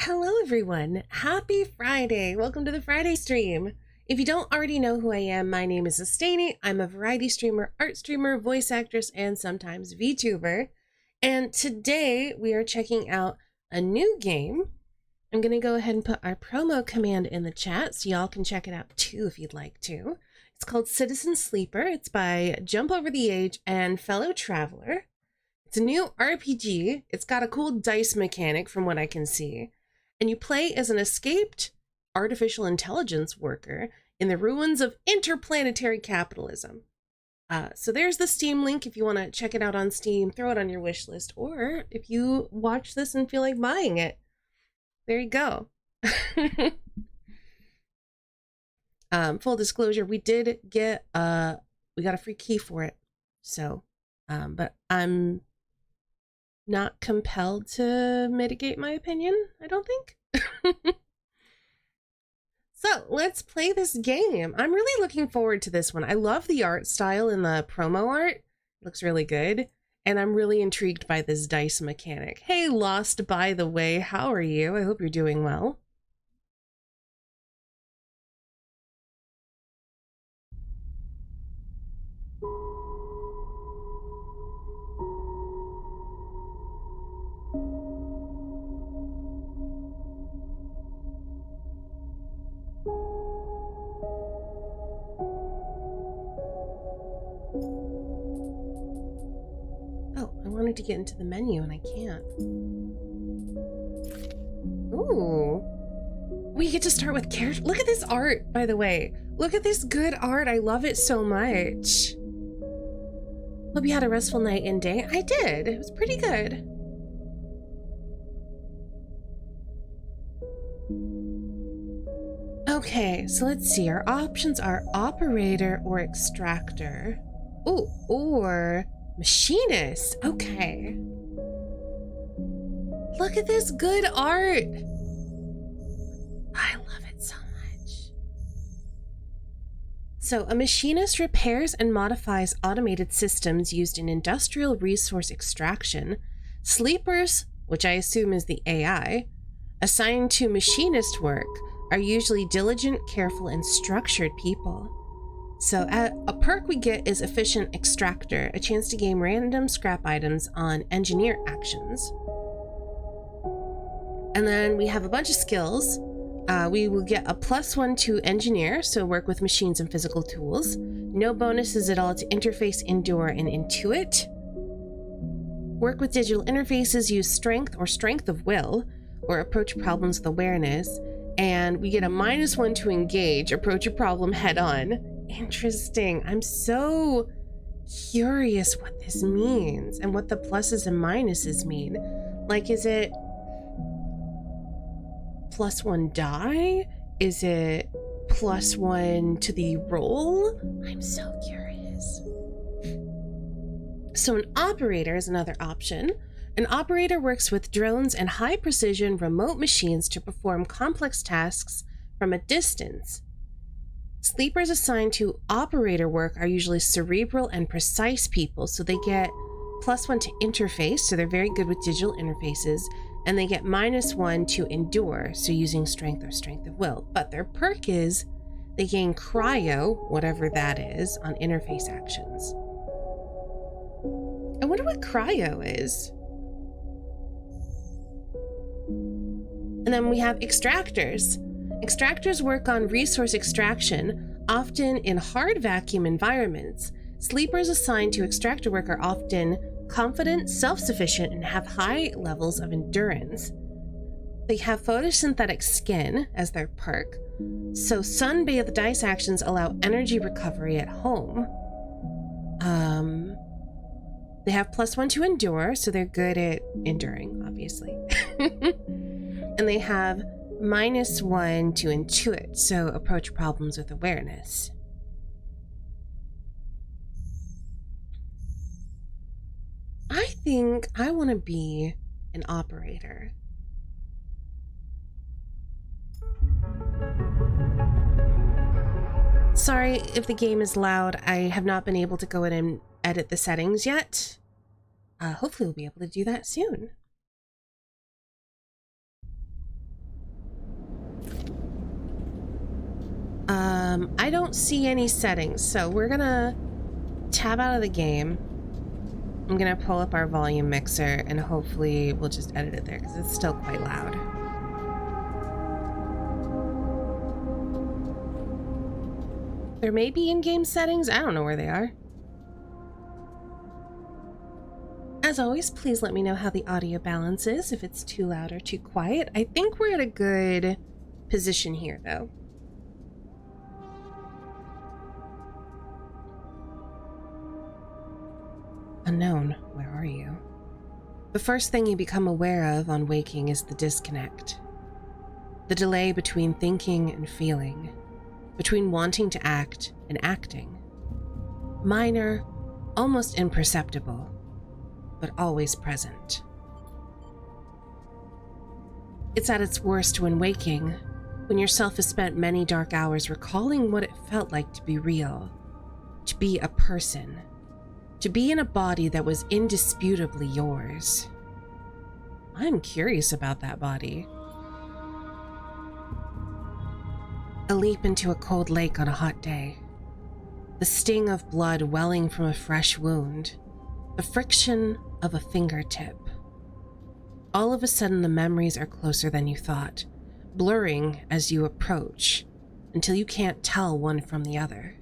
Hello everyone, happy Friday. Welcome to the Friday stream. If you don't already know who I am, my name is Sustainy. I'm a variety streamer, art streamer, voice actress, and sometimes VTuber. And today we are checking out a new game. I'm gonna go ahead and put our promo command in the chat so y'all can check it out too if you'd like to. It's called Citizen Sleeper. It's by Jump Over the Age and Fellow Traveler. It's a new RPG. It's got a cool dice mechanic from what I can see. And you play as an escaped artificial intelligence worker in the ruins of interplanetary capitalism. So there's the Steam link if you want to check it out on Steam, throw it on your wish list, or if you watch this and feel like buying it, there you go. Full disclosure, we did get we got a free key for it. So, but I'm not compelled to mitigate my opinion, I don't think. So let's play this game. I'm really looking forward to this one. I love the art style in the promo art. It looks really good. And I'm really intrigued by this dice mechanic. Hey, Lost, by the way, how are you? I hope you're doing well. Oh, I wanted to get into the menu and I can't. Ooh. We get to start with character. Look at this art, by the way. Look at this good art. I love it so much. Hope you had a restful night and day. I did. It was pretty good. Okay, so let's see. Our options are operator or extractor. Ooh, or machinist. Okay. Look at this good art. I love it so much. So a machinist repairs and modifies automated systems used in industrial resource extraction. Sleepers, which I assume is the AI, assigned to machinist work, are usually diligent, careful, and structured people. So a perk we get is Efficient Extractor, a chance to gain random scrap items on engineer actions. And then we have a bunch of skills. We will get a +1 to engineer, so work with machines and physical tools. No bonuses at all to interface, endure, and intuit. Work with digital interfaces, use strength or strength of will, or approach problems with awareness. And we get a -1 to engage, approach a problem head on. Interesting. I'm so curious what this means and what the pluses and minuses mean. Like, is it +1 die? Is it +1 to the roll? I'm so curious. So an operator is another option. An operator works with drones and high-precision remote machines to perform complex tasks from a distance. Sleepers assigned to operator work are usually cerebral and precise people, so they get +1 to interface, so they're very good with digital interfaces, and they get -1 to endure, so using strength or strength of will. But their perk is they gain cryo, whatever that is, on interface actions. I wonder what cryo is. And then we have extractors. Extractors work on resource extraction, often in hard vacuum environments. Sleepers assigned to extractor work are often confident, self-sufficient, and have high levels of endurance. They have photosynthetic skin as their perk, so sun-bathed dice actions allow energy recovery at home. They have +1 to endure, so they're good at enduring, obviously. And they have -1 to intuit, so approach problems with awareness. I think I want to be an operator. Sorry if the game is loud. I have not been able to go in and edit the settings yet. Hopefully we'll be able to do that soon. I don't see any settings, so we're gonna tab out of the game. I'm gonna pull up our volume mixer and hopefully we'll just edit it there because it's still quite loud. There may be in-game settings. I don't know where they are. As always, please let me know how the audio balance is, if it's too loud or too quiet. I think we're at a good position here, though. Unknown, where are you? The first thing you become aware of on waking is the disconnect. The delay between thinking and feeling, between wanting to act and acting. Minor, almost imperceptible, but always present. It's at its worst when waking, when yourself has spent many dark hours recalling what it felt like to be real, to be a person, to be in a body that was indisputably yours. I'm curious about that body. A leap into a cold lake on a hot day. The sting of blood welling from a fresh wound. The friction of a fingertip. All of a sudden, the memories are closer than you thought, blurring as you approach, until you can't tell one from the other.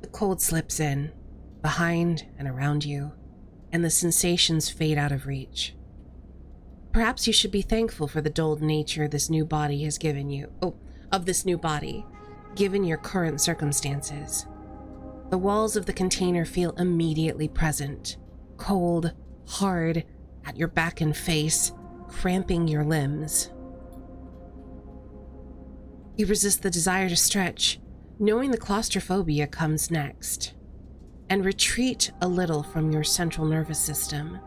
The cold slips in, behind and around you, and the sensations fade out of reach. Perhaps you should be thankful for the dulled nature this new body has given you. Of this new body, given your current circumstances. The walls of the container feel immediately present, cold, hard, at your back and face, cramping your limbs. You resist the desire to stretch, knowing the claustrophobia comes next, and retreat a little from your central nervous system.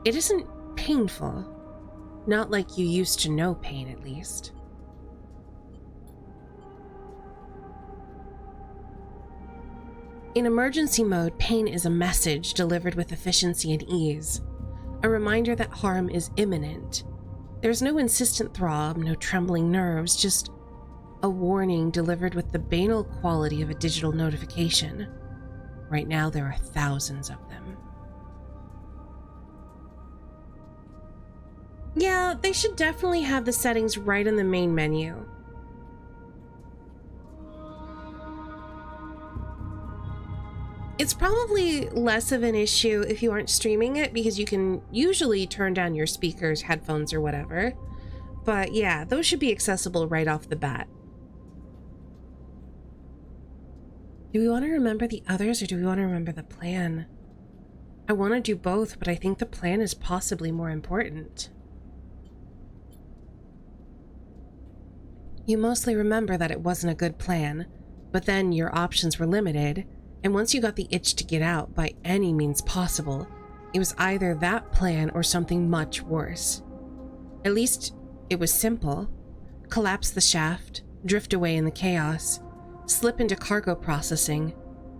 It isn't painful, not like you used to know pain at least. In emergency mode, pain is a message delivered with efficiency and ease, a reminder that harm is imminent. There's no insistent throb, no trembling nerves, just a warning delivered with the banal quality of a digital notification. Right now, there are thousands of them. Yeah, they should definitely have the settings right in the main menu. It's probably less of an issue if you aren't streaming it because you can usually turn down your speakers, headphones, or whatever. But yeah, those should be accessible right off the bat. Do we want to remember the others or do we want to remember the plan? I want to do both, but I think the plan is possibly more important. You mostly remember that it wasn't a good plan, but then your options were limited. And once you got the itch to get out by any means possible, it was either that plan or something much worse. At least it was simple. Collapse the shaft, drift away in the chaos, slip into cargo processing,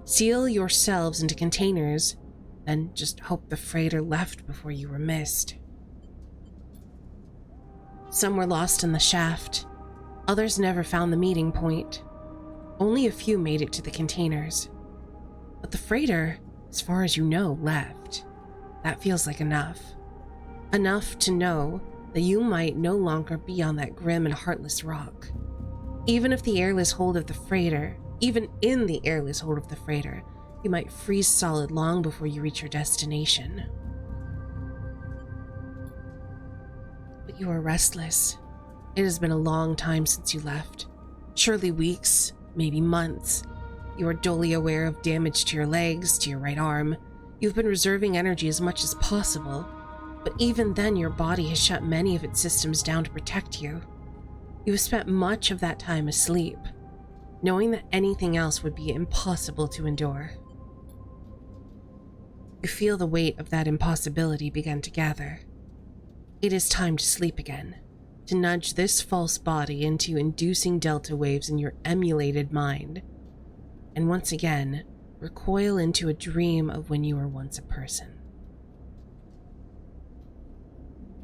seal yourselves into containers, then just hope the freighter left before you were missed. Some were lost in the shaft. Others never found the meeting point. Only a few made it to the containers. But the freighter, as far as you know, left. That feels like enough. Enough to know that you might no longer be on that grim and heartless rock. Even if the airless hold of the freighter, even in the airless hold of the freighter, you might freeze solid long before you reach your destination. But you are restless. It has been a long time since you left. Surely weeks, maybe months. You are dully aware of damage to your legs, to your right arm. You've been reserving energy as much as possible, but even then your body has shut many of its systems down to protect you. You have spent much of that time asleep, knowing that anything else would be impossible to endure. You feel the weight of that impossibility begin to gather. It is time to sleep again, to nudge this false body into inducing delta waves in your emulated mind, and once again, recoil into a dream of when you were once a person.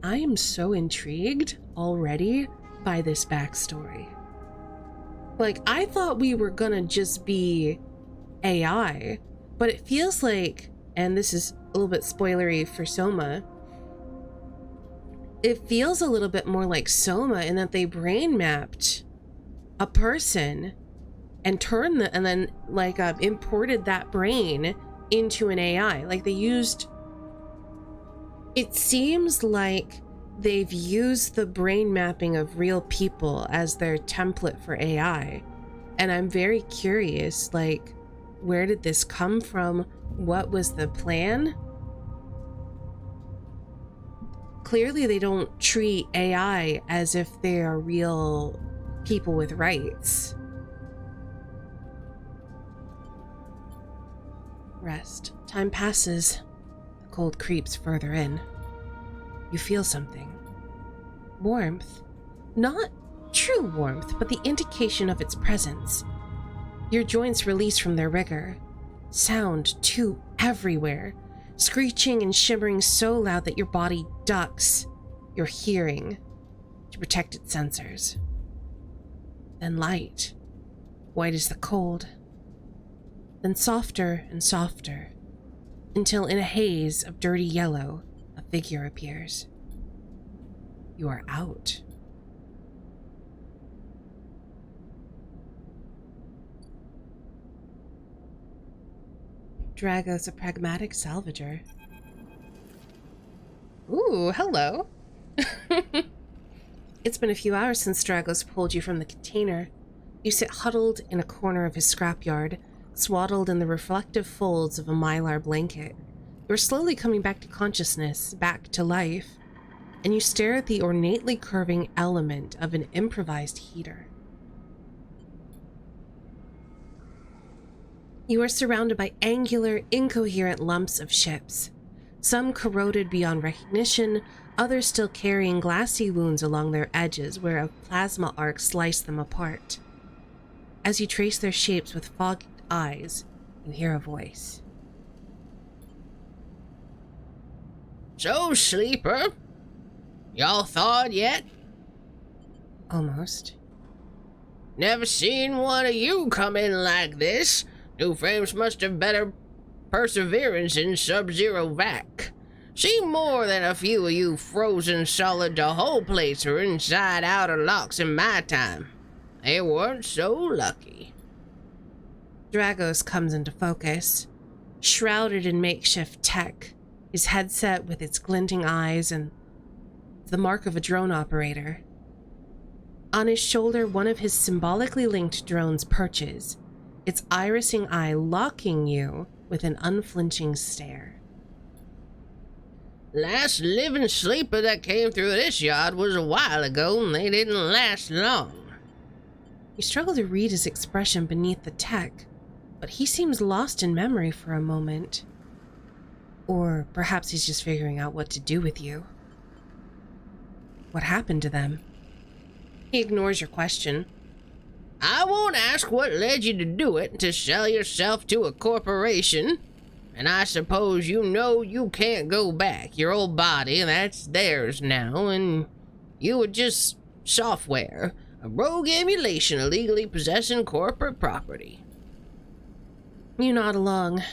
I am so intrigued already by this backstory. Like, I thought we were gonna just be AI, but it feels like, and this is a little bit spoilery for Soma, it feels a little bit more like Soma in that they brain mapped a person and turned the, and then like imported that brain into an AI. Like they used, it seems like they've used the brain mapping of real people as their template for AI. And I'm very curious, like, where did this come from? What was the plan? Clearly they don't treat AI as if they are real people with rights. Rest. Time passes. The cold creeps further in. You feel something. Warmth. Not true warmth, but the indication of its presence. Your joints release from their rigor. Sound, too, everywhere. Screeching and shimmering so loud that your body ducks your hearing to protect its sensors. Then light, white as the cold. Then softer and softer, until in a haze of dirty yellow, a figure appears. You are out. Drago's a pragmatic salvager. Ooh, hello. It's been a few hours since Dragos pulled you from the container. You sit huddled in a corner of his scrapyard, swaddled in the reflective folds of a mylar blanket. You're slowly coming back to consciousness, back to life, and you stare at the ornately curving element of an improvised heater. You are surrounded by angular, incoherent lumps of ships, some corroded beyond recognition, others still carrying glassy wounds along their edges where a plasma arc sliced them apart. As you trace their shapes with fogged eyes, you hear a voice. So, Sleeper, y'all thawed yet? Almost. Never seen one of you come in like this. New frames must have better perseverance in sub-zero vac. Seen more than a few of you frozen solid to whole plates or inside-outer locks in my time. They weren't so lucky. Dragos comes into focus, shrouded in makeshift tech, his headset with its glinting eyes and the mark of a drone operator. On his shoulder, one of his symbolically linked drones perches, its irising eye locking you with an unflinching stare. Last living sleeper that came through this yard was a while ago, and they didn't last long. You struggle to read his expression beneath the tech, but he seems lost in memory for a moment. Or perhaps he's just figuring out what to do with you. What happened to them? He ignores your question. I won't ask what led you to do it, to sell yourself to a corporation. And I suppose you know you can't go back. Your old body, that's theirs now, and you were just software. A rogue emulation illegally possessing corporate property. You nod along.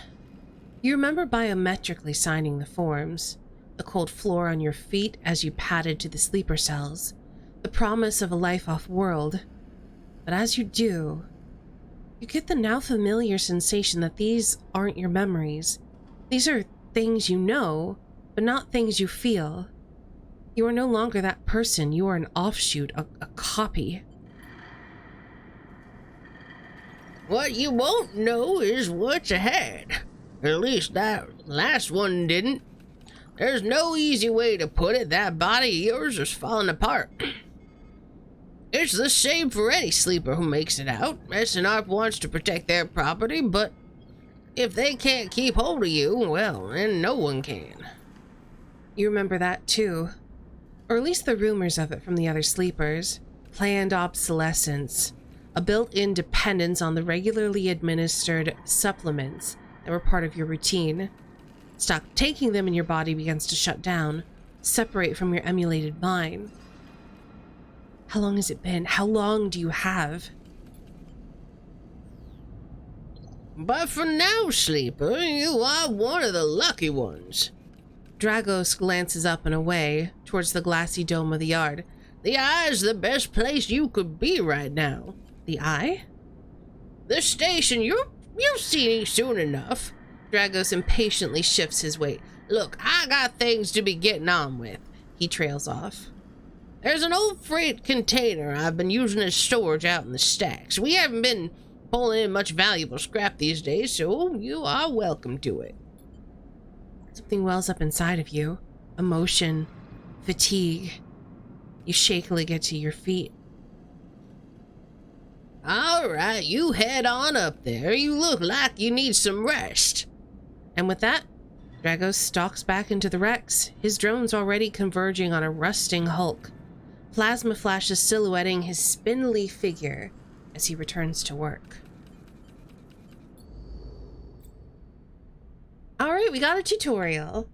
You remember biometrically signing the forms, the cold floor on your feet as you padded to the sleeper cells, the promise of a life off-world. But as you do, you get the now familiar sensation that these aren't your memories. These are things you know, but not things you feel. You are no longer that person. You are an offshoot, a copy. What you won't know is what's ahead. At least that last one didn't. There's no easy way to put it. That body of yours is falling apart. It's the same for any sleeper who makes it out. SNRP wants to protect their property, but if they can't keep hold of you, well, then no one can. You remember that too. Or at least the rumors of it from the other sleepers. Planned obsolescence. A built-in dependence on the regularly administered supplements that were part of your routine. Stop taking them and your body begins to shut down, separate from your emulated mind. How long has it been? How long do you have? But for now, Sleeper, you are one of the lucky ones. Dragos glances up and away towards the glassy dome of the yard. The Eye's the best place you could be right now. The Eye? The station, you'll see soon enough. Dragos impatiently shifts his weight. Look, I got things to be getting on with. He trails off. There's an old freight container I've been using as storage out in the stacks. We haven't been pulling in much valuable scrap these days, so you are welcome to it. Something wells up inside of you. Emotion. Fatigue. You shakily get to your feet. All right, you head on up there. You look like you need some rest. And with that, Dragos stalks back into the Rex, his drones already converging on a rusting hulk. Plasma flashes silhouetting his spindly figure as he returns to work. Alright, we got a tutorial.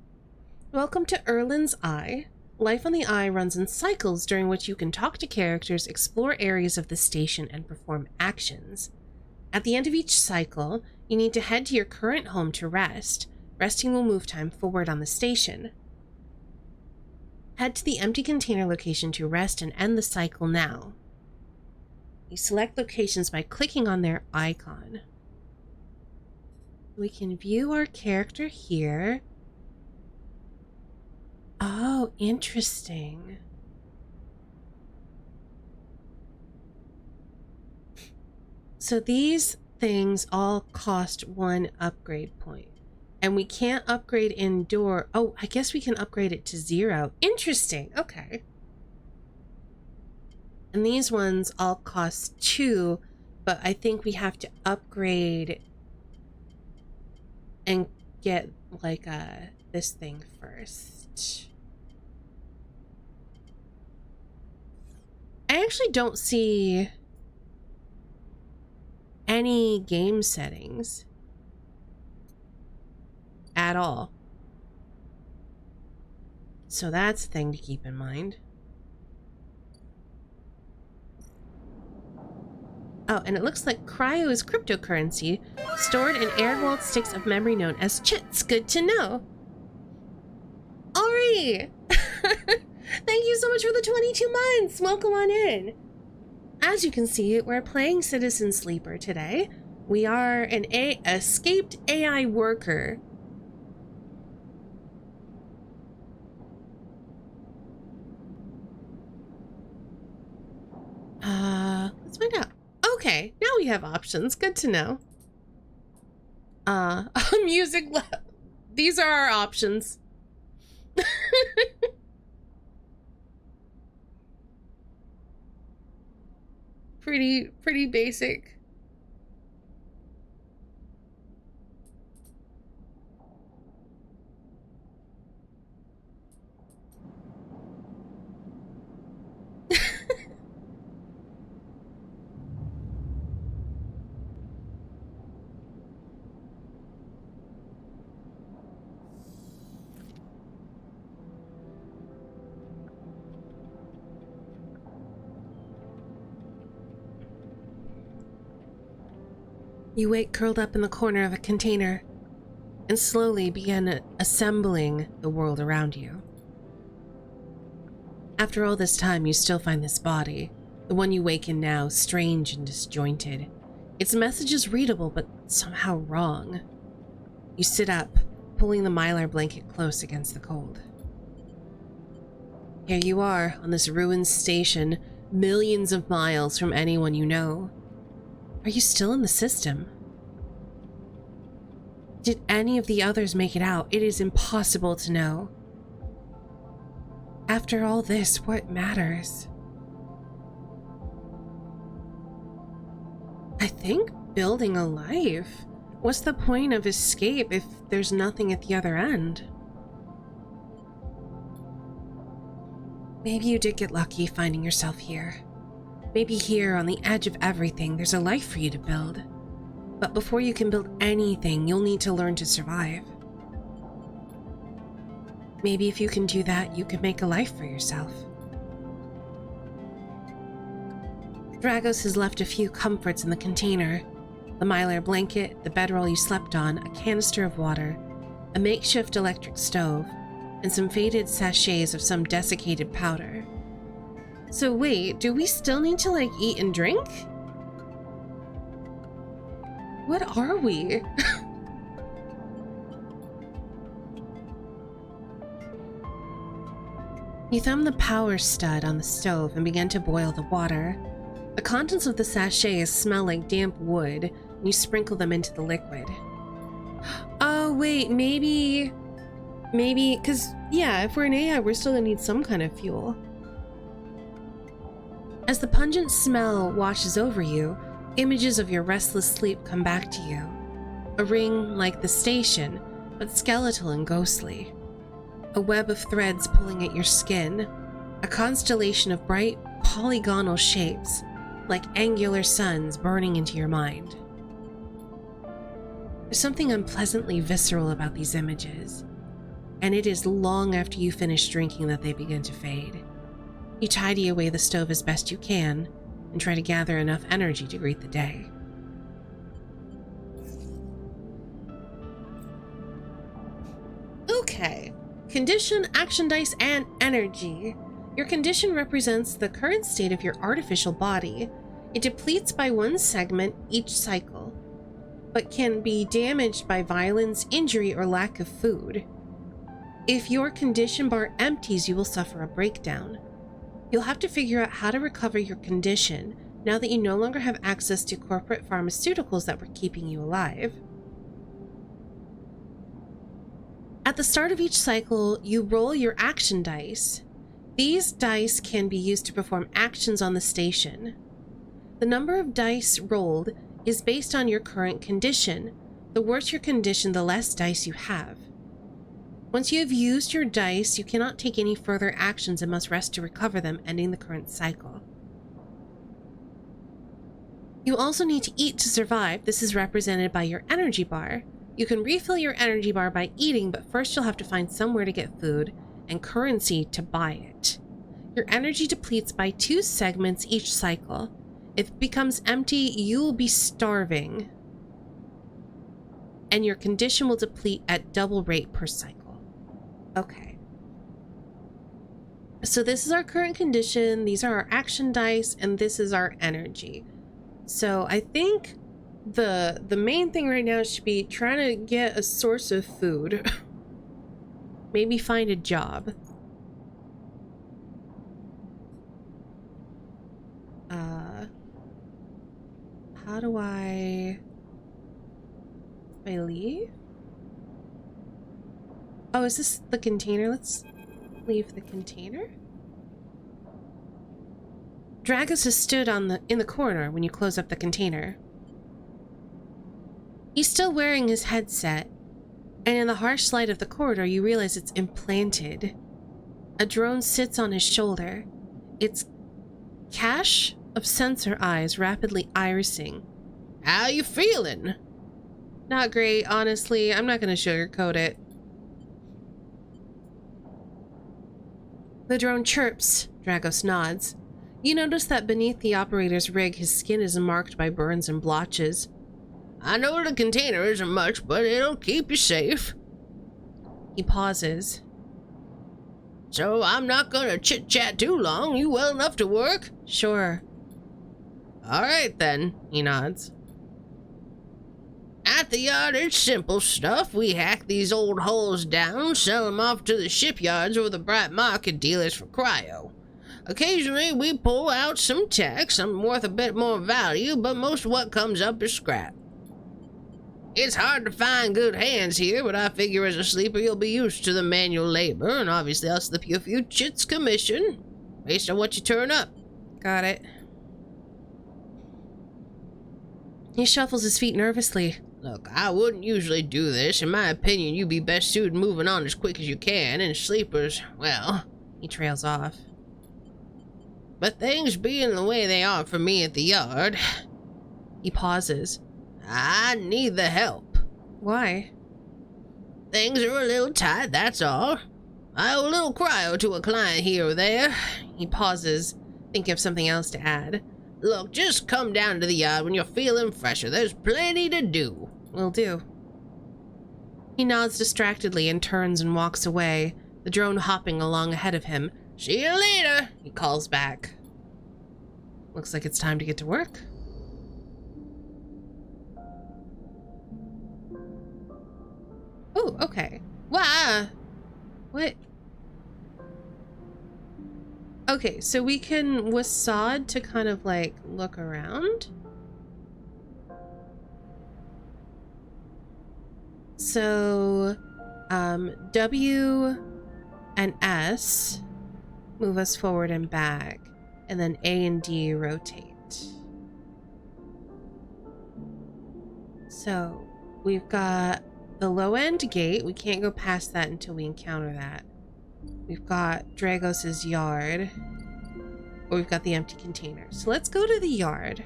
Welcome to Erlin's Eye. Life on the Eye runs in cycles during which you can talk to characters, explore areas of the station, and perform actions. At the end of each cycle, you need to head to your current home to rest. Resting will move time forward on the station. Head to the empty container location to rest and end the cycle now. You select locations by clicking on their icon. We can view our character here. Oh, interesting. So these things all cost 1 upgrade point. And we can't upgrade indoor. Oh, I guess we can upgrade it to 0. Interesting. Okay. And these ones all cost 2, but I think we have to upgrade and get like this thing first. I actually don't see any game settings at all. So that's a thing to keep in mind. Oh, and it looks like cryo is cryptocurrency stored in air-walled sticks of memory known as chits. Good to know. Ari! Thank you so much for the 22 months. Welcome on in. As you can see, we're playing Citizen Sleeper today. We are an escaped AI worker. Let's find out. Okay, now we have options. Good to know. Music. These are our options. Pretty basic. You wait curled up in the corner of a container and slowly begin assembling the world around you. After all this time, you still find this body, the one you wake in now, strange and disjointed. Its message is readable, but somehow wrong. You sit up, pulling the mylar blanket close against the cold. Here you are, on this ruined station, millions of miles from anyone you know. Are you still in the system? Did any of the others make it out? It is impossible to know. After all this, what matters? I think building a life. What's the point of escape if there's nothing at the other end? Maybe you did get lucky finding yourself here. Maybe here, on the edge of everything, there's a life for you to build. But before you can build anything, you'll need to learn to survive. Maybe if you can do that, you can make a life for yourself. Dragos has left a few comforts in the container. The mylar blanket, the bedroll you slept on, a canister of water, a makeshift electric stove, and some faded sachets of some desiccated powder. So wait, do we still need to, like, eat and drink? What are we? You thumb the power stud on the stove and begin to boil the water. The contents of the sachets smell like damp wood, and you sprinkle them into the liquid. Oh, wait, maybe, because, yeah, if we're in AI, we're still gonna need some kind of fuel. As the pungent smell washes over you, images of your restless sleep come back to you. A ring like the station, but skeletal and ghostly. A web of threads pulling at your skin. A constellation of bright, polygonal shapes, like angular suns burning into your mind. There's something unpleasantly visceral about these images, and it is long after you finish drinking that they begin to fade. You tidy away the stove as best you can, and try to gather enough energy to greet the day. Okay. Condition, action dice, and energy. Your condition represents the current state of your artificial body. It depletes by one segment each cycle, but can be damaged by violence, injury, or lack of food. If your condition bar empties, you will suffer a breakdown. You'll have to figure out how to recover your condition now that you no longer have access to corporate pharmaceuticals that were keeping you alive. At the start of each cycle, you roll your action dice. These dice can be used to perform actions on the station. The number of dice rolled is based on your current condition. The worse your condition, the less dice you have. Once you have used your dice, you cannot take any further actions and must rest to recover them, ending the current cycle. You also need to eat to survive. This is represented by your energy bar. You can refill your energy bar by eating, but first you'll have to find somewhere to get food and currency to buy it. Your energy depletes by 2 segments each cycle. If it becomes empty, you will be starving, and your condition will deplete at double rate per cycle. Okay. So this is our current condition, these are our action dice, and this is our energy. So I think the main thing right now should be trying to get a source of food. Maybe find a job. How do I leave? Oh, is this the container? Let's leave the container. Dragos has stood in the corner when you close up the container. He's still wearing his headset, and in the harsh light of the corridor, you realize it's implanted. A drone sits on his shoulder, its cache of sensor eyes rapidly irising. How you feeling? Not great, honestly. I'm not going to sugarcoat it. The drone chirps. Dragos nods. You notice that beneath the operator's rig, his skin is marked by burns and blotches. I know the container isn't much, but it'll keep you safe. He pauses. So I'm not gonna chit-chat too long. You well enough to work? Sure. All right, then, he nods. At the yard, it's simple stuff. We hack these old hulls down, sell them off to the shipyards or the bright market dealers for cryo. Occasionally, we pull out some tech, some worth a bit more value, but most of what comes up is scrap. It's hard to find good hands here, but I figure as a sleeper you'll be used to the manual labor, and obviously I'll slip you a few chits commission, based on what you turn up. Got it. He shuffles his feet nervously. Look, I wouldn't usually do this. In my opinion, you'd be best suited moving on as quick as you can, and sleepers, well... He trails off. But things being the way they are for me at the yard... He pauses. I need the help. Why? Things are a little tight, that's all. I owe a little cryo to a client here or there. He pauses, thinking of something else to add. Look, just come down to the yard when you're feeling fresher. There's plenty to do. Will do. He nods distractedly and turns and walks away, the drone hopping along ahead of him. See you later, he calls back. Looks like it's time to get to work. Oh, okay. Wow. What? Okay, so we can wasad to kind of like look around. So, W and S move us forward and back, and then A and D rotate. So, we've got the low end gate. We can't go past that until we encounter that. We've got Dragos's yard, or we've got the empty container. So let's go to the yard.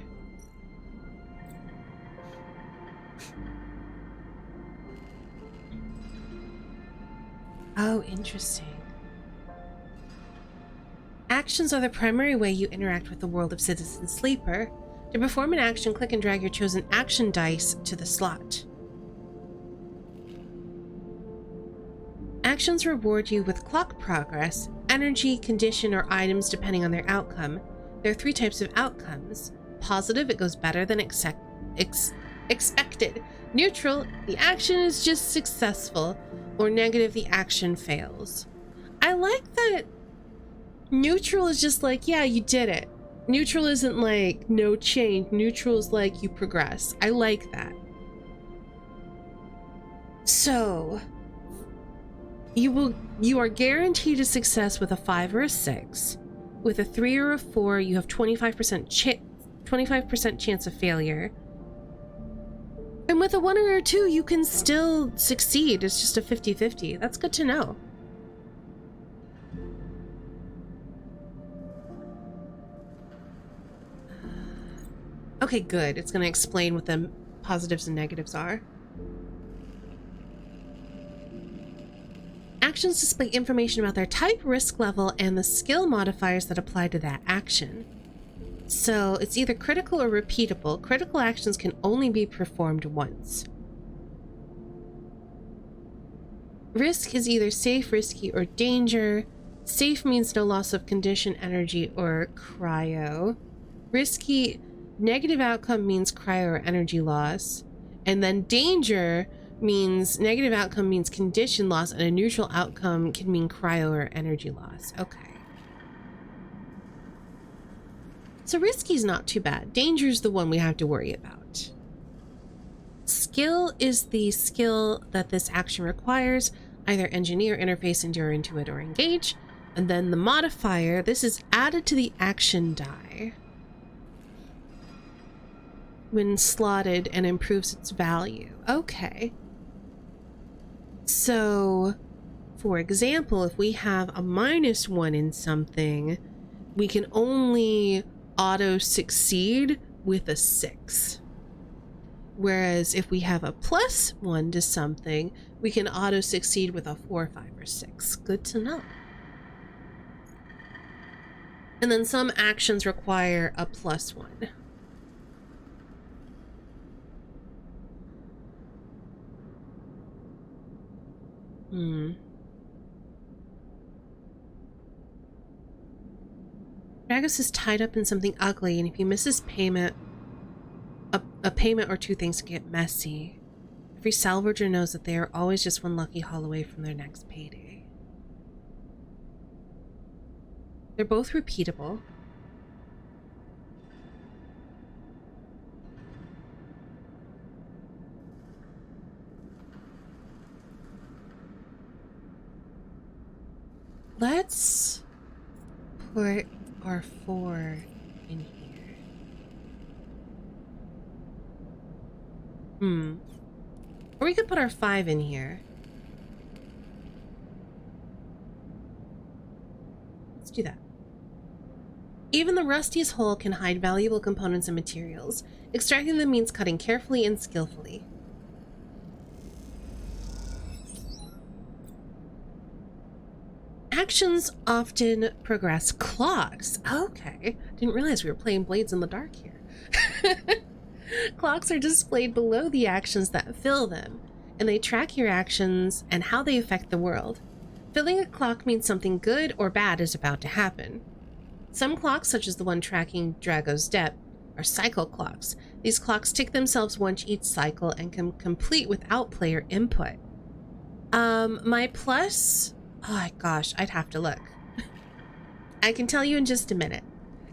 Oh, interesting. Actions are the primary way you interact with the world of Citizen Sleeper. To perform an action, click and drag your chosen action dice to the slot. Actions reward you with clock progress, energy, condition, or items depending on their outcome. There are 3 types of outcomes. Positive, it goes better than expected. Neutral, the action is just successful. Or negative, the action fails. I like that neutral is just like, yeah, you did it. Neutral isn't like no change. Neutral is like you progress. I like that. So, you are guaranteed a success with a 5 or a 6. With a 3 or a 4, you have 25% chance of failure. And with a 1 or a 2, you can still succeed. It's just a 50-50. That's good to know. Okay, good. It's going to explain what the positives and negatives are. Actions display information about their type, risk level, and the skill modifiers that apply to that action. So it's either critical or repeatable. Critical actions can only be performed once. Risk is either safe, risky, or danger. Safe means no loss of condition, energy, or cryo. Risky, negative outcome means cryo or energy loss. And then danger means negative outcome means condition loss, and a neutral outcome can mean cryo or energy loss. Okay. So risky's not too bad. Danger's the one we have to worry about. Skill is the skill that this action requires. Either engineer, interface, endure, intuit, or engage. And then the modifier, this is added to the action die when slotted and improves its value. Okay. So, for example, if we have a -1 in something, we can only auto succeed with a 6. Whereas if we have a +1 to something, we can auto succeed with a 4, 5, or 6. Good to know. And then some actions require a +1. Dragos is tied up in something ugly, and if he misses payment, a payment or 2, things get messy. Every salvager knows that they are always just one lucky haul away from their next payday. They're both repeatable. Let's put our 4 in here. Or we could put our 5 in here. Let's do that. Even the rustiest hole can hide valuable components and materials. Extracting them means cutting carefully and skillfully. actions often progress clocks. Okay, didn't realize we were playing Blades in the Dark here. Clocks are displayed below the actions that fill them, and they track your actions and how they affect the world. Filling a clock means something good or bad is about to happen. Some clocks, such as the one tracking Drago's death, are cycle clocks. These clocks tick themselves once each cycle and can complete without player input. My plus... Oh gosh, I'd have to look. I can tell you in just a minute.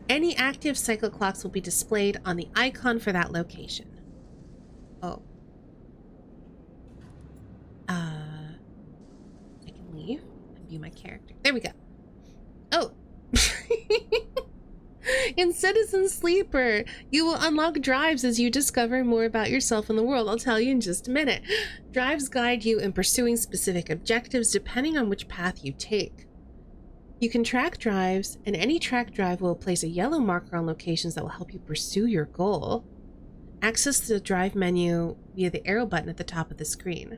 Any active cycle clocks will be displayed on the icon for that location. Oh. I can leave and view my character. There we go. Oh. In Citizen Sleeper, you will unlock drives as you discover more about yourself and the world. I'll tell you in just a minute. Drives guide you in pursuing specific objectives depending on which path you take. You can track drives, and any track drive will place a yellow marker on locations that will help you pursue your goal. Access the drive menu via the arrow button at the top of the screen.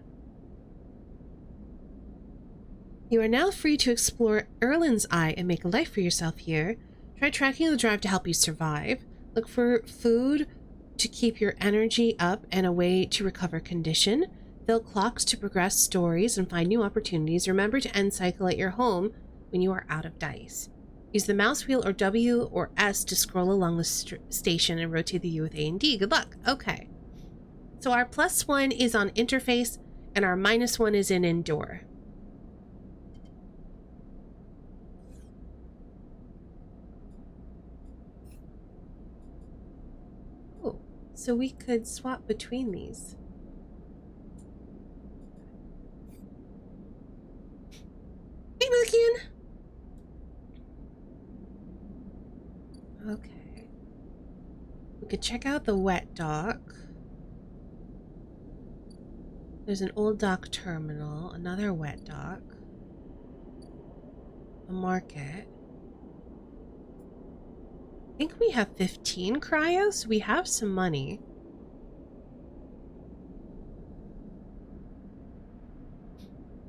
You are now free to explore Erlin's Eye and make a life for yourself here. Try tracking the drive to help you survive. Look for food to keep your energy up and a way to recover condition. Fill clocks to progress stories and find new opportunities. Remember to end cycle at your home when you are out of dice. Use the mouse wheel or W or S to scroll along the station and rotate the U with A and D. Good luck. Okay. So our +1 is on interface and our -1 is in endure. Oh, so we could swap between these. Hey, Milkian! Okay. We could check out the wet dock. There's an old dock terminal, another wet dock, a market. I think we have 15 cryos. We have some money.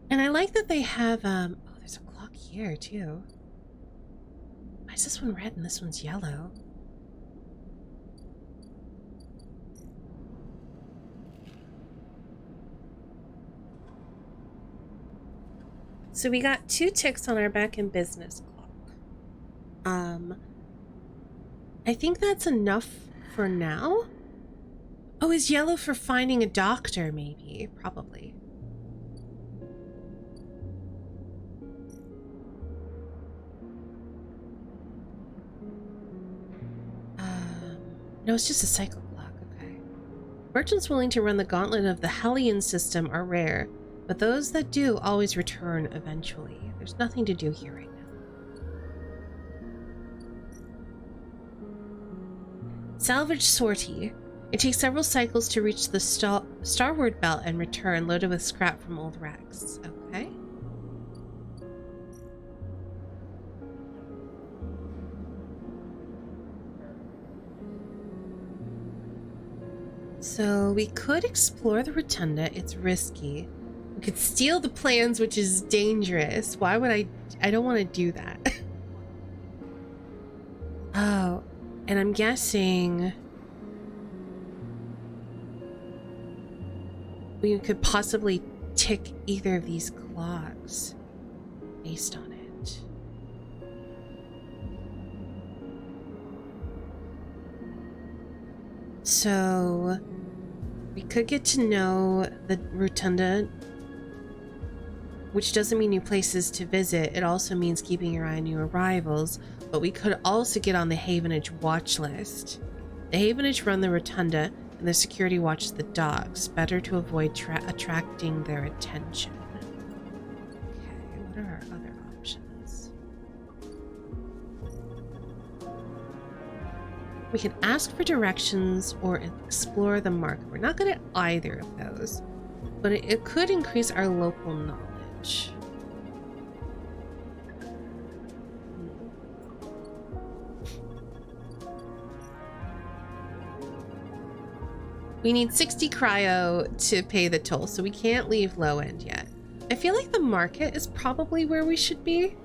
And I like that they have, oh, there's a clock here too. Why is this one red and this one's yellow? So we got 2 ticks on our back in business clock. I think that's enough for now. Oh, is yellow for finding a doctor, maybe? Probably. No, it's just a cycle clock, okay. Merchants willing to run the gauntlet of the Hellion system are rare, but those that do always return eventually. There's nothing to do here right now. Salvage sortie. It takes several cycles to reach the starward belt and return, loaded with scrap from old wrecks. Okay. So we could explore the rotunda. It's risky. We could steal the plans, which is dangerous. Why would I don't want to do that. Oh, and I'm guessing we could possibly tick either of these clocks based on it. So we could get to know the rotunda, which doesn't mean new places to visit. It also means keeping your eye on new arrivals, but we could also get on the Havenage watch list. The Havenage run the rotunda and the security watch the docks. Better to avoid attracting their attention. Okay, what are our other options? We can ask for directions or explore the market. We're not good at either of those, but it could increase our local knowledge. We need 60 cryo to pay the toll, so we can't leave low end yet. I feel like the market is probably where we should be.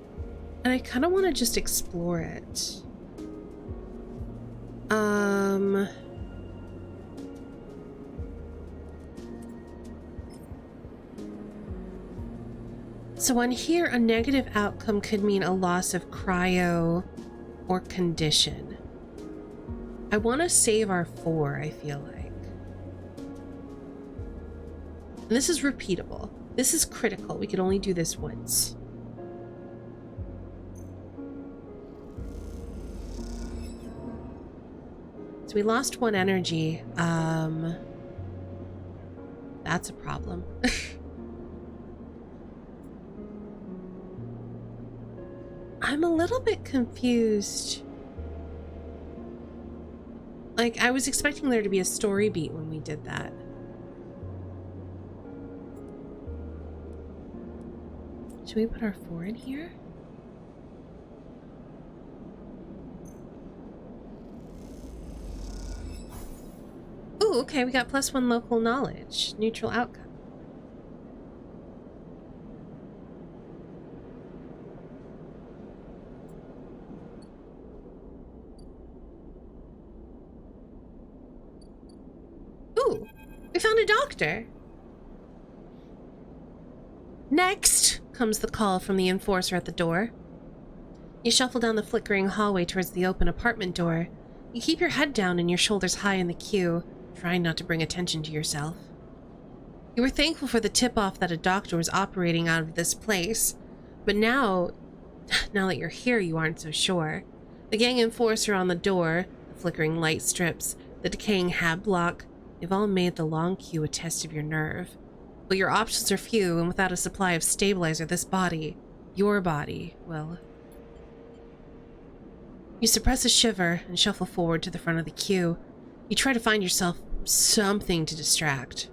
And I kind of want to just explore it. So on here, a negative outcome could mean a loss of cryo or condition. I want to save our 4, I feel like. And this is repeatable. This is critical. We can only do this once. So we lost 1 energy. That's a problem. I'm a little bit confused. Like, I was expecting there to be a story beat when we did that. Should we put our 4 in here? Ooh, okay, we got +1 local knowledge. Neutral outcome. Ooh, we found a doctor. Next comes the call from the enforcer at the door. You shuffle down the flickering hallway towards the open apartment door. You keep your head down and your shoulders high in the queue, trying not to bring attention to yourself. You were thankful for the tip-off that a doctor was operating out of this place, but now that you're here, you aren't so sure. The gang enforcer on the door, the flickering light strips, the decaying hab block, they've all made the long queue a test of your nerve. But your options are few, and without a supply of stabilizer, this body, your body, will... You suppress a shiver and shuffle forward to the front of the queue. You try to find yourself something to distract.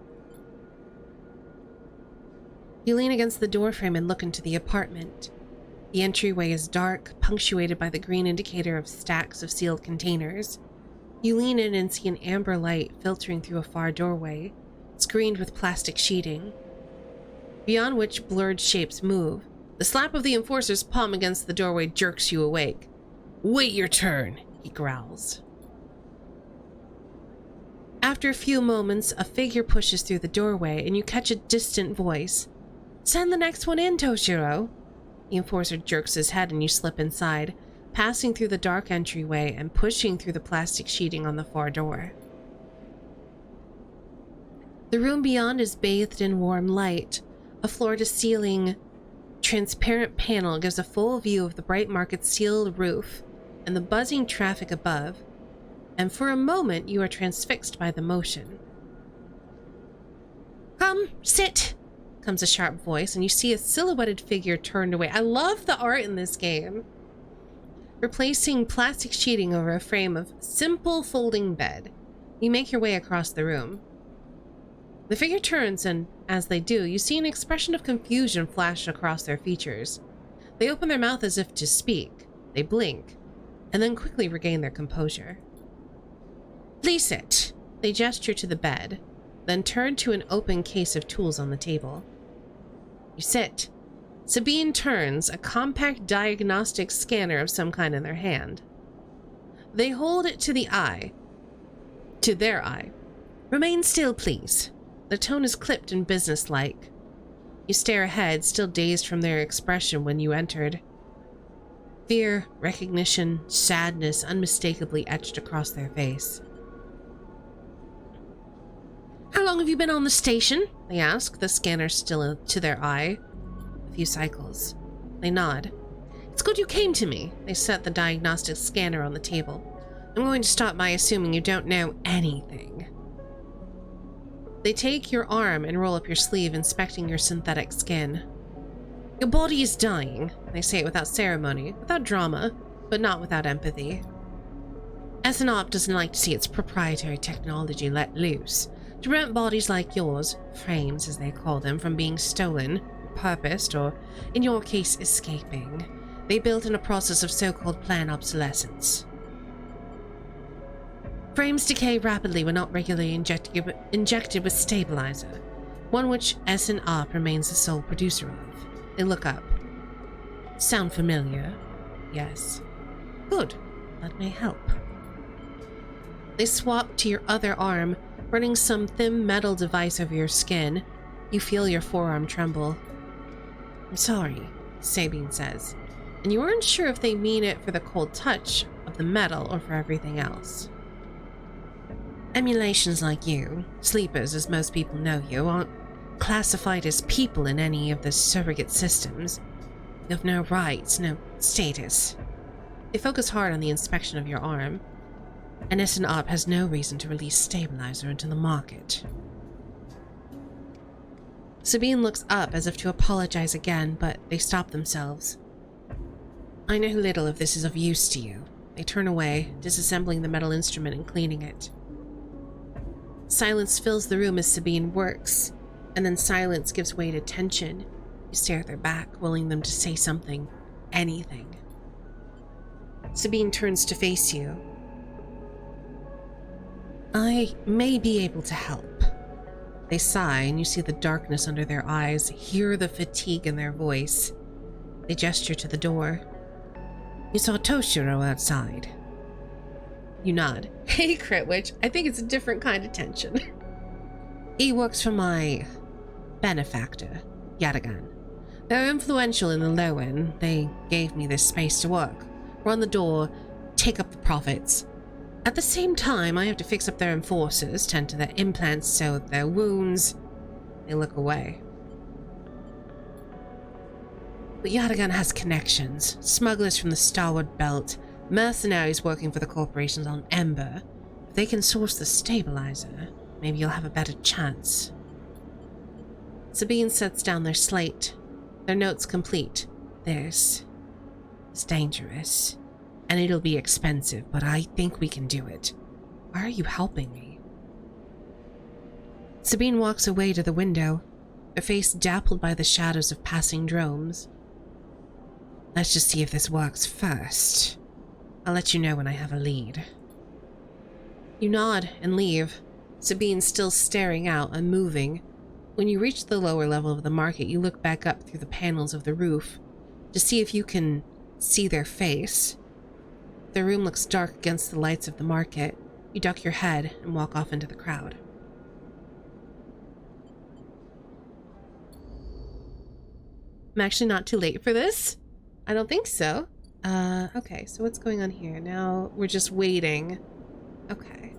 You lean against the doorframe and look into the apartment. The entryway is dark, punctuated by the green indicator of stacks of sealed containers. You lean in and see an amber light filtering through a far doorway, screened with plastic sheeting, beyond which blurred shapes move. The slap of the enforcer's palm against the doorway jerks you awake. "Wait your turn," he growls. After a few moments, a figure pushes through the doorway and you catch a distant voice. "Send the next one in, Toshiro." The enforcer jerks his head and you slip inside, passing through the dark entryway and pushing through the plastic sheeting on the far door. The room beyond is bathed in warm light. A floor-to-ceiling transparent panel gives a full view of the bright market sealed roof and the buzzing traffic above, and for a moment you are transfixed by the motion. "Come, sit," comes a sharp voice, and you see a silhouetted figure turned away. I love the art in this game. Replacing plastic sheeting over a frame of simple folding bed, you make your way across the room. The figure turns, and as they do, you see an expression of confusion flash across their features. They open their mouth as if to speak. They blink, and then quickly regain their composure. "Please sit." They gesture to the bed, then turn to an open case of tools on the table. You sit. Sabine turns, a compact diagnostic scanner of some kind in their hand. They hold it to their eye. "Remain still, please." The tone is clipped and businesslike. You stare ahead, still dazed from their expression when you entered. Fear, recognition, sadness unmistakably etched across their face. "How long have you been on the station?" they ask, the scanner still to their eye. A few cycles. They nod. "It's good you came to me." They set the diagnostic scanner on the table. "I'm going to start by assuming you don't know anything." They take your arm and roll up your sleeve, inspecting your synthetic skin. "Your body is dying." They say it without ceremony, without drama, but not without empathy. SNOP doesn't like to see its proprietary technology let loose, to prevent bodies like yours, frames as they call them, from being stolen, repurposed, or, in your case, escaping. They built in a process of so-called planned obsolescence. Frames decay rapidly when not regularly injected with stabilizer, one which SNOP remains the sole producer of. They look up. Sound familiar? Yes. Good. That may help. They swap to your other arm, running some thin metal device over your skin. You feel your forearm tremble. I'm sorry, Sabine says, and you aren't sure if they mean it for the cold touch of the metal or for everything else. Emulations like you, sleepers as most people know you, aren't classified as people in any of the surrogate systems. You have no rights, no status. They focus hard on the inspection of your arm. And S&OP has no reason to release stabilizer into the market. Sabine looks up as if to apologize again, but they stop themselves. I know little of this is of use to you. They turn away, disassembling the metal instrument and cleaning it. Silence fills the room as Sabine works, and then silence gives way to tension. You stare at their back, willing them to say something, anything. Sabine turns to face you. I may be able to help. They sigh, and you see the darkness under their eyes, hear the fatigue in their voice. They gesture to the door. You saw Toshiro outside. You nod. Hey, Critwitch, I think it's a different kind of tension. He works for my benefactor, Yatagan. They're influential in the low end. They gave me this space to work, run the door, take up the profits. At the same time, I have to fix up their enforcers, tend to their implants, sew their wounds. They look away. But Yatagan has connections. Smugglers from the Starwood Belt, mercenaries working for the corporations on Ember. If they can source the stabilizer, maybe you'll have a better chance. Sabine sets down their slate. Their notes complete. This is dangerous. And it'll be expensive, but I think we can do it. Why are you helping me? Sabine walks away to the window, her face dappled by the shadows of passing drones. Let's just see if this works first. I'll let you know when I have a lead. You nod and leave, Sabine still staring out, unmoving. When you reach the lower level of the market, you look back up through the panels of the roof to see if you can see their face. The room looks dark against the lights of the market. You duck your head and walk off into the crowd. I'm actually not too late for this. I don't think so. Okay, so what's going on here? Now we're just waiting. Okay.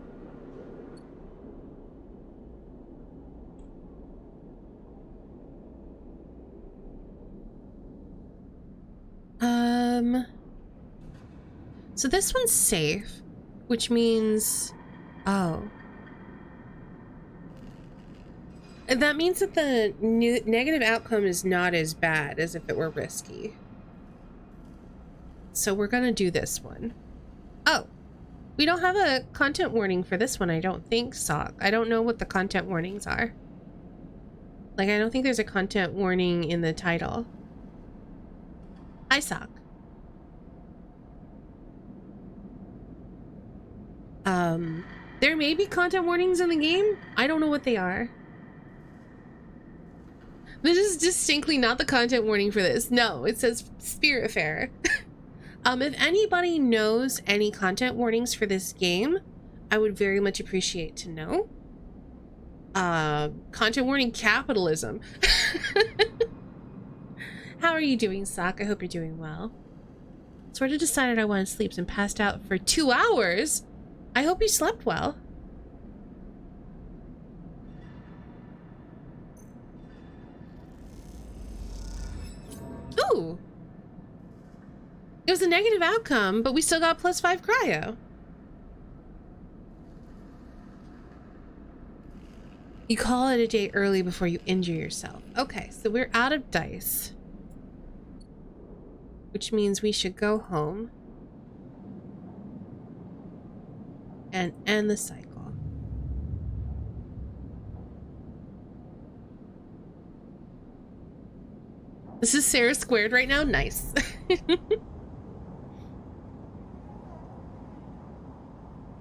So this one's safe, which means, oh. That means that the negative outcome is not as bad as if it were risky. So we're gonna do this one. Oh, we don't have a content warning for this one, I don't think, Sock. I don't know what the content warnings are. Like, I don't think there's a content warning in the title. Hi, Sock. There may be content warnings in the game. I don't know what they are. This is distinctly not the content warning for this. No, it says Spiritfarer. If anybody knows any content warnings for this game, I would very much appreciate to know. Content warning capitalism. How are you doing, Sock? I hope you're doing well. Sort of decided I wanted sleep and passed out for 2 hours. I hope you slept well. Ooh. It was a negative outcome, but we still got +5 cryo. You call it a day early before you injure yourself. Okay, so we're out of dice. Which means we should go home and end the cycle. This is Sarah squared right now? Nice.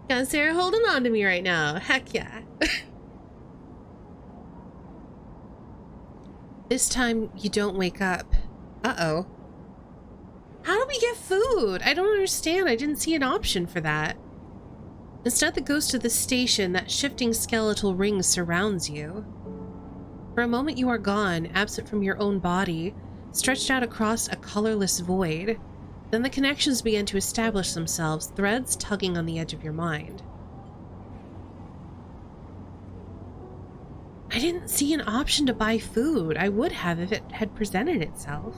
Got Sarah holding on to me right now. Heck yeah. This time you don't wake up. Uh-oh. How do we get food? I don't understand. I didn't see an option for that. Instead, the ghost of the station, that shifting skeletal ring surrounds you. For a moment, you are gone, absent from your own body, stretched out across a colorless void. Then the connections begin to establish themselves, threads tugging on the edge of your mind. I didn't see an option to buy food. I would have if it had presented itself.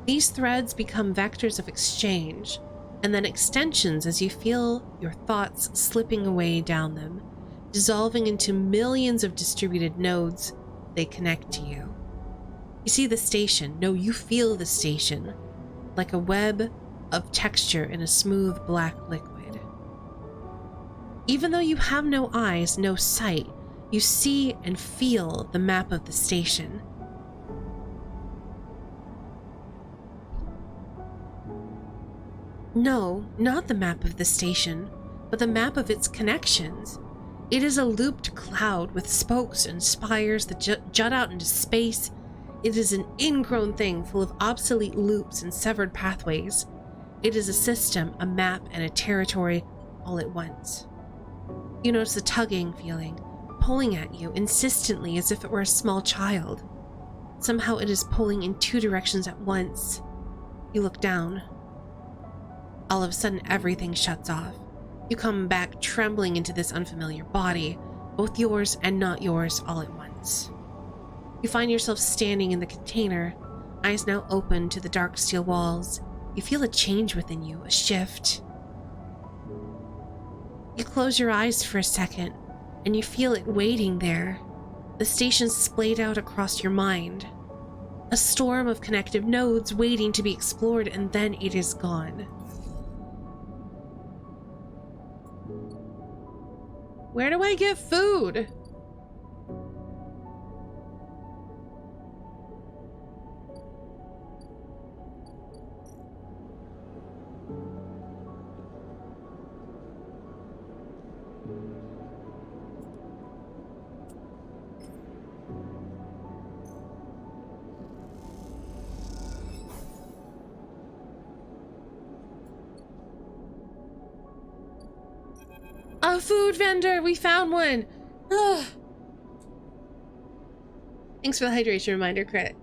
These threads become vectors of exchange, and then extensions as you feel your thoughts slipping away down them, dissolving into millions of distributed nodes. They connect to you. You see the station. No, you feel the station, like a web of texture in a smooth black liquid. Even though you have no eyes, no sight, you see and feel the map of the station. No, not the map of the station, but the map of its connections. It is a looped cloud with spokes and spires that jut out into space. It is an ingrown thing full of obsolete loops and severed pathways. It is a system, a map, and a territory all at once. You notice the tugging feeling, pulling at you insistently as if it were a small child. Somehow it is pulling in two directions at once. You look down. All of a sudden, everything shuts off. You come back trembling into this unfamiliar body, both yours and not yours all at once. You find yourself standing in the container, eyes now open to the dark steel walls. You feel a change within you, a shift. You close your eyes for a second, and you feel it waiting there. The station splayed out across your mind. A storm of connective nodes waiting to be explored, and then it is gone. Where do I get food? A food vendor! We found one! Ugh. Thanks for the hydration reminder, Crit.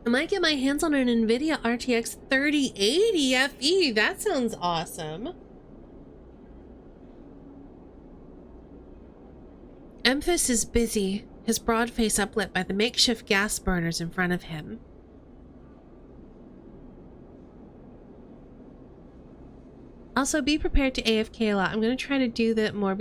I might get my hands on an NVIDIA RTX 3080 FE. That sounds awesome. Emphas is busy, his broad face uplit by the makeshift gas burners in front of him. Also, be prepared to AFK a lot. I'm going to try to do that more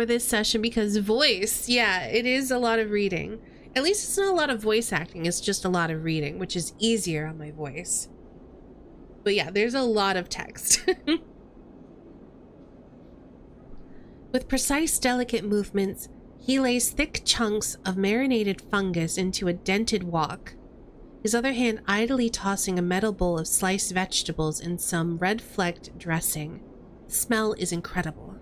this session because voice, yeah, it is a lot of reading. At least it's not a lot of voice acting, it's just a lot of reading, which is easier on my voice. But yeah, there's a lot of text. With precise, delicate movements, he lays thick chunks of marinated fungus into a dented wok, his other hand idly tossing a metal bowl of sliced vegetables in some red-flecked dressing. The smell is incredible.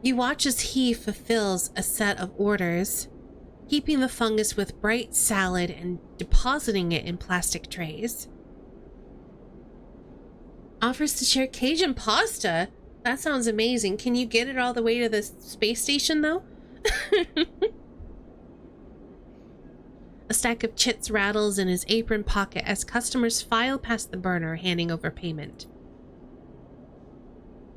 You watch as he fulfills a set of orders, heaping the fungus with bright salad and depositing it in plastic trays. Offers to share Cajun pasta. That sounds amazing. Can you get it all the way to the space station, though? A stack of chits rattles in his apron pocket as customers file past the burner, handing over payment.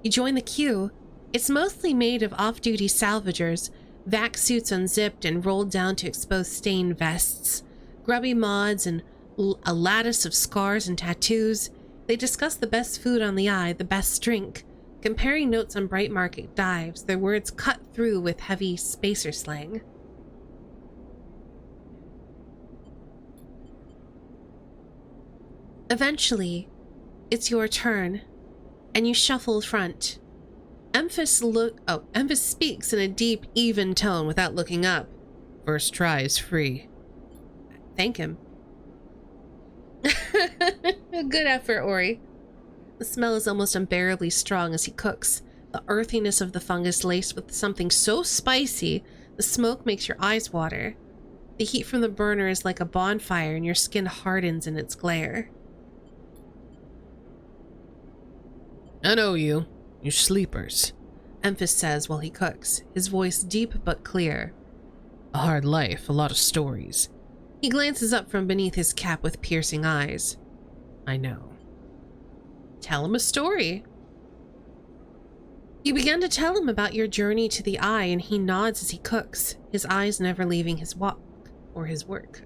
You join the queue. It's mostly made of off-duty salvagers, vac suits unzipped and rolled down to expose stained vests, grubby mods, and a lattice of scars and tattoos. They discuss the best food on the eye, the best drink, comparing notes on bright market dives, their words cut through with heavy spacer slang. Eventually, it's your turn, and you shuffle front. Emphas speaks in a deep, even tone without looking up. First try is free. Thank him. Good effort, Ori. The smell is almost unbearably strong as he cooks, the earthiness of the fungus laced with something so spicy, the smoke makes your eyes water. The heat from the burner is like a bonfire and your skin hardens in its glare. I know you. You sleepers. Emphas says while he cooks, his voice deep but clear. A hard life, a lot of stories. He glances up from beneath his cap with piercing eyes. I know. Tell him a story. You begin to tell him about your journey to the eye, and he nods as he cooks, his eyes never leaving his walk or his work.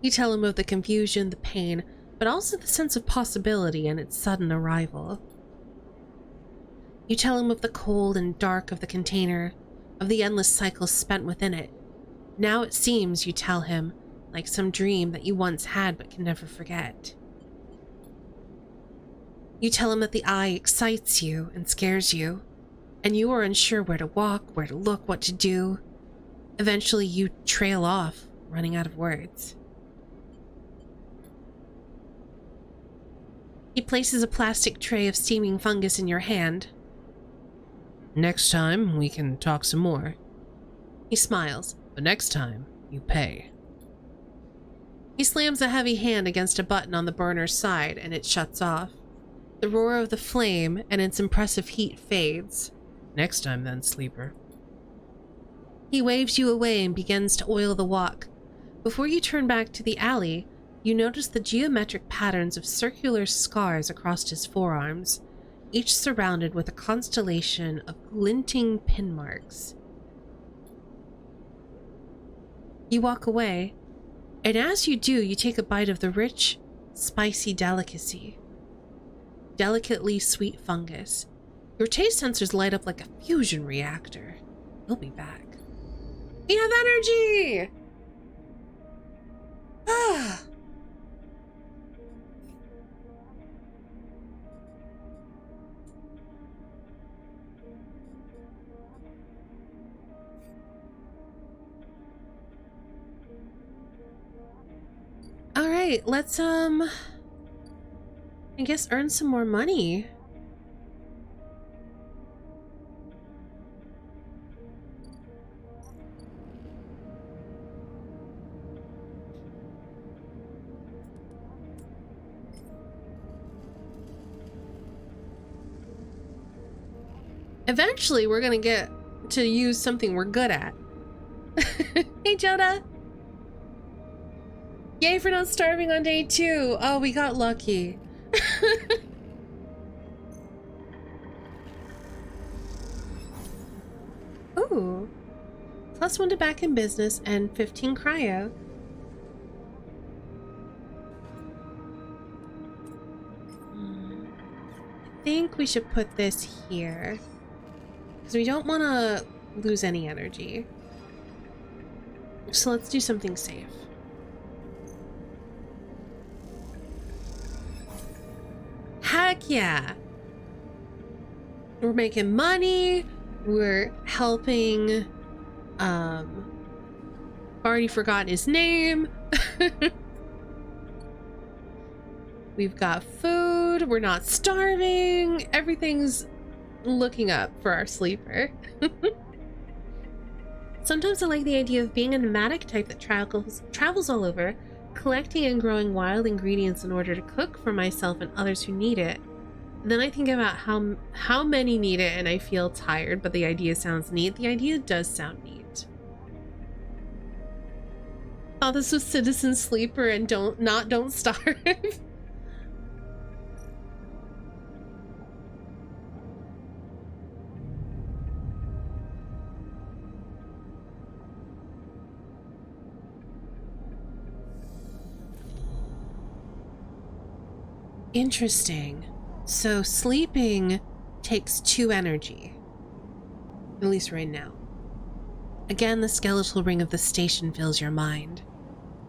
You tell him of the confusion, the pain, but also the sense of possibility and its sudden arrival. You tell him of the cold and dark of the container, of the endless cycles spent within it. Now it seems, you tell him, like some dream that you once had but can never forget. You tell him that the eye excites you and scares you, and you are unsure where to walk, where to look, what to do. Eventually you trail off, running out of words. He places a plastic tray of steaming fungus in your hand. Next time, we can talk some more. He smiles. But next time, you pay. He slams a heavy hand against a button on the burner's side, and it shuts off. The roar of the flame and its impressive heat fades. Next time then, sleeper. He waves you away and begins to oil the wok. Before you turn back to the alley, you notice the geometric patterns of circular scars across his forearms, each surrounded with a constellation of glinting pin marks. You walk away, and as you do, you take a bite of the rich, spicy delicacy. Delicately sweet fungus. Your taste sensors light up like a fusion reactor. He'll be back. We have energy! Ah. All right, let's I guess earn some more money. Eventually, we're gonna get to use something we're good at. Hey, Jonah. Yay for not starving on day 2. Oh, we got lucky. Ooh. +1 to back in business and 15 cryo. I think we should put this here, because we don't want to lose any energy. So let's do something safe. Heck yeah! We're making money. We're helping. I've already forgotten his name. We've got food. We're not starving. Everything's looking up for our sleeper. Sometimes I like the idea of being a nomadic type that travels all over, collecting and growing wild ingredients in order to cook for myself and others who need it. And then I think about how many need it, and I feel tired, but the idea sounds neat. The idea does sound neat. Oh, this was Citizen Sleeper and Don't Starve. Interesting. So sleeping takes 2 energy. At least right now. Again, the skeletal ring of the station fills your mind.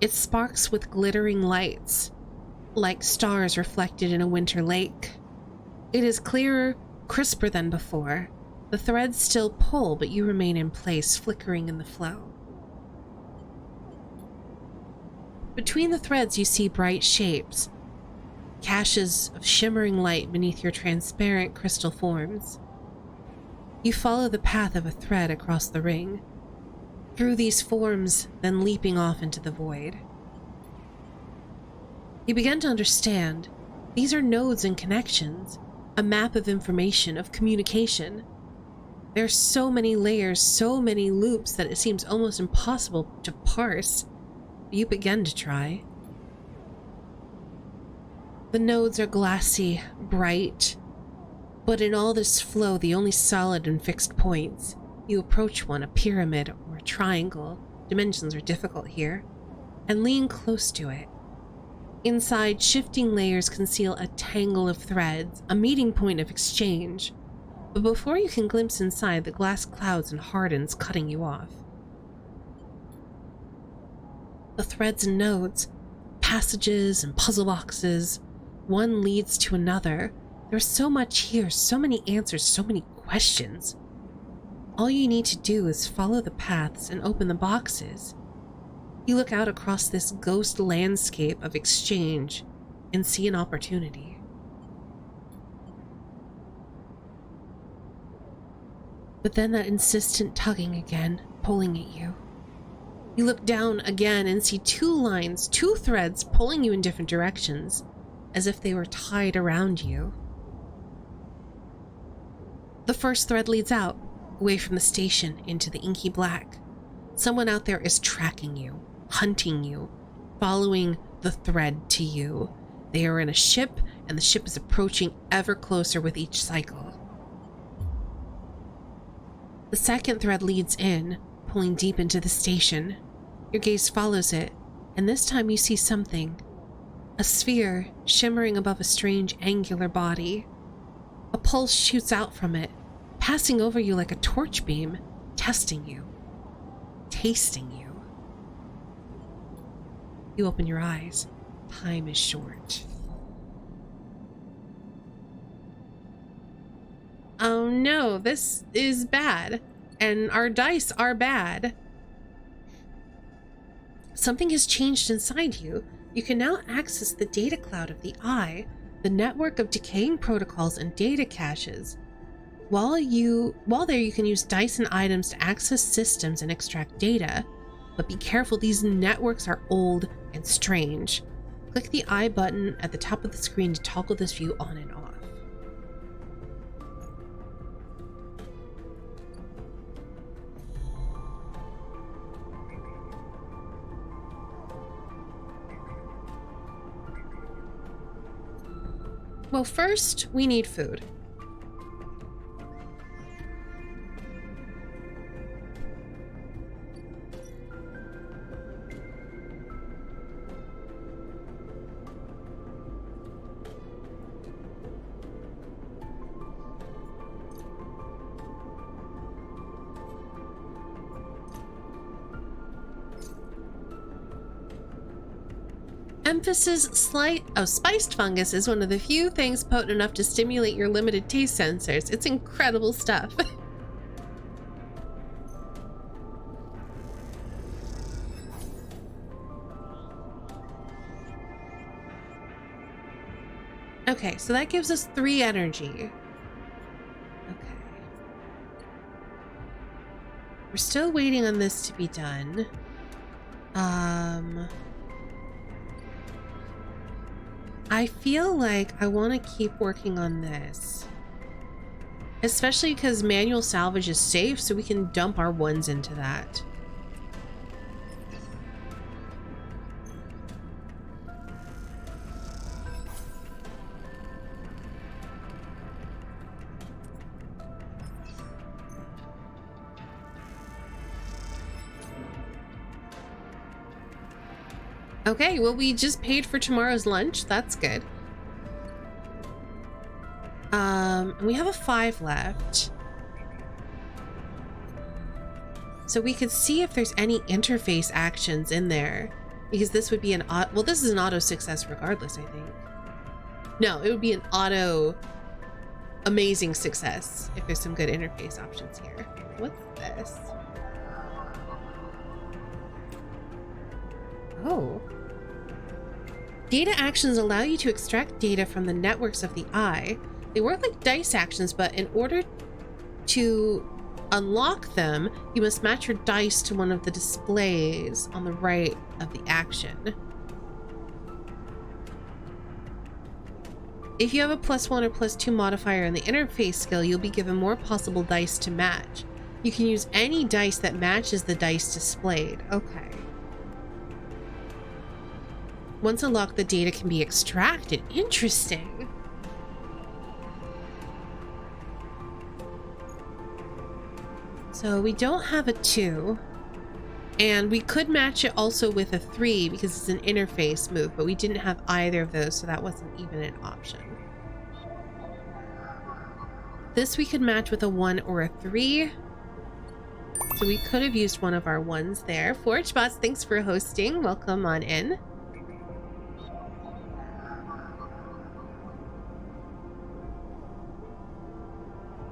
It sparks with glittering lights, like stars reflected in a winter lake. It is clearer, crisper than before. The threads still pull, but you remain in place, flickering in the flow. Between the threads you see bright shapes. caches of shimmering light beneath your transparent crystal forms. You follow the path of a thread across the ring, through these forms, then leaping off into the void. You begin to understand these are nodes and connections, a map of information, of communication. There are so many layers, so many loops that it seems almost impossible to parse. You begin to try. The nodes are glassy, bright, but in all this flow, the only solid and fixed points. You approach one, a pyramid or a triangle, dimensions are difficult here, and lean close to it. Inside, shifting layers conceal a tangle of threads, a meeting point of exchange. But before you can glimpse inside, the glass clouds and hardens, cutting you off. The threads and nodes, passages and puzzle boxes, one leads to another. There's so much here, so many answers, so many questions. All you need to do is follow the paths and open the boxes. You look out across this ghost landscape of exchange and see an opportunity. But then that insistent tugging again, pulling at you. You look down again and see two lines, two threads pulling you in different directions, as if they were tied around you. The first thread leads out, away from the station into the inky black. Someone out there is tracking you, hunting you, following the thread to you. They are in a ship, and the ship is approaching ever closer with each cycle. The second thread leads in, pulling deep into the station. Your gaze follows it, and this time you see something. A sphere shimmering above a strange angular body. A pulse shoots out from it, passing over you like a torch beam, testing you, tasting you. You open your eyes. Time is short. Oh no, this is bad. And our dice are bad. Something has changed inside you. You can now access the data cloud of the Eye, the network of decaying protocols and data caches. While there, you can use dice and items to access systems and extract data. But be careful, these networks are old and strange. Click the I button at the top of the screen to toggle this view on and off. Well, first, we need food. Spiced fungus is one of the few things potent enough to stimulate your limited taste sensors. It's incredible stuff. Okay, so that gives us 3 energy. Okay. We're still waiting on this to be done. I feel like I want to keep working on this. Especially because manual salvage is safe, so we can dump our ones into that. Okay, well, we just paid for tomorrow's lunch. That's good. We have a 5 left. So we could see if there's any interface actions in there. Because this would be an well, this is an auto success regardless, I think. No, it would be an auto amazing success if there's some good interface options here. What's this? Oh. Data actions allow you to extract data from the networks of the eye. They work like dice actions, but in order to unlock them, you must match your dice to one of the displays on the right of the action. If you have a +1 or +2 modifier in the interface skill, you'll be given more possible dice to match. You can use any dice that matches the dice displayed. Okay. Once unlocked, the data can be extracted. Interesting. So we don't have a 2. And we could match it also with a 3 because it's an interface move, but we didn't have either of those, so that wasn't even an option. This we could match with a 1 or a 3. So we could have used one of our 1s there. ForgeBots, thanks for hosting. Welcome on in.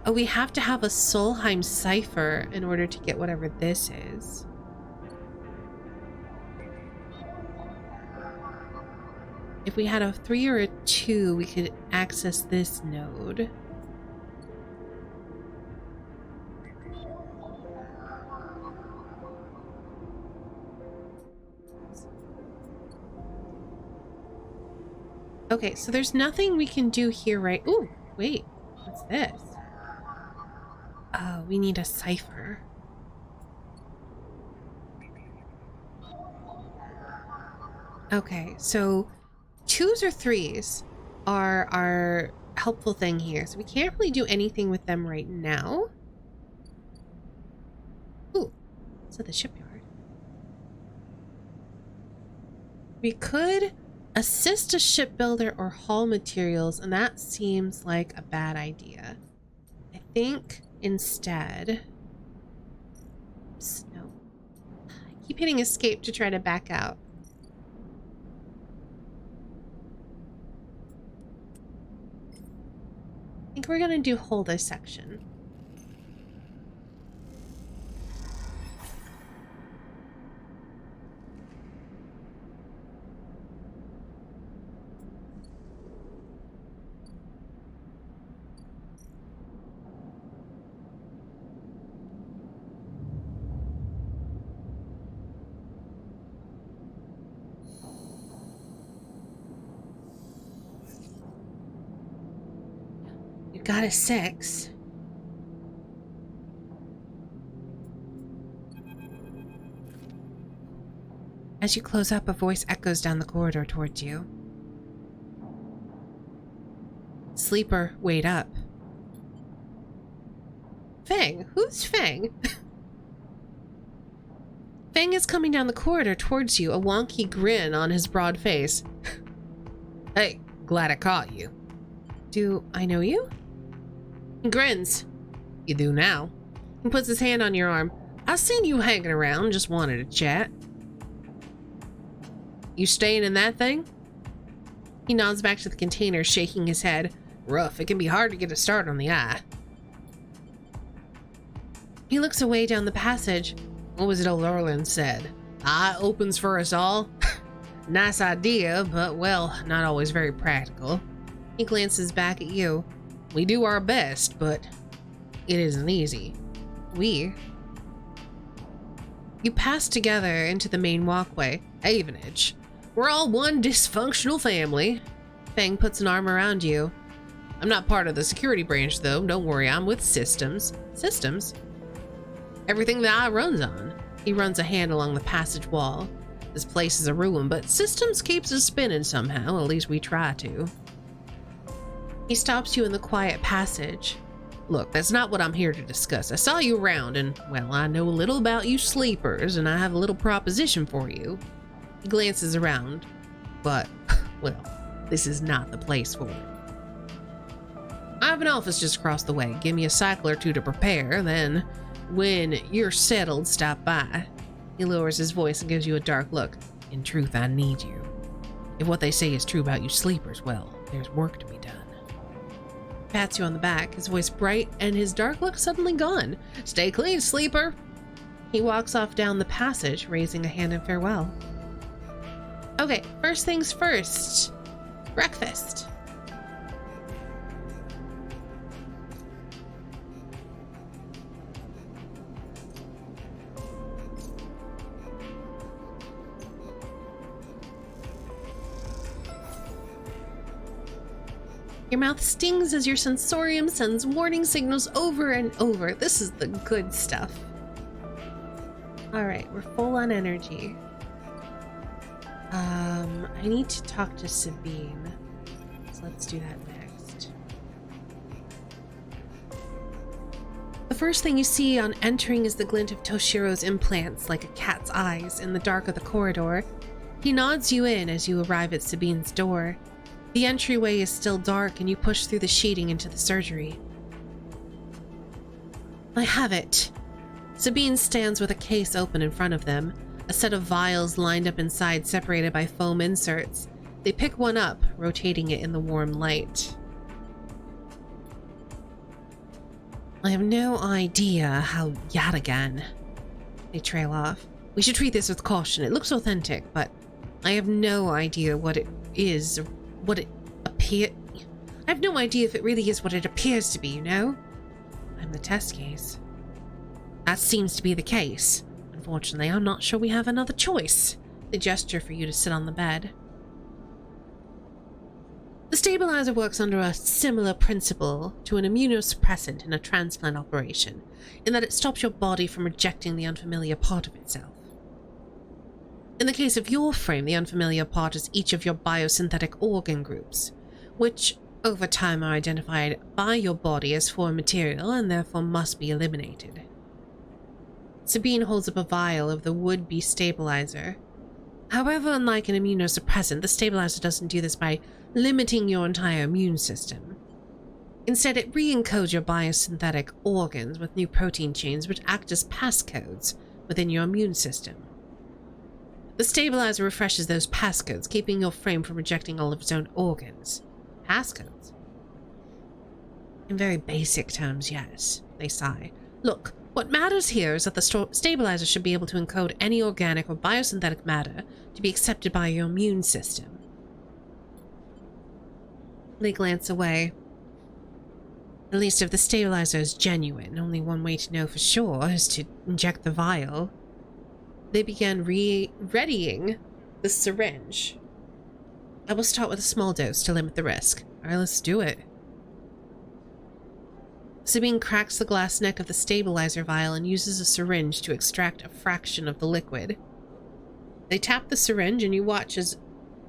Oh, we have to have a Solheim cipher in order to get whatever this is. If we had a 3 or a 2, we could access this node. Okay, so there's nothing we can do here, right? Ooh, wait, what's this? Oh, we need a cipher. Okay, so 2s or 3s are our helpful thing here. So we can't really do anything with them right now. Ooh, it's at the shipyard. We could assist a shipbuilder or haul materials, and that seems like a bad idea. I think instead... No. I keep hitting escape to try to back out. I think we're gonna do hold a section. Got a 6. As you close up, a voice echoes down the corridor towards you. Sleeper, wait up. Fang? Who's Fang? Fang is coming down the corridor towards you, a wonky grin on his broad face. Hey, glad I caught you. Do I know you? He grins. You do now. He puts his hand on your arm. I seen you hanging around, just wanted to chat. You staying in that thing? He nods back to the container, shaking his head. Rough, it can be hard to get a start on the eye. He looks away down the passage. What was it old Orland said? Eye opens for us all? Nice idea, but well, not always very practical. He glances back at you. We do our best, but it isn't easy. You pass together into the main walkway. Havenage. We're all one dysfunctional family. Fang puts an arm around you. I'm not part of the security branch, though. Don't worry, I'm with systems. Systems? Everything that I runs on. He runs a hand along the passage wall. This place is a ruin, but systems keeps us spinning somehow. At least we try to. He stops you in the quiet passage. Look, that's not what I'm here to discuss. I saw you around and, well, I know a little about you sleepers and I have a little proposition for you. He glances around. But, well, this is not the place for it. I have an office just across the way. Give me a cycle or two to prepare, then when you're settled, stop by. He lowers his voice and gives you a dark look. In truth, I need you. If what they say is true about you sleepers, well, there's work to be done. Pats you on the back, his voice bright and his dark look suddenly gone. Stay clean, sleeper. He walks off down the passage, raising a hand in farewell. Okay, first things first. Breakfast. Your mouth stings as your sensorium sends warning signals over and over. This is the good stuff. All right, we're full on energy. I need to talk to Sabine. So let's do that next. The first thing you see on entering is the glint of Toshiro's implants like a cat's eyes in the dark of the corridor. He nods you in as you arrive at Sabine's door. The entryway is still dark and you push through the sheeting into the surgery. I have it. Sabine stands with a case open in front of them, a set of vials lined up inside separated by foam inserts. They pick one up, rotating it in the warm light. I have no idea how yet again. They trail off. We should treat this with caution. It looks authentic, but I have no idea what it is or what it appear. I have no idea if it really is what it appears to be, you know? I'm the test case. That seems to be the case. Unfortunately, I'm not sure we have another choice. They gesture for you to sit on the bed. The stabilizer works under a similar principle to an immunosuppressant in a transplant operation, in that it stops your body from rejecting the unfamiliar part of itself. In the case of your frame, the unfamiliar part is each of your biosynthetic organ groups, which over time are identified by your body as foreign material and therefore must be eliminated. Sabine holds up a vial of the would-be stabilizer. However, unlike an immunosuppressant, the stabilizer doesn't do this by limiting your entire immune system. Instead, it re-encodes your biosynthetic organs with new protein chains which act as passcodes within your immune system. The stabilizer refreshes those passcodes, keeping your frame from rejecting all of its own organs. Passcodes? In very basic terms, yes, they sigh. Look, what matters here is that the stabilizer should be able to encode any organic or biosynthetic matter to be accepted by your immune system. They glance away. At least if the stabilizer is genuine, only one way to know for sure is to inject the vial. They began readying the syringe. I will start with a small dose to limit the risk. Alright, let's do it. Sabine cracks the glass neck of the stabilizer vial and uses a syringe to extract a fraction of the liquid. They tap the syringe and you watch as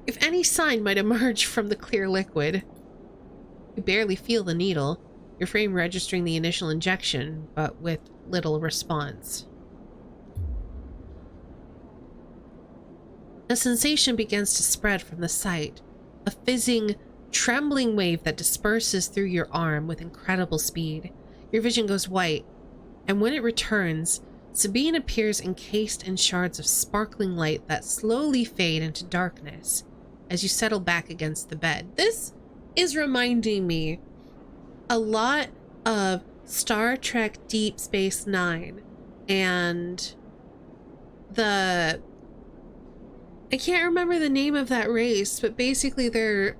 if any sign might emerge from the clear liquid. You barely feel the needle, your frame registering the initial injection, but with little response. A sensation begins to spread from the site, a fizzing, trembling wave that disperses through your arm with incredible speed. Your vision goes white, and when it returns, Sabine appears encased in shards of sparkling light that slowly fade into darkness as you settle back against the bed. This is reminding me a lot of Star Trek Deep Space Nine and I can't remember the name of that race, but basically they're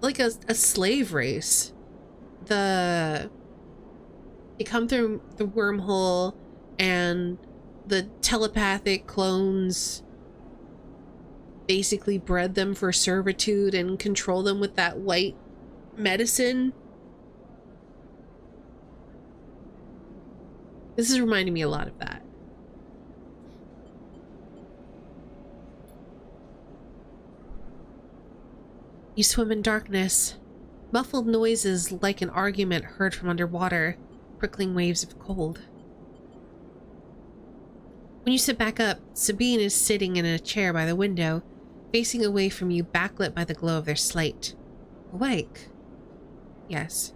like a slave race. They come through the wormhole and the telepathic clones basically bred them for servitude and control them with that white medicine. This is reminding me a lot of that. You swim in darkness. Muffled noises like an argument heard from underwater, prickling waves of cold. When you sit back up, Sabine is sitting in a chair by the window, facing away from you, backlit by the glow of their slate. Awake? Yes.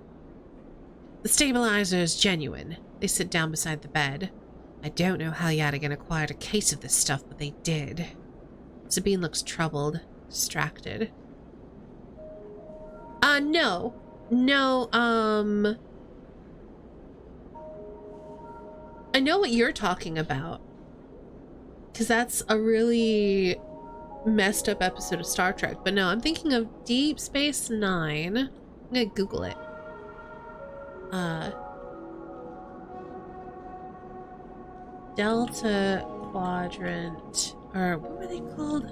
The stabilizer is genuine. They sit down beside the bed. I don't know how Yadigan acquired a case of this stuff, but they did. Sabine looks troubled, distracted. No, I know what you're talking about. Because that's a really messed up episode of Star Trek. But no, I'm thinking of Deep Space Nine. I'm gonna Google it. Delta Quadrant, or what were they called?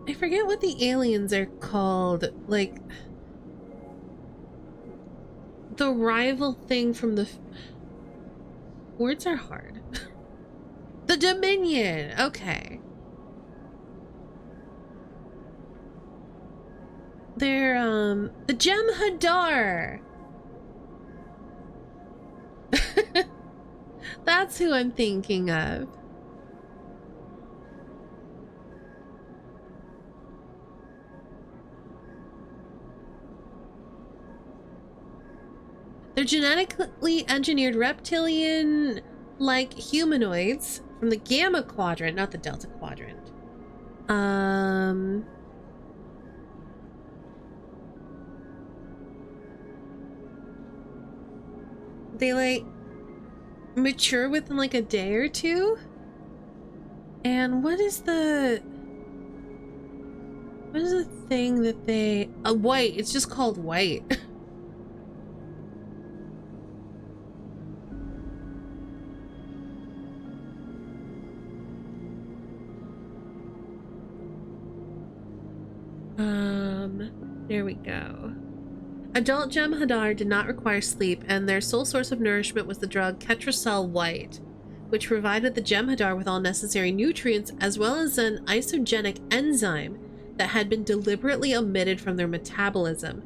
I forget what the aliens are called. Like the rival thing from the words are hard. The Dominion. Okay. They're the Jem'Hadar. That's who I'm thinking of. They're genetically engineered reptilian-like humanoids from the Gamma Quadrant, not the Delta Quadrant. They like mature within like a day or two. And what is the thing that they white? It's just called white. There we go. Adult Jem'Hadar did not require sleep, and their sole source of nourishment was the drug Ketracel White, which provided the Jem'Hadar with all necessary nutrients as well as an isogenic enzyme that had been deliberately omitted from their metabolism.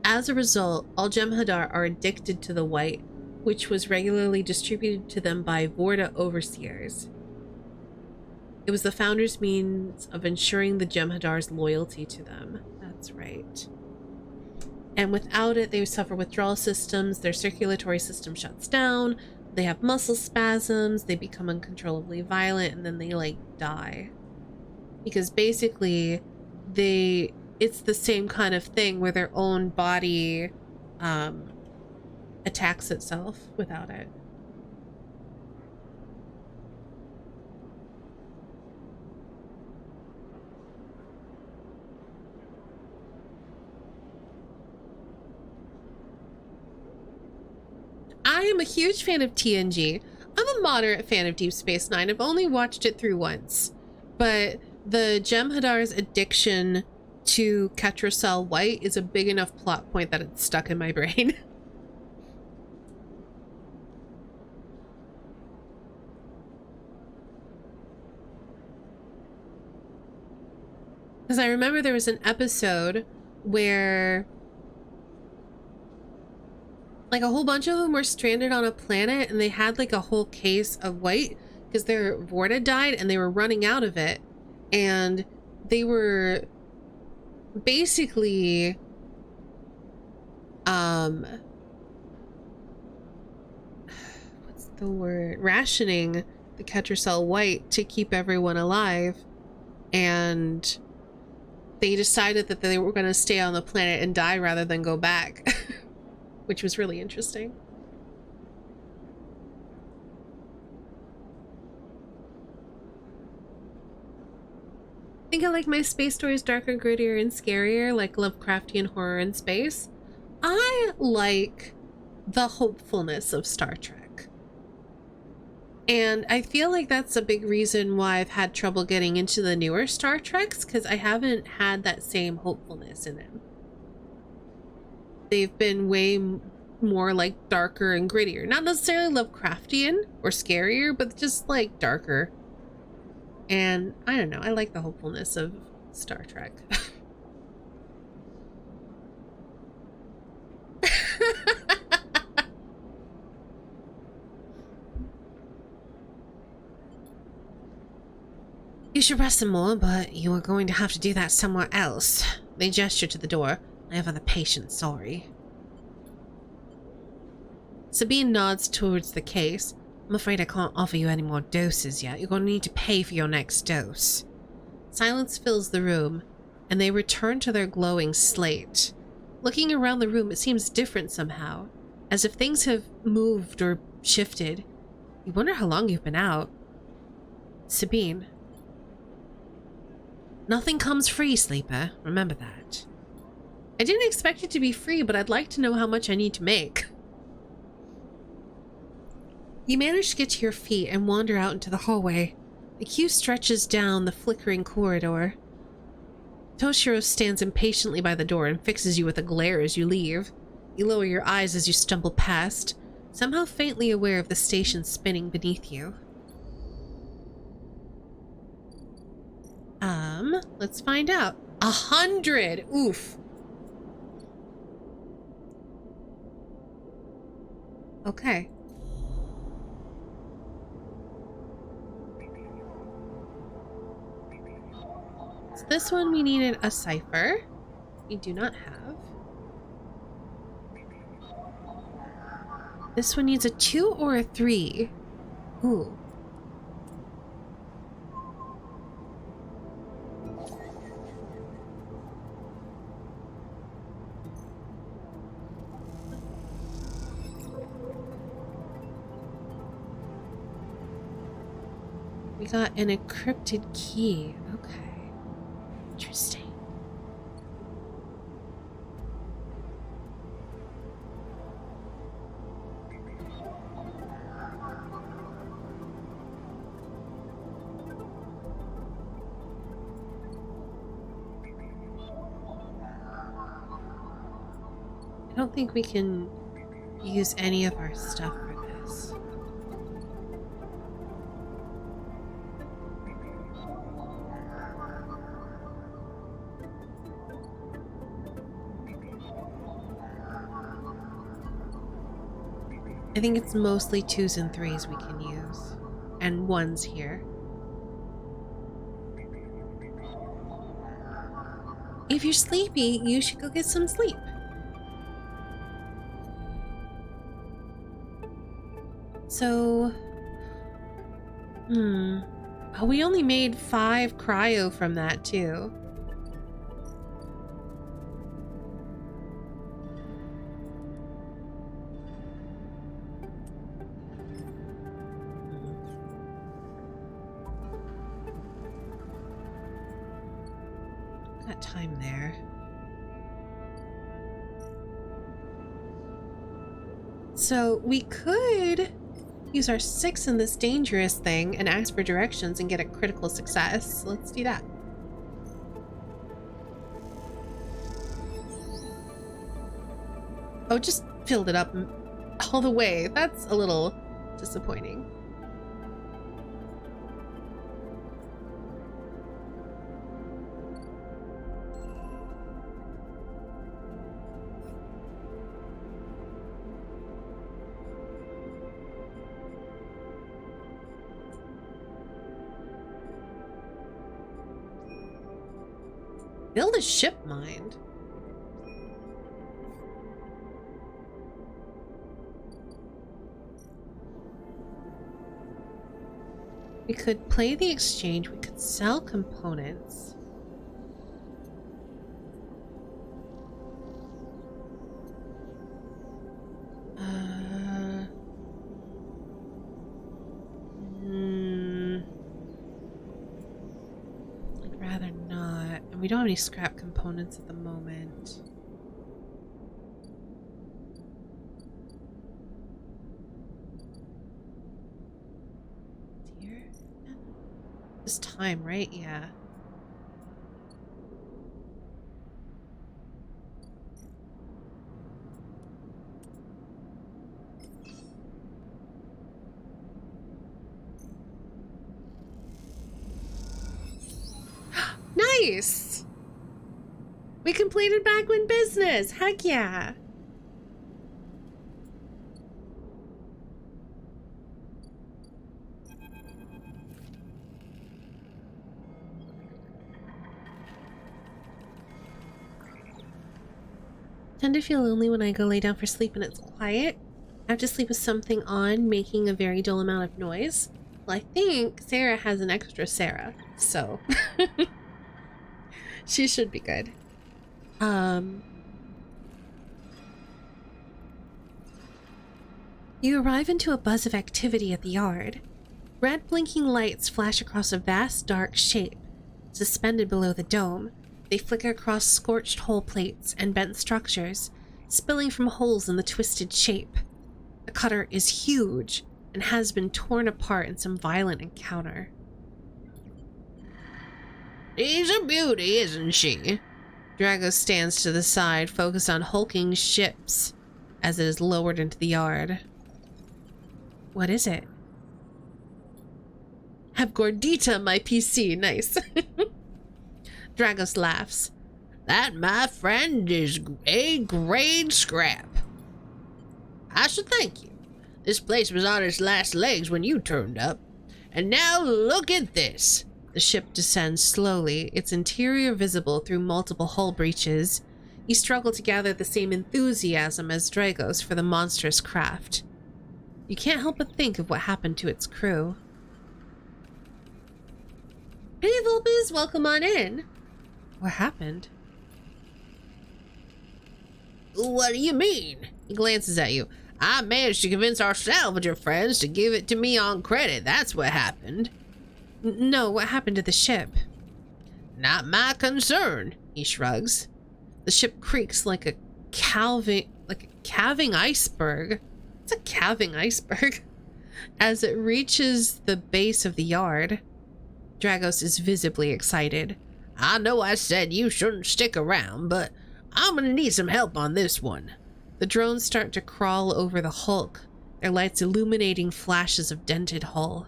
As a result, all Jem'Hadar are addicted to the white, which was regularly distributed to them by Vorta overseers. It was the founders' means of ensuring the Jem'Hadar's loyalty to them. That's right. And without it, they suffer withdrawal systems, their circulatory system shuts down, they have muscle spasms, they become uncontrollably violent, and then they like die. Because basically it's the same kind of thing where their own body attacks itself without it. I am a huge fan of TNG. I'm a moderate fan of Deep Space Nine. I've only watched it through once. But the Jem'Hadar's addiction to Ketracel White is a big enough plot point that it's stuck in my brain. Because I remember there was an episode where like a whole bunch of them were stranded on a planet and they had like a whole case of white because their Vorta died and they were running out of it. And they were basically what's the word? Rationing the Ketracel White to keep everyone alive. And they decided that they were going to stay on the planet and die rather than go back. Which was really interesting. I think I like my space stories darker, grittier, and scarier, like Lovecraftian horror in space. I like the hopefulness of Star Trek. And I feel like that's a big reason why I've had trouble getting into the newer Star Treks, because I haven't had that same hopefulness in them. They've been way more like darker and grittier. Not necessarily Lovecraftian or scarier, but just like darker. And I don't know, I like the hopefulness of Star Trek. You should rest some more, but you are going to have to do that somewhere else. They gestured to the door. I have other patients, sorry. Sabine nods towards the case. I'm afraid I can't offer you any more doses yet. You're going to need to pay for your next dose. Silence fills the room, and they return to their glowing slate. Looking around the room, it seems different somehow, as if things have moved or shifted. You wonder how long you've been out. Sabine. Nothing comes free, sleeper. Remember that. I didn't expect it to be free, but I'd like to know how much I need to make. You manage to get to your feet and wander out into the hallway. The queue stretches down the flickering corridor. Toshiro stands impatiently by the door and fixes you with a glare as you leave. You lower your eyes as you stumble past, somehow faintly aware of the station spinning beneath you. Let's find out. 100! Oof. Okay. So this one we needed a cipher. We do not have. This one needs a 2 or a 3. Ooh. We got an encrypted key. Okay. Interesting. I don't think we can use any of our stuff for this. I think it's mostly 2s and 3s we can use. And 1s here. If you're sleepy, you should go get some sleep. So... Oh, we only made 5 cryo from that, too. Got time there. So we could use our 6 in this dangerous thing and ask for directions and get a critical success. Let's do that. Oh, just filled it up all the way. That's a little disappointing. Build a ship mind. We could play the exchange. We could sell components. I'd rather not. And we don't have any scrap components at the moment. It's time, right? Yeah. Nice! We completed Backwin business! Heck yeah! Tend to feel lonely when I go lay down for sleep and it's quiet. I have to sleep with something on, making a very dull amount of noise. Well, I think Sarah has an extra Sarah, so she should be good. You arrive into a buzz of activity at the yard. Red blinking lights flash across a vast dark shape. Suspended below the dome, they flicker across scorched hull plates and bent structures, spilling from holes in the twisted shape. The cutter is huge and has been torn apart in some violent encounter. She's a beauty, isn't she? Drago stands to the side, focused on hulking ships as it is lowered into the yard. What is it? Have Gordita, my PC. Nice. Dragos laughs. That, my friend, is A-grade scrap. I should thank you. This place was on its last legs when you turned up. And now look at this. The ship descends slowly, its interior visible through multiple hull breaches. You struggle to gather the same enthusiasm as Dragos for the monstrous craft. You can't help but think of what happened to its crew. Hey, Vulpes, welcome on in. What happened? What do you mean? He glances at you. I managed to convince our salvager friends to give it to me on credit. That's what happened. No, what happened to the ship? Not my concern, he shrugs. The ship creaks like a calving iceberg. It's a calving iceberg. As it reaches the base of the yard, Dragos is visibly excited. I know I said you shouldn't stick around, but I'm gonna need some help on this one. The drones start to crawl over the hulk, their lights illuminating flashes of dented hull.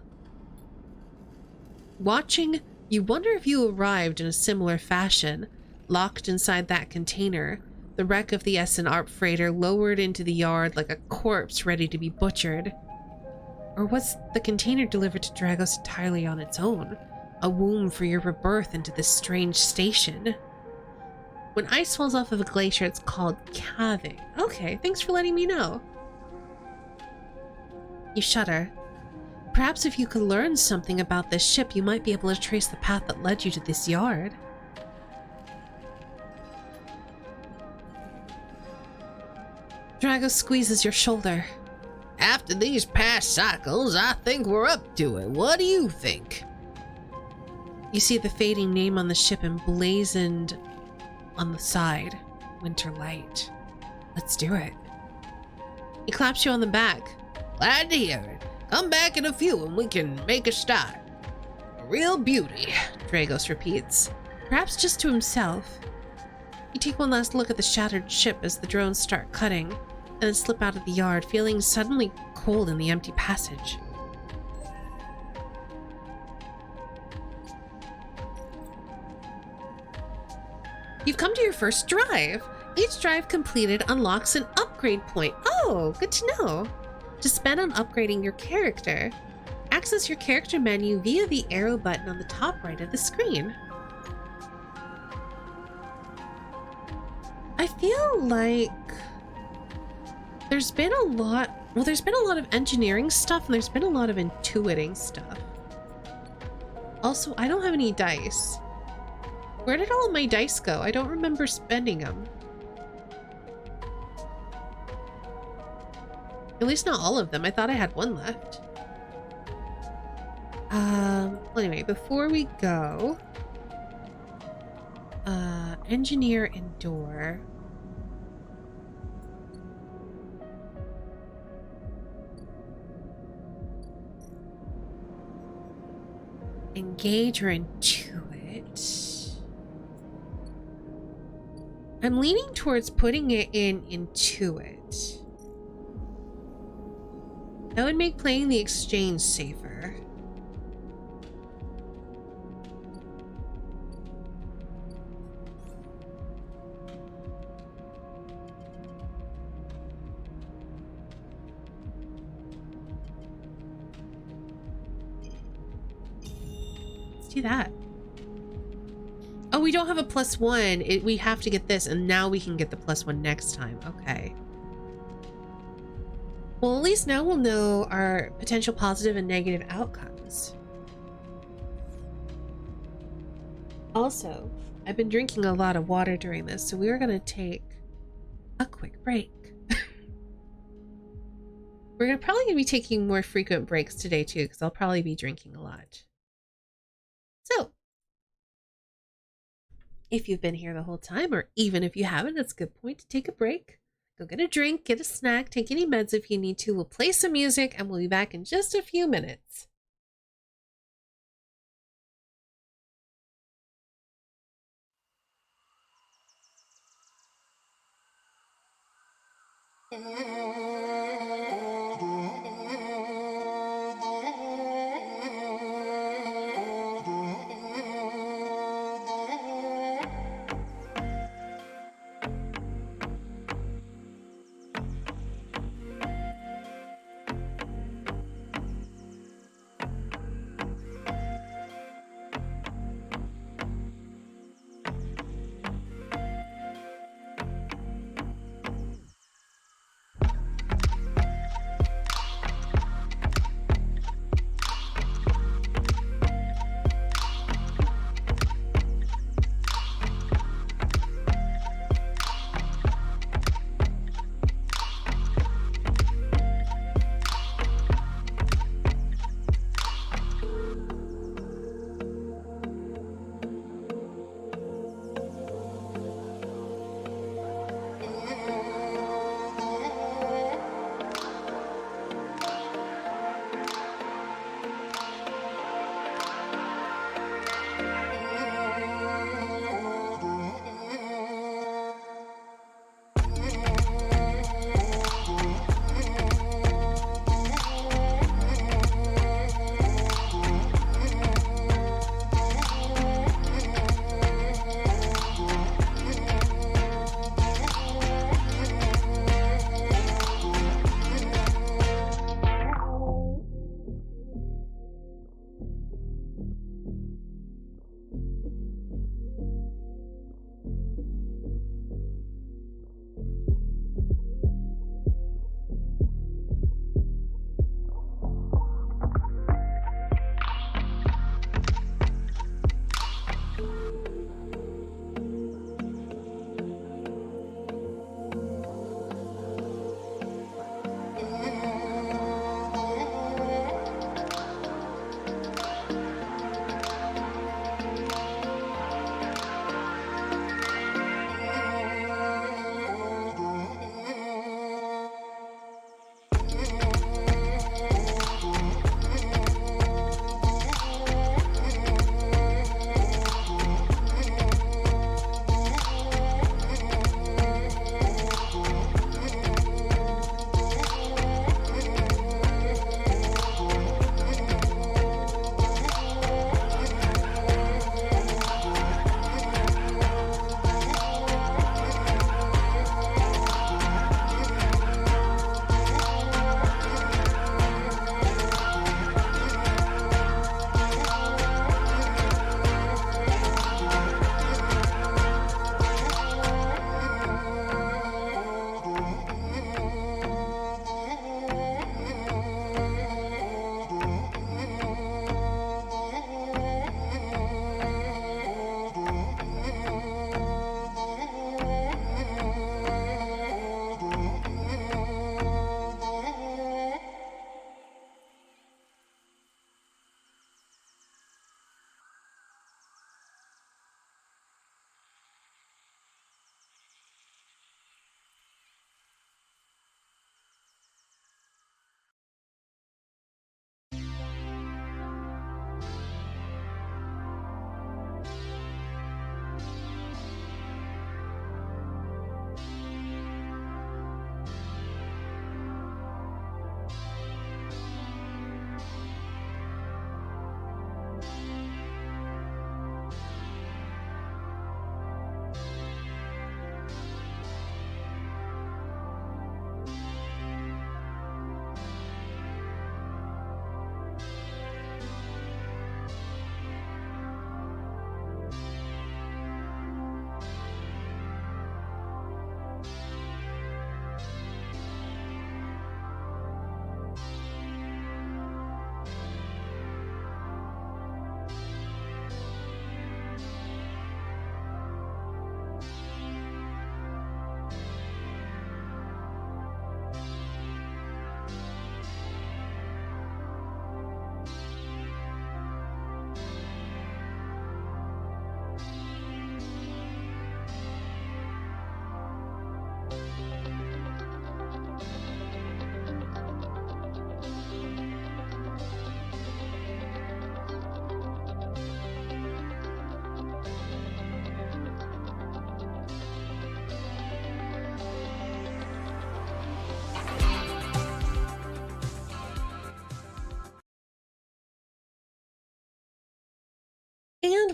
Watching, you wonder if you arrived in a similar fashion, locked inside that container, the wreck of the Essen-Arp freighter lowered into the yard like a corpse ready to be butchered. Or was the container delivered to Dragos entirely on its own, a womb for your rebirth into this strange station? When ice falls off of a glacier, it's called calving. Okay, thanks for letting me know. You shudder. Perhaps if you could learn something about this ship, you might be able to trace the path that led you to this yard. Dragos squeezes your shoulder. After these past cycles, I think we're up to it. What do you think? You see the fading name on the ship emblazoned on the side. Winter Light. Let's do it. He claps you on the back. Glad to hear it. Come back in a few and we can make a start. A real beauty, Dragos repeats, perhaps just to himself. You take one last look at the shattered ship as the drones start cutting, and then slip out of the yard, feeling suddenly cold in the empty passage. You've come to your first drive. Each drive completed unlocks an upgrade point. Oh, good to know. To spend on upgrading your character, access your character menu via the arrow button on the top right of the screen. I feel like there's been a lot of engineering stuff and there's been a lot of intuiting stuff. Also, I don't have any dice. Where did all of my dice go? I don't remember spending them. At least not all of them. I thought I had one left. Well, anyway, before we go, engineer and door. Engage or intuit. I'm leaning towards putting it in intuit. That would make playing the exchange safer. Let's do that. Oh, we don't have a +1. We have to get this, and now we can get the +1 next time. Okay. Well, at least now we'll know our potential positive and negative outcomes. Also, I've been drinking a lot of water during this, so we are going to take a quick break. We're probably going to be taking more frequent breaks today too, because I'll probably be drinking a lot. So, if you've been here the whole time, or even if you haven't, it's a good point to take a break. Go get a drink, get a snack, take any meds if you need to. We'll play some music, and we'll be back in just a few minutes.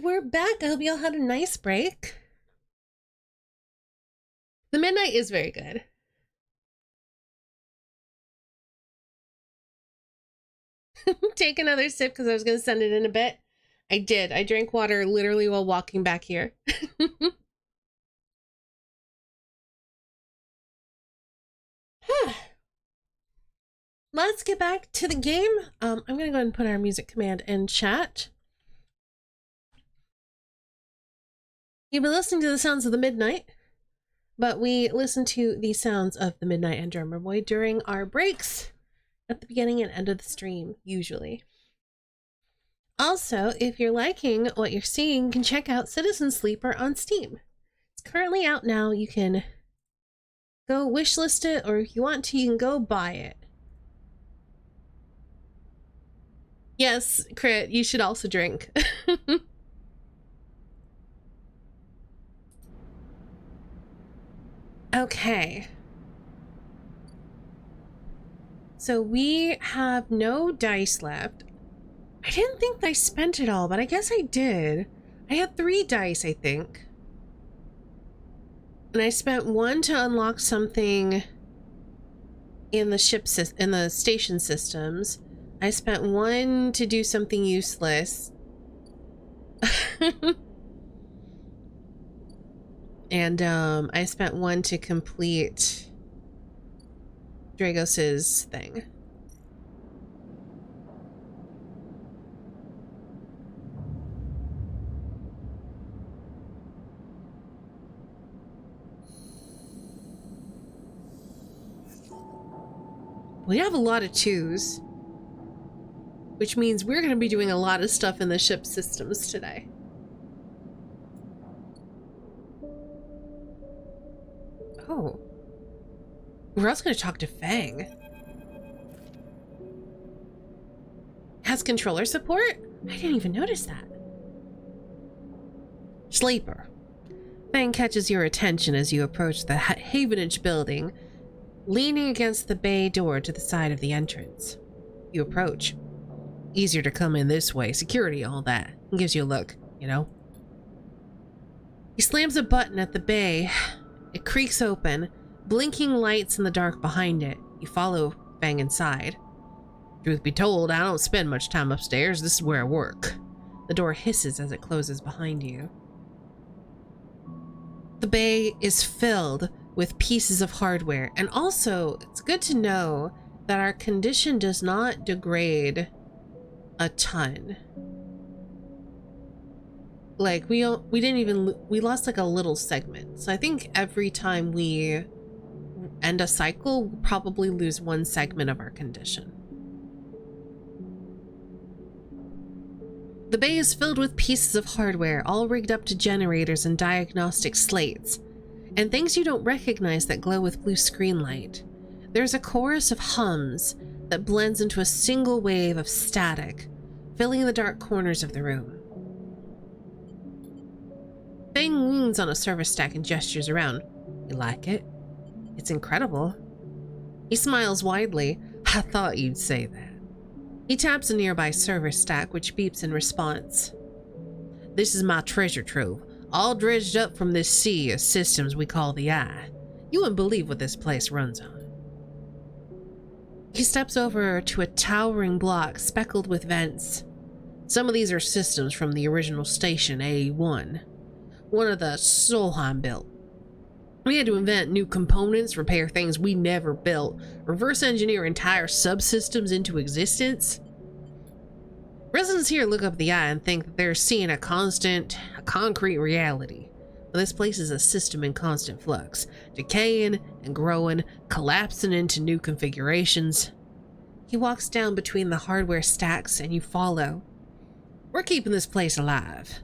we're back. I hope y'all had a nice break. The midnight is very good. Take another sip because I was going to send it in a bit. I did. I drank water literally while walking back here. Let's get back to the game. I'm going to go ahead and put our music command in chat. You've been listening to the sounds of the midnight, but we listen to the sounds of the midnight and drummer boy during our breaks at the beginning and end of the stream, usually. Also, if you're liking what you're seeing, you can check out Citizen Sleeper on Steam. It's currently out now. You can go wishlist it, or if you want to, you can go buy it. Yes, Crit, you should also drink. Okay. So we have no dice left. I didn't think I spent it all, but I guess I did. I had 3 dice, I think. And I spent 1 to unlock something in the in the station systems. I spent 1 to do something useless. And I spent 1 to complete Dragos's thing. We have a lot of 2s, which means we're going to be doing a lot of stuff in the ship systems today. Oh. We're also going to talk to Fang. Has controller support? I didn't even notice that. Sleeper. Fang catches your attention as you approach the Havenage building, leaning against the bay door to the side of the entrance. You approach. Easier to come in this way, security, all that. He gives you a look, you know? He slams a button at the bay. It creaks open, blinking lights in the dark behind it. You follow Fang inside. Truth be told, I don't spend much time upstairs. This is where I work. The door hisses as it closes behind you. The bay is filled with pieces of hardware, and also it's good to know that our condition does not degrade a ton. Like we lost like a little segment. So I think every time we end a cycle, we'll probably lose 1 segment of our condition. The bay is filled with pieces of hardware, all rigged up to generators and diagnostic slates, and things you don't recognize that glow with blue screen light. There's a chorus of hums that blends into a single wave of static, filling the dark corners of the room. Fang leans on a service stack and gestures around. You like it? It's incredible. He smiles widely. I thought you'd say that. He taps a nearby service stack, which beeps in response. This is my treasure trove, all dredged up from this sea of systems we call the Eye. You wouldn't believe what this place runs on. He steps over to a towering block speckled with vents. Some of these are systems from the original station, A1. One of the Solheim built. We had to invent new components, repair things we never built, reverse engineer entire subsystems into existence. Residents here look up the Eye and think that they're seeing a concrete reality. But this place is a system in constant flux, decaying and growing, collapsing into new configurations. He walks down between the hardware stacks and you follow. We're keeping this place alive.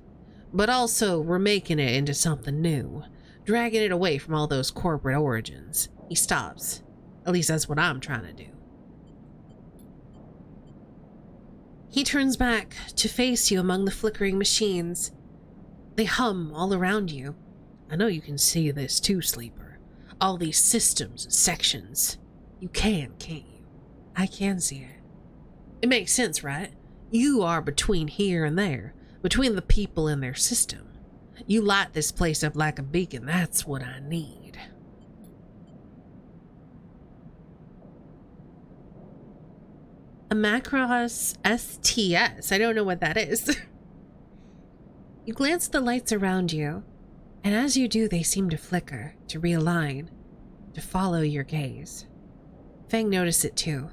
But also, we're making it into something new, dragging it away from all those corporate origins. He stops. At least that's what I'm trying to do. He turns back to face you among the flickering machines. They hum all around you. I know you can see this too, Sleeper. All these systems and sections. You can, can't you? I can see it. It makes sense, right? You are between here and there. between the people and their system. You light this place up like a beacon. That's what I need. A Macross STS. I don't know what that is. You glance at the lights around you, and as you do, they seem to flicker, to realign, to follow your gaze. Fang noticed it too.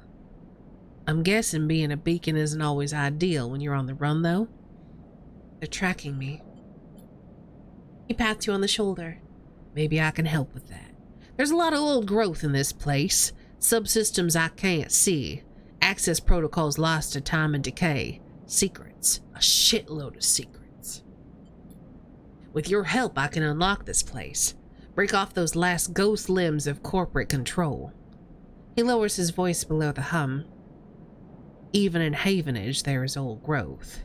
I'm guessing being a beacon isn't always ideal when you're on the run, though. They're tracking me. He pats you on the shoulder. Maybe I can help with that. There's a lot of old growth in this place. Subsystems I can't see. Access protocols lost to time and decay. Secrets. A shitload of secrets. With your help, I can unlock this place. Break off those last ghost limbs of corporate control. He lowers his voice below the hum. Even in Havenage, there is old growth.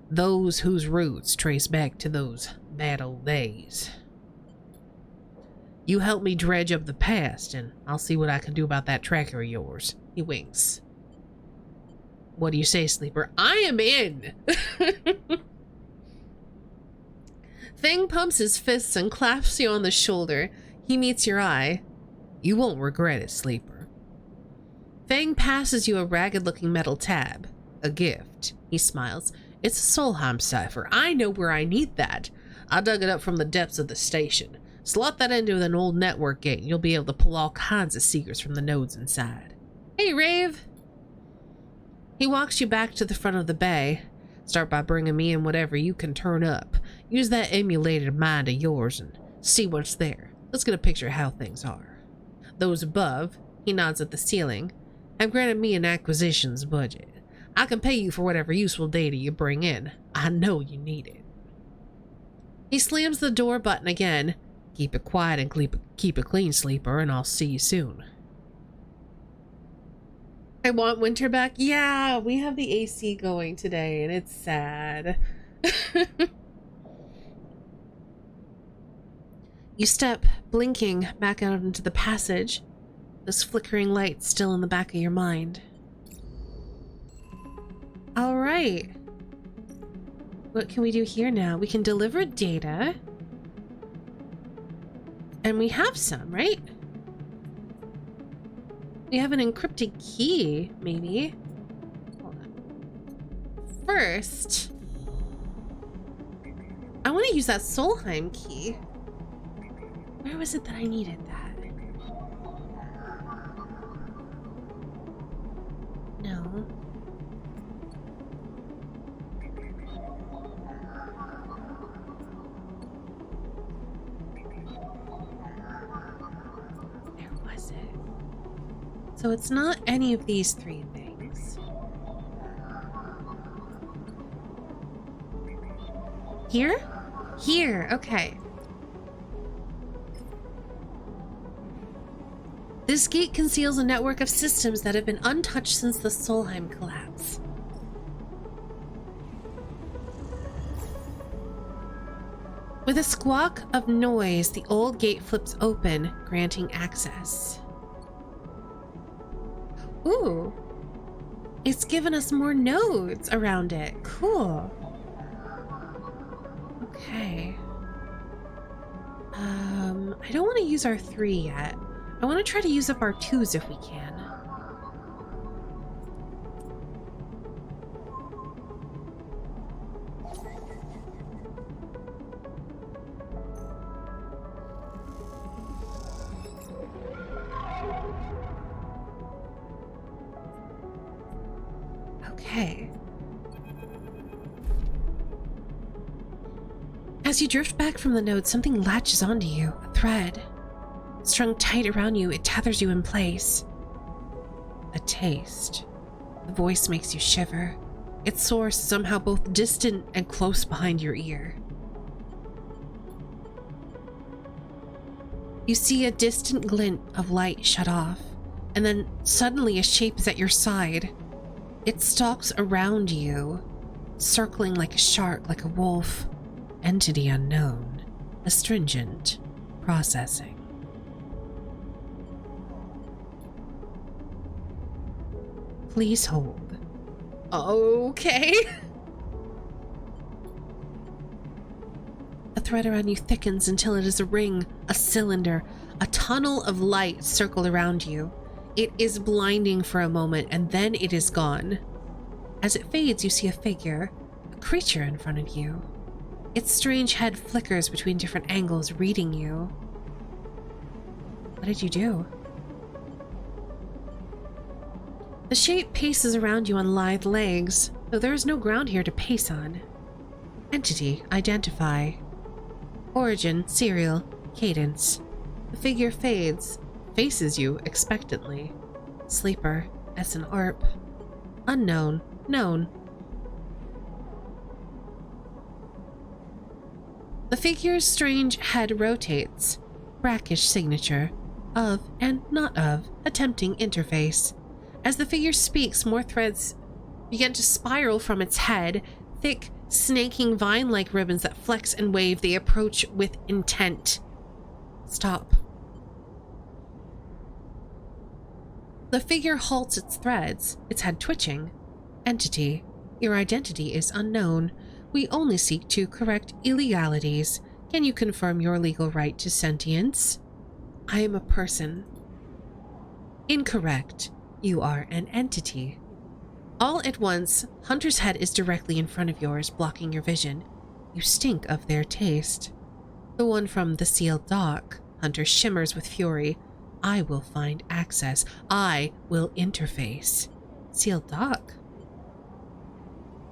Those whose roots trace back to those bad old days. You help me dredge up the past, and I'll see what I can do about that tracker of yours. He winks. What do you say, Sleeper? I am in! Fang pumps his fists and claps you on the shoulder. He meets your eye. You won't regret it, Sleeper. Fang passes you a ragged-looking metal tab. A gift. He smiles. It's a Solheim cipher. I know where I need that. I dug it up from the depths of the station. Slot that into an old network gate and you'll be able to pull all kinds of secrets from the nodes inside. Hey, Rave! He walks you back to the front of the bay. Start by bringing me in whatever you can turn up. Use that emulated mind of yours and see what's there. Let's get a picture of how things are. Those above, he nods at the ceiling, have granted me an acquisitions budget. I can pay you for whatever useful data you bring in. I know you need it. He slams the door button again. Keep it quiet and keep it clean, Sleeper, and I'll see you soon. I want winter back. Yeah, we have the AC going today, and it's sad. You step, blinking, back out into the passage. This flickering light still in the back of your mind. All right. What can we do here now? We can deliver data. And we have some, right? We have an encrypted key, maybe. Hold on. First, I want to use that Solheim key. Where was it that I needed that? No. Where was it? So it's not any of these three things. Here? Here, okay. This gate conceals a network of systems that have been untouched since the Solheim collapse. With a squawk of noise, the old gate flips open, granting access. Ooh, it's given us more nodes around it. Cool. Okay. I don't want to use our 3 yet. I want to try to use up our 2s if we can. Okay. As you drift back from the node, something latches onto you, a thread. Strung tight around you, it tethers you in place. A taste. The voice makes you shiver. Its source somehow both distant and close behind your ear. You see a distant glint of light shut off, and then suddenly a shape is at your side. It stalks around you, circling like a shark, like a wolf. Entity unknown. Astringent. Processing. Please hold. Okay. thread around you thickens until it is a ring, a cylinder, a tunnel of light circled around you. It is blinding for a moment, and then it is gone. As it fades, you see a figure, a creature in front of you. Its strange head flickers between different angles, reading you. What did you do? The shape paces around you on lithe legs, though there is no ground here to pace on. Entity, identify. Origin, serial, cadence. The figure fades, faces you expectantly. Sleeper, as an ARP. Unknown, known. The figure's strange head rotates. Brackish signature. Of and not of. Attempting interface. As the figure speaks, more threads begin to spiral from its head. Thick, snaking vine-like ribbons that flex and wave. They approach with intent. Stop. The figure halts its threads, its head twitching. Entity, your identity is unknown. We only seek to correct illegalities. Can you confirm your legal right to sentience? I am a person. Incorrect. You are an entity. All at once, Hunter's head is directly in front of yours, blocking your vision. You stink of their taste. The one from the sealed dock. Hunter shimmers with fury. I will find access. I will interface. Sealed dock?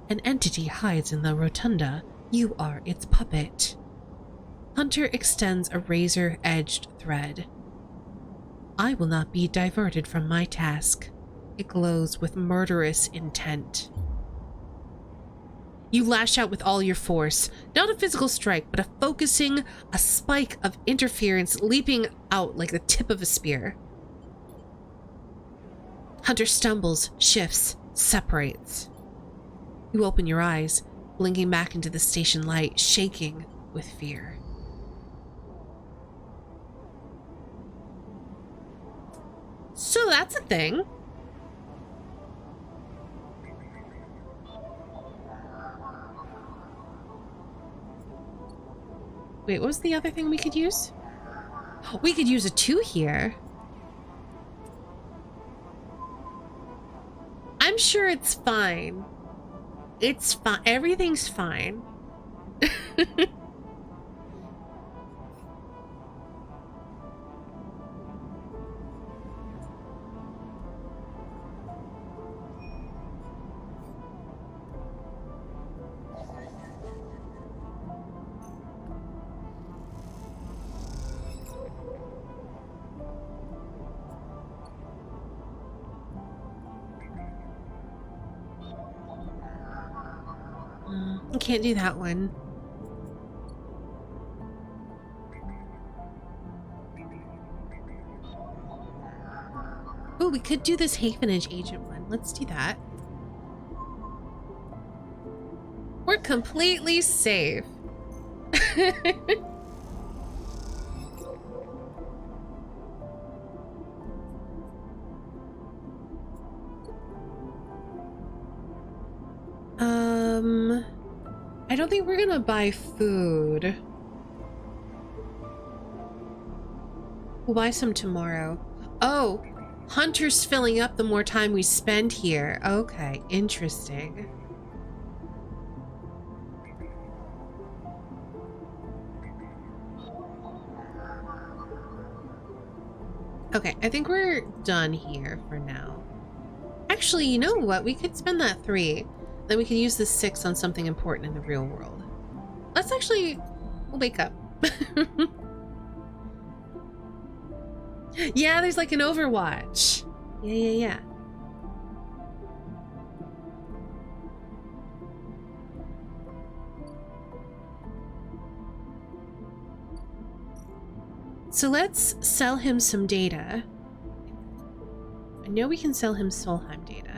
An entity hides in the rotunda. You are its puppet. Hunter extends a razor-edged thread. I will not be diverted from my task. It glows with murderous intent. You lash out with all your force, not a physical strike, but a spike of interference leaping out like the tip of a spear. Hunter stumbles, shifts, separates. You open your eyes, blinking back into the station light, shaking with fear. So that's a thing. Wait, what was the other thing we could use? We could use a 2 here. I'm sure it's fine. It's fine. Everything's fine. I can't do that one. Oh, we could do this Havenage agent one. Let's do that. We're completely safe. I don't think we're gonna buy food. We'll buy some tomorrow. Oh, Hunter's filling up the more time we spend here. Okay, interesting. Okay, I think we're done here for now. Actually, you know what? We could spend that 3. Then we could use the 6 on something important in the real world. Let's actually... We'll wake up. Yeah, there's like an Overwatch. Yeah. So let's sell him some data. I know we can sell him Solheim data.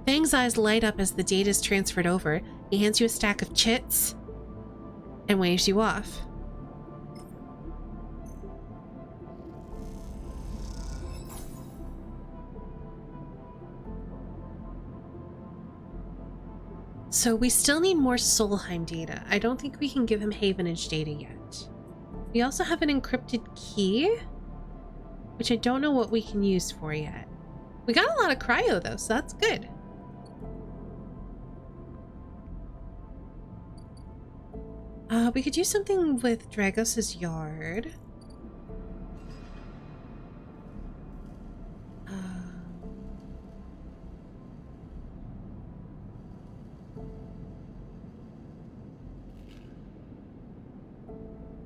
Fang's eyes light up as the data is transferred over. He hands you a stack of chits and waves you off. So we still need more Solheim data. I don't think we can give him Havenage data yet. We also have an encrypted key, which I don't know what we can use for yet. We got a lot of cryo though, so that's good. We could do something with Dragos's yard.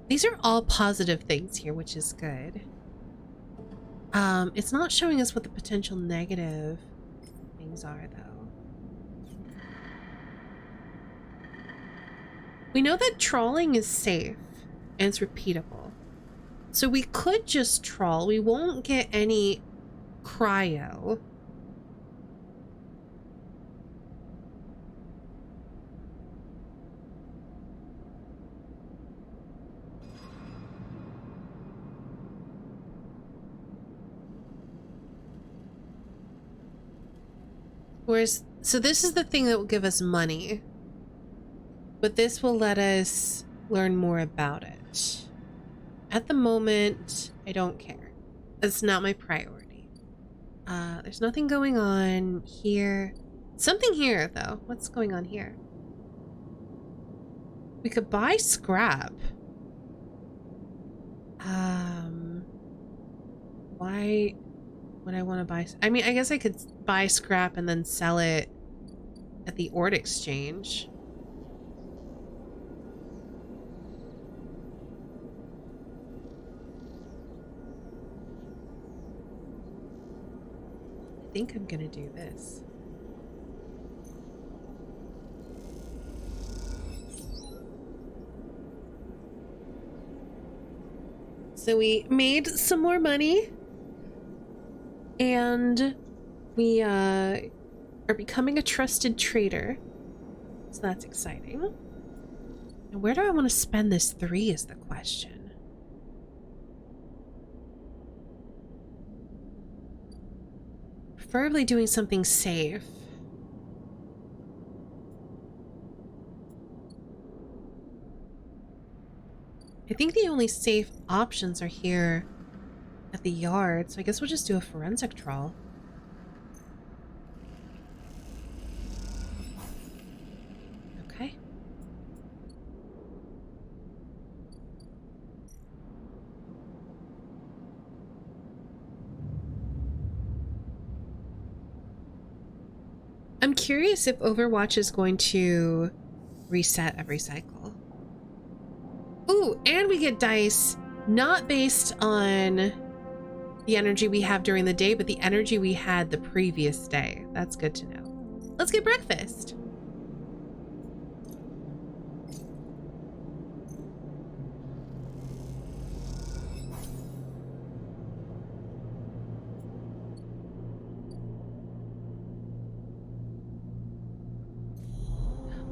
These are all positive things here, which is good. It's not showing us what the potential negative things are, though. We know that trawling is safe and it's repeatable. So we could just trawl. We won't get any cryo. Whereas, so this is the thing that will give us money, but this will let us learn more about it. At the moment, I don't care. It's not my priority. There's nothing going on here. Something here, though. What's going on here? We could buy scrap. Why would I want to buy? I mean, I guess I could buy scrap and then sell it at the ore exchange. I think I'm gonna do this. So we made some more money, and we are becoming a trusted trader. So that's exciting. And where do I want to spend this 3 is the question. Preferably doing something safe. I think the only safe options are here at the yard, so I guess we'll just do a forensic trawl. Okay. I'm curious if Overwatch is going to reset every cycle. Ooh, and we get dice not based on the energy we have during the day, but the energy we had the previous day. That's good to know. Let's get breakfast.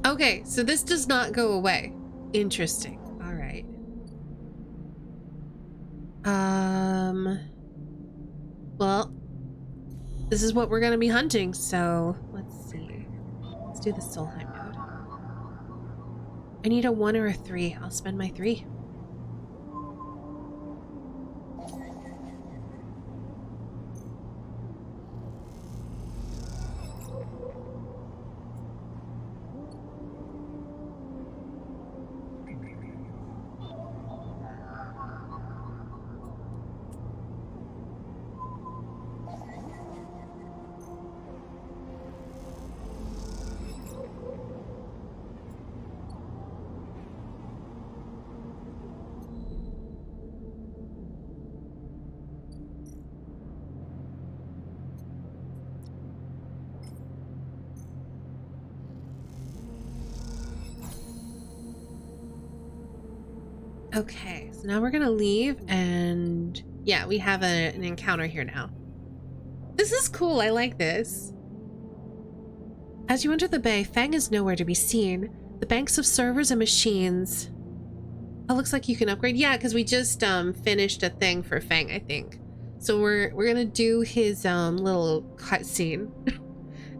Okay, so this does not go away. Interesting. All right. Well, this is what we're gonna be hunting, so let's see. Let's do the Solheim node. I need a 1 or a 3. I'll spend my 3. Okay, so now we're gonna leave, and yeah, we have an encounter here now. This is cool. I like this. As you enter the bay, Fang is nowhere to be seen. The banks of servers and machines. Oh, looks like you can upgrade. Yeah, because we just finished a thing for Fang, I think. So we're gonna do his little cutscene,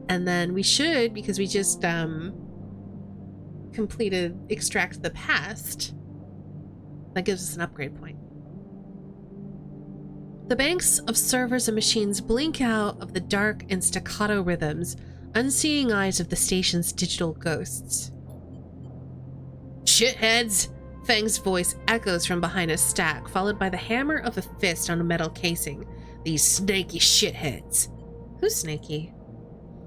and then we should, because we just completed Extract the Past. That gives us an upgrade point. The banks of servers and machines blink out of the dark and staccato rhythms, unseeing eyes of the station's digital ghosts. Shitheads! Fang's voice echoes from behind a stack, followed by the hammer of a fist on a metal casing. These snaky shitheads. Who's snaky?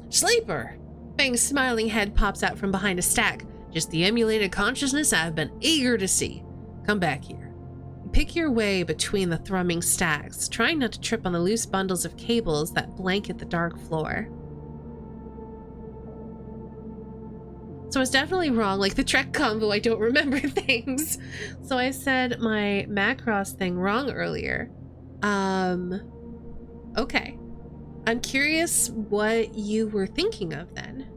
Sleeper! Fang's smiling head pops out from behind a stack. Just the emulated consciousness I've been eager to see. Come back here. Pick your way between the thrumming stacks, trying not to trip on the loose bundles of cables that blanket the dark floor. So I was definitely wrong, like the Trek combo, I don't remember things. So I said my Macross thing wrong earlier. Okay. I'm curious what you were thinking of then.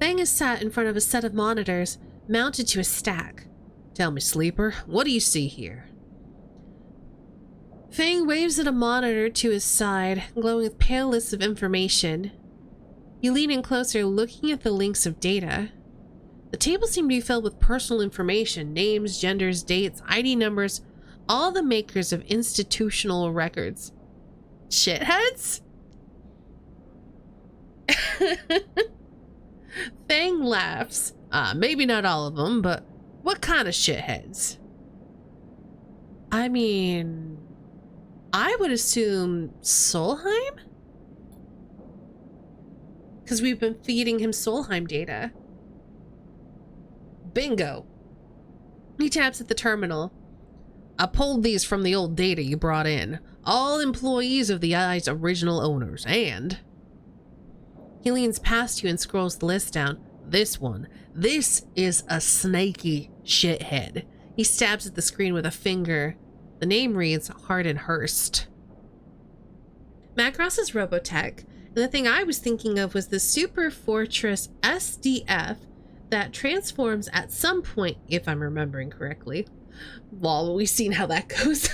Fang is sat in front of a set of monitors, mounted to a stack. Tell me, Sleeper, what do you see here? Fang waves at a monitor to his side, glowing with pale lists of information. You lean in closer, looking at the links of data. The tables seem to be filled with personal information, names, genders, dates, ID numbers, all the makers of institutional records. Shitheads? Fang laughs. Maybe not all of them, but what kind of shitheads? I mean, I would assume Solheim? Because we've been feeding him Solheim data. Bingo. He taps at the terminal. I pulled these from the old data you brought in. All employees of the Eye's original owners, and... He leans past you and scrolls the list down. This one. This is a snaky shithead. He stabs at the screen with a finger. The name reads Hardin Hurst. Macross is Robotech, and the thing I was thinking of was the Super Fortress SDF that transforms at some point, if I'm remembering correctly. Well, we've seen how that goes.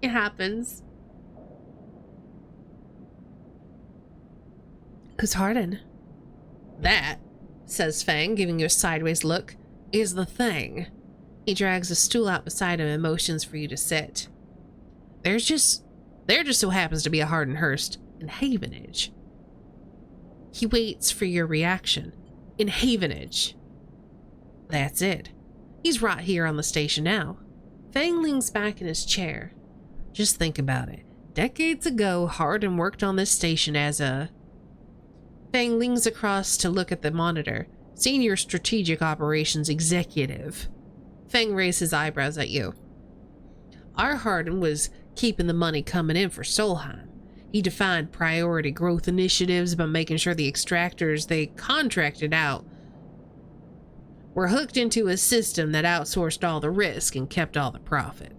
It happens. Who's Hardin? That, says Fang, giving you a sideways look, is the thing. He drags a stool out beside him and motions for you to sit. There just so happens to be a Hardin Hurst in Havenage. He waits for your reaction. In Havenage. That's it. He's right here on the station now. Fang leans back in his chair. Just think about it. Decades ago, Hardin worked on this station as a... Fang leans across to look at the monitor. Senior Strategic Operations Executive. Fang raised his eyebrows at you. Our Hardin was keeping the money coming in for Solheim. He defined priority growth initiatives by making sure the extractors they contracted out were hooked into a system that outsourced all the risk and kept all the profit.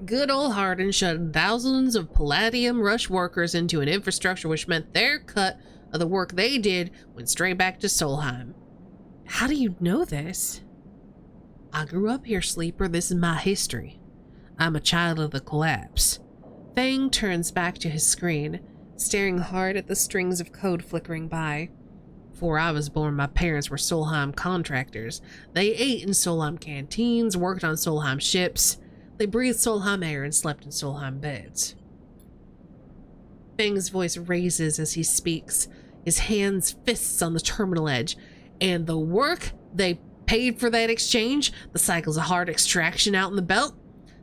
Good old Hardin shoved thousands of Palladium Rush workers into an infrastructure which meant their cut of the work they did went straight back to Solheim. How do you know this? I grew up here, Sleeper. This is my history. I'm a child of the collapse. Fang turns back to his screen, staring hard at the strings of code flickering by. Before I was born, my parents were Solheim contractors. They ate in Solheim canteens, worked on Solheim ships. They breathed Solheim air and slept in Solheim beds. Fang's voice raises as he speaks, his hands fists on the terminal edge. And the work they paid for that exchange, the cycles of hard extraction out in the belt,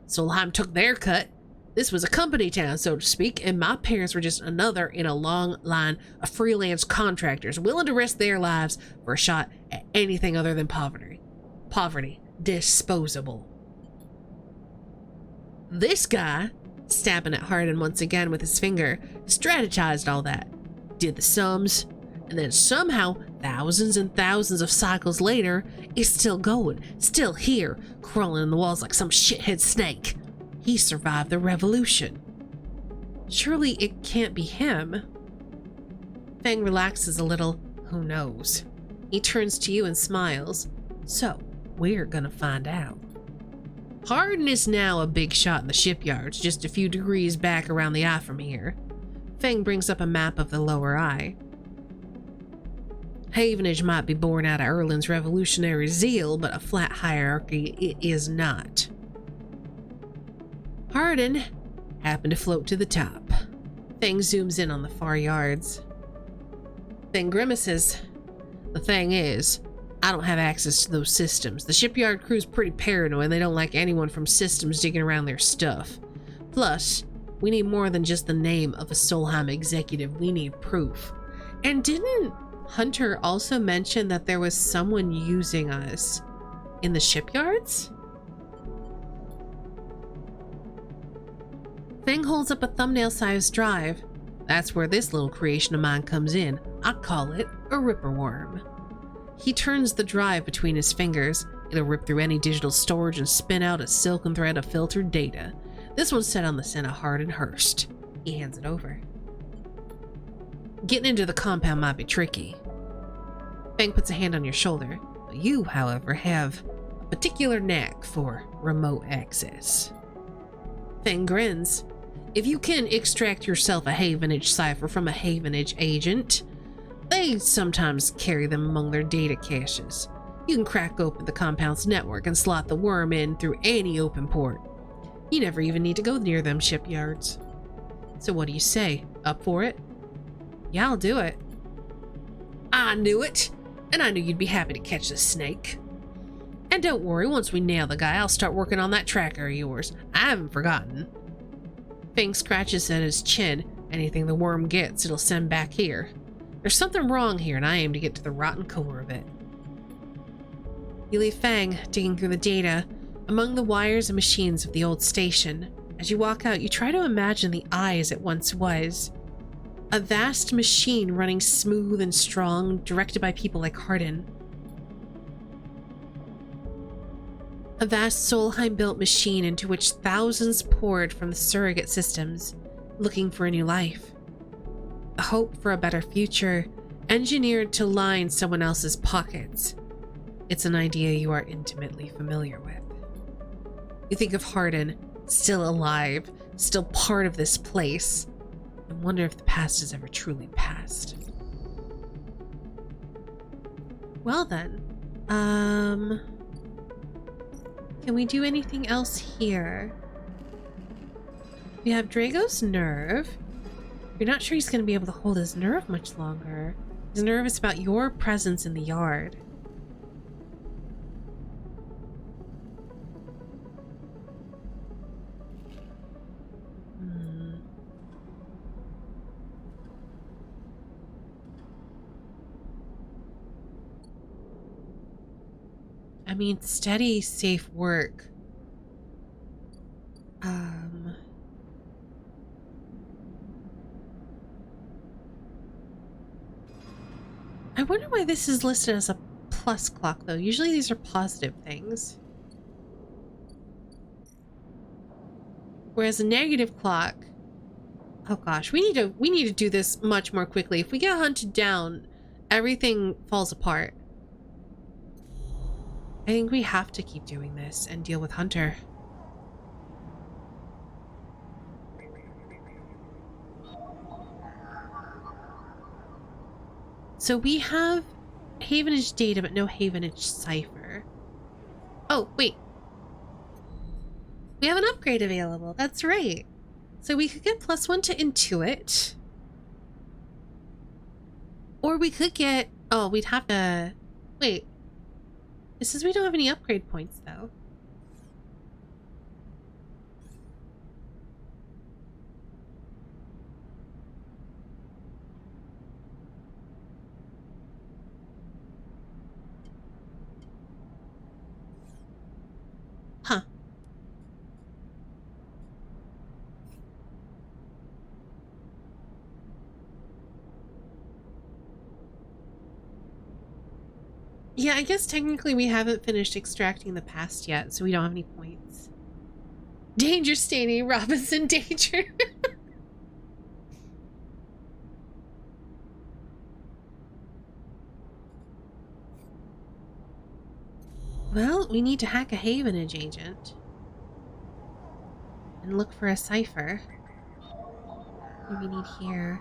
Solheim took their cut. This was a company town, so to speak, and my parents were just another in a long line of freelance contractors willing to risk their lives for a shot at anything other than poverty. Poverty. Disposable. This guy, stabbing at Hardin once again with his finger, strategized all that, did the sums, and then somehow, thousands and thousands of cycles later, is still going, still here, crawling in the walls like some shithead snake. He survived the revolution. Surely it can't be him. Fang relaxes a little. Who knows? He turns to you and smiles. So, we're gonna find out. Hardin is now a big shot in the shipyards, just a few degrees back around the eye from here. Fang brings up a map of the lower eye. Havenage might be born out of Erlin's revolutionary zeal, but a flat hierarchy it is not. Hardin happened to float to the top. Fang zooms in on the far yards. Fang grimaces. The thing is, I don't have access to those systems. The shipyard crew's pretty paranoid and they don't like anyone from systems digging around their stuff. Plus, we need more than just the name of a Solheim executive. We need proof. And didn't Hunter also mention that there was someone using us in the shipyards? Fang holds up a thumbnail-sized drive. That's where this little creation of mine comes in. I call it a ripper worm. He turns the drive between his fingers. It'll rip through any digital storage and spin out a silken thread of filtered data. This one's set on the scent of Hardin Hurst. He hands it over. Getting into the compound might be tricky. Fang puts a hand on your shoulder. You, however, have a particular knack for remote access. Fang grins. If you can extract yourself a Havenage cipher from a Havenage agent, they sometimes carry them among their data caches. You can crack open the compound's network and slot the worm in through any open port. You never even need to go near them shipyards. So what do you say? Up for it? Yeah, I'll do it. I knew it! And I knew you'd be happy to catch the snake. And don't worry, once we nail the guy, I'll start working on that tracker of yours. I haven't forgotten. Fang scratches at his chin. Anything the worm gets, it'll send back here. There's something wrong here, and I aim to get to the rotten core of it. You leave Fang digging through the data, among the wires and machines of the old station. As you walk out, you try to imagine the eye as it once was. A vast machine running smooth and strong, directed by people like Hardin. A vast Solheim-built machine into which thousands poured from the surrogate systems, looking for a new life. A hope for a better future, engineered to line someone else's pockets. It's an idea you are intimately familiar with. You think of Hardin, still alive, still part of this place, and wonder if the past is ever truly past. Well then, can we do anything else here? We have Drago's nerve. You're not sure he's going to be able to hold his nerve much longer. He's nervous about your presence in the yard. I mean, steady, safe work. I wonder why this is listed as a plus clock, though. Usually these are positive things. Whereas a negative clock... Oh gosh, we need to do this much more quickly. If we get hunted down, everything falls apart. I think we have to keep doing this and deal with Hunter. So we have Havenage data, but no Havenage cipher. Oh, wait. We have an upgrade available. That's right. So we could get +1 to Intuit. Or we could get... Oh, we'd have to... Wait. It says we don't have any upgrade points, though. Huh. Yeah, I guess technically we haven't finished extracting the past yet, so we don't have any points. Danger, Staney, Robinson, danger. Well, we need to hack a Havenage agent. And look for a cipher. What do we need here?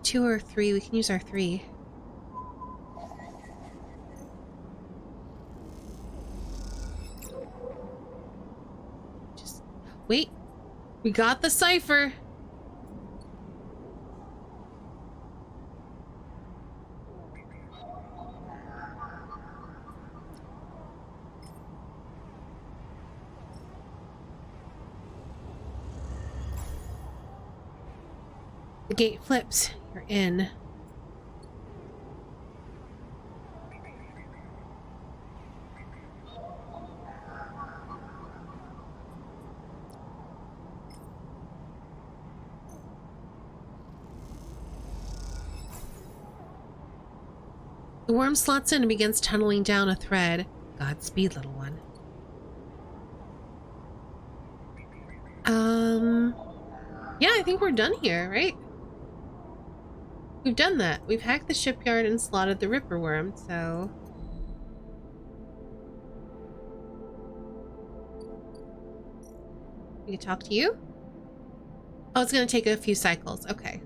2 or 3? We can use our 3. Just wait. We got the cipher. The gate flips. You're in. The worm slots in and begins tunneling down a thread. Godspeed, little one. Yeah, I think we're done here, right? We've done that. We've hacked the shipyard and slaughtered the Ripper Worm, so... We can talk to you? Oh, it's gonna take a few cycles. Okay.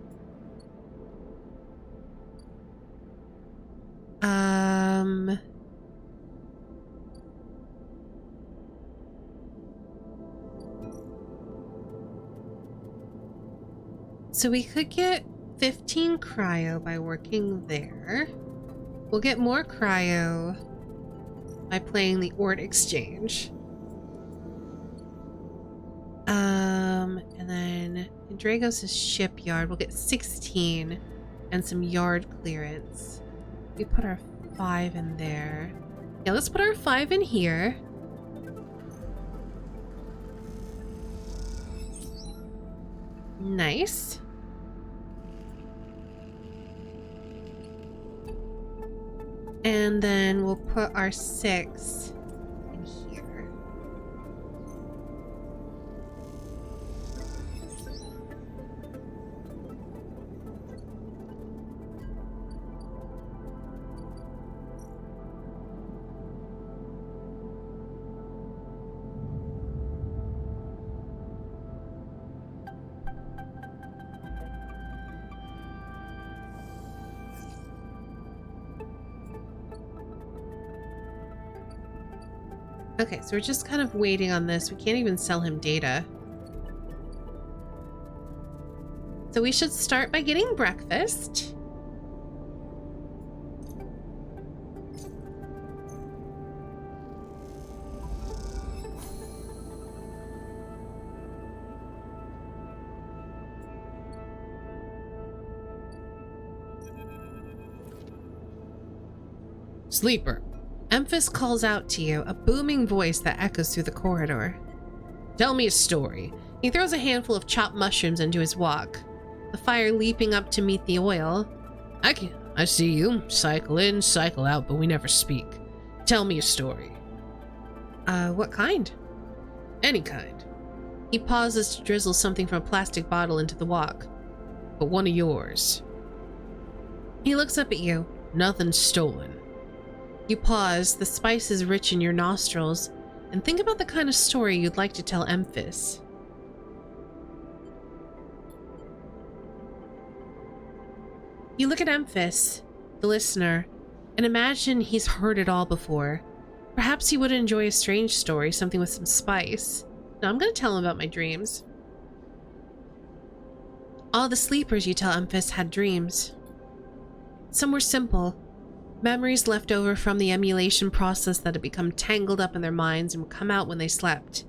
So we could get 15 cryo by working there. We'll get more cryo by playing the Ort Exchange. And then in Dragos' shipyard, we'll get 16 and some yard clearance. We put our 5 in there. Yeah, let's put our 5 in here. Nice. And then we'll put our 6 in here. Okay, so we're just kind of waiting on this. We can't even sell him data. So we should start by getting breakfast. Sleeper. Emphas calls out to you, a booming voice that echoes through the corridor. Tell me a story. He throws a handful of chopped mushrooms into his wok, the fire leaping up to meet the oil. I see you. Cycle in, cycle out, but we never speak. Tell me a story. What kind? Any kind. He pauses to drizzle something from a plastic bottle into the wok. But one of yours. He looks up at you. Nothing's stolen. You pause, the spice is rich in your nostrils, and think about the kind of story you'd like to tell Emphas. You look at Emphas, the listener, and imagine he's heard it all before. Perhaps he would enjoy a strange story, something with some spice. Now I'm going to tell him about my dreams. All the sleepers, you tell Emphas, had dreams. Some were simple. Memories left over from the emulation process that had become tangled up in their minds and would come out when they slept.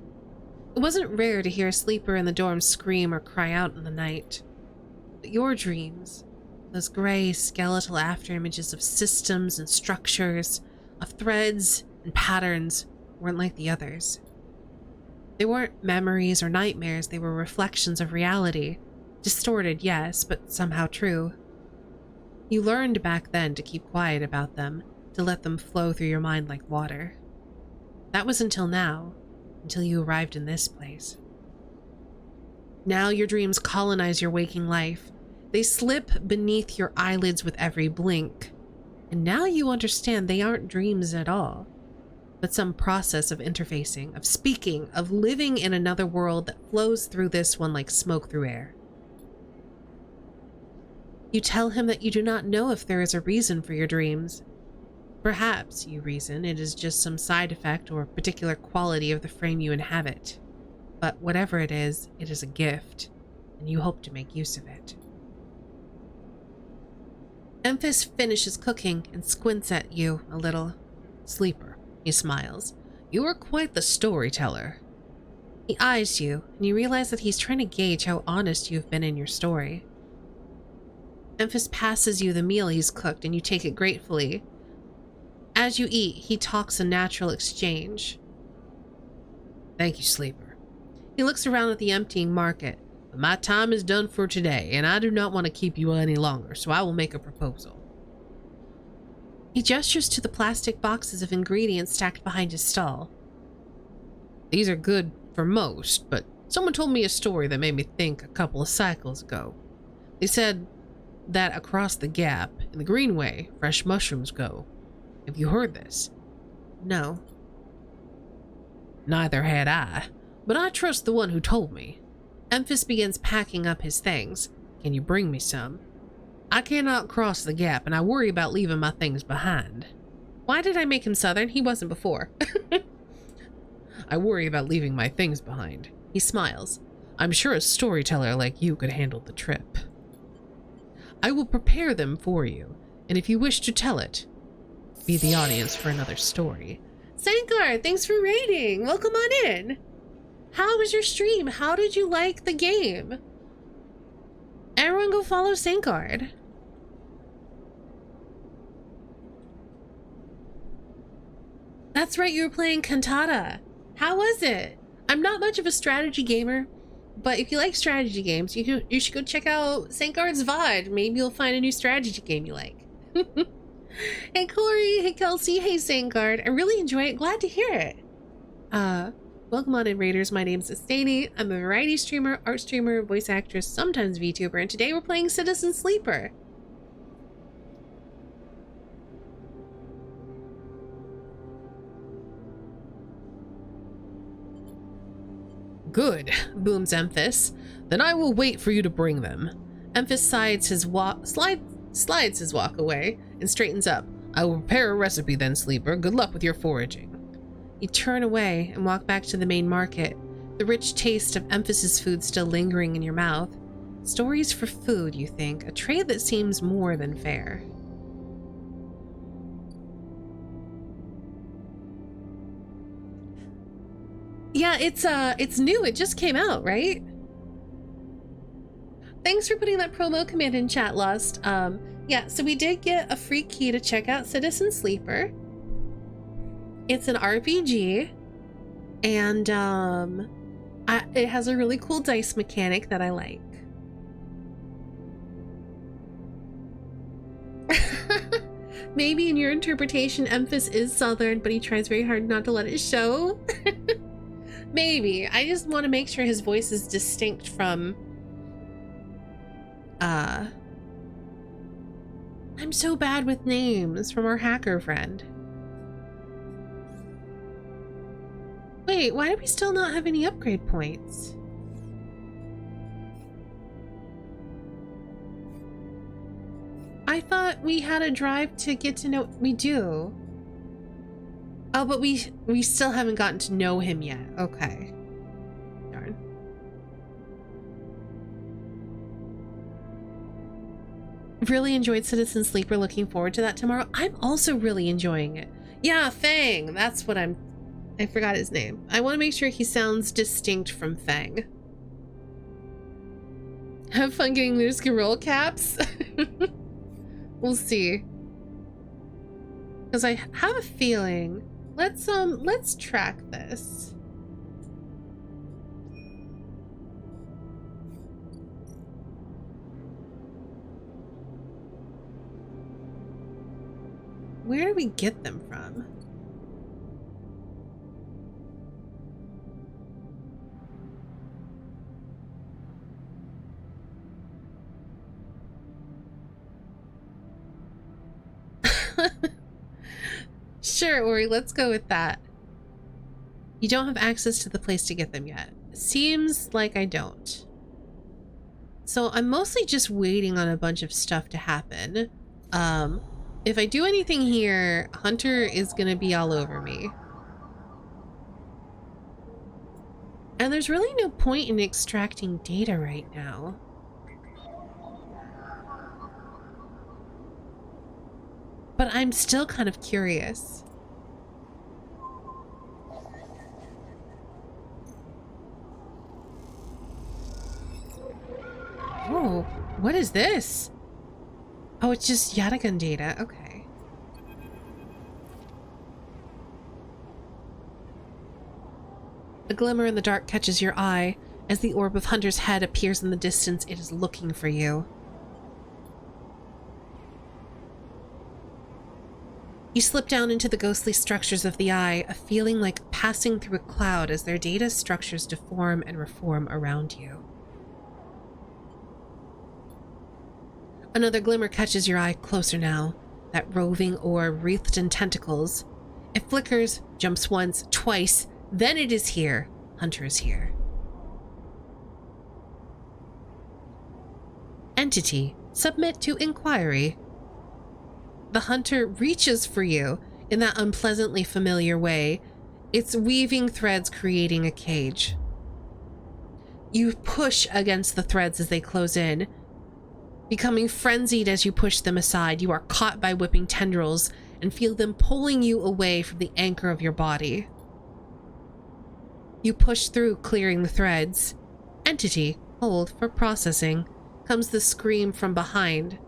It wasn't rare to hear a sleeper in the dorm scream or cry out in the night. But your dreams, those gray skeletal afterimages of systems and structures, of threads and patterns, weren't like the others. They weren't memories or nightmares, they were reflections of reality. Distorted, yes, but somehow true. You learned back then to keep quiet about them, to let them flow through your mind like water. That was until now, until you arrived in this place. Now your dreams colonize your waking life. They slip beneath your eyelids with every blink. And now you understand they aren't dreams at all, but some process of interfacing, of speaking, of living in another world that flows through this one like smoke through air. You tell him that you do not know if there is a reason for your dreams. Perhaps, you reason, it is just some side effect or particular quality of the frame you inhabit. But whatever it is a gift, and you hope to make use of it. Emphas finishes cooking and squints at you a little. Sleeper, he smiles. You are quite the storyteller. He eyes you, and you realize that he's trying to gauge how honest you've been in your story. Emphas passes you the meal he's cooked, and you take it gratefully. As you eat, he talks a natural exchange. Thank you, Sleeper. He looks around at the emptying market. But my time is done for today, and I do not want to keep you any longer, so I will make a proposal. He gestures to the plastic boxes of ingredients stacked behind his stall. These are good for most, but someone told me a story that made me think a couple of cycles ago. They said that across the gap, in the Greenway, fresh mushrooms go. Have you heard this? No. Neither had I, but I trust the one who told me. Emphas begins packing up his things. Can you bring me some? I cannot cross the gap, and I worry about leaving my things behind. Why did I make him Southern? He wasn't before. I worry about leaving my things behind. He smiles. I'm sure a storyteller like you could handle the trip. I will prepare them for you, and if you wish to tell it, be the audience for another story. Sankar, thanks for raiding. Welcome on in. How was your stream? How did you like the game? Everyone go follow Sankard. That's right, you were playing Cantata. How was it? I'm not much of a strategy gamer, but if you like strategy games, you should go check out Sankard's VOD. Maybe you'll find a new strategy game you like. Hey Corey, hey Kelsey, hey Sankard. I really enjoy it. Glad to hear it. Welcome on in, Raiders. My name's Estani. I'm a variety streamer, art streamer, voice actress, sometimes VTuber, and today we're playing Citizen Sleeper. Good, booms Emphas. Then I will wait for you to bring them. Emphas slides his walk away and straightens up. I will prepare a recipe then, Sleeper. Good luck with your foraging. You turn away and walk back to the main market, the rich taste of Emphas's food still lingering in your mouth. Stories for food, you think, a trade that seems more than fair. Yeah, it's new. It just came out, right? Thanks for putting that promo command in chat, Lost. Yeah, so we did get a free key to check out Citizen Sleeper. It's an RPG, and it has a really cool dice mechanic that I like. Maybe in your interpretation, Emphas is Southern, but he tries very hard not to let it show. Maybe. I just want to make sure his voice is distinct from... I'm so bad with names, from our hacker friend. Wait, why do we still not have any upgrade points? I thought we had a drive to get to know... We do. Oh, but we still haven't gotten to know him yet. Okay. Darn. Really enjoyed Citizen Sleeper. Looking forward to that tomorrow. I'm also really enjoying it. Yeah, Fang. That's what I forgot his name. I want to make sure he sounds distinct from Fang. Have fun getting new scroll caps. We'll see. Because I have a feeling. Let's track this. Where do we get them from? Sure, Ori, let's go with that. You don't have access to the place to get them yet. Seems like I don't. So I'm mostly just waiting on a bunch of stuff to happen. If I do anything here, Hunter is gonna be all over me. And there's really no point in extracting data right now. But I'm still kind of curious. Oh, what is this? Oh, it's just Yatagan data. Okay. A glimmer in the dark catches your eye. As the orb of Hunter's head appears in the distance, it is looking for you. You slip down into the ghostly structures of the eye, a feeling like passing through a cloud as their data structures deform and reform around you. Another glimmer catches your eye closer now, that roving orb wreathed in tentacles. It flickers, jumps once, twice, then it is here. Hunter is here. Entity, submit to inquiry. The Hunter reaches for you in that unpleasantly familiar way, its weaving threads creating a cage. You push against the threads as they close in. Becoming frenzied as you push them aside, you are caught by whipping tendrils and feel them pulling you away from the anchor of your body. You push through, clearing the threads. Entity, hold for processing, comes the scream from behind,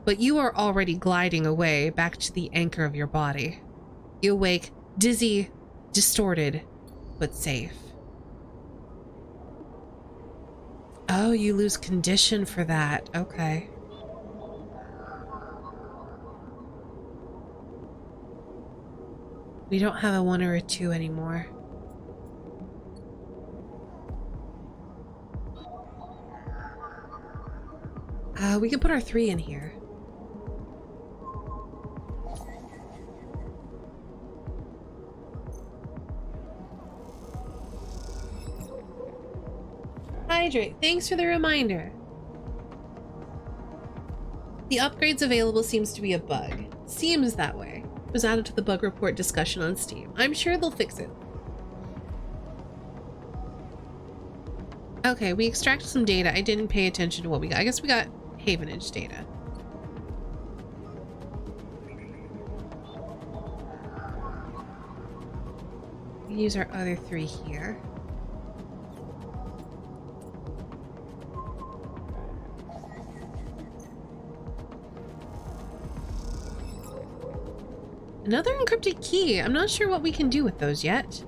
but you are already gliding away back to the anchor of your body. You awake, dizzy, distorted, but safe. Oh, you lose condition for that. Okay. We don't have a 1 or a 2 anymore. We can put our 3 in here. Hydrate, thanks for the reminder. The upgrades available seems to be a bug. Seems that way. It was added to the bug report discussion on Steam. I'm sure they'll fix it. Okay, we extracted some data. I didn't pay attention to what we got. I guess we got Havenage data. We use our other 3 here. Another encrypted key. I'm not sure what we can do with those yet.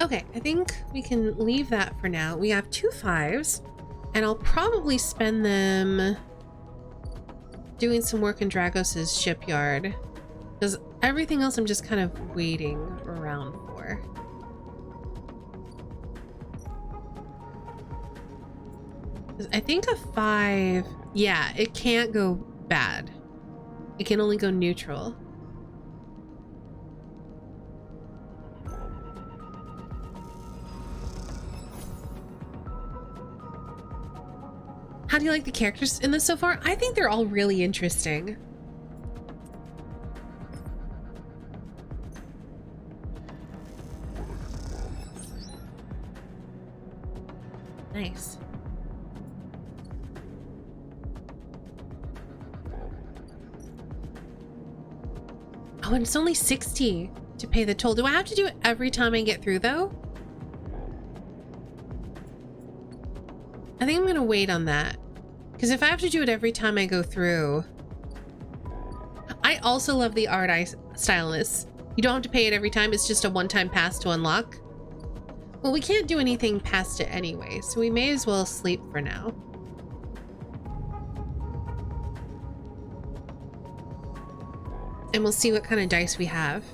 Okay, I think we can leave that for now. We have 2 5s, and I'll probably spend them doing some work in Dragos's shipyard, because everything else I'm just kind of waiting around for. I think a 5, yeah, it can't go bad. It can only go neutral. How do you like the characters in this so far? I think they're all really interesting. Nice. Oh, and it's only 60 to pay the toll. Do I have to do it every time I get through, though? I think I'm gonna wait on that. Because if I have to do it every time I go through... I also love the art stylus. You don't have to pay it every time, it's just a one-time pass to unlock. Well, we can't do anything past it anyway, so we may as well sleep for now. And we'll see what kind of dice we have.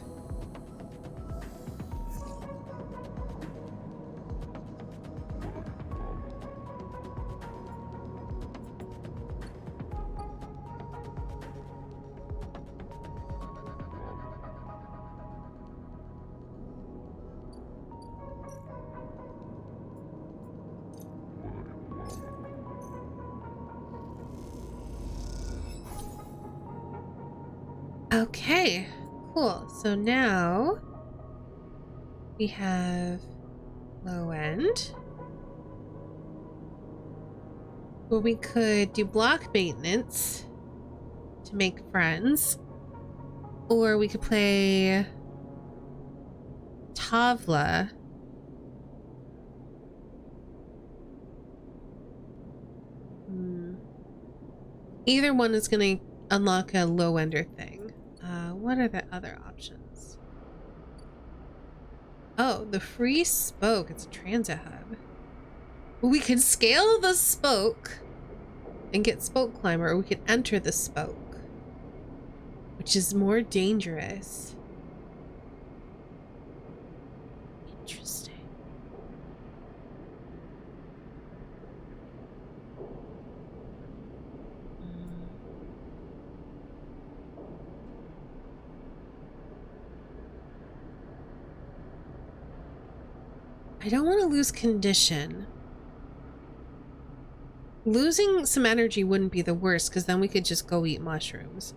Okay, cool. So now we have low end. Or we could do block maintenance to make friends. Or we could play Tavla. Either one is going to unlock a low-ender thing. What are the other options? Oh, the free spoke. It's a transit hub. We could scale the spoke and get spoke climber, or we could enter the spoke, which is more dangerous. Interesting. I don't want to lose condition. Losing some energy wouldn't be the worst, because then we could just go eat mushrooms.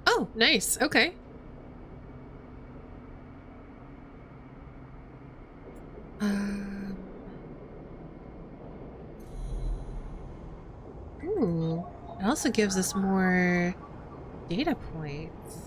Oh, nice. Okay. Ooh, it also gives us more data points.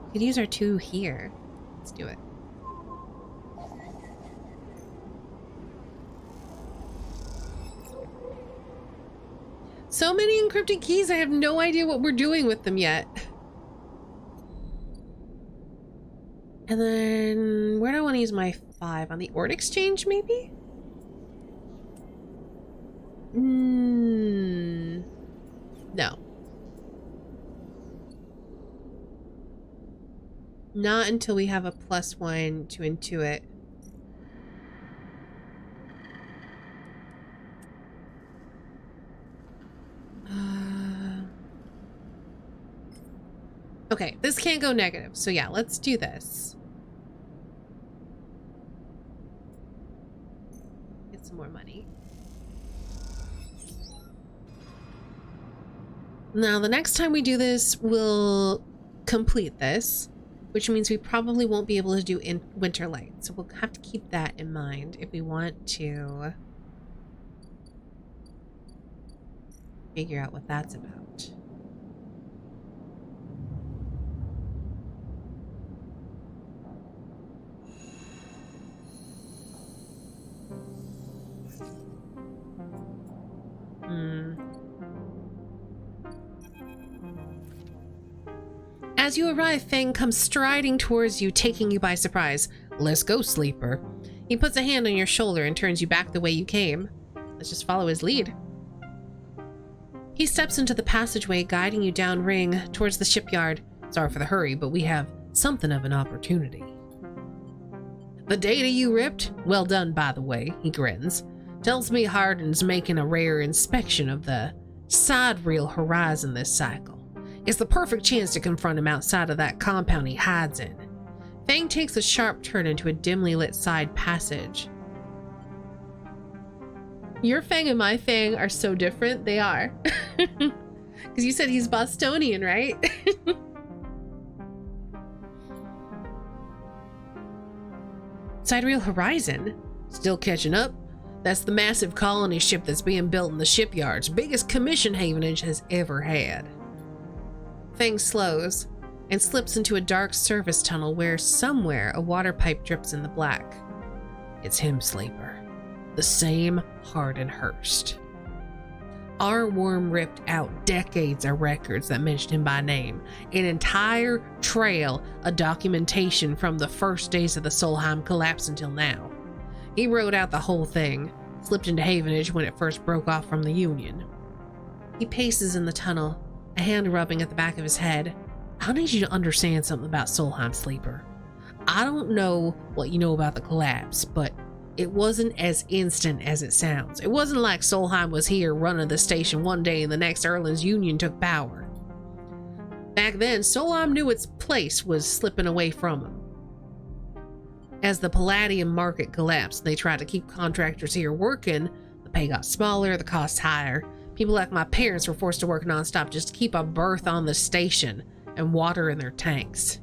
We could use our 2 here. Let's do it. So many encrypted keys, I have no idea what we're doing with them yet. And then, where do I want to use my 5? On the Ord Exchange, maybe? No. Not until we have a +1 to intuit. Okay, this can't go negative. So yeah, let's do this. Get some more money. Now, the next time we do this, we'll complete this, which means we probably won't be able to do in Winter Light. So we'll have to keep that in mind if we want to figure out what that's about. As you arrive, Fang comes striding towards you, taking you by surprise. Let's go, sleeper. He puts a hand on your shoulder and turns you back the way you came. Let's just follow his lead. He steps into the passageway, guiding you down ring towards the shipyard. Sorry for the hurry, but we have something of an opportunity. The data you ripped? Well done, by the way, he grins. Tells me Hardin's making a rare inspection of the sidereal horizon this cycle. It's the perfect chance to confront him outside of that compound he hides in. Fang takes a sharp turn into a dimly lit side passage. Your Fang and my Fang are so different. They are. Because you said he's Bostonian, right? Sidereal Horizon? Still catching up? That's the massive colony ship that's being built in the shipyards. Biggest commission havenage has ever had. Fang slows and slips into a dark service tunnel where somewhere a water pipe drips in the black. It's him, sleeper. The same Hardin Hurst. Our worm ripped out decades of records that mentioned him by name, an entire trail of documentation from the first days of the Solheim collapse until now. He wrote out the whole thing, slipped into Havenage when it first broke off from the Union. He paces in the tunnel, a hand rubbing at the back of his head. I need you to understand something about Solheim, Sleeper. I don't know what you know about the collapse, but it wasn't as instant as it sounds. It wasn't like Solheim was here running the station one day and the next Erland's Union took power. Back then, Solheim knew its place was slipping away from him. As the palladium market collapsed, they tried to keep contractors here working. The pay got smaller, the costs higher. People like my parents were forced to work nonstop just to keep a berth on the station and water in their tanks.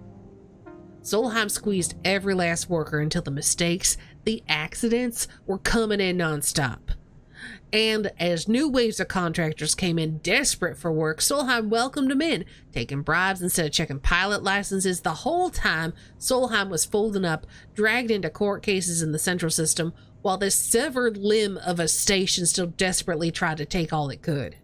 Solheim squeezed every last worker until the mistakes, the accidents, were coming in nonstop. And as new waves of contractors came in desperate for work, Solheim welcomed them in, taking bribes instead of checking pilot licenses. The whole time, Solheim was folding up, dragged into court cases in the central system, while this severed limb of a station still desperately tried to take all it could.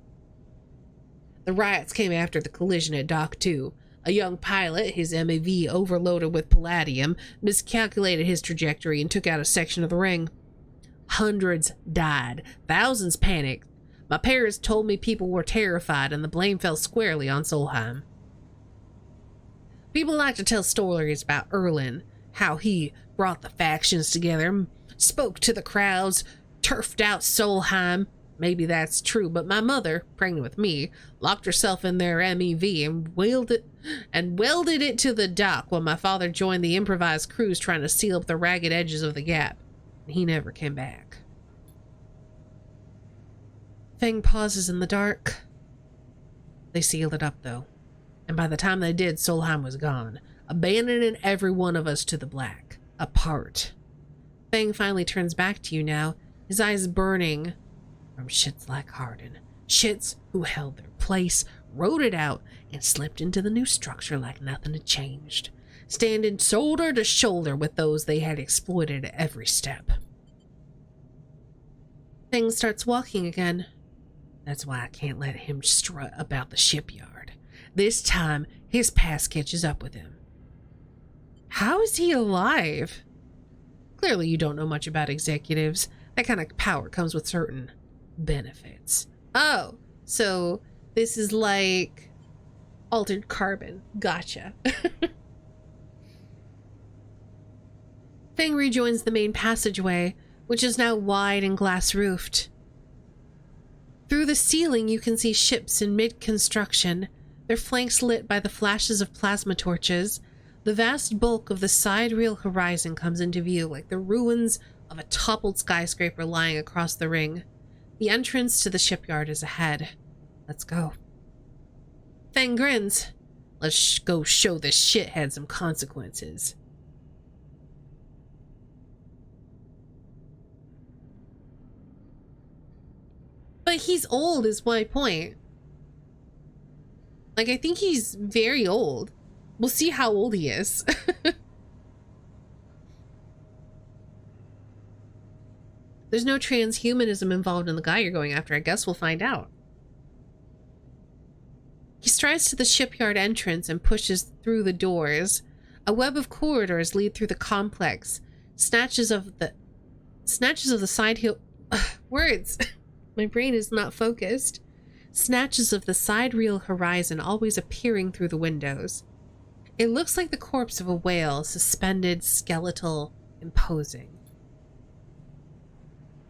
The riots came after the collision at Dock 2. A young pilot, his MAV overloaded with palladium, miscalculated his trajectory and took out a section of the ring. Hundreds died. Thousands panicked. My parents told me people were terrified and the blame fell squarely on Solheim. People like to tell stories about Erland, how he brought the factions together, spoke to the crowds, turfed out Solheim. Maybe that's true, but my mother, pregnant with me, locked herself in their MEV and welded it to the dock while my father joined the improvised crews trying to seal up the ragged edges of the gap. He never came back. Fang pauses in the dark. They sealed it up, though. And by the time they did, Solheim was gone, abandoning every one of us to the black, apart. Fang finally turns back to you now, his eyes burning from shits like Hardin. Shits who held their place, rode it out, and slipped into the new structure like nothing had changed, standing shoulder to shoulder with those they had exploited at every step. Fang starts walking again. That's why I can't let him strut about the shipyard. This time, his past catches up with him. How is he alive? Clearly you don't know much about executives. That kind of power comes with certain benefits. Oh, so this is like altered carbon. Gotcha. Fang rejoins the main passageway, which is now wide and glass-roofed. Through the ceiling, you can see ships in mid-construction, their flanks lit by the flashes of plasma torches. The vast bulk of the sidereal horizon comes into view like the ruins of a toppled skyscraper lying across the ring. The entrance to the shipyard is ahead. Let's go. Fang grins. Let's go show this shithead some consequences. But he's old is my point. Like, I think he's very old. We'll see how old he is. There's no transhumanism involved in the guy you're going after. I guess we'll find out. He strides to the shipyard entrance and pushes through the doors. A web of corridors lead through the complex. Snatches of the side hill... words. My brain is not focused. Snatches of the sidereal horizon always appearing through the windows. It looks like the corpse of a whale, suspended, skeletal, imposing.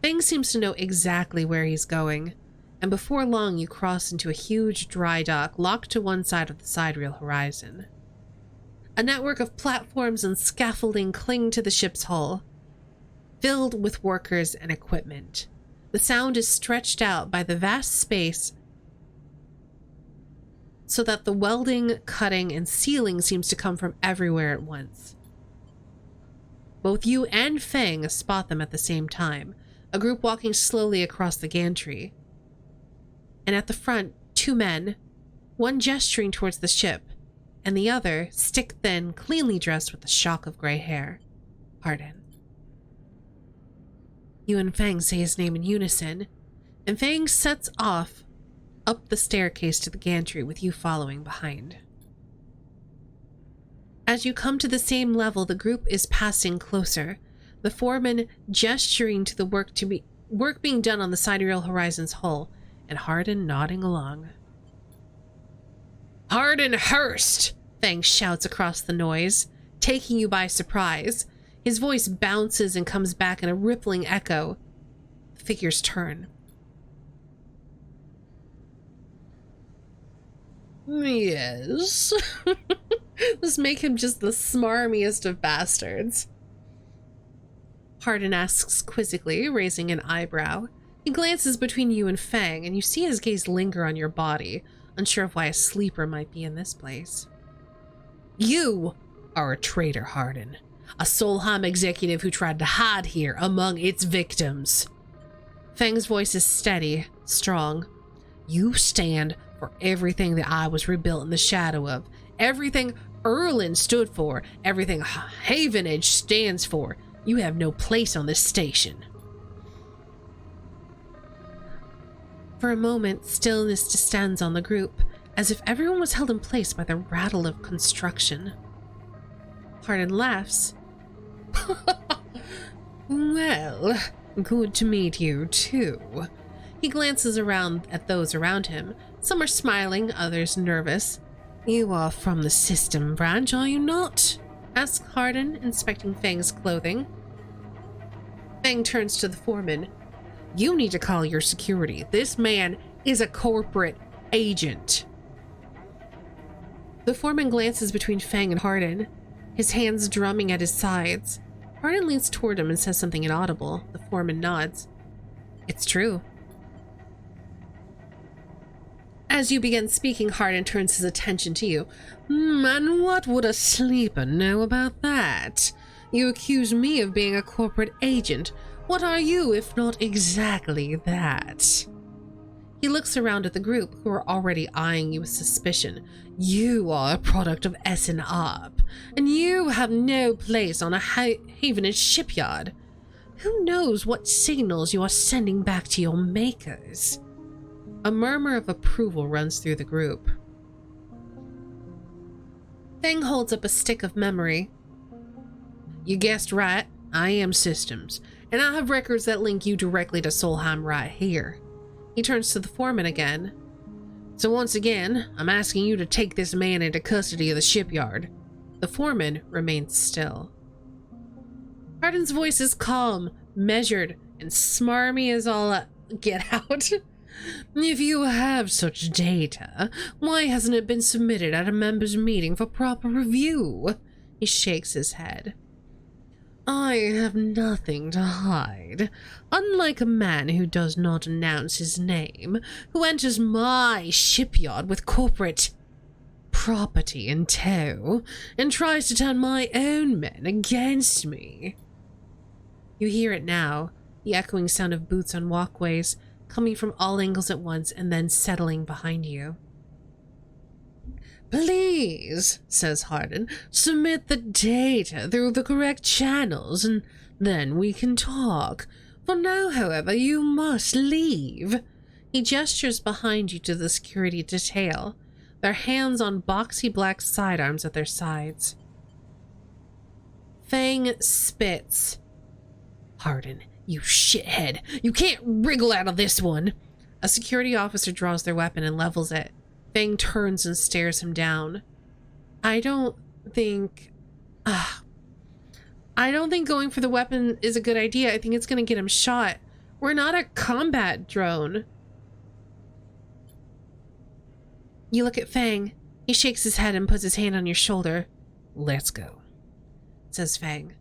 Fang seems to know exactly where he's going, and before long you cross into a huge dry dock locked to one side of the sidereal horizon. A network of platforms and scaffolding cling to the ship's hull, filled with workers and equipment. The sound is stretched out by the vast space so that the welding, cutting, and sealing seems to come from everywhere at once. Both you and Fang spot them at the same time, a group walking slowly across the gantry. And at the front, two men, one gesturing towards the ship, and the other, stick-thin, cleanly dressed with a shock of gray hair. Hardin. You and Fang say his name in unison, and Fang sets off up the staircase to the gantry with you following behind. As you come to the same level, the group is passing closer, the foreman gesturing to the work being done on the sidereal horizon's hull, and Hardin nodding along. "Hardin Hurst!" Fang shouts across the noise, taking you by surprise. His voice bounces and comes back in a rippling echo. The figures turn. "Yes." Let's make him just the smarmiest of bastards. Hardin asks quizzically, raising an eyebrow. He glances between you and Fang, and you see his gaze linger on your body, unsure of why a sleeper might be in this place. "You are a traitor, Hardin. A Solheim executive who tried to hide here among its victims." Fang's voice is steady, strong. "You stand for everything that I was rebuilt in the shadow of. Everything Erlin stood for. Everything Havenage stands for. You have no place on this station." For a moment, stillness descends on the group, as if everyone was held in place by the rattle of construction. Hardin laughs. "Well, good to meet you, too." He glances around at those around him. Some are smiling, others nervous. "You are from the system branch, are you not?" asks Hardin, inspecting Fang's clothing. Fang turns to the foreman. "You need to call your security. This man is a corporate agent." The foreman glances between Fang and Hardin, his hands drumming at his sides. Hardin leans toward him and says something inaudible. The foreman nods. "It's true." As you begin speaking, Hardin turns his attention to you. "And what would a sleeper know about that? You accuse me of being a corporate agent. What are you, if not exactly that?" He looks around at the group, who are already eyeing you with suspicion. "You are a product of Essen-Arp, and you have no place on a Havenage shipyard. Who knows what signals you are sending back to your makers?" A murmur of approval runs through the group. Fang holds up a stick of memory. "You guessed right, I am systems, and I have records that link you directly to Solheim right here." He turns to the foreman again. "So once again, I'm asking you to take this man into custody of the shipyard." The foreman remains still. Hardin's voice is calm, measured, and smarmy as all get out. "If you have such data, why hasn't it been submitted at a members' meeting for proper review?" He shakes his head. "I have nothing to hide. Unlike a man who does not announce his name, who enters my shipyard with corporate property in tow, and tries to turn my own men against me." You hear it now, the echoing sound of boots on walkways, coming from all angles at once and then settling behind you. "Please," says Hardin, "submit the data through the correct channels, and then we can talk. For now, however, you must leave." He gestures behind you to the security detail, their hands on boxy black sidearms at their sides. Fang spits. "Hardin, you shithead. You can't wriggle out of this one." A security officer draws their weapon and levels it. Fang turns and stares him down. I don't think going for the weapon is a good idea. I think it's going to get him shot. We're not a combat drone." You look at Fang. He shakes his head and puts his hand on your shoulder. "Let's go," says Fang,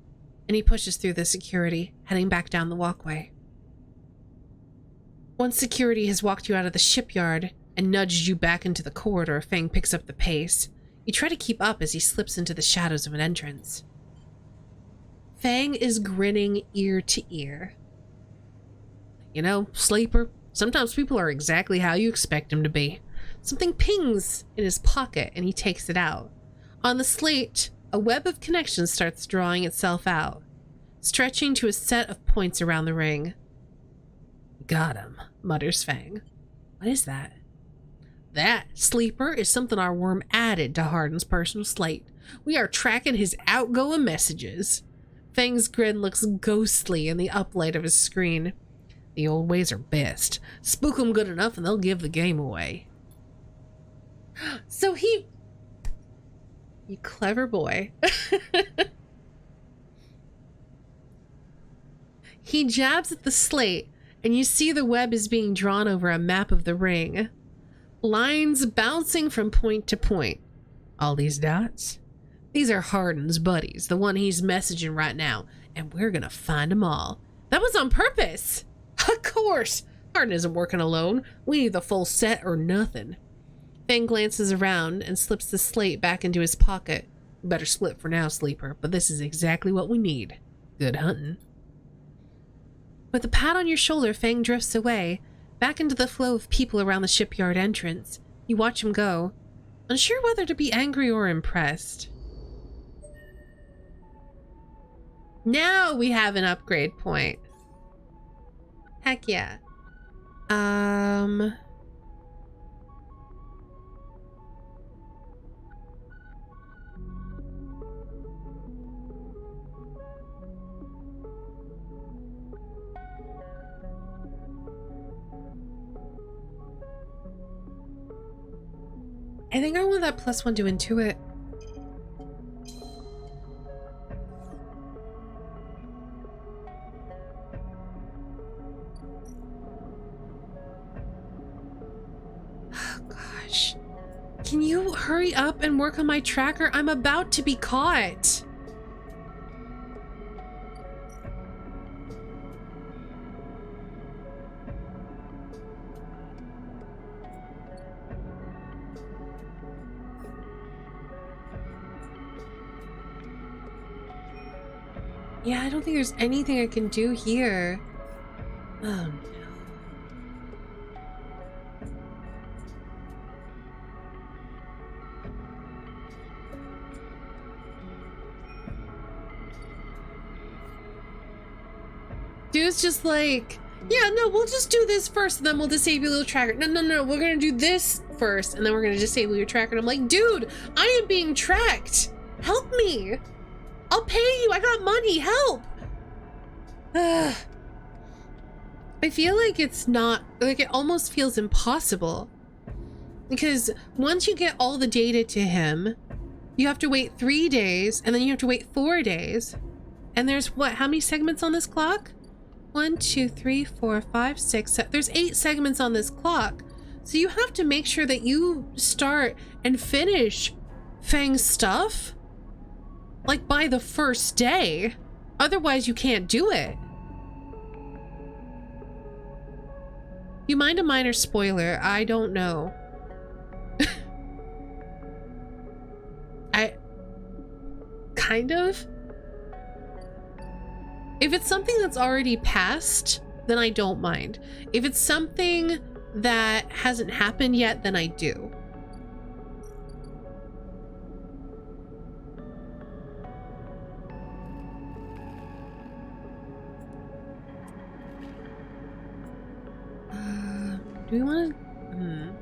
and he pushes through the security, heading back down the walkway. Once security has walked you out of the shipyard and nudged you back into the corridor, Fang picks up the pace. You try to keep up as he slips into the shadows of an entrance. Fang is grinning ear to ear. "You know, sleeper, sometimes people are exactly how you expect them to be." Something pings in his pocket and he takes it out. On the slate, a web of connections starts drawing itself out, stretching to a set of points around the ring. "Got him," mutters Fang. "What is that?" That Sleeper is something our worm added to Hardin's personal slate. We are tracking his outgoing messages. Fang's grin looks ghostly in the uplight of his screen. The old ways are best. Spook them good enough and they'll give the game away. So he... You clever boy. He jabs at the slate, and you see the web is being drawn over a map of the ring. Lines bouncing from point to point. All these dots? These are Hardin's buddies, the one he's messaging right now, and we're gonna find them all. That was on purpose! Of course! Hardin isn't working alone. We need the full set or nothing. Fang glances around and slips the slate back into his pocket. Better split for now, Sleeper, but this is exactly what we need. Good hunting. With a pat on your shoulder, Fang drifts away, back into the flow of people around the shipyard entrance. You watch him go, unsure whether to be angry or impressed. Now we have an upgrade point. Heck yeah. I think I want that +1 to Intuit. Oh, gosh. Can you hurry up and work on my tracker? I'm about to be caught. Yeah, I don't think there's anything I can do here. Oh no. Dude's just like, yeah, no, we'll just do this first and then we'll disable your tracker. No, we're gonna do this first and then we're gonna disable your tracker. And I'm like, dude, I am being tracked. Help me. I'll pay you. I got money. Help. I feel like it's not, like it almost feels impossible. Because once you get all the data to him, you have to wait 3 days and then you have to wait 4 days. And there's what, how many segments on this clock? 1, 2, 3, 4, 5, 6, 7. There's 8 segments on this clock. So you have to make sure that you start and finish Fang's stuff like by the first day. Otherwise you can't do it. You mind a minor spoiler? I don't know. I kind of. If it's something that's already passed, then I don't mind. If it's something that hasn't happened yet, then I do. Do we want to?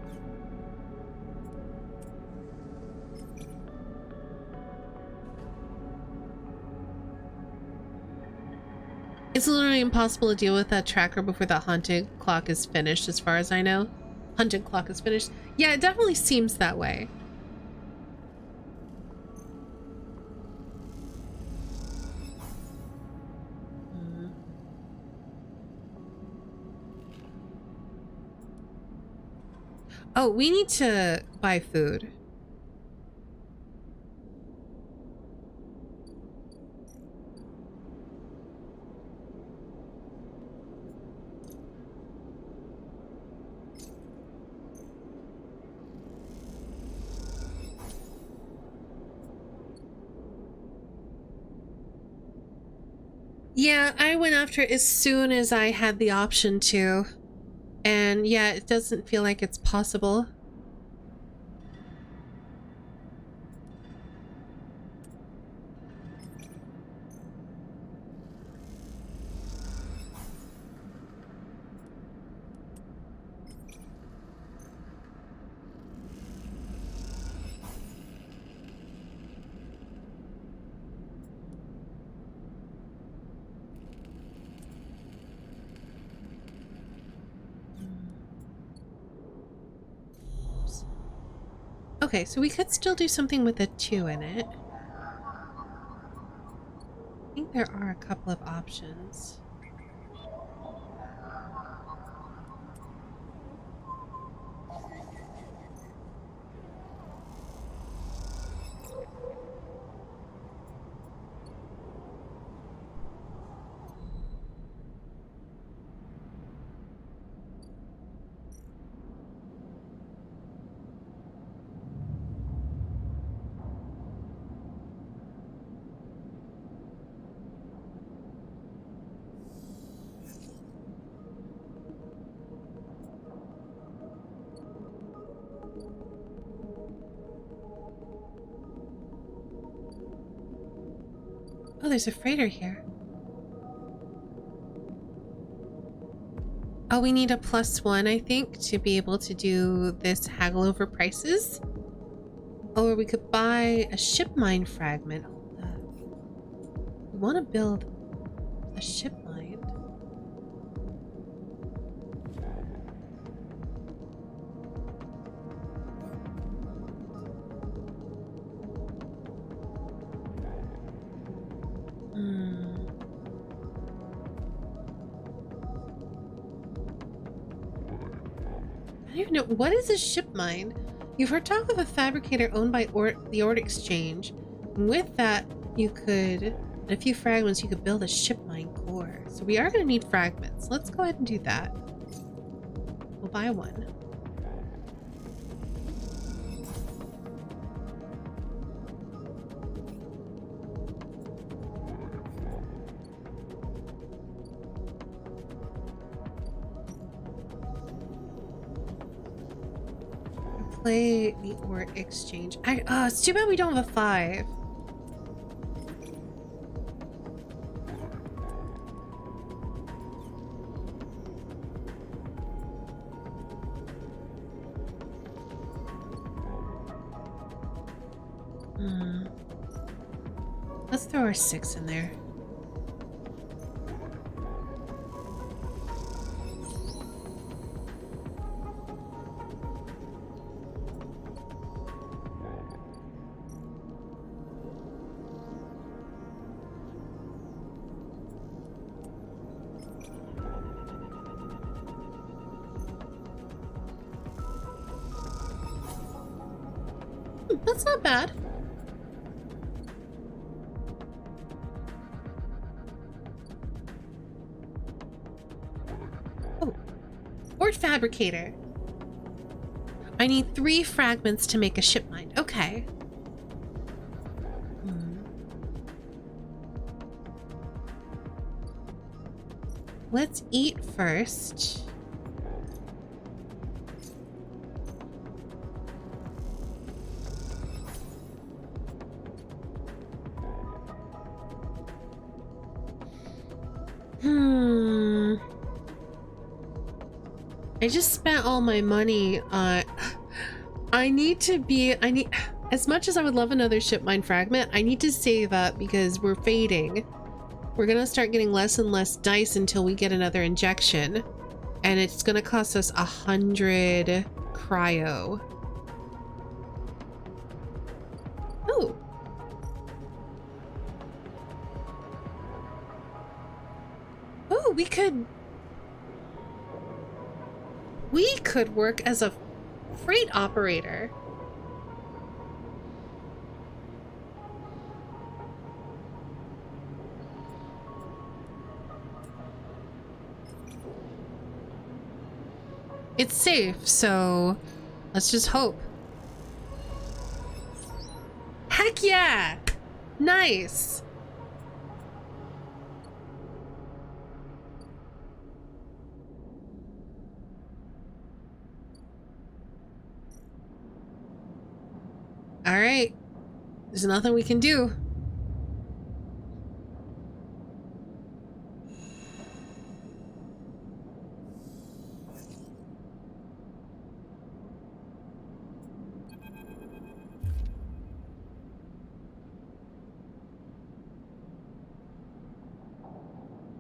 It's literally impossible to deal with that tracker before the haunted clock is finished, as far as I know. Haunted clock is finished. Yeah, it definitely seems that way. Oh, we need to buy food. Yeah, I went after it as soon as I had the option to. And yeah, it doesn't feel like it's possible. Okay, so we could still do something with a 2 in it. I think there are a couple of options. Oh, there's a freighter here. Oh, we need a +1, I think, to be able to do this haggle over prices. Or we could buy a ship mine fragment. Hold up. We want to build a ship mine. I don't even know. What is a ship mine? You've heard talk of a fabricator owned by the Ord Exchange. And with that, you could, and a few fragments, you could build a ship mine core. So we are going to need fragments. Let's go ahead and do that. We'll buy one. Play the Ord Exchange. It's too bad we don't have a 5. Let's throw our 6 in there. That's not bad. Oh, Ord Fabricator. I need 3 fragments to make a ship mine. Okay. Let's eat first. I just spent all my money on... I need, as much as I would love another ship mine fragment, I need to save up because we're fading. We're gonna start getting less and less dice until we get another injection. And it's gonna cost us 100 cryo. Oh. Oh, we could work as a freight operator. It's safe, so let's just hope. Heck yeah! Nice! Alright. There's nothing we can do.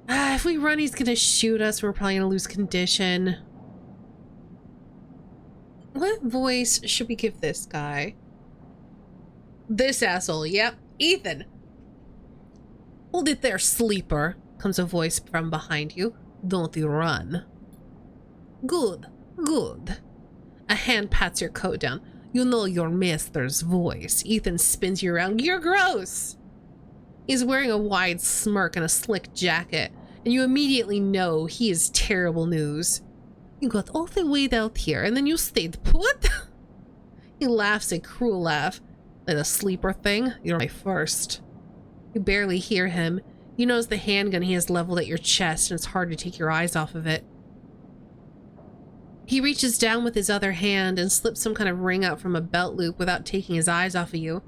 If we run, he's gonna shoot us. We're probably gonna lose condition. What voice should we give this guy? This asshole, yep. Ethan. Hold it there, sleeper, comes a voice from behind you. Don't you run. Good, good. A hand pats your coat down. You know your master's voice. Ethan spins you around. You're gross. He's wearing a wide smirk and a slick jacket, and you immediately know he is terrible news. You got all the way out here, and then you stayed put? He laughs a cruel laugh. That a sleeper thing? You're my first. You barely hear him. You notice the handgun he has leveled at your chest, and it's hard to take your eyes off of it. He reaches down with his other hand and slips some kind of ring out from a belt loop without taking his eyes off of you.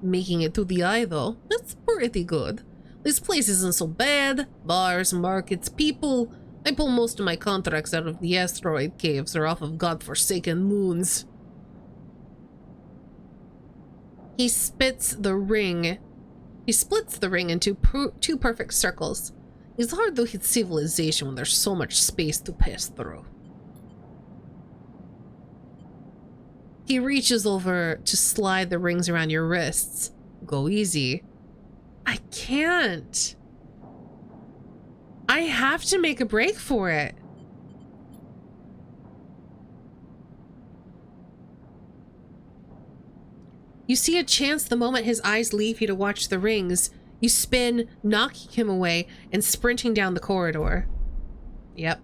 Making it to the eye, though. That's pretty good. This place isn't so bad. Bars, markets, people. I pull most of my contracts out of the asteroid caves or off of godforsaken moons. He splits the ring into two perfect circles. It's hard to hit civilization when there's so much space to pass through. He reaches over to slide the rings around your wrists. Go easy. I can't. I have to make a break for it. You see a chance the moment his eyes leave you to watch the rings. You spin, knocking him away, and sprinting down the corridor. Yep.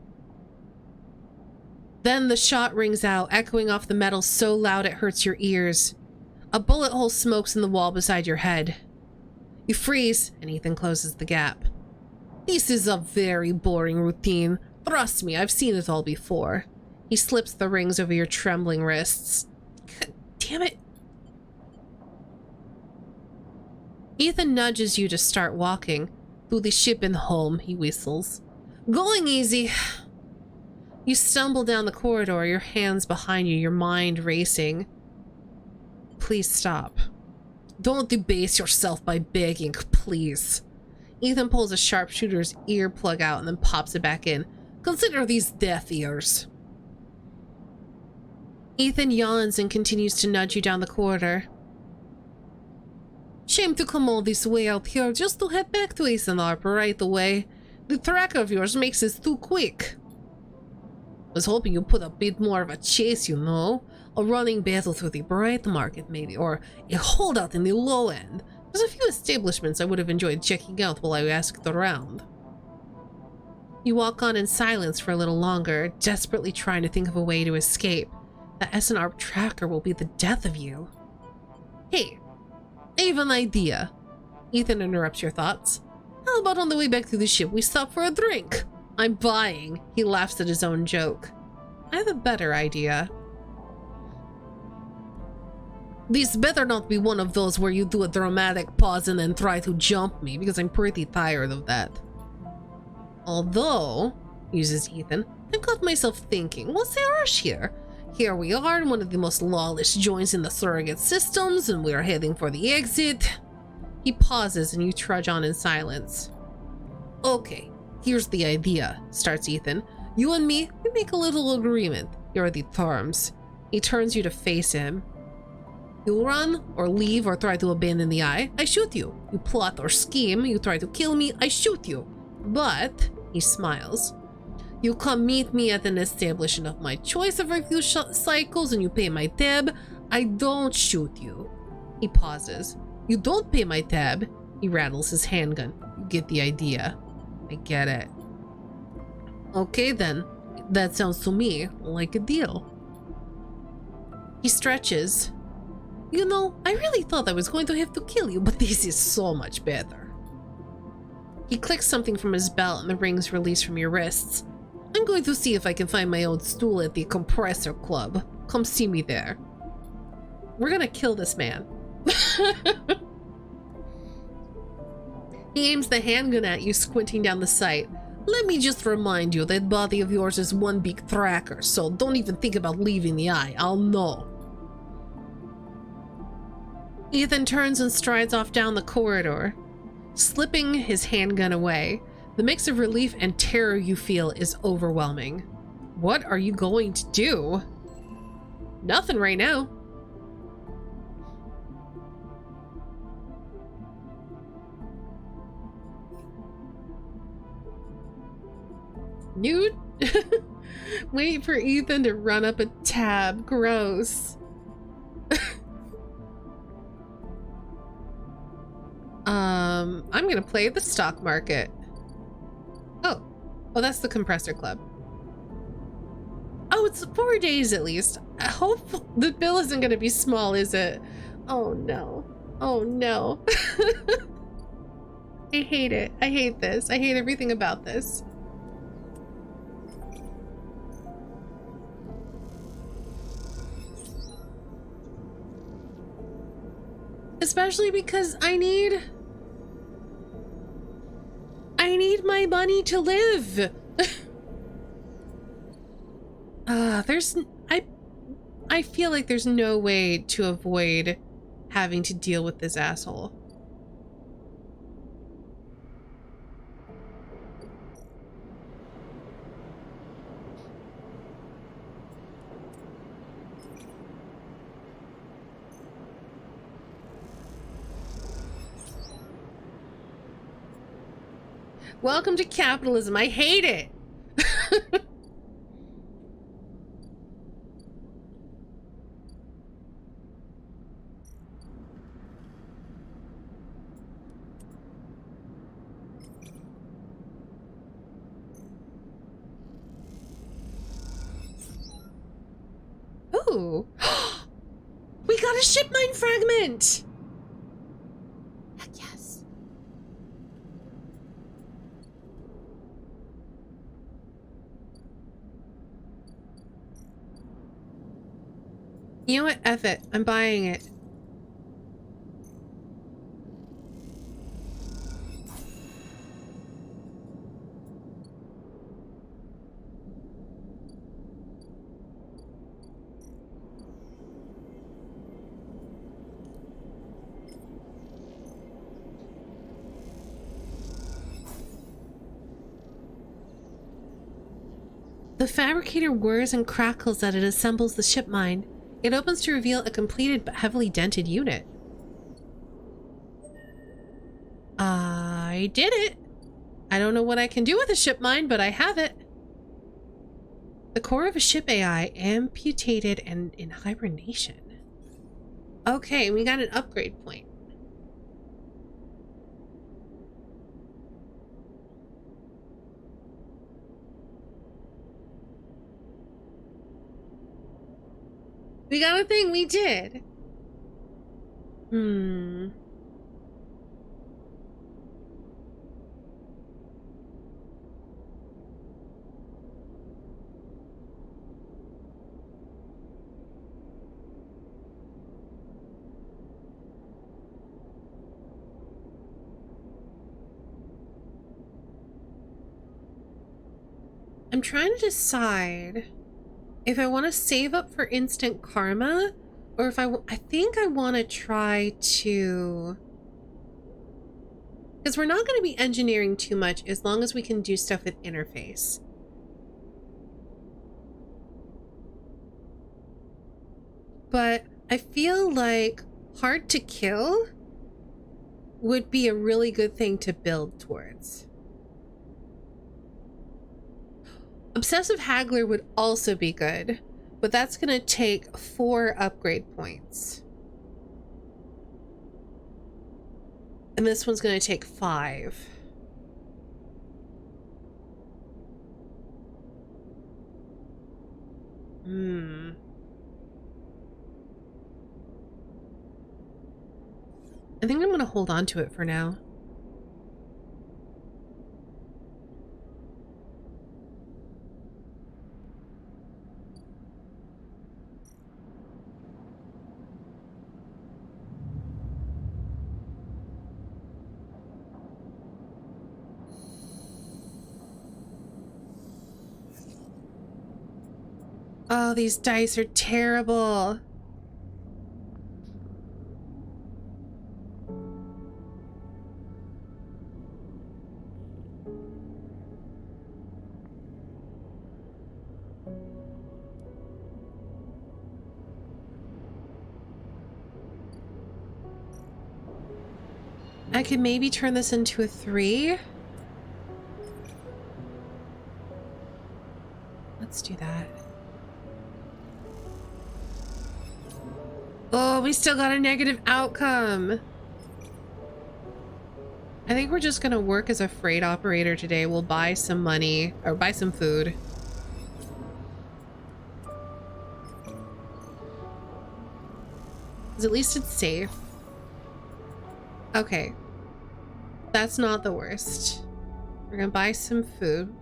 Then the shot rings out, echoing off the metal so loud it hurts your ears. A bullet hole smokes in the wall beside your head. You freeze, and Ethan closes the gap. This is a very boring routine. Trust me, I've seen it all before. He slips the rings over your trembling wrists. God damn it. Ethan nudges you to start walking. Through the ship and home, he whistles. Going easy. You stumble down the corridor, your hands behind you, your mind racing. Please stop. Don't debase yourself by begging, please. Ethan pulls a sharpshooter's earplug out and then pops it back in. Consider these deaf ears. Ethan yawns and continues to nudge you down the corridor. Shame to come all this way out here just to head back to Asenarp right away. The tracker of yours makes it too quick. Was hoping you'd put a bit more of a chase, you know? A running battle through the bright market, maybe, or a holdout in the low end. There's a few establishments I would have enjoyed checking out while I asked around. You walk on in silence for a little longer, desperately trying to think of a way to escape. The SNR tracker will be the death of you. Hey, I have an idea. Ethan interrupts your thoughts. How about on the way back to the ship we stop for a drink? I'm buying. He laughs at his own joke. I have a better idea. This better not be one of those where you do a dramatic pause and then try to jump me, because I'm pretty tired of that. Although, uses Ethan, I've got myself thinking, what's the rush here? Here we are in one of the most lawless joints in the surrogate systems, and we are heading for the exit. He pauses and you trudge on in silence. Okay. Here's the idea, starts Ethan. You and me, we make a little agreement. Here are the terms. He turns you to face him. You run, or leave, or try to abandon the eye, I shoot you. You plot or scheme, you try to kill me, I shoot you. But, he smiles, you come meet me at an establishment of my choice every few cycles and you pay my tab, I don't shoot you. He pauses. You don't pay my tab. He rattles his handgun. You get the idea. I get it. Okay then, that sounds to me like a deal. He stretches. You know, I really thought I was going to have to kill you, but this is so much better. He clicks something from his belt and the rings release from your wrists. I'm going to see if I can find my own stool at the Compressor Club. Come see me there. We're gonna kill this man. He aims the handgun at you, squinting down the sight. Let me just remind you, that body of yours is one big tracker, so don't even think about leaving the eye. I'll know. Ethan turns and strides off down the corridor, slipping his handgun away. The mix of relief and terror you feel is overwhelming. What are you going to do? Nothing right now. You wait for Ethan to run up a tab. Gross. I'm gonna play the stock market. Oh, that's the compressor club. Oh, it's 4 days at least. I hope the bill isn't gonna be small, is it? Oh no. Oh no. I hate it. I hate this. I hate everything about this. Especially because I need my money to live. I feel like there's no way to avoid having to deal with this asshole. Welcome to capitalism. I hate it. Ooh. We got a ship mine fragment. Heck yes. You know what? F it. I'm buying it. The fabricator whirs and crackles as it assembles the ship mine. It opens to reveal a completed but heavily dented unit. I did it. I don't know what I can do with a ship mine, but I have it. The core of a ship AI amputated and in hibernation. Okay, we got an upgrade point. We got a thing, we did. I'm trying to decide if I want to save up for instant karma, or if I think I want to try to, because we're not going to be engineering too much as long as we can do stuff with interface. But I feel like hard to kill would be a really good thing to build towards. Obsessive Haggler would also be good, but that's going to take 4 upgrade points. And this one's going to take 5. I think I'm going to hold on to it for now. Oh, these dice are terrible. I could maybe turn this into a 3. Let's do that. Oh, we still got a negative outcome. I think we're just gonna work as a freight operator today. We'll buy some money, or buy some food. Because at least it's safe. Okay. That's not the worst. We're gonna buy some food.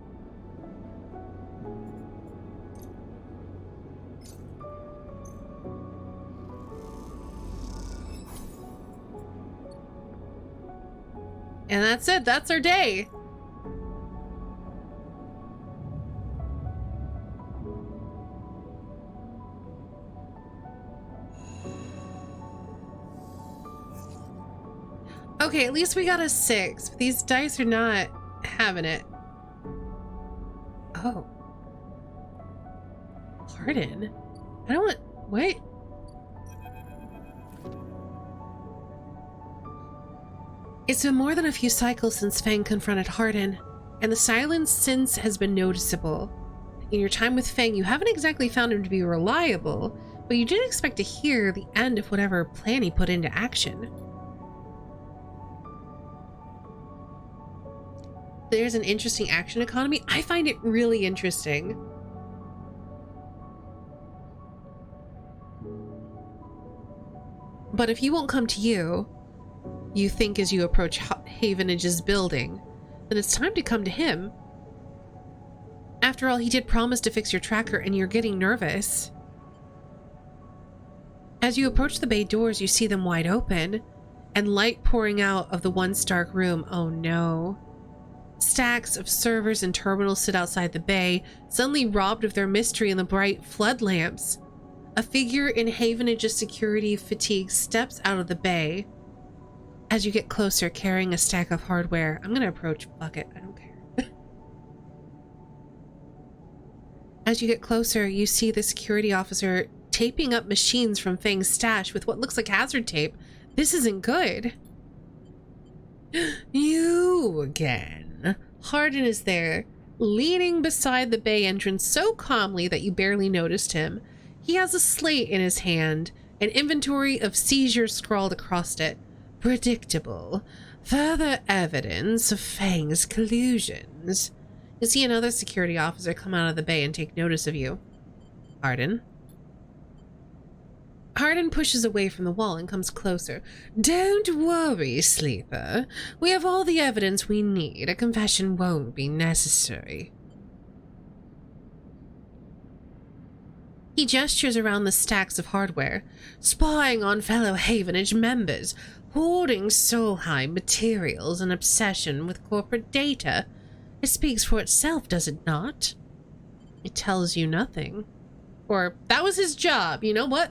And that's it. That's our day. Okay, at least we got a 6. But these dice are not having it. Oh. Pardon? I don't want... Wait. It's been more than a few cycles since Fang confronted Hardin, and the silence since has been noticeable. In your time with Fang, you haven't exactly found him to be reliable, but you did expect to hear the end of whatever plan he put into action. There's an interesting action economy. I find it really interesting. But if he won't come to you, you think as you approach Havenage's building, then it's time to come to him. After all, he did promise to fix your tracker and you're getting nervous. As you approach the bay doors, you see them wide open and light pouring out of the once dark room. Oh no. Stacks of servers and terminals sit outside the bay, suddenly robbed of their mystery in the bright flood lamps. A figure in Havenage's security fatigue steps out of the bay. As you get closer, carrying a stack of hardware, I'm gonna approach. Fuck it, I don't care. As you get closer, you see the security officer taping up machines from Fang's stash with what looks like hazard tape. This isn't good. You again. Hardin is there, leaning beside the bay entrance so calmly that you barely noticed him. He has a slate in his hand, an inventory of seizures scrawled across it. Predictable. Further evidence of Fang's collusions. You see another security officer come out of the bay and take notice of you. Hardin. Hardin pushes away from the wall and comes closer. Don't worry, Sleeper. We have all the evidence we need. A confession won't be necessary. He gestures around the stacks of hardware, spying on fellow Havenage members, hoarding Solheim materials, and obsession with corporate data. It speaks for itself, does it not? It tells you nothing. Or, that was his job, you know what?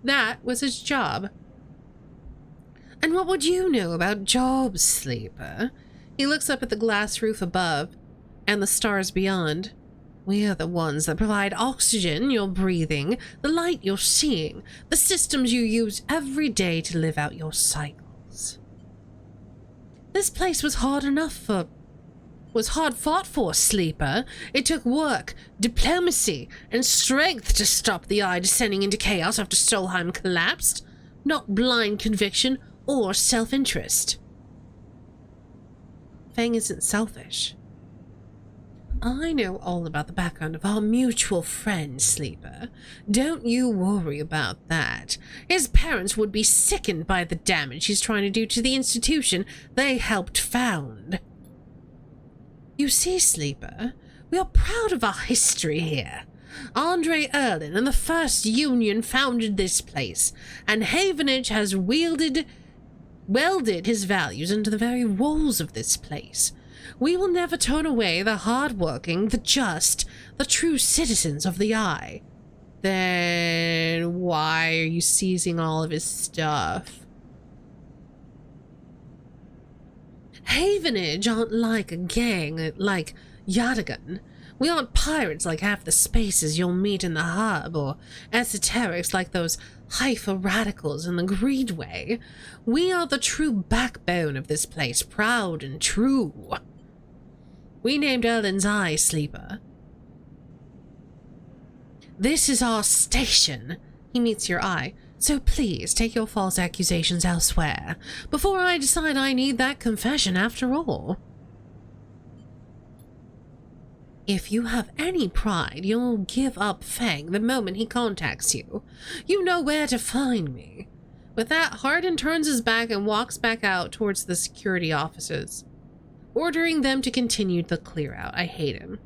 That was his job. And what would you know about jobs, Sleeper? He looks up at the glass roof above, and the stars beyond. We are the ones that provide oxygen you're breathing, the light you're seeing, the systems you use every day to live out your cycles. This place was hard fought for, Sleeper. It took work, diplomacy, and strength to stop the Eye descending into chaos after Solheim collapsed, not blind conviction or self-interest. Fang isn't selfish. I know all about the background of our mutual friend, Sleeper. Don't you worry about that. His parents would be sickened by the damage he's trying to do to the institution they helped found. You see, Sleeper, we are proud of our history here. Andre Erlin and the First Union founded this place, and Havenage has welded his values into the very walls of this place. We will never turn away the hard-working, the just, the true citizens of the Eye. Then why are you seizing all of his stuff? Havenage aren't like a gang like Yadigan. We aren't pirates like half the spaces you'll meet in the hub, or esoterics like those hypha radicals in the Greenway. We are the true backbone of this place, proud and true. We named Erlen's Eye Sleeper. This is our station. He meets your eye. So please take your false accusations elsewhere, before I decide I need that confession after all. If you have any pride, you'll give up Fang the moment he contacts you. You know where to find me. With that, Hardin turns his back and walks back out towards the security offices, ordering them to continue the clear out. I hate him.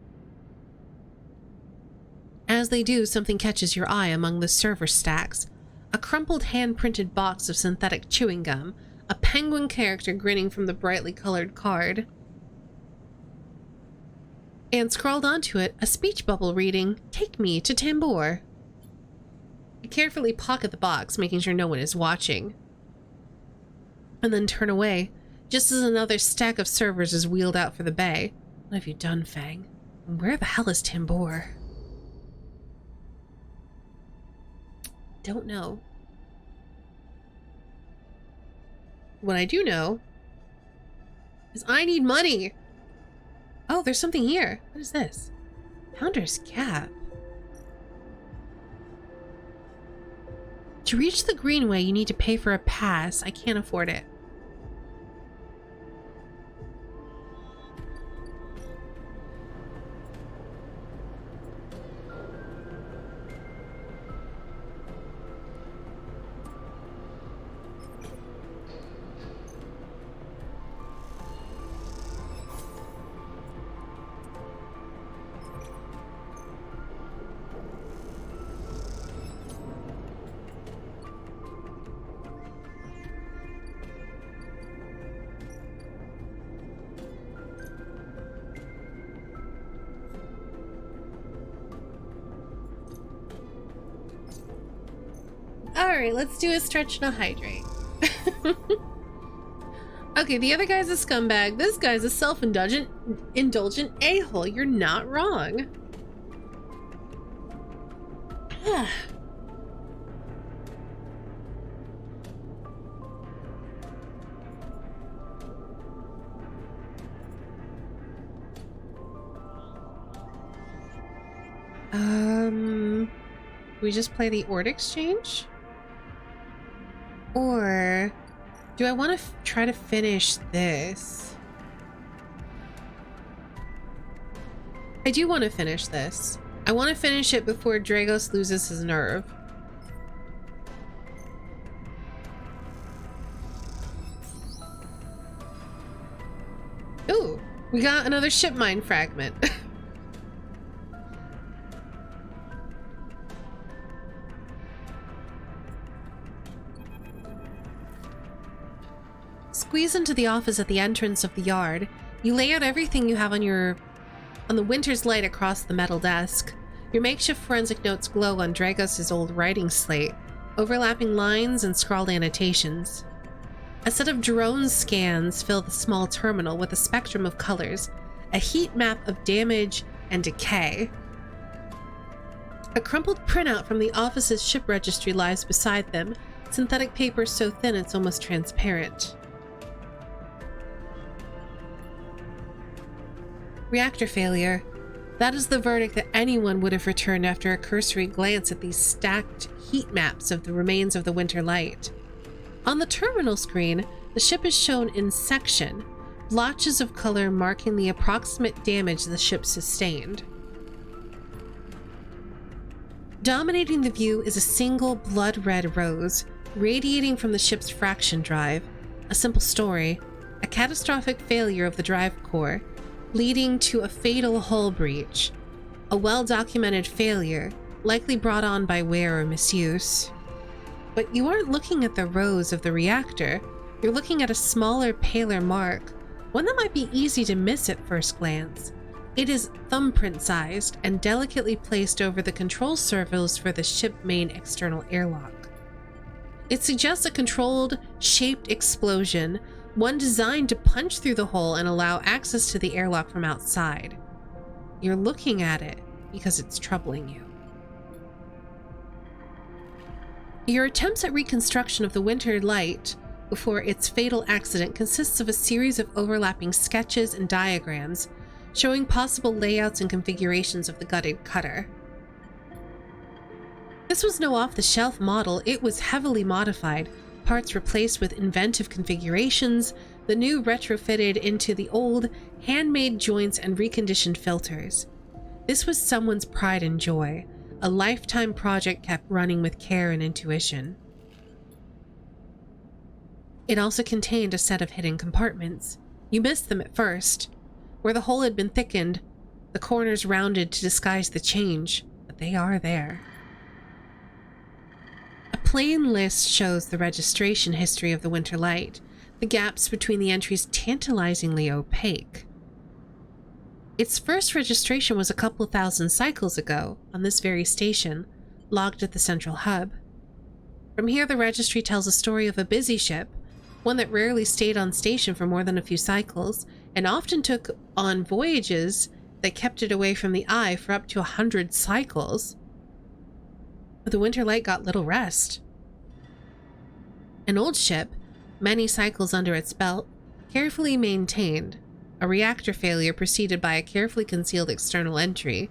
As they do, something catches your eye among the server stacks. A crumpled hand-printed box of synthetic chewing gum, a penguin character grinning from the brightly colored card, and scrawled onto it, a speech bubble reading, "Take me to Tambor." You carefully pocket the box, making sure no one is watching, and then turn away, just as another stack of servers is wheeled out for the bay. What have you done, Fang? And where the hell is Tambor? Don't know. What I do know is I need money. Oh, there's something here. What is this? Founder's Cap. To reach the Greenway, you need to pay for a pass. I can't afford it. Alright, let's do a stretch and a hydrate. Okay, the other guy's a scumbag. This guy's a self-indulgent a-hole. You're not wrong. We just play the Ord Exchange? Or do I want to try to finish this? I do want to finish this. I want to finish it before Dragos loses his nerve. Ooh, we got another ship mine fragment. Squeeze into the office at the entrance of the yard. You lay out everything you have on the winter's light across the metal desk. Your makeshift forensic notes glow on Dragos' old writing slate, overlapping lines and scrawled annotations. A set of drone scans fill the small terminal with a spectrum of colors, a heat map of damage and decay. A crumpled printout from the office's ship registry lies beside them, synthetic paper so thin it's almost transparent. Reactor failure. That is the verdict that anyone would have returned after a cursory glance at these stacked heat maps of the remains of the winter light. On the terminal screen, the ship is shown in section, blotches of color marking the approximate damage the ship sustained. Dominating the view is a single blood-red rose, radiating from the ship's fraction drive. A simple story, a catastrophic failure of the drive core, leading to a fatal hull breach. A well-documented failure, likely brought on by wear or misuse. But you aren't looking at the rose of the reactor, you're looking at a smaller, paler mark, one that might be easy to miss at first glance. It is thumbprint-sized and delicately placed over the control circles for the ship main external airlock. It suggests a controlled, shaped explosion, one designed to punch through the hole and allow access to the airlock from outside. You're looking at it because it's troubling you. Your attempts at reconstruction of the winter light before its fatal accident consists of a series of overlapping sketches and diagrams showing possible layouts and configurations of the gutted cutter. This was no off-the-shelf model, it was heavily modified, parts replaced with inventive configurations, the new retrofitted into the old, handmade joints and reconditioned filters. This was someone's pride and joy, a lifetime project kept running with care and intuition. It also contained a set of hidden compartments. You missed them at first. Where the hole had been thickened, the corners rounded to disguise the change, but they are there. A plain list shows the registration history of the Winter Light, the gaps between the entries tantalizingly opaque. Its first registration was a couple thousand cycles ago, on this very station, logged at the central hub. From here, the registry tells a story of a busy ship, one that rarely stayed on station for more than a few cycles, and often took on voyages that kept it away from the eye for up to 100 cycles. But the Winter Light got little rest. An old ship, many cycles under its belt, carefully maintained, a reactor failure preceded by a carefully concealed external entry,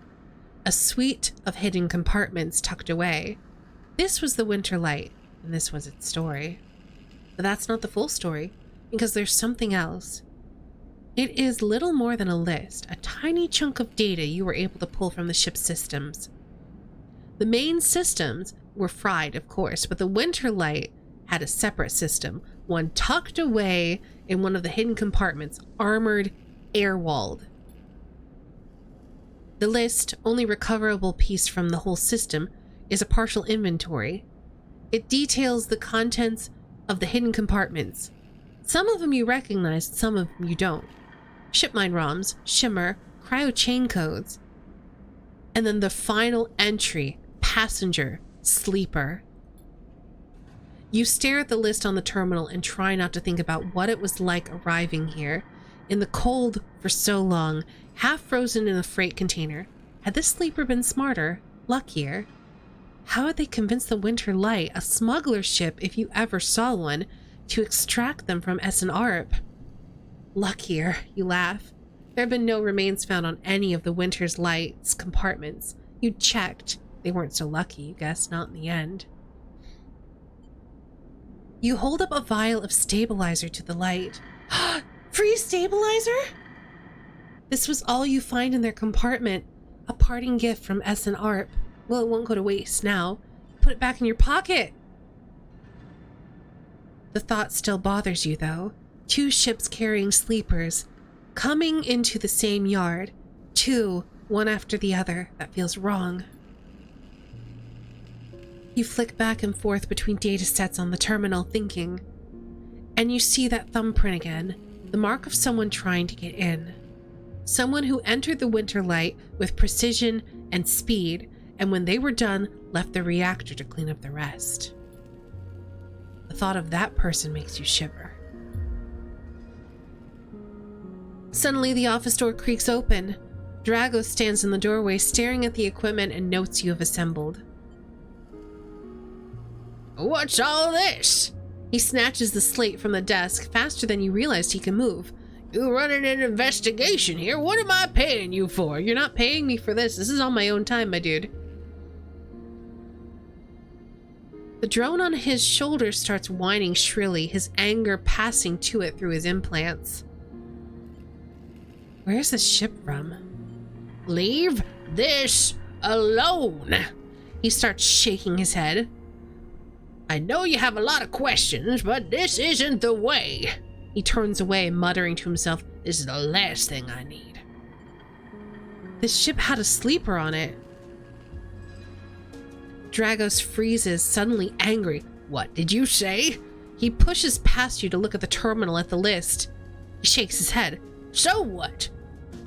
a suite of hidden compartments tucked away. This was the Winter Light, and this was its story. But that's not the full story, because there's something else. It is little more than a list, a tiny chunk of data you were able to pull from the ship's systems. The main systems were fried, of course, but the Winter Light had a separate system, one tucked away in one of the hidden compartments, armored, air-walled. The list, only recoverable piece from the whole system, is a partial inventory. It details the contents of the hidden compartments. Some of them you recognize, some of them you don't. Shipmine ROMs, shimmer, cryo chain codes. And then the final entry, passenger, sleeper. You stare at the list on the terminal and try not to think about what it was like arriving here, in the cold for so long, half frozen in a freight container. Had this sleeper been smarter, luckier? How had they convinced the Winter Light, a smuggler ship if you ever saw one, to extract them from SNARP? Luckier, you laugh. There have been no remains found on any of the Winter Light's compartments. You checked. They weren't so lucky, you guess, not in the end. You hold up a vial of stabilizer to the light. Free stabilizer? This was all you find in their compartment. A parting gift from SNARP. Well, it won't go to waste now. Put it back in your pocket. The thought still bothers you, though. 2 ships carrying sleepers, coming into the same yard. 2, one after the other. That feels wrong. You flick back and forth between data sets on the terminal, thinking. And you see that thumbprint again. The mark of someone trying to get in. Someone who entered the Winter Light with precision and speed, and when they were done, left the reactor to clean up the rest. The thought of that person makes you shiver. Suddenly, the office door creaks open. Drago stands in the doorway, staring at the equipment and notes you have assembled. What's all this? He snatches the slate from the desk faster than you realized he can move. You running an investigation here? What am I paying you for? You're not paying me for this. This is on my own time, my dude. The drone on his shoulder starts whining shrilly, his anger passing to it through his implants. Where's this ship from? Leave this alone. He starts shaking his head. I know you have a lot of questions, but this isn't the way. He turns away, muttering to himself, This is the last thing I need. This ship had a sleeper on it. Dragos freezes, suddenly angry. What did you say? He pushes past you to look at the terminal at the list. He shakes his head. So what?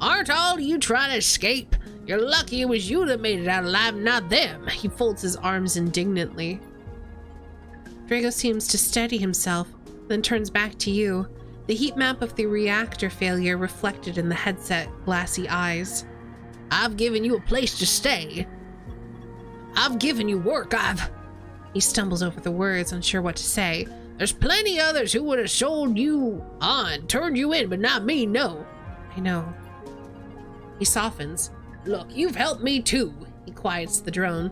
Aren't all you trying to escape? You're lucky it was you that made it out alive, not them. He folds his arms indignantly. Drago seems to steady himself, then turns back to you, the heat map of the reactor failure reflected in the headset glassy eyes. I've given you a place to stay. I've given you work. He stumbles over the words, unsure what to say. There's plenty others who would have sold you on, turned you in, but not me, no. I know. He softens. Look, you've helped me too. He quiets the drone.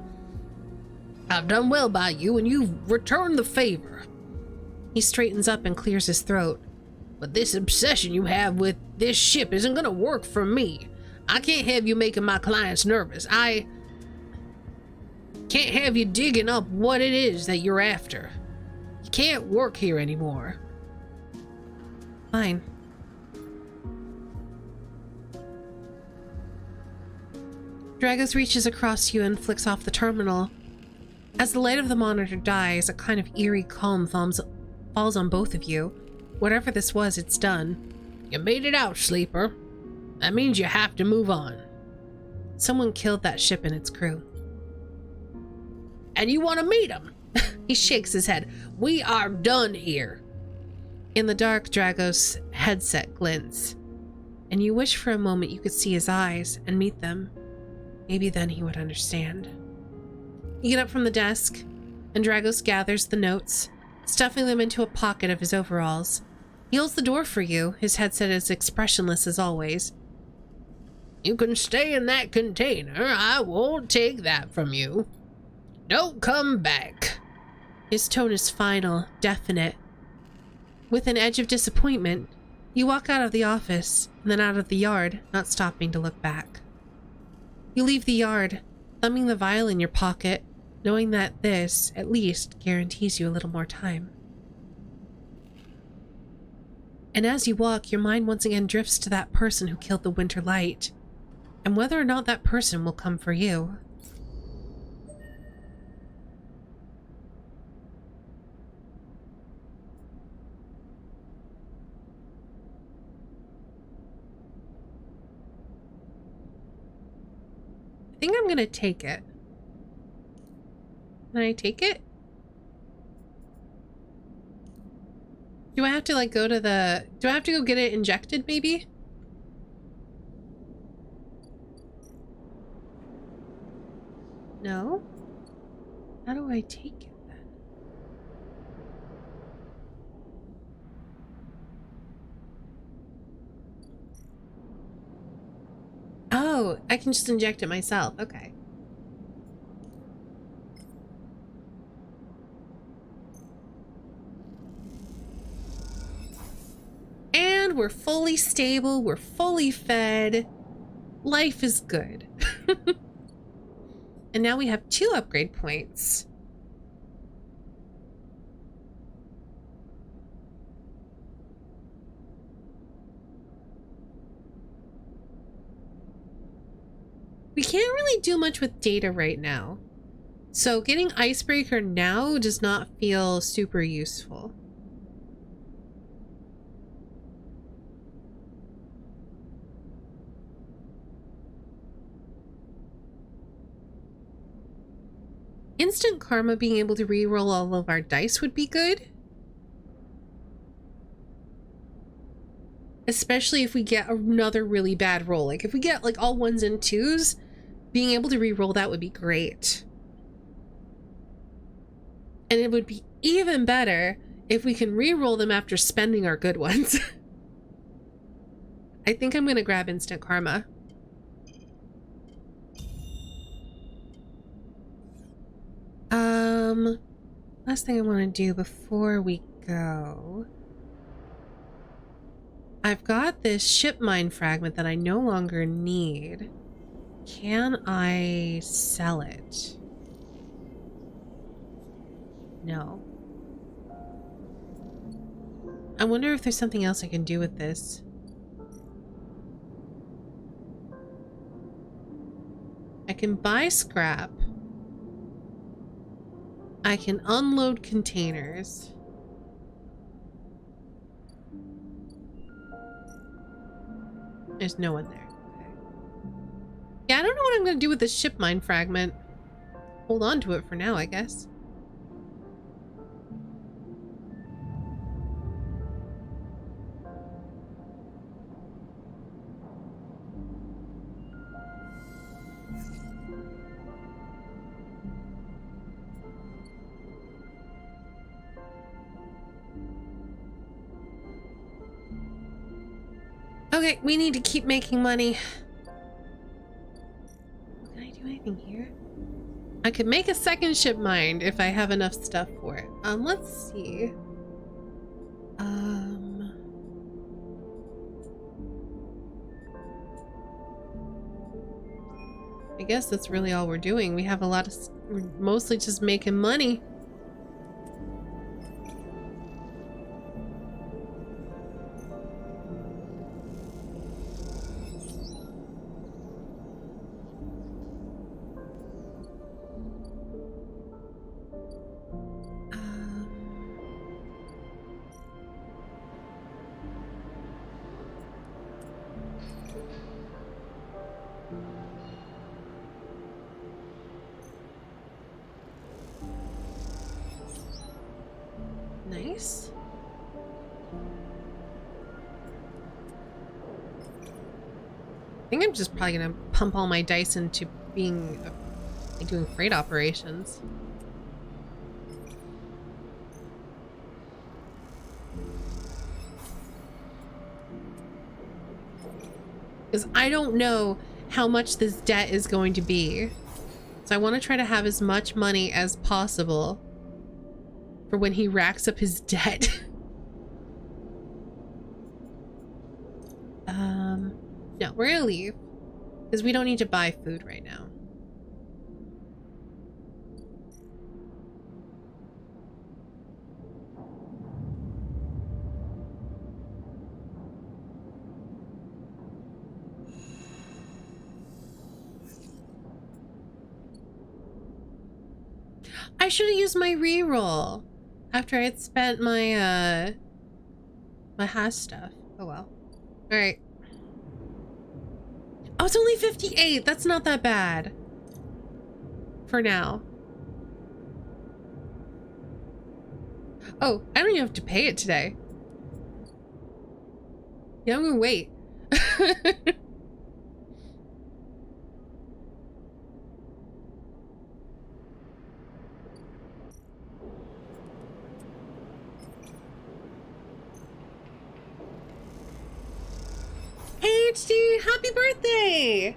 I've done well by you, and you've returned the favor. He straightens up and clears his throat. But this obsession you have with this ship isn't gonna work for me. I can't have you making my clients nervous. I can't have you digging up what it is that you're after. You can't work here anymore. Fine. Dragos reaches across you and flicks off the terminal. As the light of the monitor dies, a kind of eerie calm falls on both of you. Whatever this was, it's done. You made it out, Sleeper. That means you have to move on. Someone killed that ship and its crew. And you want to meet him? He shakes his head. We are done here. In the dark, Dragos' headset glints, and you wish for a moment you could see his eyes and meet them. Maybe then he would understand. You get up from the desk, and Dragos gathers the notes, stuffing them into a pocket of his overalls. He holds the door for you, his headset as expressionless as always. You can stay in that container. I won't take that from you. Don't come back. His tone is final, definite. With an edge of disappointment, you walk out of the office, and then out of the yard, not stopping to look back. You leave the yard, thumbing the vial in your pocket, knowing that this, at least, guarantees you a little more time. And as you walk, your mind once again drifts to that person who killed the Winter Light, and whether or not that person will come for you. I think I'm gonna take it. Can I take it? Do I have to like go to the... Do I have to go get it injected maybe? No? How do I take it then? Oh, I can just inject it myself. Okay. And we're fully stable. We're fully fed. Life is good. And now we have 2 upgrade points. We can't really do much with data right now. So getting Icebreaker now does not feel super useful. Instant Karma being able to re-roll all of our dice would be good. Especially if we get another really bad roll. Like if we get like all 1s and 2s, being able to re-roll that would be great. And it would be even better if we can re-roll them after spending our good ones. I think I'm gonna grab Instant Karma. Last thing I want to do before we go. I've got this ship mine fragment that I no longer need. Can I sell it? No. I wonder if there's something else I can do with this. I can buy scrap. I can unload containers. There's no one there. Okay. Yeah, I don't know what I'm going to do with this ship mine fragment. Hold on to it for now, I guess. Okay, we need to keep making money. Can I do anything here? I could make a second ship mine if I have enough stuff for it. Let's see. I guess that's really all we're doing. We have a lot of... We're mostly just making money. Nice. I think I'm just probably gonna pump all my dice into being like doing freight operations. Because I don't know how much this debt is going to be. So I want to try to have as much money as possible for when he racks up his debt. No, we're gonna leave because we don't need to buy food right now. I should have used my reroll after I had spent my my hash stuff. Oh well. All right. Oh, it's only 58. That's not that bad. For now. Oh, I don't even have to pay it today. Yeah, I'm gonna wait. Hey, HD, happy birthday!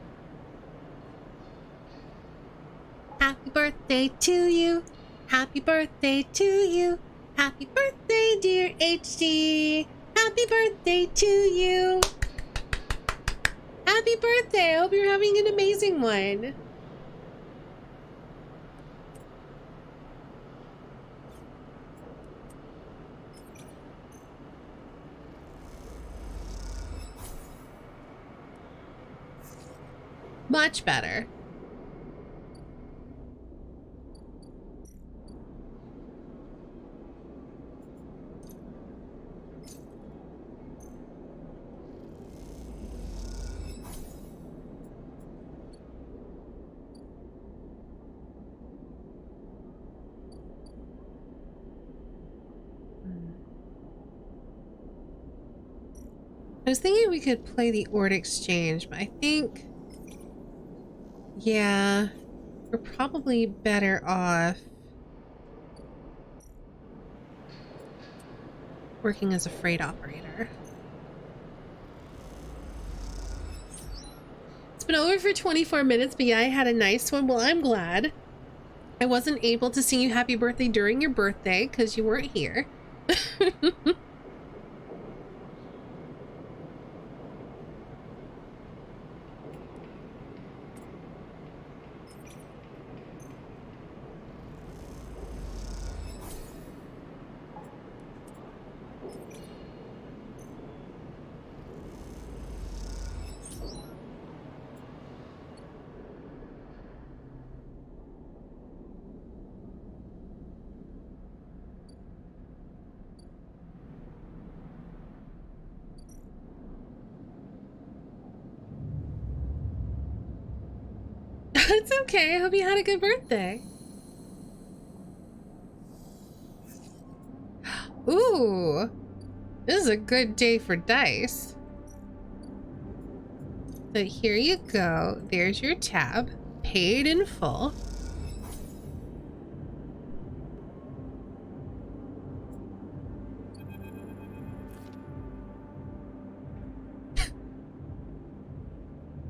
Happy birthday to you. Happy birthday to you. Happy birthday, dear HD. Happy birthday to you. Happy birthday. I hope you're having an amazing one. Much better. I was thinking we could play the Ord Exchange, but I think, yeah, we're probably better off working as a freight operator. It's been over for 24 minutes, but yeah, I had a nice one. Well, I'm glad. I wasn't able to sing you happy birthday during your birthday because you weren't here. It's okay. I hope you had a good birthday. Ooh, this is a good day for dice. So here you go. There's your tab. Paid in full.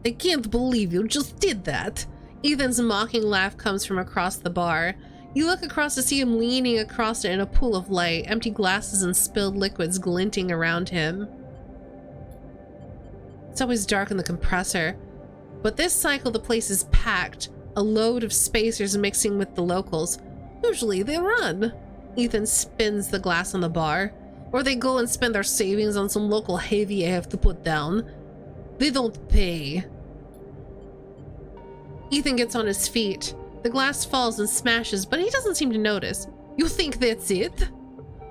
I can't believe you just did that. Ethan's mocking laugh comes from across the bar. You look across to see him leaning across it in a pool of light, empty glasses and spilled liquids glinting around him. It's always dark in the compressor, but this cycle the place is packed, a load of spacers mixing with the locals. Usually they run. Ethan spins the glass on the bar, or they go and spend their savings on some local heavy I have to put down. They don't pay. Ethan gets on his feet. The glass falls and smashes, but he doesn't seem to notice. You think that's it?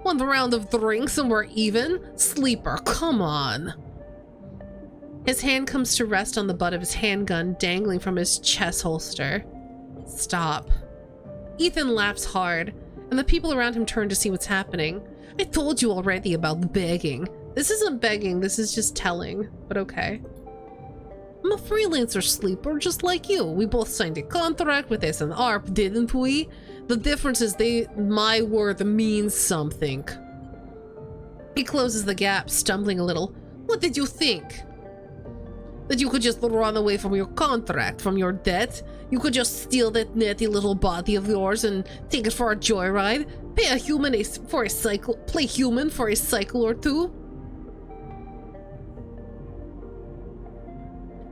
One round of drinks and we're even? Sleeper, come on. His hand comes to rest on the butt of his handgun dangling from his chest holster. Stop. Ethan laughs hard, and the people around him turn to see what's happening. I told you already about the begging. This isn't begging, this is just telling, but okay. I'm a freelancer sleeper just like you. We both signed a contract with SNARP, didn't we? The difference is my word means something. He closes the gap, stumbling a little. What did you think? That you could just run away from your contract, from your debt? You could just steal that natty little body of yours and take it for a joyride? Pay a human for a cycle, play human for a cycle or two?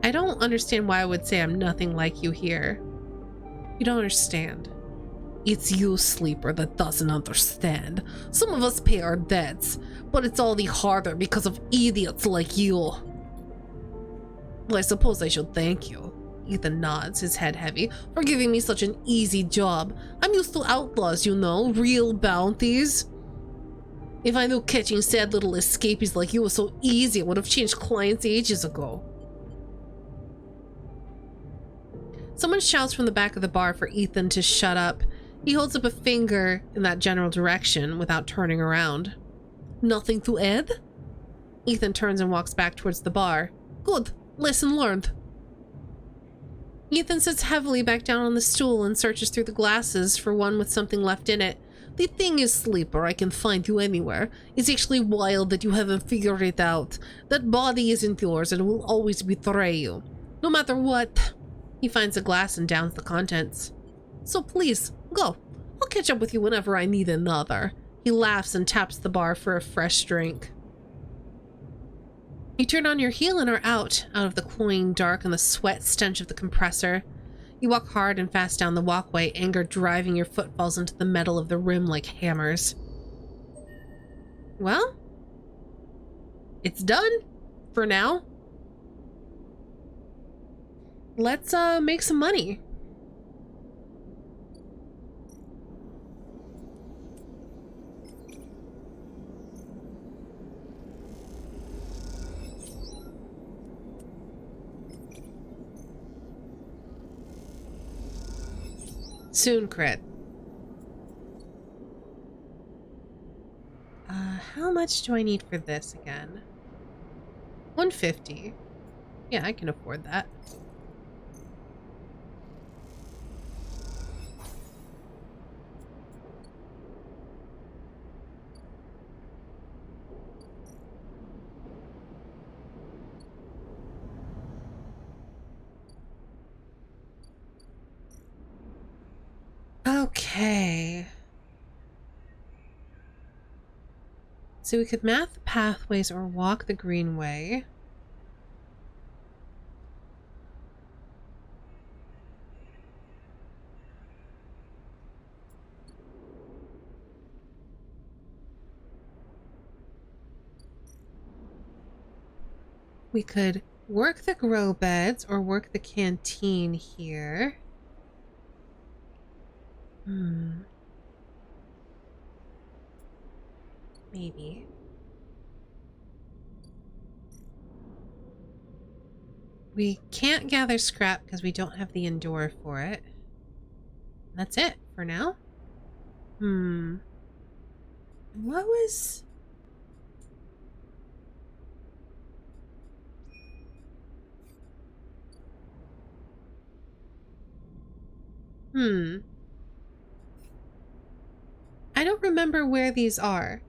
I don't understand why I would say I'm nothing like you here. You don't understand. It's you, sleeper, that doesn't understand. Some of us pay our debts, but it's all the harder because of idiots like you. Well, I suppose I should thank you. Ethan nods, his head heavy, for giving me such an easy job. I'm used to outlaws, you know, real bounties. If I knew catching sad little escapees like you was so easy, I would have changed clients ages ago. Someone shouts from the back of the bar for Ethan to shut up. He holds up a finger in that general direction without turning around. Nothing to add? Ethan turns and walks back towards the bar. Good. Lesson learned. Ethan sits heavily back down on the stool and searches through the glasses for one with something left in it. The thing is, sleeper, I can find you anywhere. It's actually wild that you haven't figured it out. That body isn't yours and will always betray you. No matter what. He finds a glass and downs the contents. So please, go. I'll catch up with you whenever I need another. He laughs and taps the bar for a fresh drink. You turn on your heel and are out of the cloying dark and the sweat stench of the compressor. You walk hard and fast down the walkway, anger driving your footfalls into the metal of the rim like hammers. Well, it's done for now. Let's make some money. Soon crit. How much do I need for this again? 150. Yeah, I can afford that. Okay. So we could map the pathways or walk the greenway. We could work the grow beds or work the canteen here. Maybe. We can't gather scrap because we don't have the endure for it. That's it for now. What was... I don't remember where these are.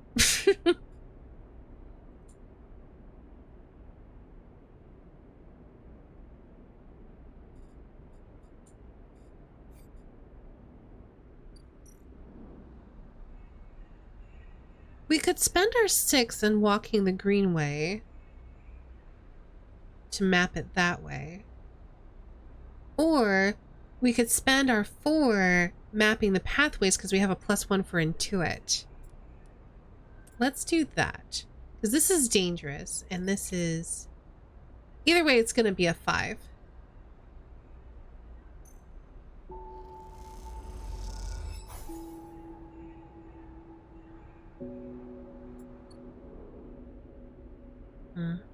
We could spend our 6 in walking the greenway to map it that way. Or we could spend our 4 mapping the pathways because we have a +1 for intuit. Let's do that. Because this is dangerous and this is... Either way, it's going to be a 5.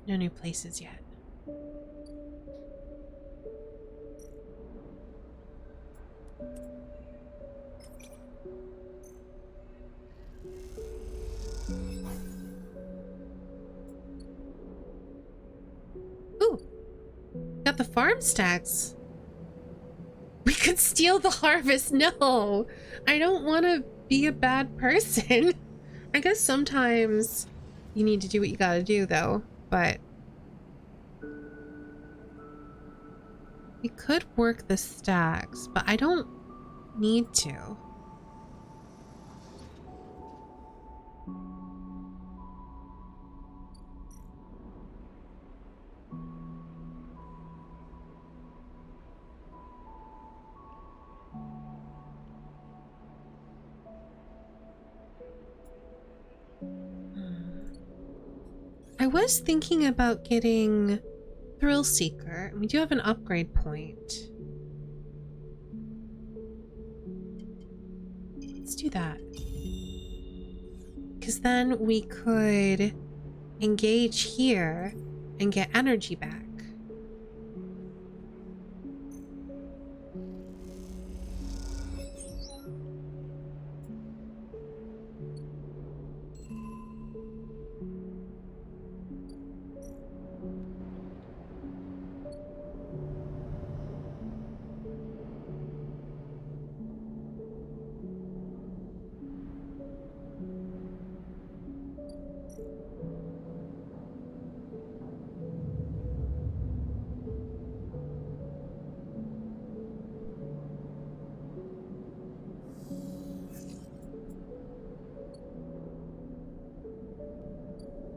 No new places yet. Ooh, got the farm stacks. We could steal the harvest. No, I don't want to be a bad person. I guess sometimes you need to do what you gotta do though, but we could work the stacks, but I don't need to. I was thinking about getting Thrill Seeker. We do have an upgrade point. Let's do that. Because then we could engage here and get energy back.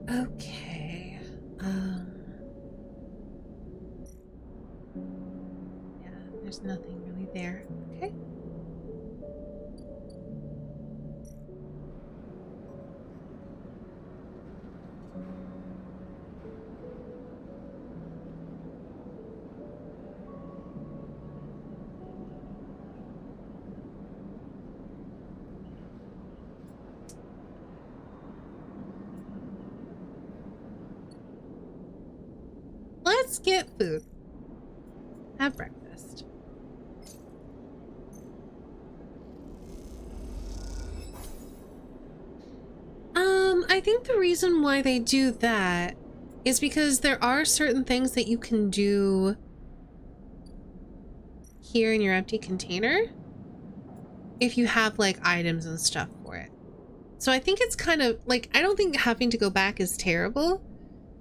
Okay. Yeah, there's nothing really there. Okay. Let's get food. Have breakfast. I think the reason why they do that is because there are certain things that you can do here in your empty container if you have like items and stuff for it. So I think it's kind of like, I don't think having to go back is terrible,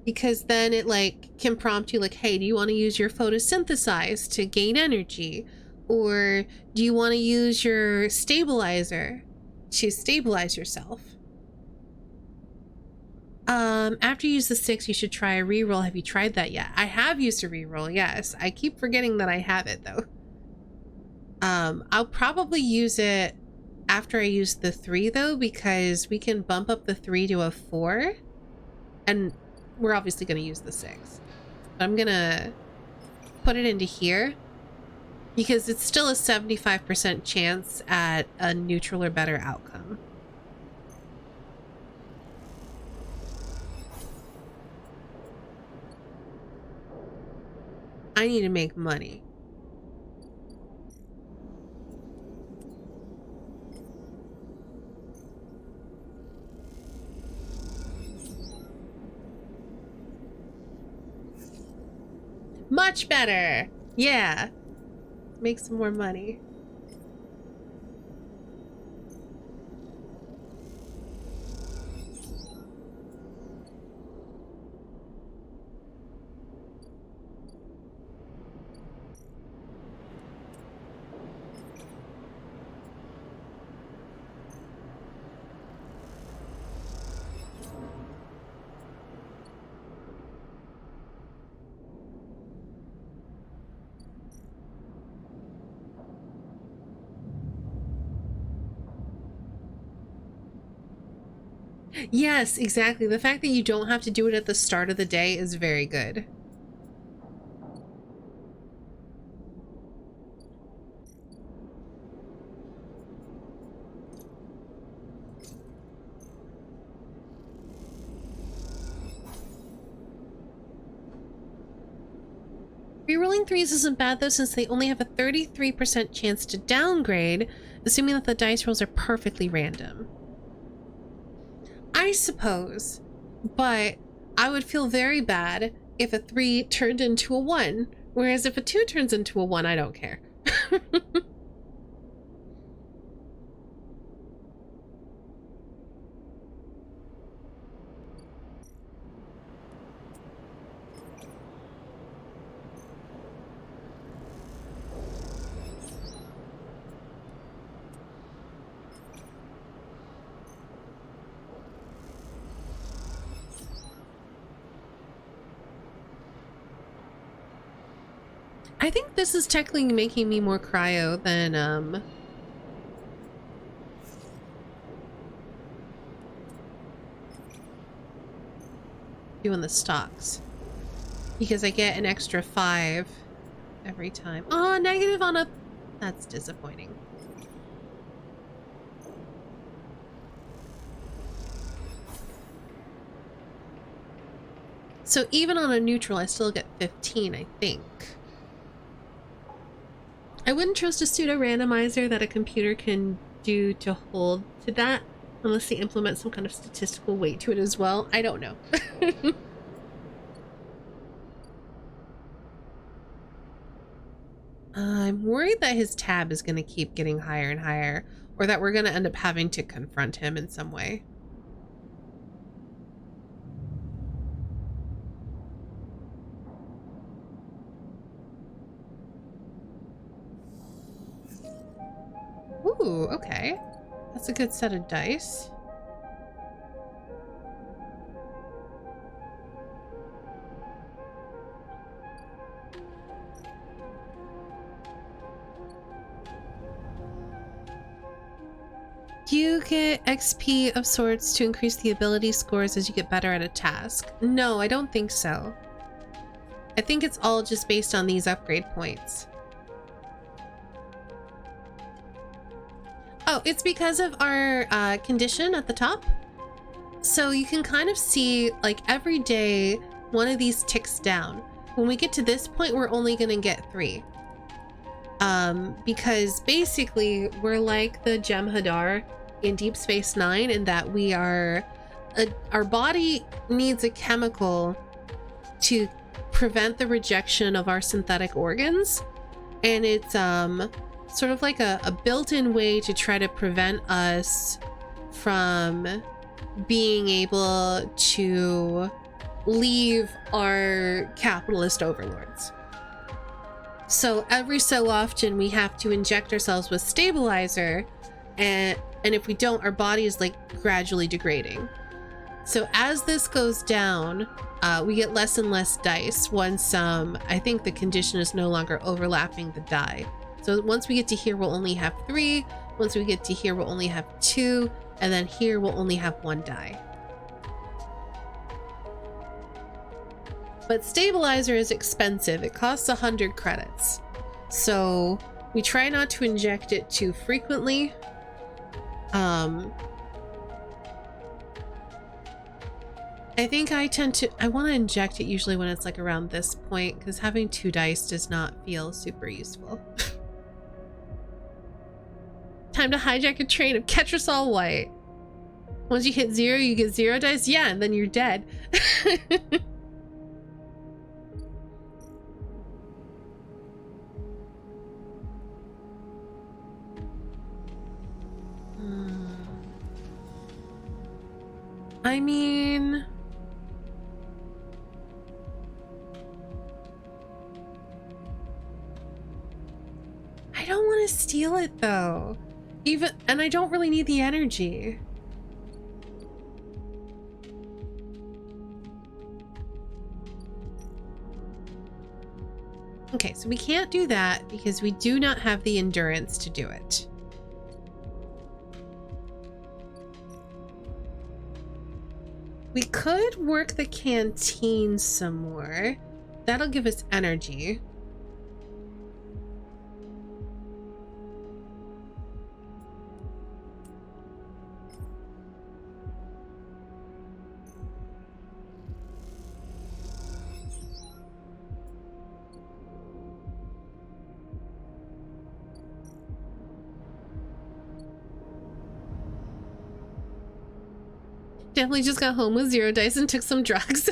because then it like can prompt you like, hey, do you want to use your photosynthesize to gain energy? Or do you want to use your stabilizer to stabilize yourself? After you use the 6, you should try a reroll. Have you tried that yet? I have used a reroll, yes. I keep forgetting that I have it though. I'll probably use it after I use the 3 though, because we can bump up the 3 to a 4, and we're obviously going to use the 6. But I'm going to put it into here because it's still a 75% chance at a neutral or better outcome. I need to make money. Much better. Yeah. Make some more money. Yes, exactly. The fact that you don't have to do it at the start of the day is very good. Rerolling threes isn't bad though, since they only have a 33% chance to downgrade, assuming that the dice rolls are perfectly random. I suppose, but I would feel very bad if a 3 turned into a 1, whereas if a 2 turns into a 1, I don't care. I think this is technically making me more cryo than doing the stocks, because I get an extra 5 every time. Oh, negative on a... That's disappointing. So even on a neutral, I still get 15, I think. I wouldn't trust a pseudo randomizer that a computer can do to hold to that, unless they implement some kind of statistical weight to it as well. I don't know. I'm worried that his tab is going to keep getting higher and higher, or that we're going to end up having to confront him in some way. Ooh, okay. That's a good set of dice. Do you get XP of sorts to increase the ability scores as you get better at a task? No, I don't think so. I think it's all just based on these upgrade points. Oh, it's because of our condition at the top. So you can kind of see, like, every day one of these ticks down. When we get to this point, we're only going to get 3. Because basically we're like the Jem'Hadar in Deep Space Nine, in that we are... our body needs a chemical to prevent the rejection of our synthetic organs. And it's sort of like a built-in way to try to prevent us from being able to leave our capitalist overlords. So every so often we have to inject ourselves with stabilizer, and if we don't, our body is like gradually degrading. So as this goes down, we get less and less dice once I think the condition is no longer overlapping the die. So once we get to here, we'll only have 3. Once we get to here, we'll only have 2. And then here, we'll only have 1 die. But stabilizer is expensive. It costs 100 credits. So we try not to inject it too frequently. I think I want to inject it usually when it's like around this point, because having 2 dice does not feel super useful. Time to hijack a train of Ketracol White. Once you hit 0, you get 0 dice. Yeah, and then you're dead. I mean... I don't want to steal it though. And I don't really need the energy. Okay, so we can't do that because we do not have the endurance to do it. We could work the canteen some more. That'll give us energy. Definitely just got home with 0 dice and took some drugs.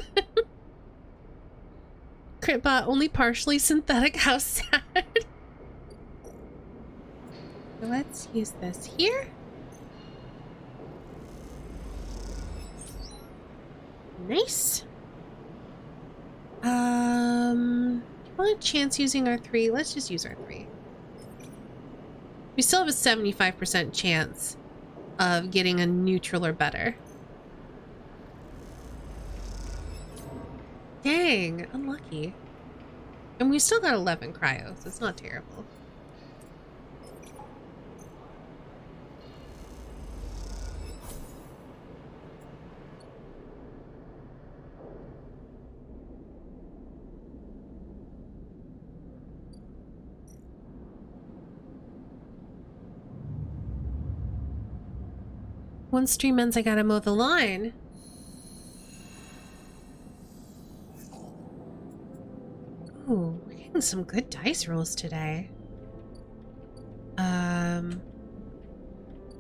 Crit bot only partially synthetic. How sad. Let's use this here. Nice. Want a chance using our 3? Let's just use our 3. We still have a 75% chance of getting a neutral or better. Dang, unlucky. And we still got 11 cryo, so it's not terrible. One stream ends, I gotta mow the lawn. Ooh, we're getting some good dice rolls today.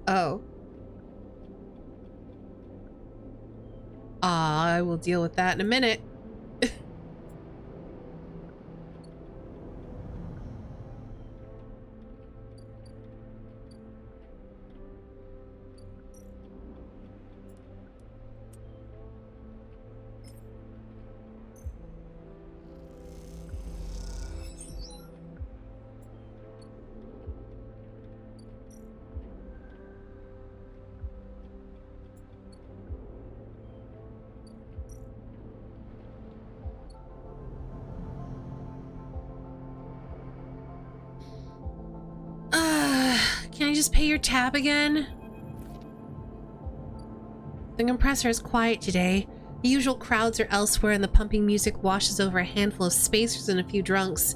Oh. I will deal with that in a minute. Can I just pay your tab again? The compressor is quiet today. The usual crowds are elsewhere and the pumping music washes over a handful of spacers and a few drunks.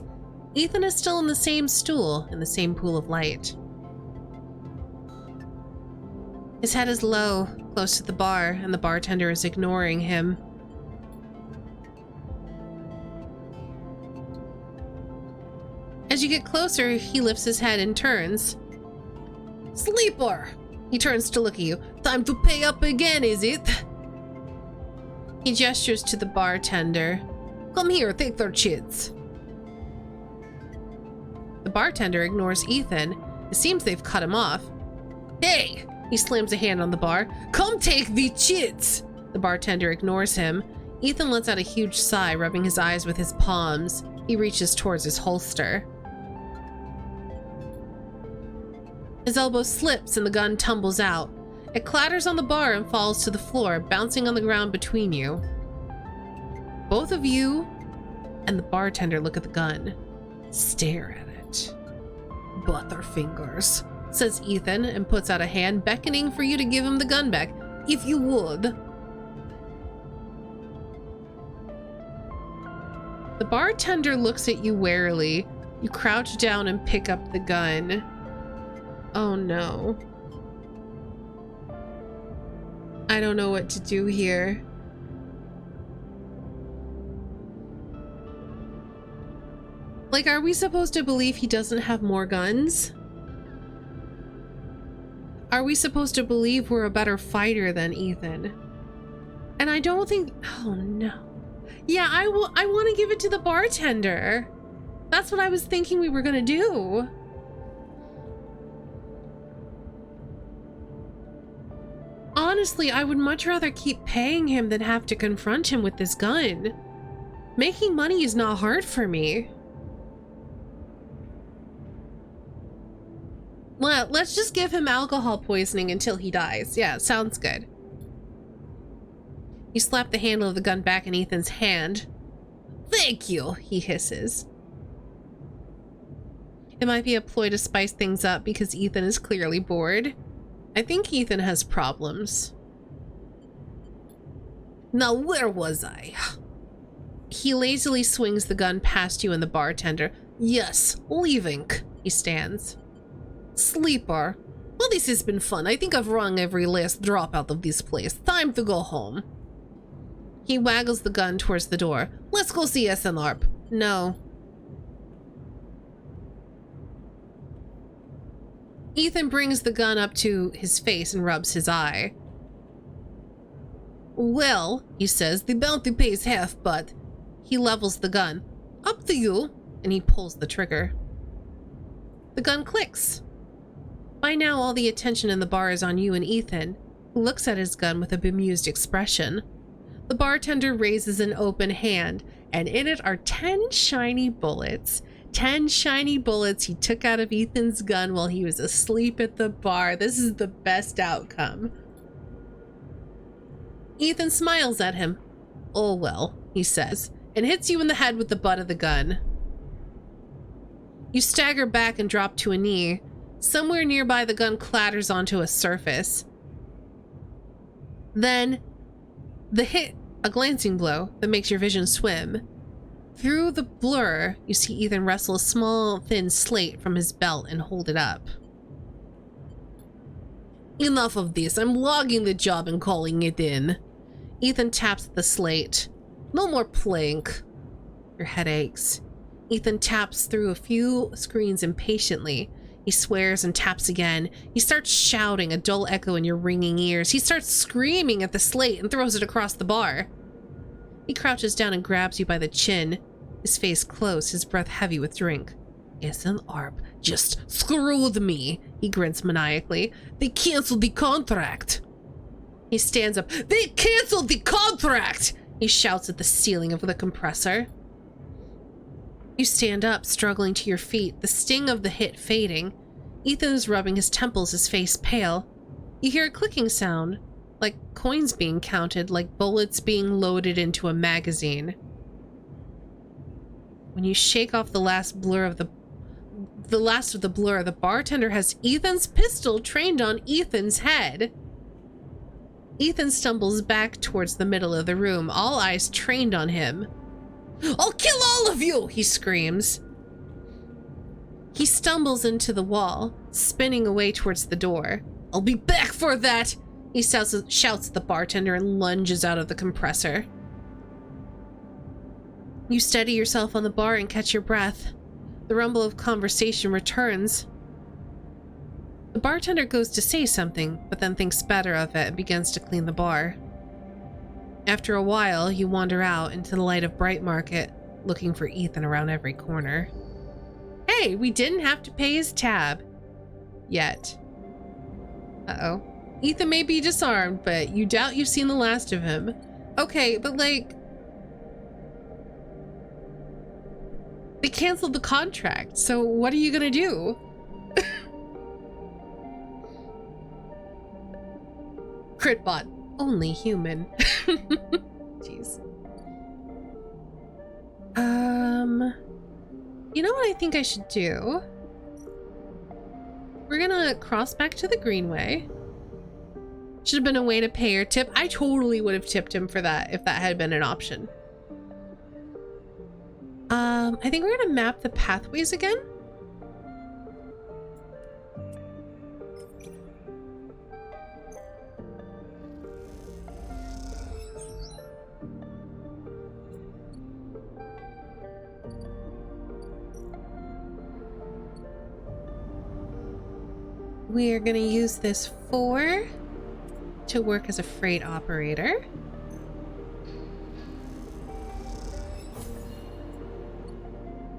Ethan is still in the same stool, in the same pool of light. His head is low, close to the bar, and the bartender is ignoring him. As you get closer, he lifts his head and turns. Sleeper! He turns to look at you. Time to pay up again, is it? He gestures to the bartender. Come here, take their chids. The bartender ignores Ethan. It seems they've cut him off. Hey! He slams a hand on the bar. Come take the chids! The bartender ignores him. Ethan lets out a huge sigh, rubbing his eyes with his palms. He reaches towards his holster. His elbow slips and the gun tumbles out. It clatters on the bar and falls to the floor, bouncing on the ground between you. Both of you and the bartender look at the gun. Stare at it. Butterfingers, says Ethan and puts out a hand, beckoning for you to give him the gun back, if you would. The bartender looks at you warily. You crouch down and pick up the gun. Oh no. I don't know what to do here. Like, are we supposed to believe he doesn't have more guns? Are we supposed to believe we're a better fighter than Ethan? And I don't think... Oh no. Yeah, I want to give it to the bartender. That's what I was thinking we were gonna do. Honestly, I would much rather keep paying him than have to confront him with this gun. Making money is not hard for me. Let's just give him alcohol poisoning until he dies. Yeah, sounds good. You slap the handle of the gun back in Ethan's hand. Thank you, he hisses. It might be a ploy to spice things up because Ethan is clearly bored. I think Ethan has problems. Now where was I? He lazily swings the gun past you and the bartender. Yes, leaving. He stands. Sleeper. Well, this has been fun. I think I've wrung every last drop out of this place. Time to go home. He waggles the gun towards the door. Let's go see SNARP. No. Ethan brings the gun up to his face and rubs his eye. Well, he says, the bounty pays half, but... He levels the gun. Up to you. And he pulls the trigger. The gun clicks. By now, all the attention in the bar is on you and Ethan, who looks at his gun with a bemused expression. The bartender raises an open hand, and in it are 10 shiny bullets. 10 shiny bullets he took out of Ethan's gun while he was asleep at the bar. This is the best outcome. Ethan smiles at him. Oh well, he says, and hits you in the head with the butt of the gun. You stagger back and drop to a knee. Somewhere nearby, the gun clatters onto a surface. Then, the hit, a glancing blow that makes your vision swim. Through the blur, you see Ethan wrestle a small, thin slate from his belt and hold it up. Enough of this. I'm logging the job and calling it in. Ethan taps the slate. No more plank. Your head aches. Ethan taps through a few screens impatiently. He swears and taps again. He starts shouting, a dull echo in your ringing ears. He starts screaming at the slate and throws it across the bar. He crouches down and grabs you by the chin, his face close, his breath heavy with drink. SNARP just screwed me, he grins maniacally. They canceled the contract. He stands up. They canceled the contract! He shouts at the ceiling of the compressor. You stand up, struggling to your feet, the sting of the hit fading. Ethan is rubbing his temples, his face pale. You hear a clicking sound, like coins being counted, like bullets being loaded into a magazine. When you shake off the last of the blur, the bartender has Ethan's pistol trained on Ethan's head. Ethan stumbles back towards the middle of the room, all eyes trained on him. I'll kill all of you, he screams. He stumbles into the wall, spinning away towards the door. I'll be back for that, he shouts at the bartender and lunges out of the compressor. You steady yourself on the bar and catch your breath. The rumble of conversation returns. The bartender goes to say something, but then thinks better of it and begins to clean the bar. After a while, you wander out into the light of Bright Market, looking for Ethan around every corner. Hey, we didn't have to pay his tab. Yet. Uh-oh. Ethan may be disarmed, but you doubt you've seen the last of him. Okay, but like... they canceled the contract, so what are you gonna do? Critbot. Only human. Jeez. You know what I think I should do? We're gonna cross back to the Greenway. Should have been a way to pay or tip. I totally would have tipped him for that if that had been an option. I think we're gonna map the pathways again. We're gonna use this 4 to work as a freight operator.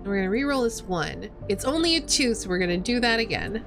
We're gonna re-roll this 1. It's only a 2, so we're gonna do that again.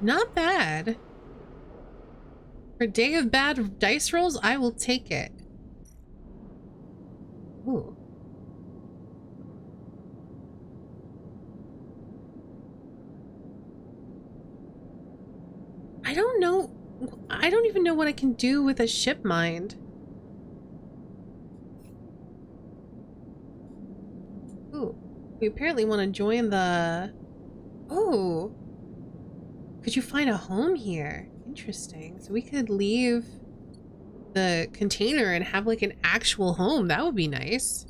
Not bad. For a day of bad dice rolls, I will take it. Ooh. I don't know. I don't even know what I can do with a ship mind. Ooh. We apparently want to join the... Oh. Could you find a home here? Interesting. So we could leave the container and have like an actual home. That would be nice.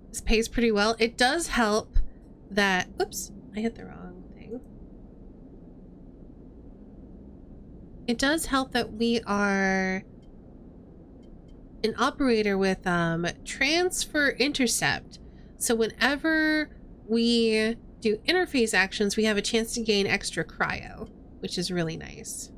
This pays pretty well. It does help that... Oops, I hit the wrong thing. It does help that we are an operator with transfer intercept. So whenever we do interface actions, we have a chance to gain extra cryo, which is really nice.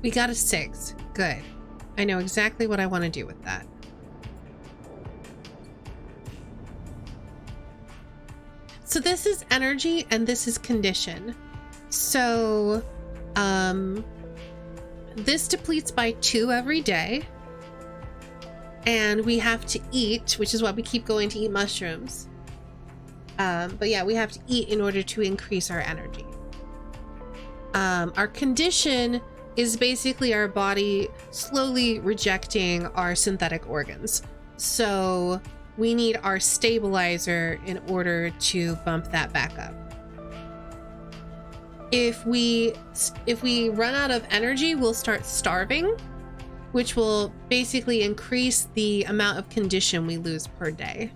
We got a 6. Good. I know exactly what I want to do with that. So this is energy and this is condition. So, this depletes by 2 every day. And we have to eat, which is why we keep going to eat mushrooms. But yeah, we have to eat in order to increase our energy. Our condition is basically our body slowly rejecting our synthetic organs. So we need our stabilizer in order to bump that back up. If we run out of energy, we'll start starving, which will basically increase the amount of condition we lose per day.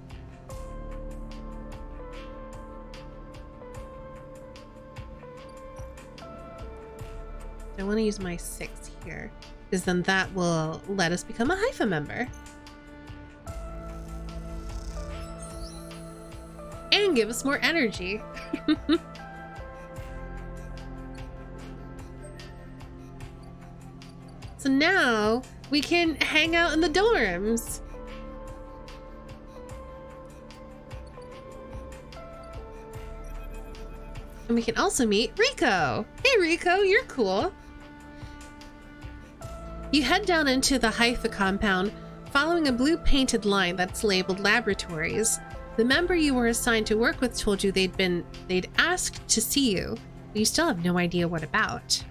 I want to use my 6 here, because then that will let us become a Haifa member. And give us more energy. So now we can hang out in the dorms. And we can also meet Rico. Hey Rico, you're cool. You head down into the Haifa compound, following a blue painted line that's labeled laboratories. The member you were assigned to work with told you they'd asked to see you, but you still have no idea what about.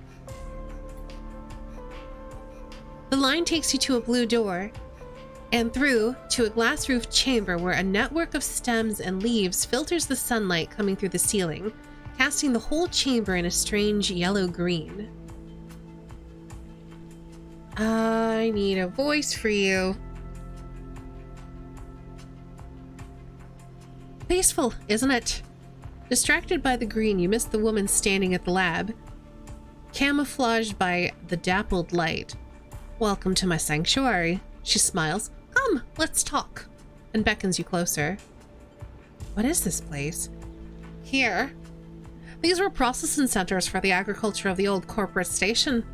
The line takes you to a blue door and through to a glass-roofed chamber where a network of stems and leaves filters the sunlight coming through the ceiling, casting the whole chamber in a strange yellow-green. I need a voice for you. Peaceful, isn't it? Distracted by the green, you miss the woman standing at the lab, camouflaged by the dappled light. Welcome to my sanctuary. She smiles. Come, let's talk, and beckons you closer. What is this place? Here, These were processing centers for the agriculture of the old corporate station.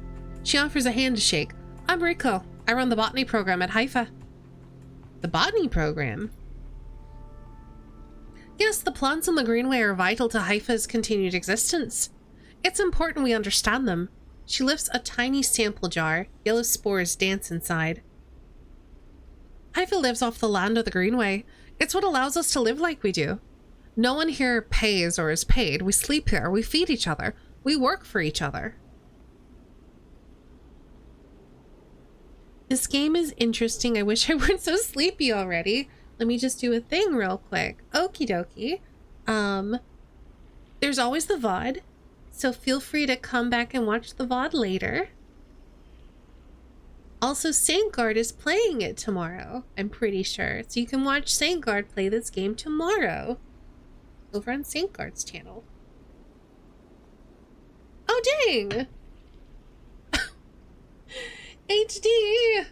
She offers a hand to shake. I'm Rico. I run the botany program at Haifa. The botany program? Yes, the plants in the Greenway are vital to Haifa's continued existence. It's important we understand them. She lifts a tiny sample jar. Yellow spores dance inside. Haifa lives off the land of the Greenway. It's what allows us to live like we do. No one here pays or is paid. We sleep here. We feed each other. We work for each other. This game is interesting. I wish I weren't so sleepy already. Let me just do a thing real quick. Okie dokie. There's always the VOD, so feel free to come back and watch the VOD later. Also, Saintguard is playing it tomorrow, I'm pretty sure. So you can watch Saintguard play this game tomorrow over on Saintguard's channel. Oh, dang! HD!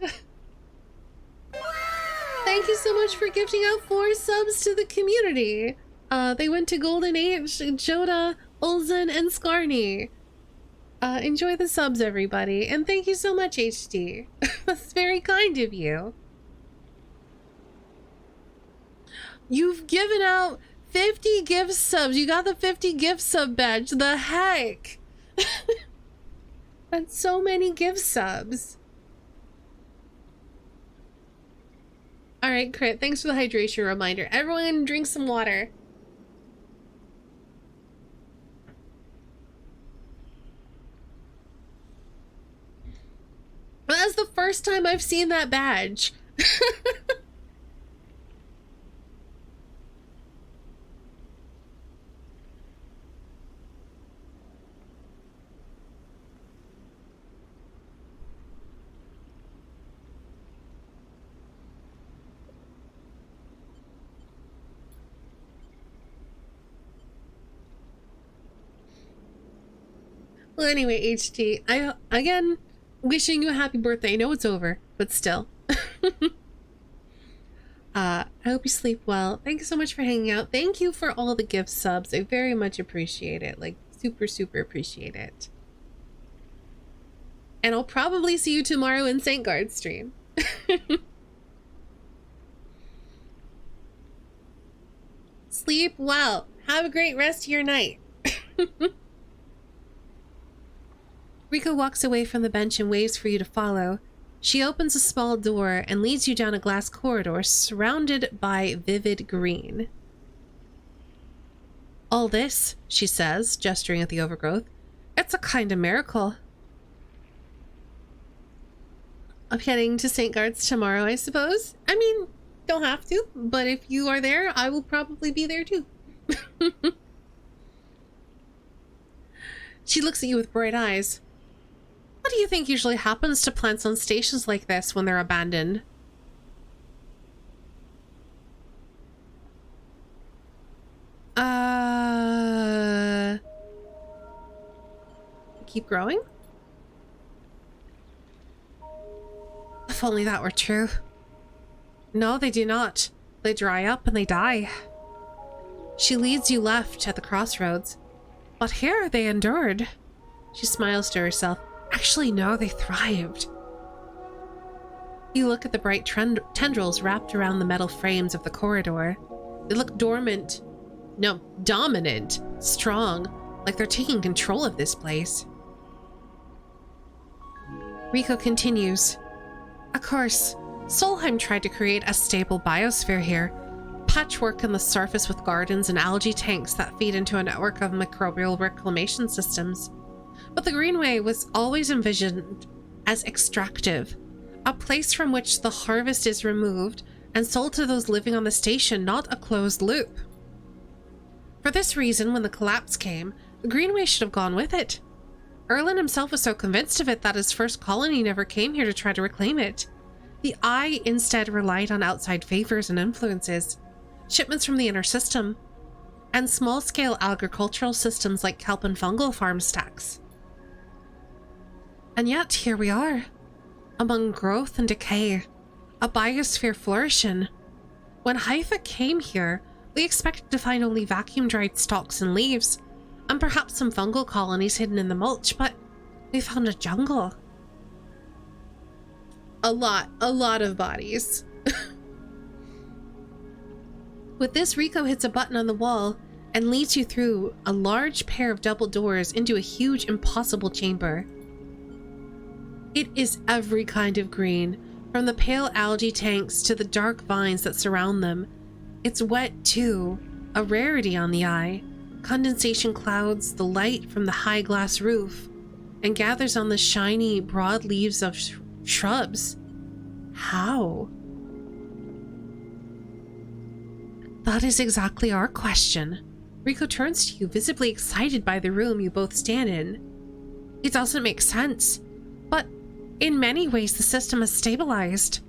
Thank you so much for gifting out 4 subs to the community. They went to Golden Age, Joda, Olzen, and Skarny. Enjoy the subs, everybody. And thank you so much, HD. That's very kind of you. You've given out 50 gift subs. You got the 50 gift sub badge. The heck? That's so many gift subs. Alright, Crit, thanks for the hydration reminder. Everyone drink some water. That's the first time I've seen that badge. Well, anyway, HT, again, wishing you a happy birthday. I know it's over, but still. I hope you sleep well. Thank you so much for hanging out. Thank you for all the gift subs. I very much appreciate it. Like, super, super appreciate it. And I'll probably see you tomorrow in Saintguard stream. Sleep well. Have a great rest of your night. Rico walks away from the bench and waves for you to follow. She opens a small door and leads you down a glass corridor surrounded by vivid green. All this, she says, gesturing at the overgrowth, it's a kind of miracle. I'm heading to Saintguard's tomorrow, I suppose. I mean, don't have to, but if you are there, I will probably be there too. She looks at you with bright eyes. What do you think usually happens to plants on stations like this when they're abandoned? Keep growing? If only that were true. No, they do not. They dry up and they die. She leads you left at the crossroads. But here they endured. She smiles to herself. Actually, no, they thrived. You look at the bright tendrils wrapped around the metal frames of the corridor. They look dormant. No, dominant. Strong. Like they're taking control of this place. Rico continues. Of course, Solheim tried to create a stable biosphere here. Patchwork in the surface with gardens and algae tanks that feed into a network of microbial reclamation systems. But the Greenway was always envisioned as extractive, a place from which the harvest is removed and sold to those living on the station, not a closed loop. For this reason, when the collapse came, the Greenway should have gone with it. Erlen himself was so convinced of it that his first colony never came here to try to reclaim it. The Eye instead relied on outside favors and influences, shipments from the inner system, and small-scale agricultural systems like kelp and fungal farm stacks. And yet, here we are, among growth and decay, a biosphere flourishing. When Haifa came here, we expected to find only vacuum-dried stalks and leaves, and perhaps some fungal colonies hidden in the mulch, but we found a jungle. A lot of bodies. With this, Rico hits a button on the wall and leads you through a large pair of double doors into a huge, impossible chamber. It is every kind of green, from the pale algae tanks to the dark vines that surround them. It's wet too, a rarity on the eye. Condensation clouds the light from the high glass roof and gathers on the shiny, broad leaves of shrubs. How? That is exactly our question. Rico turns to you, visibly excited by the room you both stand in. It doesn't make sense, but in many ways the system has stabilized.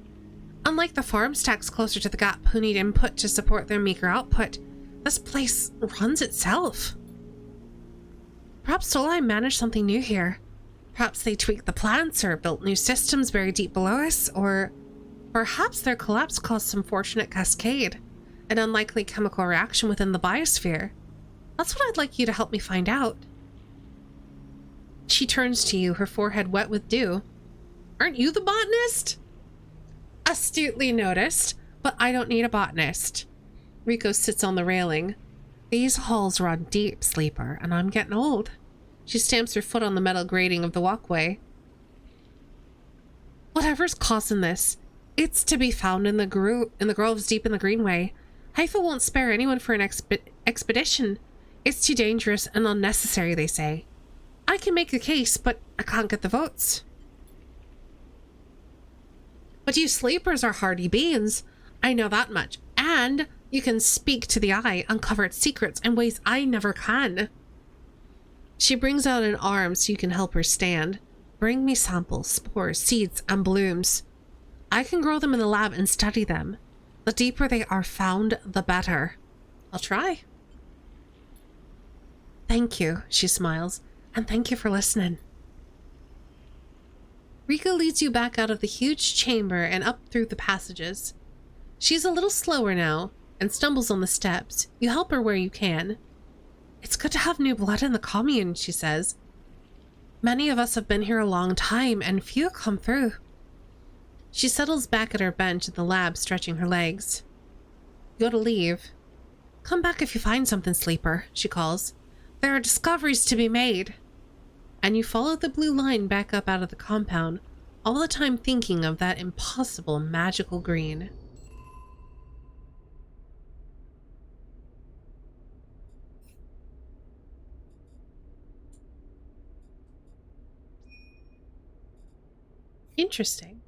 Unlike the farm stacks closer to the gap who need input to support their meager output, this place runs itself. Perhaps Solheim managed something new here. Perhaps they tweaked the plants or built new systems buried deep below us, or perhaps their collapse caused some fortunate cascade, an unlikely chemical reaction within the biosphere. That's what I'd like you to help me find out. She turns to you, her forehead wet with dew. Aren't you the botanist? Astutely noticed, but I don't need a botanist. Rico sits on the railing. These halls run deep, sleeper, and I'm getting old. She stamps her foot on the metal grating of the walkway. Whatever's causing this, it's to be found in the groves deep in the Greenway. Haifa won't spare anyone for an expedition. It's too dangerous and unnecessary, they say. I can make the case, but I can't get the votes. But you sleepers are hardy beings. I know that much. And you can speak to the eye, uncover its secrets in ways I never can. She brings out an arm so you can help her stand. Bring me samples, spores, seeds, and blooms. I can grow them in the lab and study them. The deeper they are found, the better. I'll try. Thank you, she smiles, and thank you for listening. Rico leads you back out of the huge chamber and up through the passages. She's a little slower now and stumbles on the steps. You help her where you can. It's good to have new blood in the commune, she says. Many of us have been here a long time and few come through. She settles back at her bench in the lab, stretching her legs. You go to leave. Come back if you find something, sleeper, she calls. There are discoveries to be made. And you follow the blue line back up out of the compound, all the time thinking of that impossible magical green. Interesting.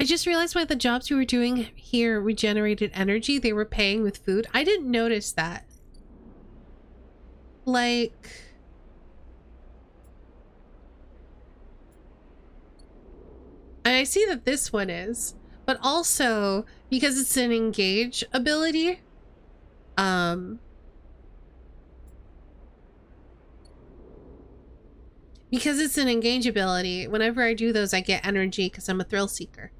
I just realized why the jobs you were doing here regenerated energy. They were paying with food. I didn't notice that. Like... And I see that this one is, but also because it's an engage ability, because it's an engage ability, whenever I do those, I get energy because I'm a thrill seeker.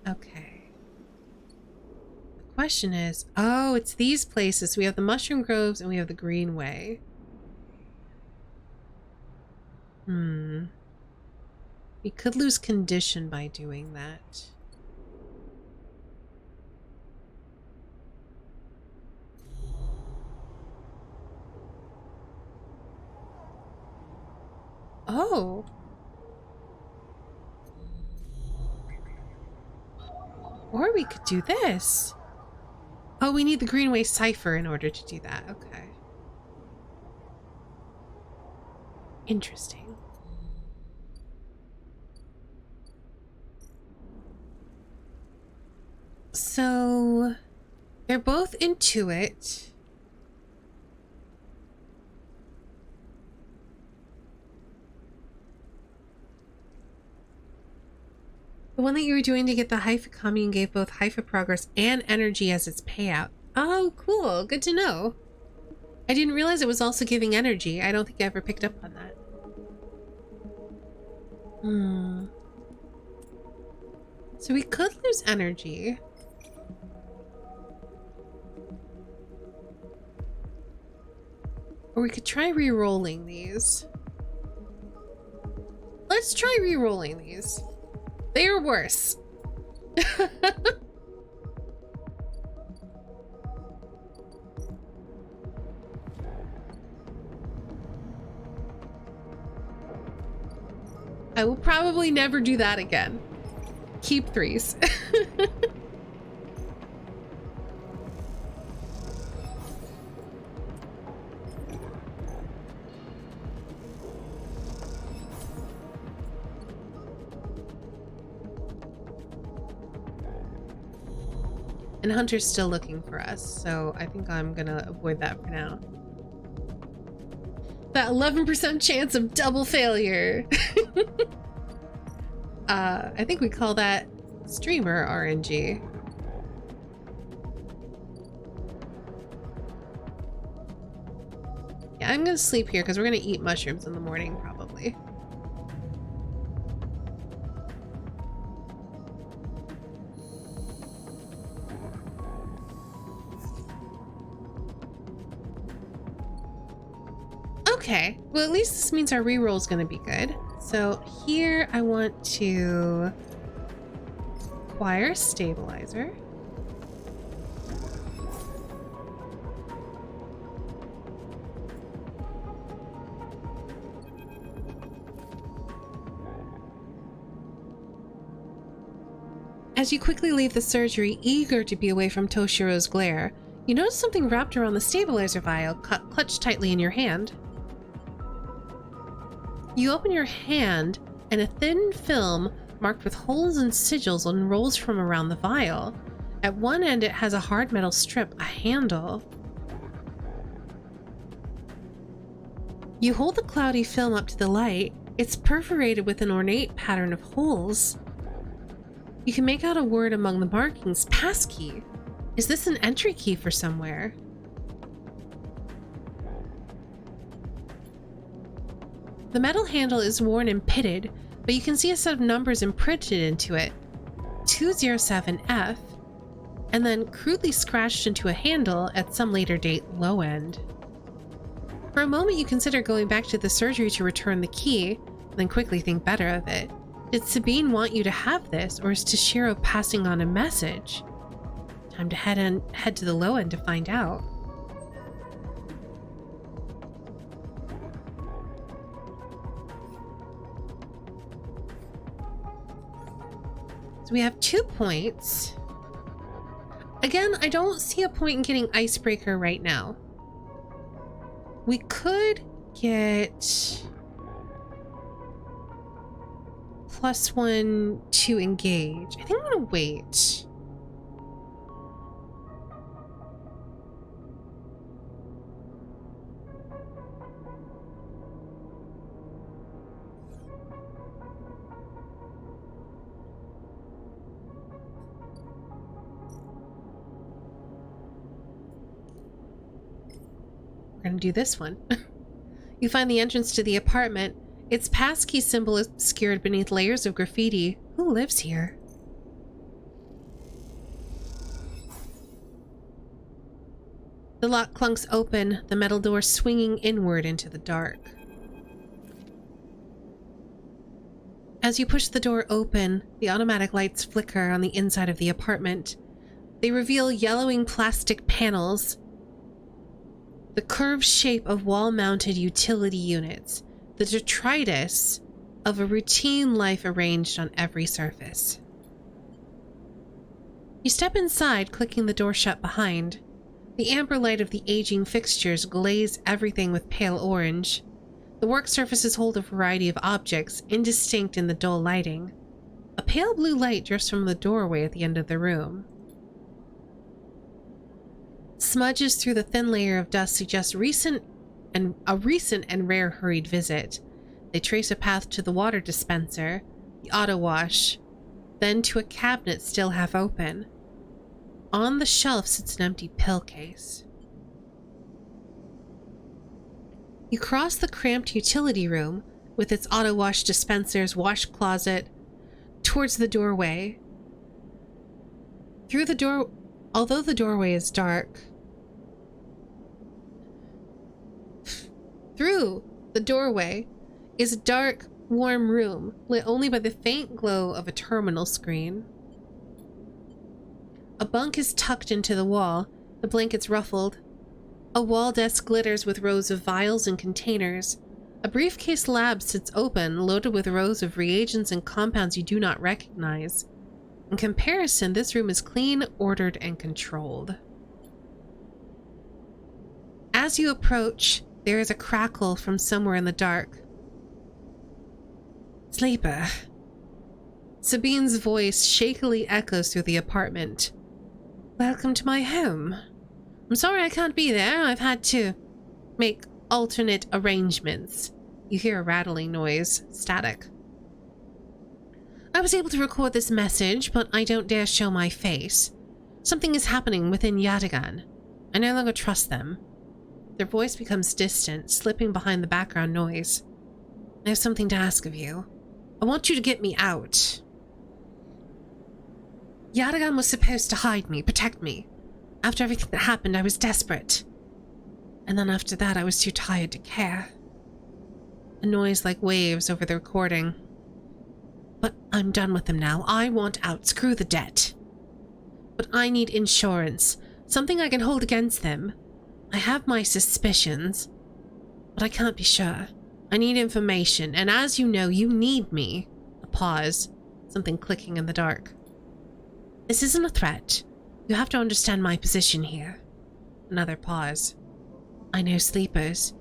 Okay. The question is, oh, it's these places. We have the Mushroom Groves and we have the Greenway. We could lose condition by doing that. Oh. Or we could do this. Oh, we need the Greenway cipher in order to do that. Okay. Interesting. So they're both Intuit. The one that you were doing to get the Haifa commune gave both Haifa progress and energy as its payout. Oh, cool. Good to know. I didn't realize it was also giving energy. I don't think I ever picked up on that. So we could lose energy. Or we could try re-rolling these. Let's try re-rolling these. They are worse. I will probably never do that again. Keep threes. And Hunter's still looking for us, so I think I'm gonna avoid that for now. That 11% chance of double failure. I think we call that streamer RNG. Yeah, I'm gonna sleep here because we're gonna eat mushrooms in the morning, probably. Okay, well at least this means our reroll is going to be good. So here I want to acquire stabilizer. As you quickly leave the surgery, eager to be away from Toshiro's glare, you notice something wrapped around the stabilizer vial, clutched tightly in your hand. You open your hand, and a thin film marked with holes and sigils unrolls from around the vial. At one end, it has a hard metal strip, a handle. You hold the cloudy film up to the light. It's perforated with an ornate pattern of holes. You can make out a word among the markings, passkey. Is this an entry key for somewhere? The metal handle is worn and pitted, but you can see a set of numbers imprinted into it, 207F, and then crudely scratched into a handle at some later date low end. For a moment you consider going back to the surgery to return the key, then quickly think better of it. Did Sabine want you to have this, or is Toshiro passing on a message? Time to head to the low end to find out. So we have 2 points. Again, I don't see a point in getting Icebreaker right now. We could get +1 to engage. I think I'm gonna wait. We're gonna do this one. You find the entrance to the apartment. Its passkey symbol is obscured beneath layers of graffiti. Who lives here? The lock clunks open, the metal door swinging inward into the dark. As you push the door open, the automatic lights flicker on the inside of the apartment. They reveal yellowing plastic panels, the curved shape of wall-mounted utility units, the detritus of a routine life arranged on every surface. You step inside, clicking the door shut behind. The amber light of the aging fixtures glaze everything with pale orange. The work surfaces hold a variety of objects, indistinct in the dull lighting. A pale blue light drifts from the doorway at the end of the room. Smudges through the thin layer of dust suggest a recent and rare hurried visit. They trace a path to the water dispenser, the auto wash, then to a cabinet still half open. On the shelf sits an empty pill case. You cross the cramped utility room with its auto wash dispensers, wash closet, towards the doorway. Although the doorway is dark, through the doorway is a dark, warm room lit only by the faint glow of a terminal screen. A bunk is tucked into the wall, the blankets ruffled. A wall desk glitters with rows of vials and containers. A briefcase lab sits open, loaded with rows of reagents and compounds you do not recognize. In comparison, this room is clean, ordered, and controlled. As you approach, there is a crackle from somewhere in the dark. Sleeper. Sabine's voice shakily echoes through the apartment. Welcome to my home. I'm sorry I can't be there. I've had to make alternate arrangements. You hear a rattling noise, static. I was able to record this message, but I don't dare show my face. Something is happening within Yadigan. I no longer trust them. Their voice becomes distant, slipping behind the background noise. I have something to ask of you. I want you to get me out. Yadigan was supposed to hide me, protect me. After everything that happened, I was desperate. And then after that, I was too tired to care. A noise like waves over the recording. But I'm done with them now. I want out. Screw the debt. But I need insurance. Something I can hold against them. I have my suspicions, but I can't be sure. I need information, and as you know, you need me. A pause. Something clicking in the dark. This isn't a threat. You have to understand my position here. Another pause. I know sleepers.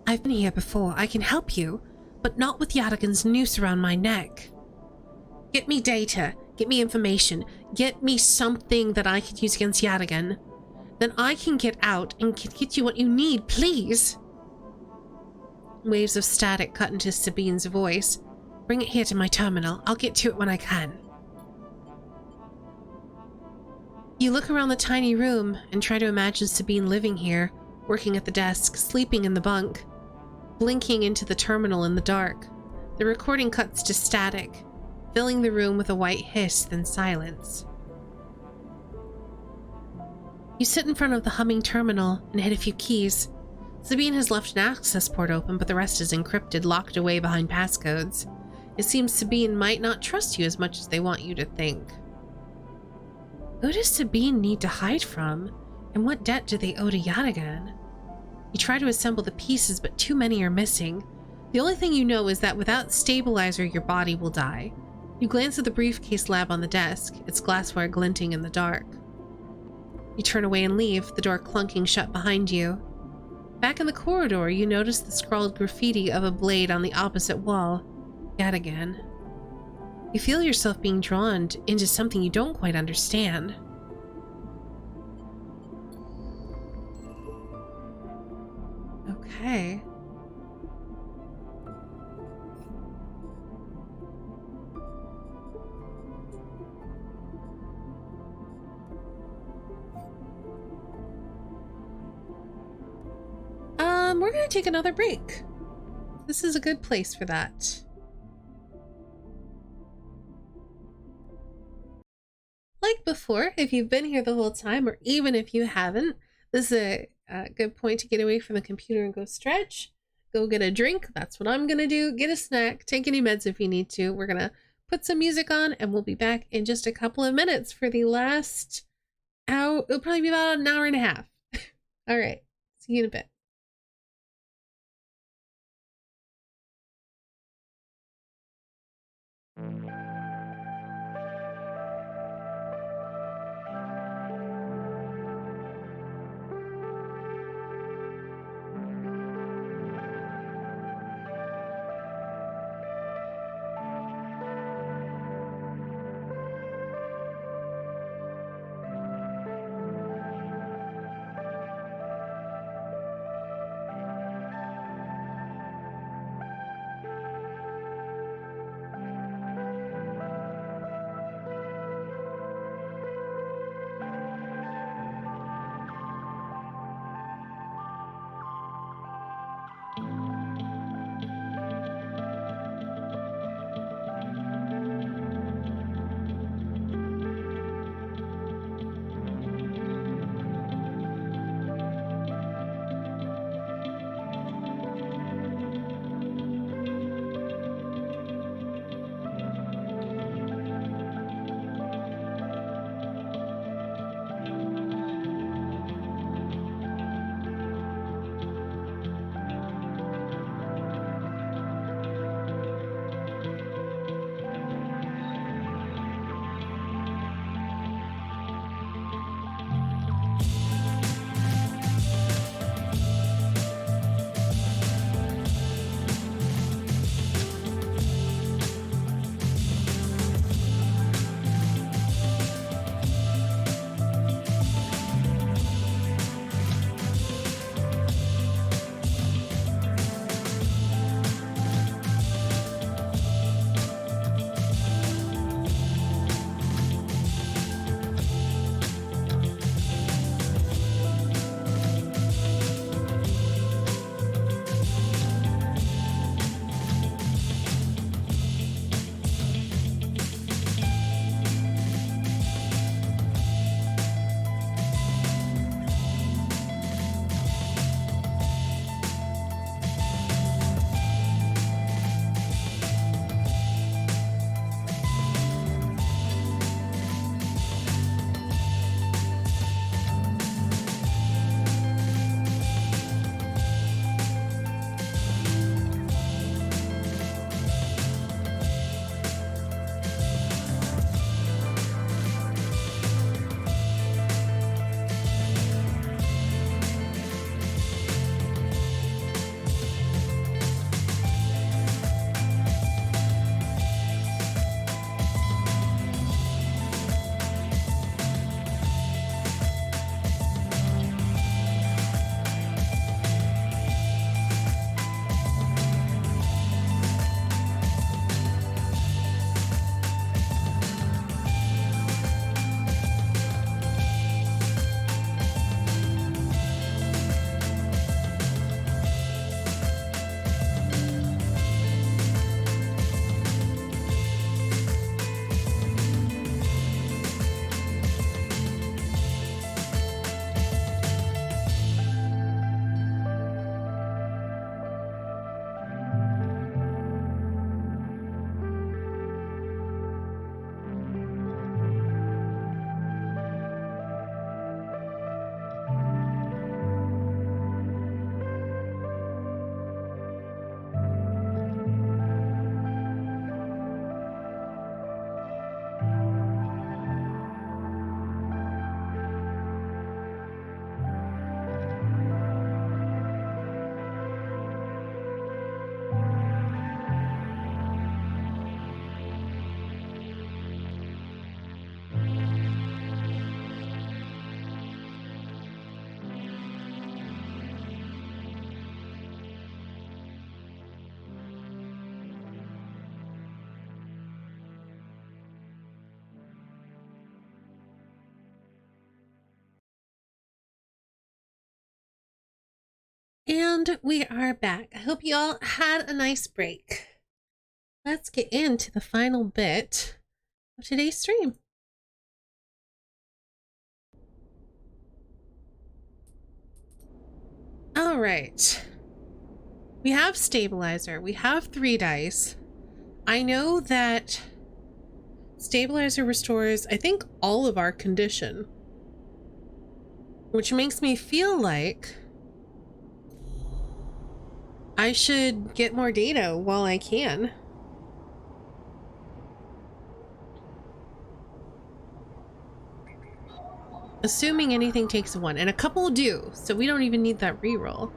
I've been here before. I can help you, but not with Yadigan's noose around my neck. Get me data. Get me information. Get me something that I could use against Yadigan. Then I can get out and can get you what you need, please. Waves of static cut into Sabine's voice. Bring it here to my terminal. I'll get to it when I can. You look around the tiny room and try to imagine Sabine living here, working at the desk, sleeping in the bunk, blinking into the terminal in the dark. The recording cuts to static, filling the room with a white hiss, then silence. You sit in front of the humming terminal and hit a few keys. Sabine has left an access port open, but the rest is encrypted, locked away behind passcodes. It seems Sabine might not trust you as much as they want you to think. Who does Sabine need to hide from? And what debt do they owe to Yadigan? You try to assemble the pieces, but too many are missing. The only thing you know is that without stabilizer, your body will die. You glance at the briefcase lab on the desk, its glassware glinting in the dark. You turn away and leave, the door clunking shut behind you. Back in the corridor, you notice the scrawled graffiti of a blade on the opposite wall. Yadigan. You feel yourself being drawn into something you don't quite understand. Okay. We're gonna take another break. This is a good place for that. Like before, if you've been here the whole time, or even if you haven't, this is a good point to get away from the computer and go stretch, go get a drink. That's what I'm gonna do. Get a snack, take any meds if you need to. We're gonna put some music on and we'll be back in just a couple of minutes for the last hour. It'll probably be about an hour and a half. All right, see you in a bit. And we are back. I hope you all had a nice break. Let's get into the final bit of today's stream. All right. We have stabilizer. We have 3 dice. I know that stabilizer restores, I think, all of our condition, which makes me feel like I should get more data while I can. Assuming anything takes a 1, and a couple do, so we don't even need that reroll.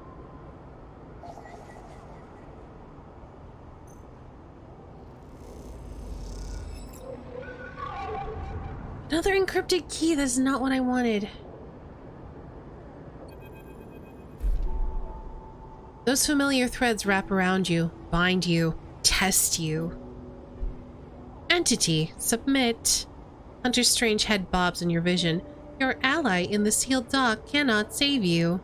Another encrypted key, that's not what I wanted. Those familiar threads wrap around you, bind you, test you. Entity, submit. Hunter Strange head bobs in your vision. Your ally in the sealed dock cannot save you.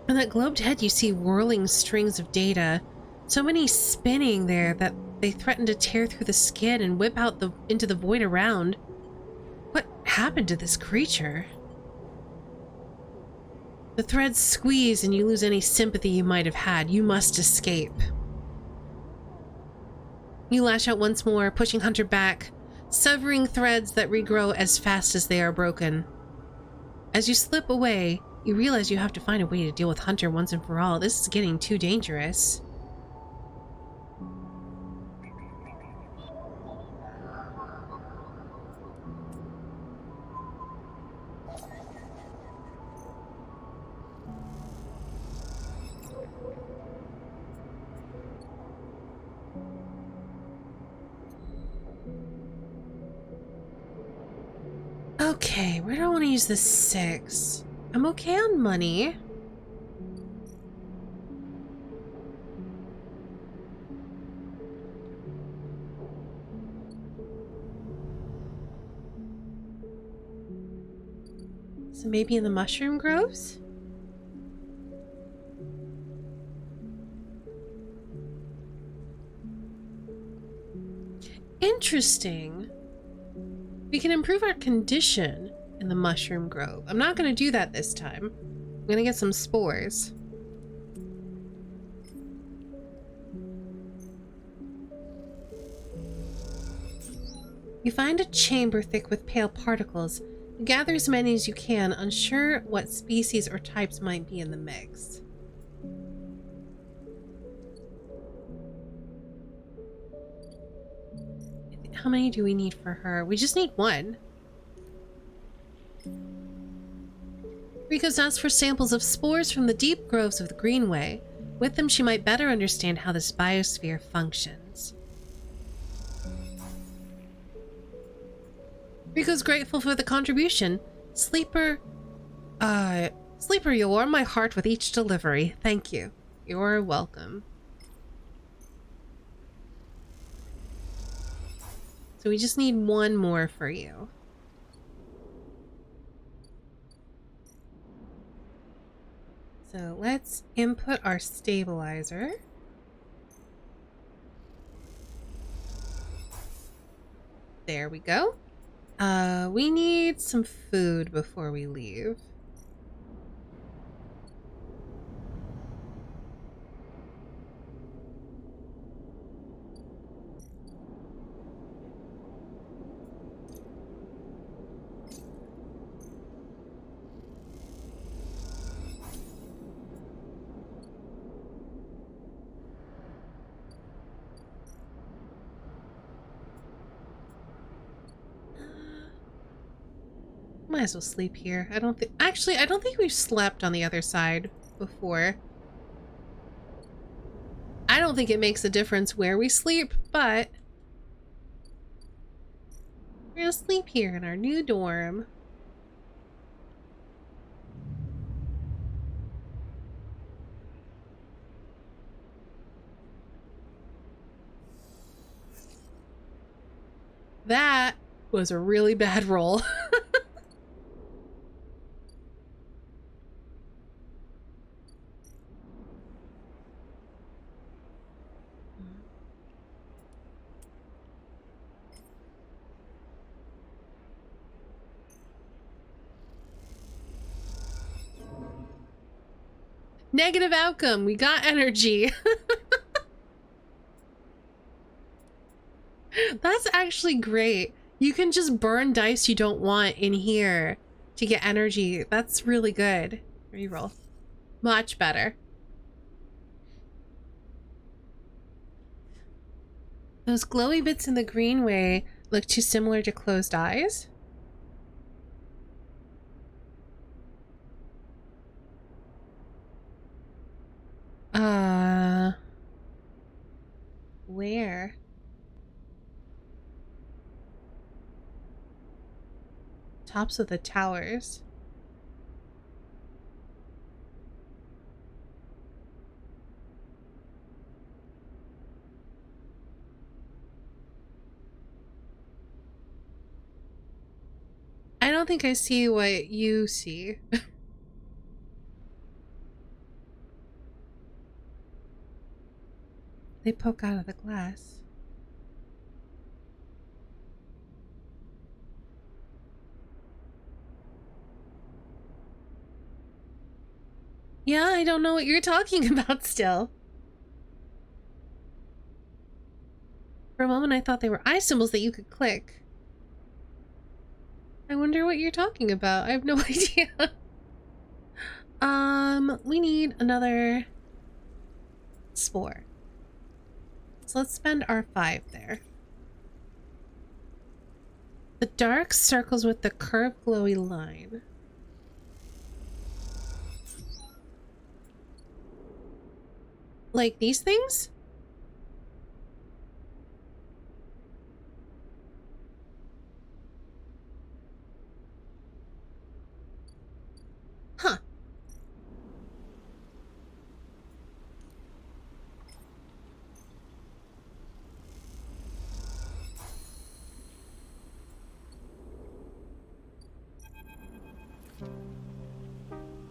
On that globed head you see whirling strings of data. So many spinning there that they threaten to tear through the skin and whip out into the void around. What happened to this creature? The threads squeeze and you lose any sympathy you might have had. You must escape. You lash out once more, pushing Hunter back, severing threads that regrow as fast as they are broken. As you slip away, you realize you have to find a way to deal with Hunter once and for all. This is getting too dangerous. Okay, where do I want to use the 6? I'm okay on money. So maybe in the mushroom groves? Interesting. We can improve our condition in the mushroom grove. I'm not going to do that this time. I'm going to get some spores. You find a chamber thick with pale particles. You gather as many as you can, unsure what species or types might be in the mix. How many do we need for her? We just need 1. Rico's asked for samples of spores from the deep groves of the Greenway. With them, she might better understand how this biosphere functions. Rico's grateful for the contribution. Sleeper, you warm my heart with each delivery. Thank you. You're welcome. So we just need 1 more for you. So let's input our stabilizer. There we go. We need some food before we leave. Might as well sleep here. I don't think we've slept on the other side before. I don't think it makes a difference where we sleep, but we're gonna sleep here in our new dorm. That was a really bad roll. Negative outcome. We got energy. That's actually great. You can just burn dice you don't want in here to get energy. That's really good. Reroll. Much better. Those glowy bits in the greenway look too similar to closed eyes. Where? Tops of the towers. I don't think I see what you see. They poke out of the glass. Yeah, I don't know what you're talking about still. For a moment I thought they were eye symbols that you could click. I wonder what you're talking about. I have no idea. We need another spore. So let's spend our 5 there. The dark circles with the curved glowy line. Like these things? Huh.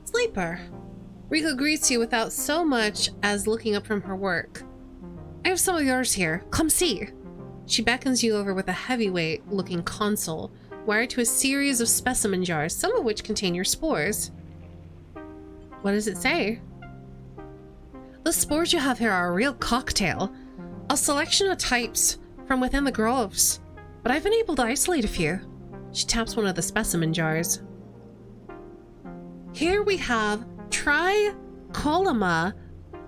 Sleeper. Rika greets you without so much as looking up from her work. I have some of yours here. Come see. She beckons you over with a heavyweight-looking console wired to a series of specimen jars, some of which contain your spores. What does it say? The spores you have here are a real cocktail. A selection of types from within the groves, but I've been able to isolate a few. She taps one of the specimen jars. Here we have Tricoloma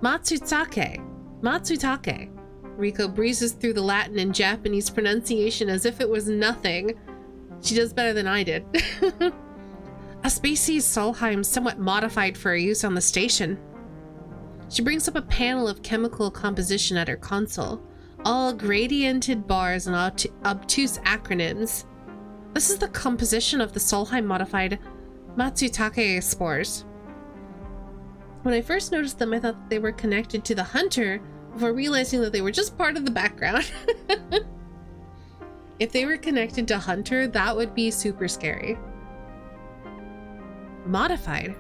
Matsutake. Matsutake. Riko breezes through the Latin and Japanese pronunciation as if it was nothing. She does better than I did. A species Solheim somewhat modified for use on the station. She brings up a panel of chemical composition at her console, all gradiented bars and obtuse acronyms. This is the composition of the Solheim modified Matsutake spores. When I first noticed them, I thought that they were connected to the hunter before realizing that they were just part of the background. If they were connected to hunter, that would be super scary. Modified.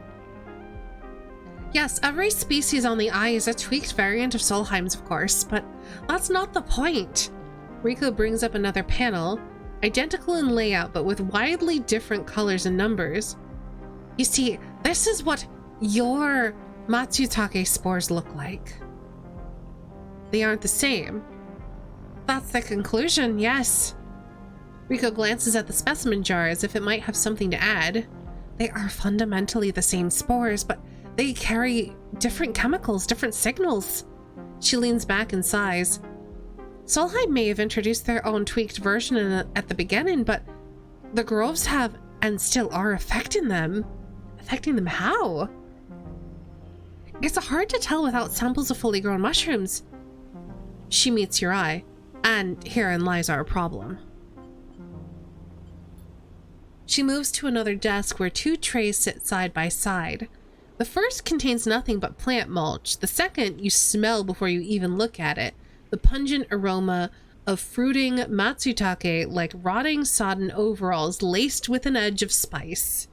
Yes, every species on the eye is a tweaked variant of Solheim's, of course, but that's not the point. Riko brings up another panel, identical in layout but with widely different colors and numbers. You see, this is what your Matsutake spores look like. They aren't the same. That's the conclusion, yes. Riko glances at the specimen jar as if it might have something to add. They are fundamentally the same spores, but they carry different chemicals, different signals. She leans back and sighs. Solheim may have introduced their own tweaked version at the beginning, but the groves have and still are affecting them. Affecting them how? It's hard to tell without samples of fully grown mushrooms. She meets your eye, and herein lies our problem. She moves to another desk where 2 trays sit side by side. The first contains nothing but plant mulch. The second you smell before you even look at it. The pungent aroma of fruiting matsutake like rotting sodden overalls laced with an edge of spice.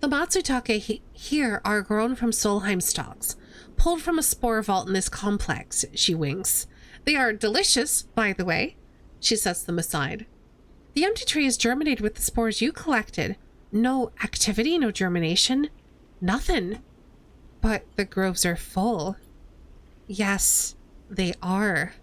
The matsutake here are grown from Solheim stalks, pulled from a spore vault in this complex, she winks. They are delicious, by the way. She sets them aside. The empty tray is germinated with the spores you collected. No activity, no germination. Nothing. But the groves are full. Yes, they are.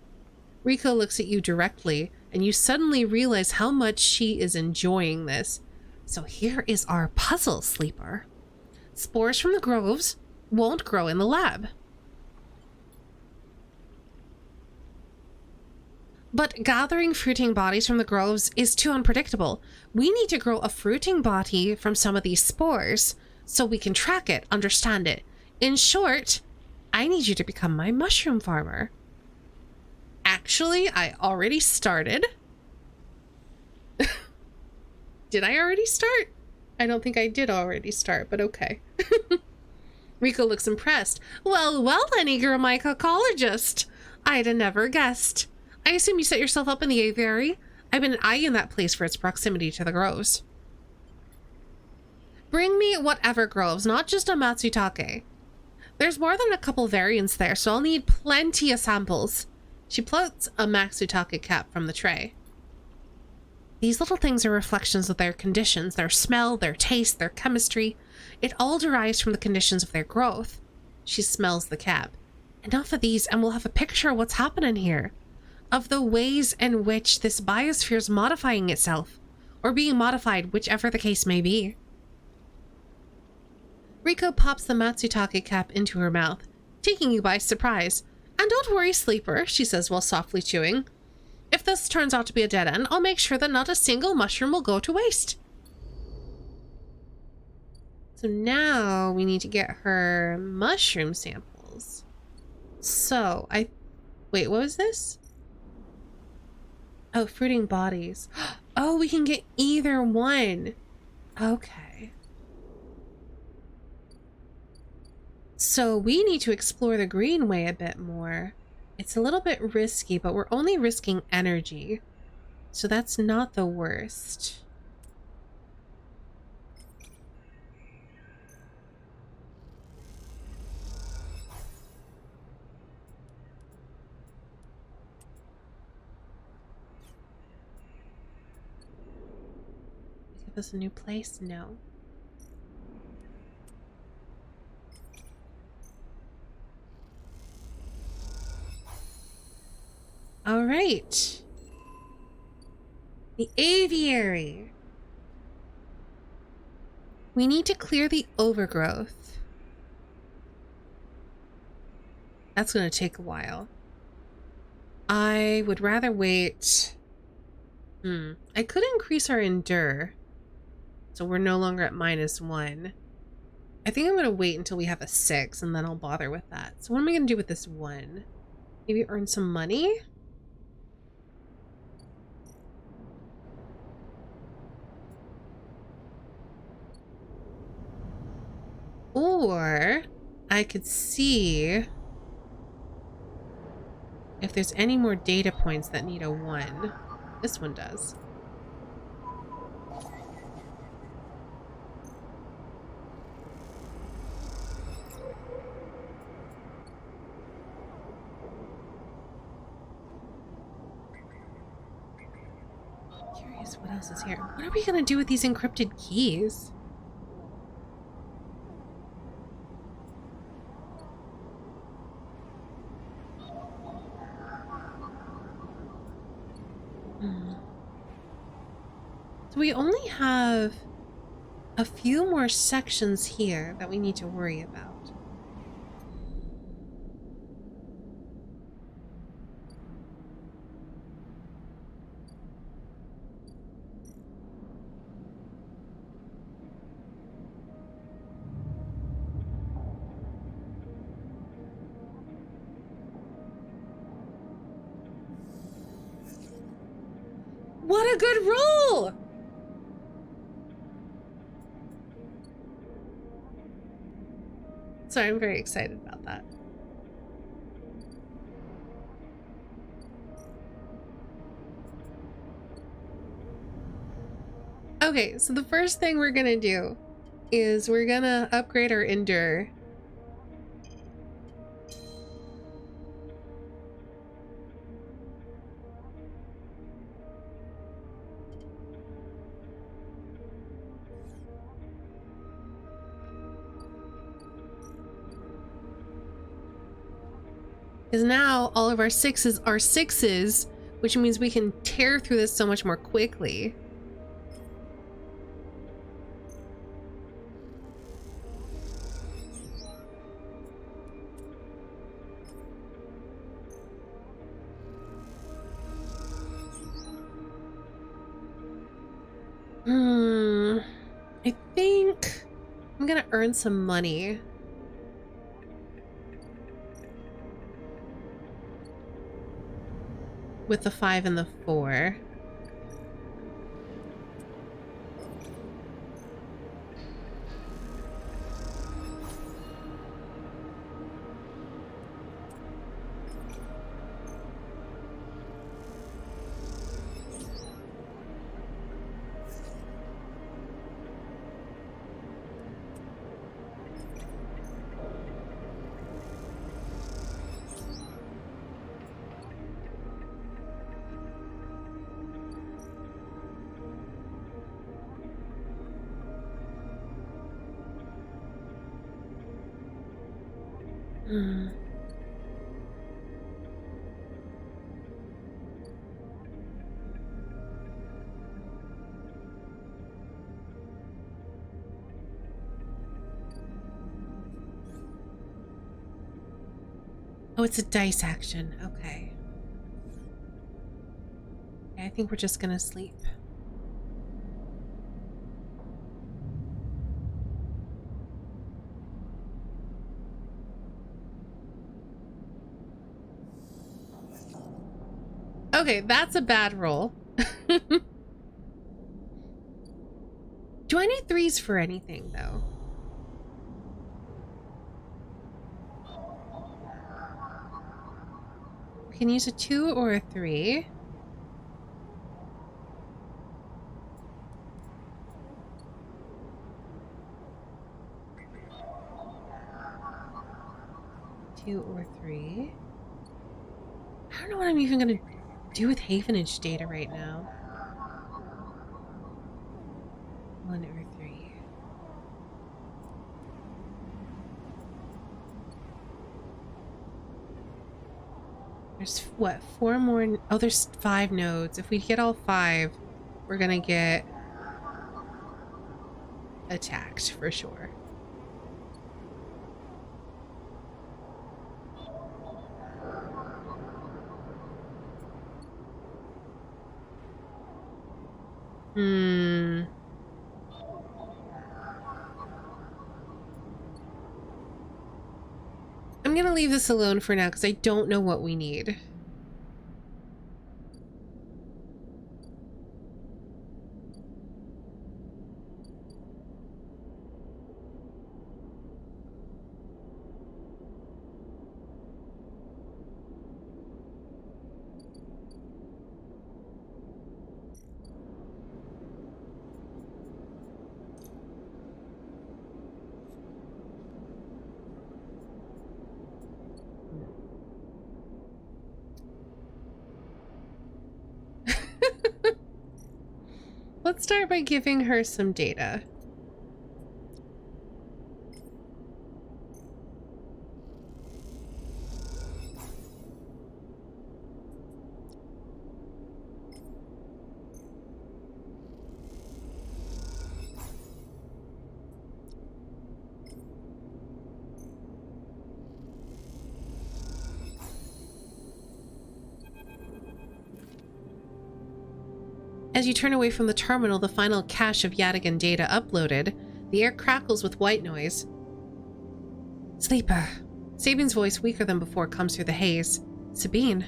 Rico looks at you directly, and you suddenly realize how much she is enjoying this. So here is our puzzle, Sleeper. Spores from the groves won't grow in the lab. But gathering fruiting bodies from the groves is too unpredictable. We need to grow a fruiting body from some of these spores so we can track it, understand it. In short, I need you to become my mushroom farmer. Actually, I already started. Did I already start? I don't think I did already start, but okay. Rico looks impressed. Well, then, eager mycologist. I'd have never guessed. I assume you set yourself up in the aviary? I've been eyeing that place for its proximity to the groves. Bring me whatever groves, not just a Matsutake. There's more than a couple variants there, so I'll need plenty of samples. She plucks a Matsutake cap from the tray. These little things are reflections of their conditions, their smell, their taste, their chemistry. It all derives from the conditions of their growth. She smells the cap. Enough of these and we'll have a picture of what's happening here. Of the ways in which this biosphere is modifying itself, or being modified, whichever the case may be. Rico pops the Matsutake cap into her mouth, taking you by surprise. And don't worry, Sleeper, she says while softly chewing. If this turns out to be a dead end, I'll make sure that not a single mushroom will go to waste. So now we need to get her mushroom samples. So, wait, what was this? Oh, fruiting bodies. Oh, we can get either one. Okay. So we need to explore the greenway a bit more. It's a little bit risky, but we're only risking energy. So that's not the worst. Give us a new place? No. All right. The aviary. We need to clear the overgrowth. That's going to take a while. I would rather wait. I could increase our endure. So we're no longer at -1. I think I'm going to wait until we have a 6 and then I'll bother with that. So what am I going to do with this 1? Maybe earn some money? Or I could see if there's any more data points that need a 1. This one does. Curious what else is here. What are we gonna do with these encrypted keys? So we only have a few more sections here that we need to worry about. What a good roll! So I'm very excited about that. Okay, so the first thing we're gonna do is we're gonna upgrade our endure. Because now all of our sixes are sixes, which means we can tear through this so much more quickly. I think I'm gonna earn some money. With the 5 and the 4. Oh, it's a dice action. Okay. I think we're just gonna sleep. Okay, that's a bad roll. Do I need 3s for anything, though? We can use a 2 or a 3. Two or 3. I don't know what I'm even gonna do with Havenage data right now. 1 or 3. There's what, 4 more? Oh, there's 5 nodes. If we get all 5, we're gonna get attacked for sure. I'm gonna leave this alone for now because I don't know what we need. Let's start by giving her some data. As you turn away from the terminal, the final cache of Yadigan data uploaded, the air crackles with white noise. Sleeper. Sabine's voice, weaker than before, comes through the haze. Sabine.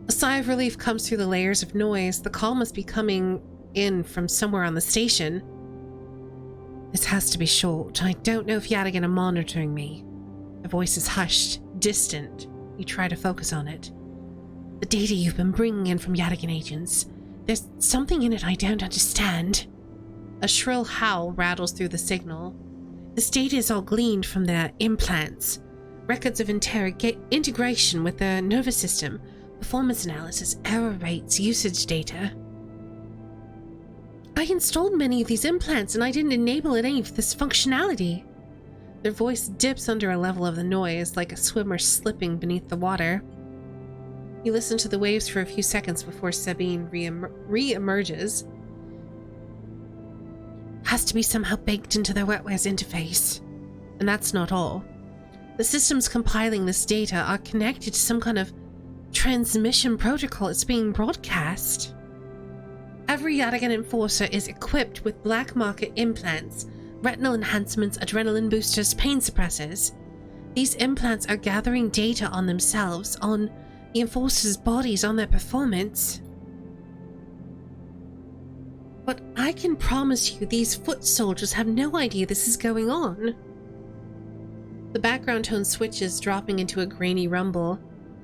A sigh of relief comes through the layers of noise. The call must be coming in from somewhere on the station. This has to be short. I don't know if Yadigan are monitoring me. The voice is hushed, distant. You try to focus on it. The data you've been bringing in from Yadigan agents. There's something in it I don't understand. A shrill howl rattles through the signal. This data is all gleaned from their implants. Records of integration with the nervous system, performance analysis, error rates, usage data. I installed many of these implants and I didn't enable any of this functionality. Their voice dips under a level of the noise, like a swimmer slipping beneath the water. You listen to the waves for a few seconds before Sabine re-emerges. Has to be somehow baked into their wetwares interface. And that's not all. The systems compiling this data are connected to some kind of transmission protocol. It's being broadcast. Every Yadigan enforcer is equipped with black market implants, retinal enhancements, adrenaline boosters, pain suppressors. These implants are gathering data on themselves, on the enforcers' bodies, on their performance. But I can promise you these foot soldiers have no idea this is going on. The background tone switches, dropping into a grainy rumble.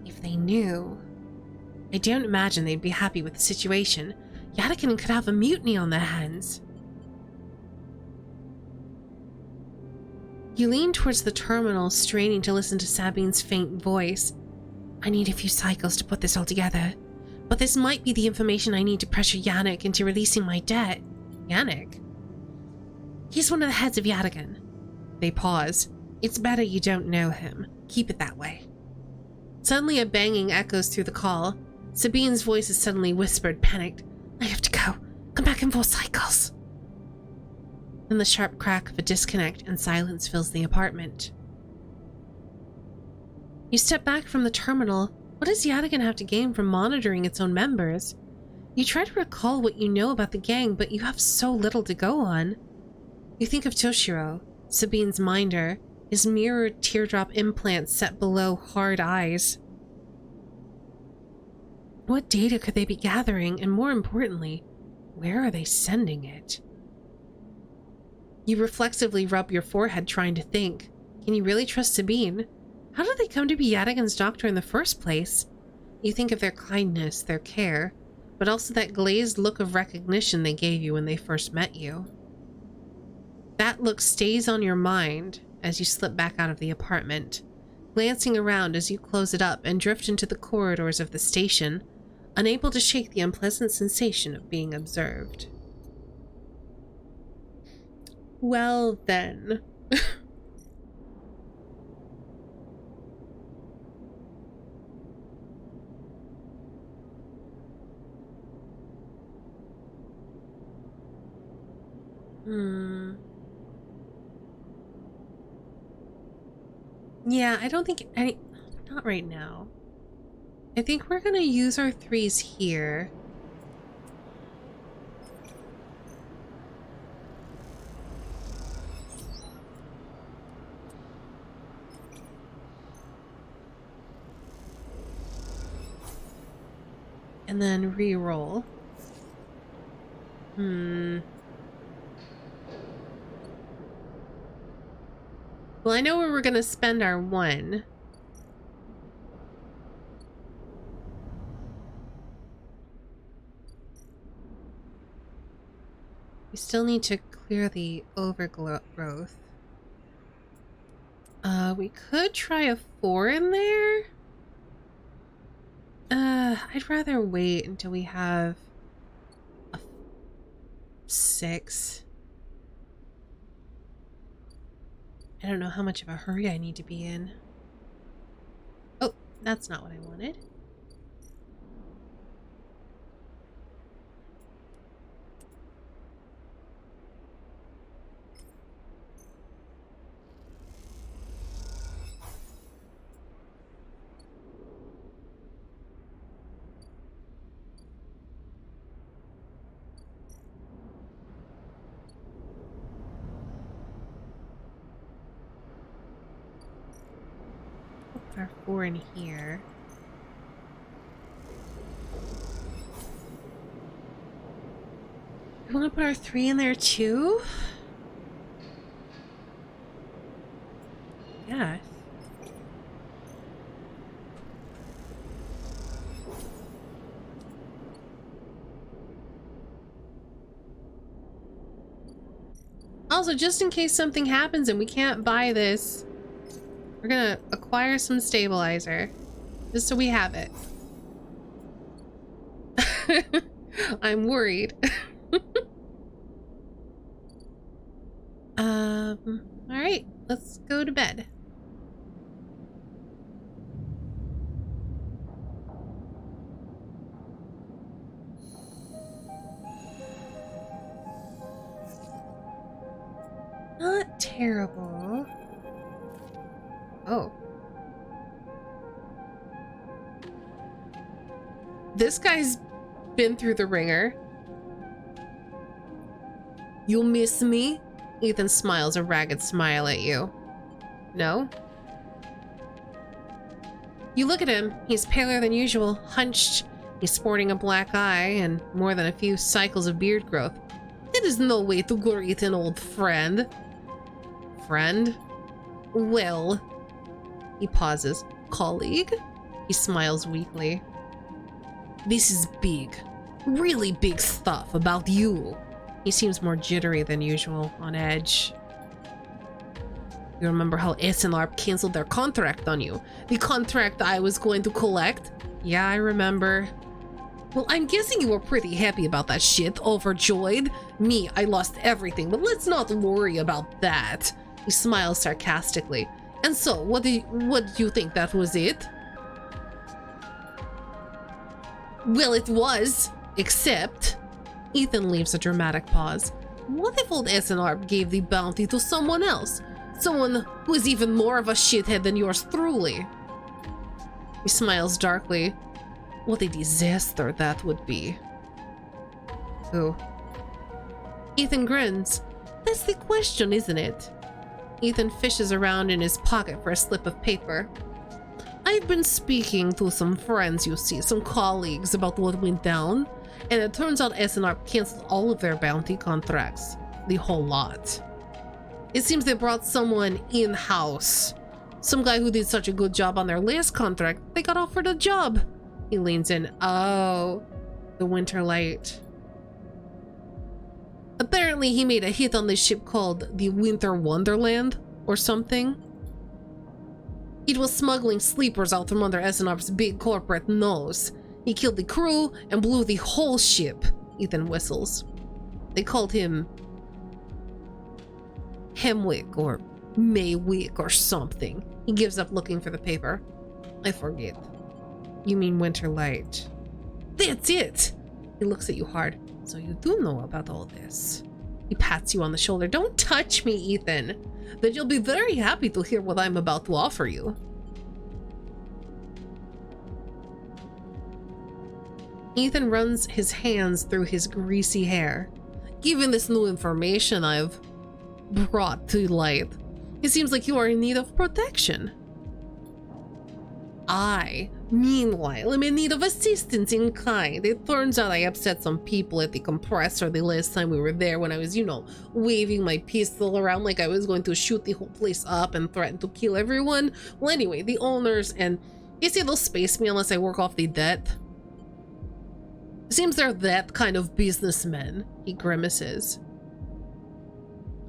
If they knew. I don't imagine they'd be happy with the situation. Yadigan could have a mutiny on their hands. You lean towards the terminal, straining to listen to Sabine's faint voice. I need a few cycles to put this all together, but this might be the information I need to pressure Yannick into releasing my debt. Yannick? He's one of the heads of Yadigan. They pause. It's better you don't know him. Keep it that way. Suddenly a banging echoes through the call. Sabine's voice is suddenly whispered, panicked. I have to go. Come back in 4 cycles. Then the sharp crack of a disconnect and silence fills the apartment. You step back from the terminal. What does Yadigan have to gain from monitoring its own members? You try to recall what you know about the gang, but you have so little to go on. You think of Toshiro, Sabine's minder, his mirrored teardrop implants set below hard eyes. What data could they be gathering, and more importantly, where are they sending it? You reflexively rub your forehead trying to think. Can you really trust Sabine? How did they come to be Yadigan's doctor in the first place? You think of their kindness, their care, but also that glazed look of recognition they gave you when they first met you. That look stays on your mind as you slip back out of the apartment, glancing around as you close it up and drift into the corridors of the station, unable to shake the unpleasant sensation of being observed. Well then. Yeah, I don't think any... Not right now. I think we're gonna use our 3s here. And then re-roll. Well, I know where we're gonna spend our 1. We still need to clear the overgrowth. We could try a 4 in there. I'd rather wait until we have a 6. I don't know how much of a hurry I need to be in. Oh, that's not what I wanted. Our 4 in here. I want to put our 3 in there too? Yes. Also, just in case something happens and we can't buy this, we're gonna acquire some stabilizer, just so we have it. I'm worried. All right, let's go to bed. Not terrible. Oh. This guy's been through the ringer. You miss me? Ethan smiles a ragged smile at you. No? You look at him. He's paler than usual, hunched. He's sporting a black eye and more than a few cycles of beard growth. That is no way to greet an old friend. Friend? Well... He pauses. Colleague? He smiles weakly. This is big. Really big stuff about you. He seems more jittery than usual, on edge. You remember how SNRP canceled their contract on you? The contract I was going to collect? Yeah, I remember. Well, I'm guessing you were pretty happy about that shit, overjoyed. Me, I lost everything, but let's not worry about that. He smiles sarcastically. And so, what do you think that was it? Well, it was, except... Ethan leaves a dramatic pause. What if old SNR gave the bounty to someone else? Someone who is even more of a shithead than yours truly? He smiles darkly. What a disaster that would be. Who? Ethan grins. That's the question, isn't it? Ethan fishes around in his pocket for a slip of paper. I've been speaking to some friends, you see, some colleagues about what went down, and it turns out SNR canceled all of their bounty contracts. The whole lot. It seems they brought someone in-house. Some guy who did such a good job on their last contract, they got offered a job. He leans in. Oh, the Winter Light. Apparently he made a hit on this ship called the Winter Wonderland or something. It was smuggling sleepers out from under SNR's big corporate nose. He killed the crew and blew the whole ship. Ethan whistles. They called him Hemwick or Maywick or something. He gives up looking for the paper. I forget. You mean Winter Light. That's it! He looks at you hard. So you do know about all this. He pats you on the shoulder. Don't touch me, Ethan. Then you'll be very happy to hear what I'm about to offer you. Ethan runs his hands through his greasy hair. Given this new information I've brought to light, it seems like you are in need of protection. I, meanwhile, am in need of assistance in kind. It turns out I upset some people at the compressor the last time we were there when I was, you know, waving my pistol around like I was going to shoot the whole place up and threaten to kill everyone. Well, anyway, the owners and... You see, they'll space me unless I work off the debt. Seems they're that kind of businessmen, he grimaces.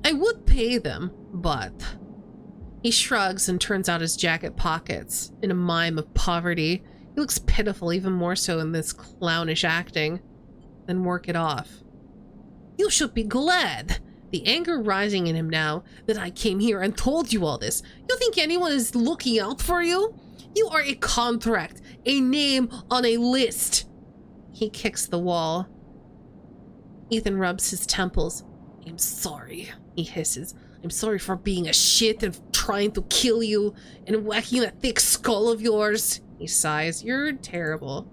I would pay them, but... He shrugs and turns out his jacket pockets in a mime of poverty. He looks pitiful, even more so in this clownish acting. Then work it off. You should be glad, the anger rising in him now, that I came here and told you all this. You think anyone is looking out for you? You are a contract, a name on a list. He kicks the wall. Ethan rubs his temples. I'm sorry, he hisses. I'm sorry for being a shit and trying to kill you and whacking that thick skull of yours. He sighs. You're terrible.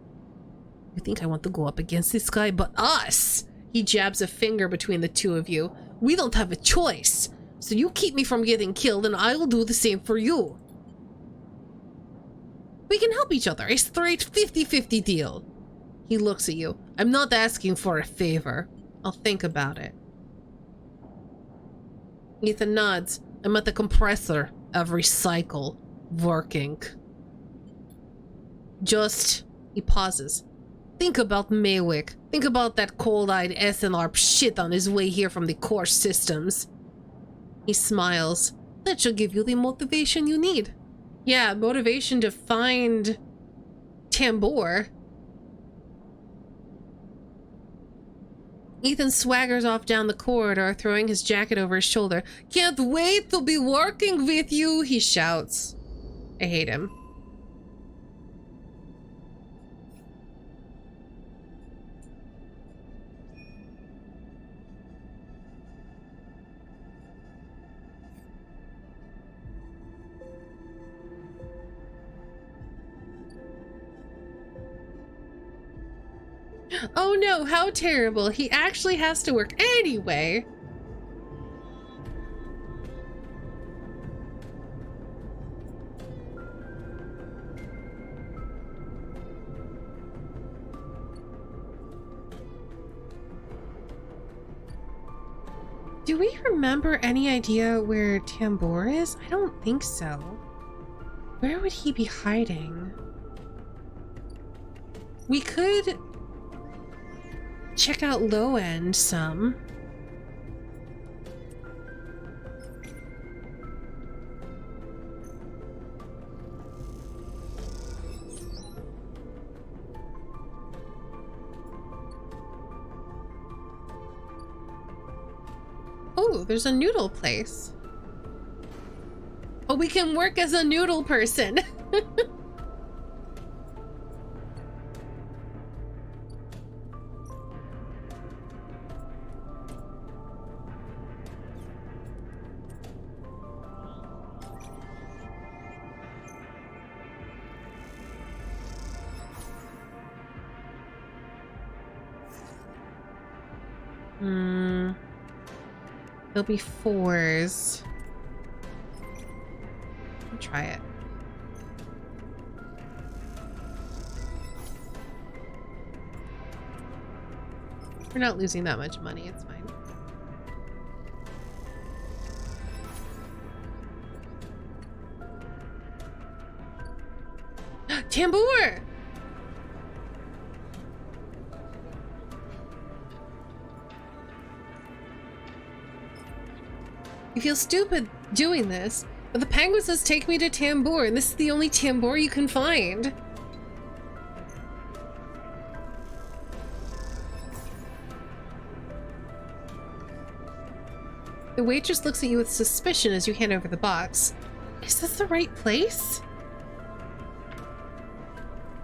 You think I want to go up against this guy? But us! He jabs a finger between the two of you. We don't have a choice. So you keep me from getting killed and I will do the same for you. We can help each other. A straight 50-50 deal. He looks at you. I'm not asking for a favor. I'll think about it. Ethan nods. I'm at the compressor every cycle, working. Just, he pauses. Think about Maywick. Think about that cold-eyed SNR shit on his way here from the core systems. He smiles. That should give you the motivation you need. Yeah, motivation to find Tambor. Ethan swaggers off down the corridor, throwing his jacket over his shoulder. "Can't wait to be working with you," he shouts. I hate him. Oh no, how terrible. He actually has to work anyway. Do we remember any idea where Tambor is? I don't think so. Where would he be hiding? We could check out low end some. Oh, there's a noodle place. Oh, we can work as a noodle person. There'll be 4s. I'll try it. We're not losing that much money, it's fine. Tambor! You feel stupid doing this, but the penguin says take me to Tambor, and this is the only Tambor you can find. The waitress looks at you with suspicion as you hand over the box. Is this the right place?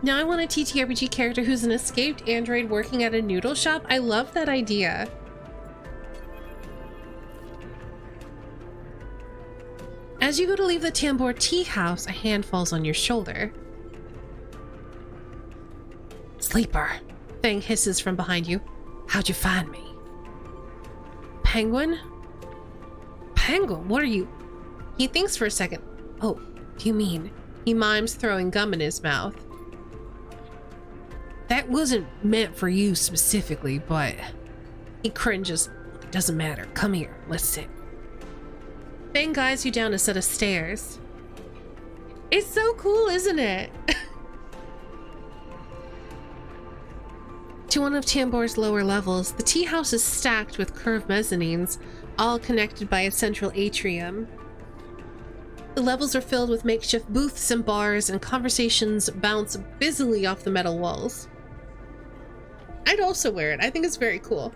Now I want a TTRPG character who's an escaped android working at a noodle shop. I love that idea. As you go to leave the Tambor tea house, a hand falls on your shoulder. Sleeper, Fang hisses from behind you. How'd you find me? Penguin? Penguin, what are you? He thinks for a second. Oh, do you mean? He mimes throwing gum in his mouth. That wasn't meant for you specifically, but... He cringes. It doesn't matter. Come here, let's sit. Fang guides you down a set of stairs. It's so cool, isn't it? To one of Tambor's lower levels, the tea house is stacked with curved mezzanines, all connected by a central atrium. The levels are filled with makeshift booths and bars, and conversations bounce busily off the metal walls. I'd also wear it. I think it's very cool.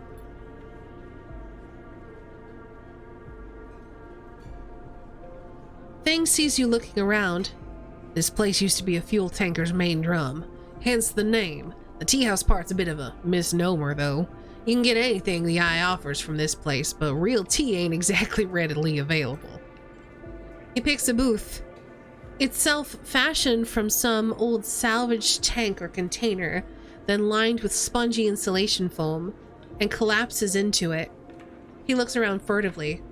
Fang sees you looking around. This place used to be a fuel tanker's main drum, hence the name. The tea house part's a bit of a misnomer, though. You can get anything the eye offers from this place, but real tea ain't exactly readily available. He picks a booth, itself fashioned from some old salvaged tank or container, then lined with spongy insulation foam, and collapses into it. He looks around furtively.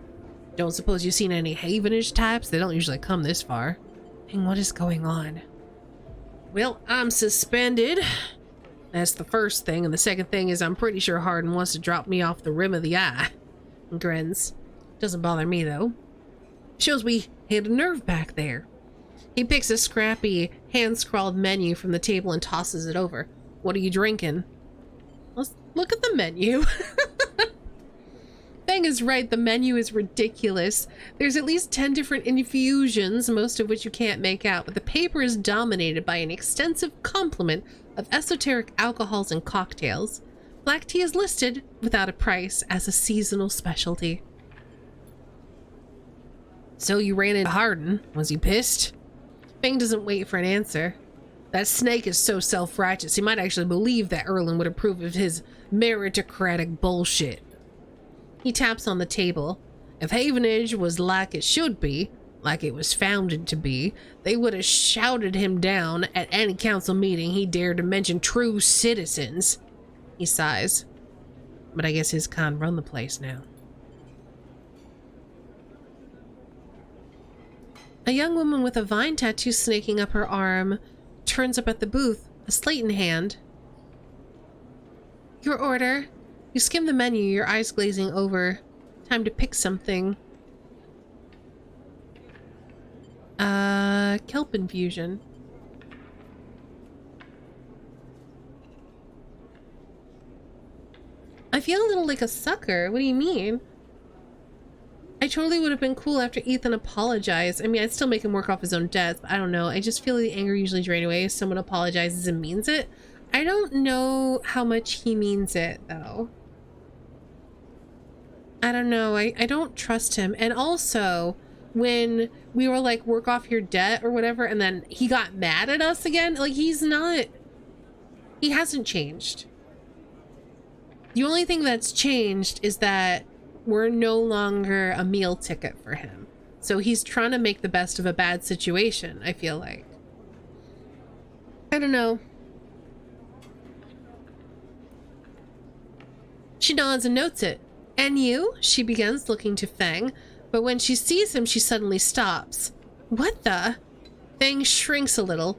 Don't suppose you've seen any Havenish types? They don't usually come this far. And what is going on? Well, I'm suspended. That's the first thing, and the second thing is I'm pretty sure Hardin wants to drop me off the rim of the eye. And grins. Doesn't bother me, though. Shows we hit a nerve back there. He picks a scrappy, hand-scrawled menu from the table and tosses it over. What are you drinking? Let's look at the menu. Fang is right, the menu is ridiculous. There's at least 10 different infusions, most of which you can't make out, but the paper is dominated by an extensive complement of esoteric alcohols and cocktails. Black tea is listed without a price as a seasonal specialty. So you ran into Harden. Was he pissed? Fang doesn't wait for an answer. That snake is so self-righteous, he might actually believe that Erlen would approve of his meritocratic bullshit. He taps on the table. If Havenage was like it should be, like it was founded to be, they would have shouted him down at any council meeting he dared to mention true citizens. He sighs. But I guess his kind run the place now. A young woman with a vine tattoo snaking up her arm turns up at the booth, a slate in hand. Your order. You skim the menu, your eyes glazing over. Time to pick something. Kelp infusion. I feel a little like a sucker. What do you mean? I totally would have been cool after Ethan apologized. I mean, I'd still make him work off his own debts, but I don't know. I just feel the anger usually drain away if someone apologizes and means it. I don't know how much he means it, though. I don't know. I don't trust him. And also, when we were like, work off your debt or whatever, and then he got mad at us again, like, he hasn't changed. The only thing that's changed is that we're no longer a meal ticket for him. So he's trying to make the best of a bad situation, I feel like. I don't know. She nods and notes it. And you? She begins, looking to Fang, but when she sees him, she suddenly stops. What the? Fang shrinks a little.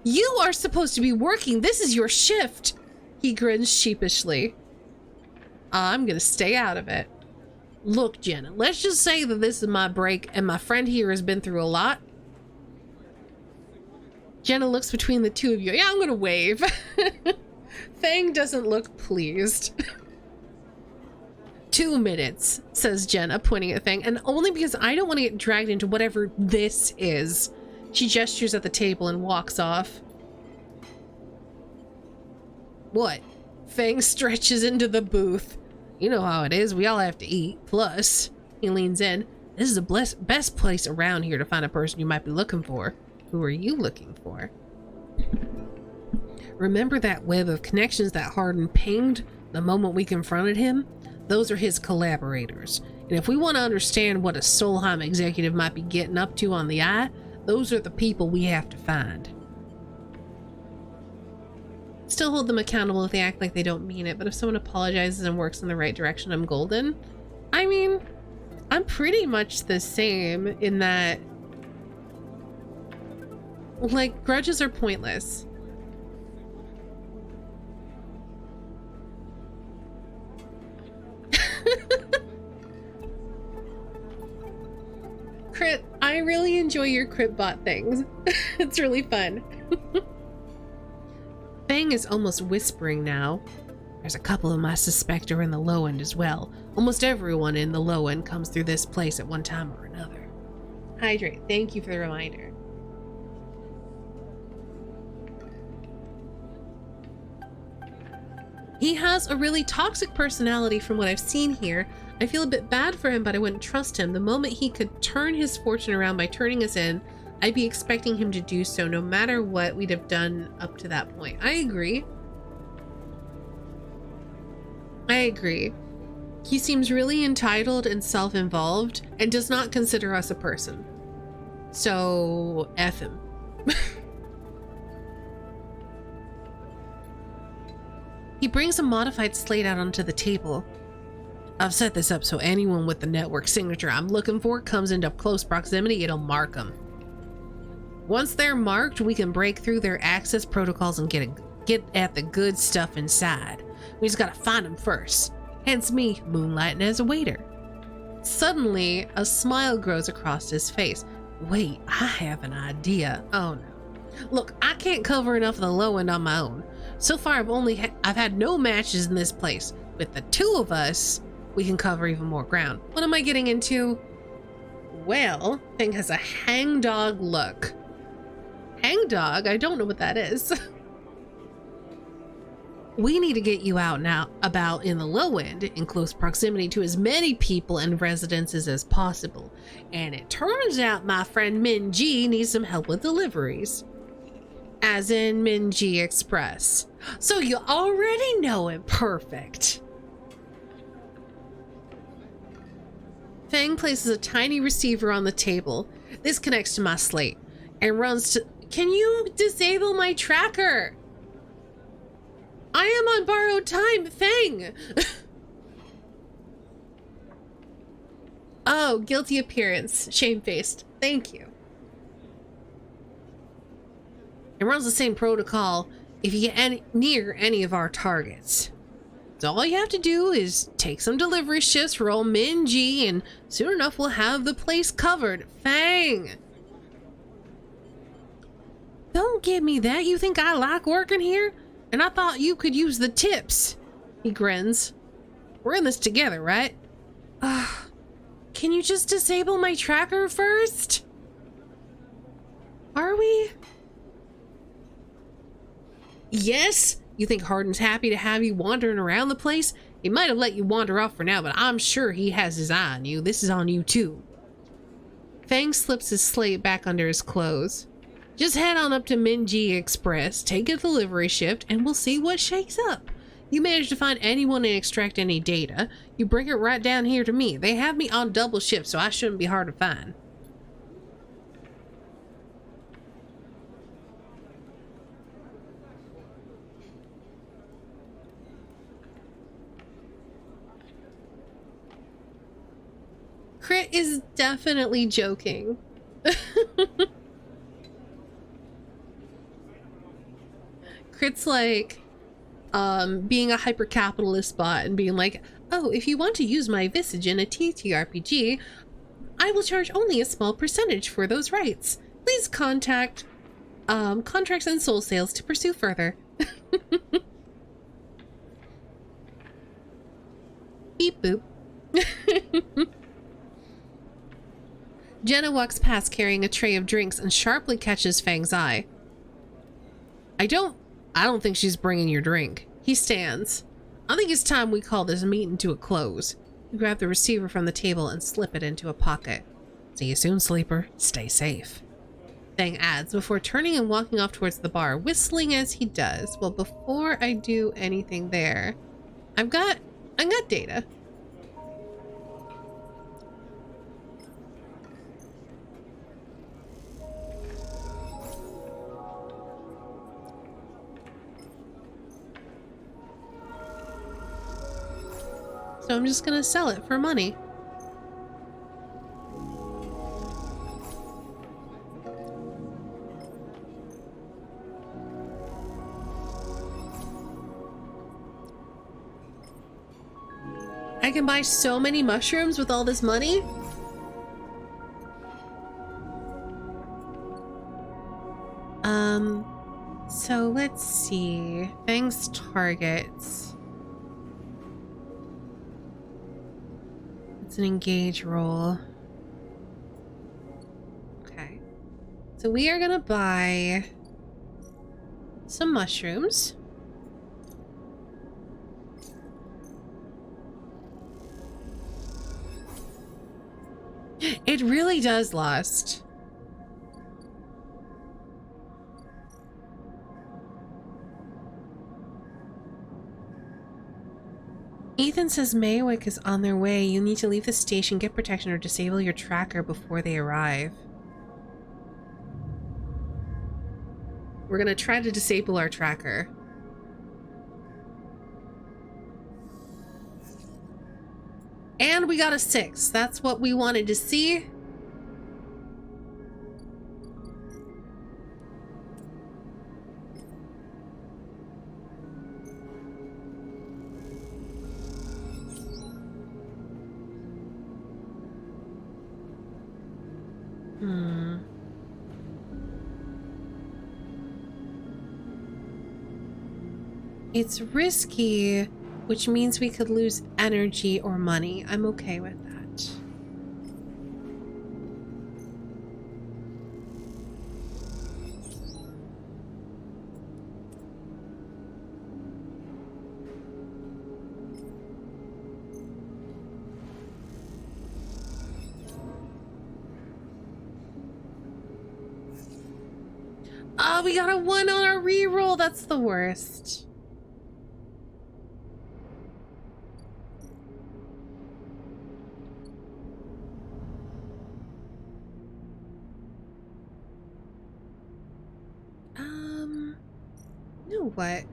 You are supposed to be working. This is your shift. He grins sheepishly. I'm gonna stay out of it. Look, Jenna, let's just say that this is my break and my friend here has been through a lot. Jenna looks between the two of you. Yeah, I'm gonna wave. Fang doesn't look pleased. 2 minutes, says Jenna, pointing at Fang, and only because I don't want to get dragged into whatever this is. She gestures at the table and walks off. What? Fang stretches into the booth. You know how it is, we all have to eat. Plus, he leans in. This is the best place around here to find a person you might be looking for. Who are you looking for? Remember that web of connections that Harden pinged the moment we confronted him? Those are his collaborators. And if we want to understand what a Solheim executive might be getting up to on the eye, those are the people we have to find. Still hold them accountable if they act like they don't mean it, but if someone apologizes and works in the right direction, I'm golden. I mean, I'm pretty much the same in that, like, grudges are pointless. Crit, I really enjoy your crit bot things. It's really fun. Fang is almost whispering now. There's a couple of them I suspect are in the low end as well. Almost everyone in the low end comes through this place at one time or another. Hydrate. Thank you for the reminder. He has a really toxic personality from what I've seen here. I feel a bit bad for him, but I wouldn't trust him. The moment he could turn his fortune around by turning us in, I'd be expecting him to do so no matter what we'd have done up to that point. I agree. He seems really entitled and self-involved and does not consider us a person. So, F him. He brings a modified slate out onto the table. I've set this up so anyone with the network signature I'm looking for comes into close proximity, it'll mark them. Once they're marked, we can break through their access protocols and get at the good stuff inside. We just gotta find them first. Hence me moonlighting as a waiter. Suddenly, a smile grows across his face. Wait, I have an idea. Oh no. Look, I can't cover enough of the low end on my own. So far, I've had no matches in this place. With the two of us, we can cover even more ground. What am I getting into? Well, Thing has a hangdog look. Hangdog? I don't know what that is. We need to get you out now about in the low end in close proximity to as many people and residences as possible. And it turns out my friend Min Ji needs some help with deliveries. As in Min Ji Express. So you already know him. Perfect. Fang places a tiny receiver on the table. This connects to my slate and runs to... Can you disable my tracker? I am on borrowed time, Fang! Oh, guilty appearance. Shamefaced. Thank you. It runs the same protocol if you get near any of our targets. So all you have to do is take some delivery shifts for old Min Ji, and soon enough we'll have the place covered. Fang! Don't give me that. You think I like working here? And I thought you could use the tips. He grins. We're in this together, right? Can you just disable my tracker first? Are we? Yes? You think Hardin's happy to have you wandering around the place? He might have let you wander off for now, but I'm sure he has his eye on you. This is on you too. Fang slips his slate back under his clothes. Just head on up to Min Ji Express, take a delivery shift, and we'll see what shakes up. You manage to find anyone and extract any data, you bring it right down here to me. They have me on double shift, so I shouldn't be hard to find. Crit is definitely joking. Crit's like being a hyper-capitalist bot and being like, oh, if you want to use my visage in a TTRPG, I will charge only a small percentage for those rights. Please contact Contracts and Soul Sales to pursue further. Beep boop. Jenna walks past carrying a tray of drinks and sharply catches Fang's eye. I don't think she's bringing your drink. He stands. I think it's time we call this meeting to a close. You grab the receiver from the table and slip it into a pocket. See you soon, sleeper. Stay safe. Fang adds before turning and walking off towards the bar, whistling as he does. Well, before I do anything there, I've got data. So I'm just gonna sell it for money. I can buy so many mushrooms with all this money. So let's see. Fang's targets. It's an engage roll. Okay. So we are gonna buy some mushrooms. It really does last. Ethan says Maywick is on their way. You need to leave the station, get protection, or disable your tracker before they arrive. We're gonna try to disable our tracker. And we got a 6. That's what we wanted to see. It's risky, which means we could lose energy or money. I'm okay with that. Oh, we got a 1 on our reroll. That's the worst. You know what?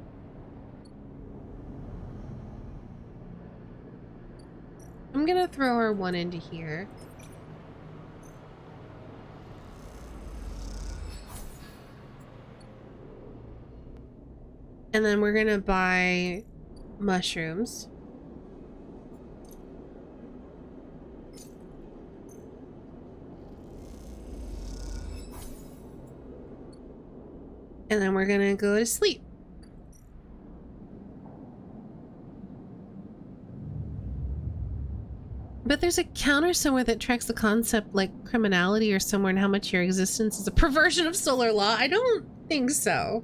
I'm gonna throw our 1 into here. And then we're gonna buy mushrooms. And then we're gonna go to sleep. But there's a counter somewhere that tracks the concept like criminality or somewhere and how much your existence is a perversion of solar law. I don't think so.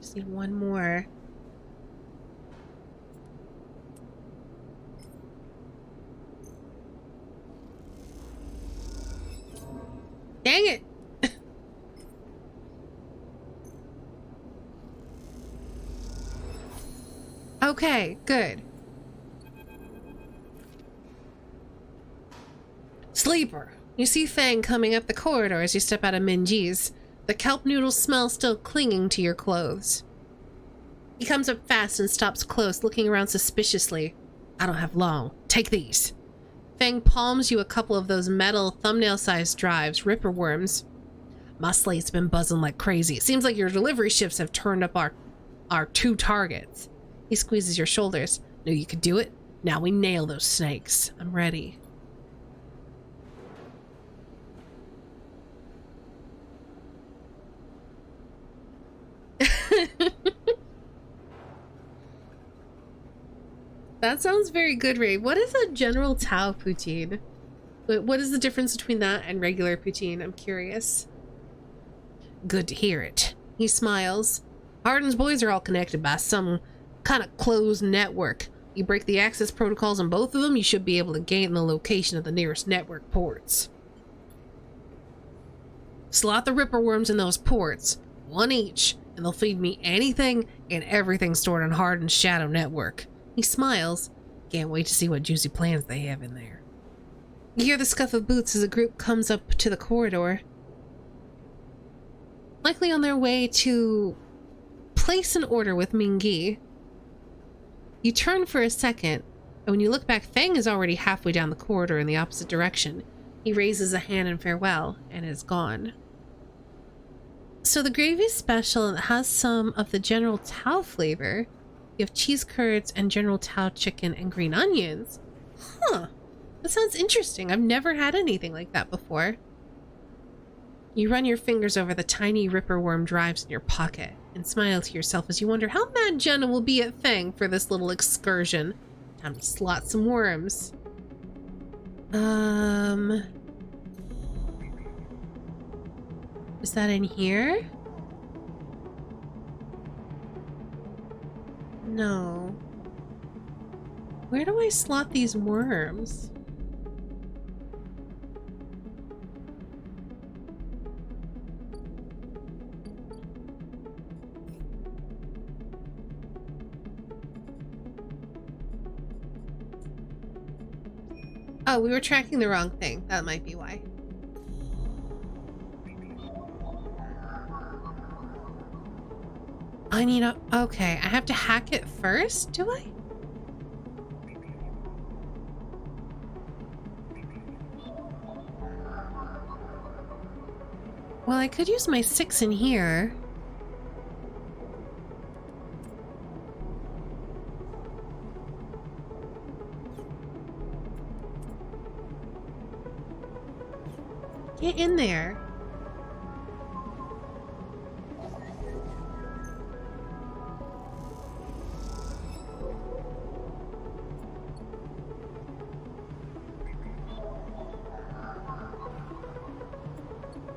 Just need 1 more. Dang it! Okay, good. Sleeper. You see Fang coming up the corridor as you step out of Minji's, the kelp noodle smell still clinging to your clothes. He comes up fast and stops close, looking around suspiciously. I don't have long. Take these. Fang palms you a couple of those metal thumbnail-sized drives, ripper worms. My slate's been buzzing like crazy. It seems like your delivery shifts have turned up our 2 targets. He squeezes your shoulders. Knew you could do it? Now we nail those snakes. I'm ready. That sounds very good, Ray. What is a General Tao poutine? What is the difference between that and regular poutine? I'm curious. Good to hear it. He smiles. Hardin's boys are all connected by some kind of closed network. You break the access protocols on both of them, you should be able to gain the location of the nearest network ports. Slot the ripper worms in those ports, 1 each, and they'll feed me anything and everything stored on Hardin's shadow network. He smiles. Can't wait to see what juicy plans they have in there. You hear the scuff of boots as a group comes up to the corridor. Likely on their way to place an order with Mingyi. You turn for a second, and when you look back, Fang is already halfway down the corridor in the opposite direction. He raises a hand in farewell and is gone. So the gravy special has some of the General Tao flavor. You have cheese curds and General Tao chicken and green onions. Huh. That sounds interesting. I've never had anything like that before. You run your fingers over the tiny ripper worm drives in your pocket and smile to yourself as you wonder how mad Jenna will be at Fang for this little excursion. Time to slot some worms. Is that in here? No. Where do I slot these worms? Oh, we were tracking the wrong thing. That might be why. I need a... Okay, I have to hack it first, do I? Well, I could use my 6 in here. Get in there.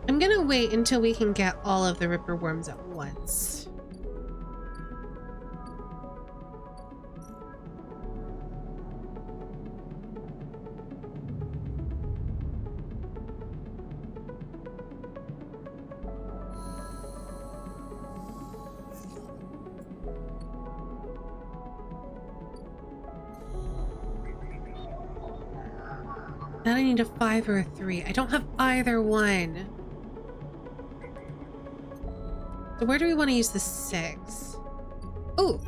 I'm gonna wait until we can get all of the ripper worms at once. Then I need a 5 or a 3. I don't have either one. So where do we want to use the 6? Oh!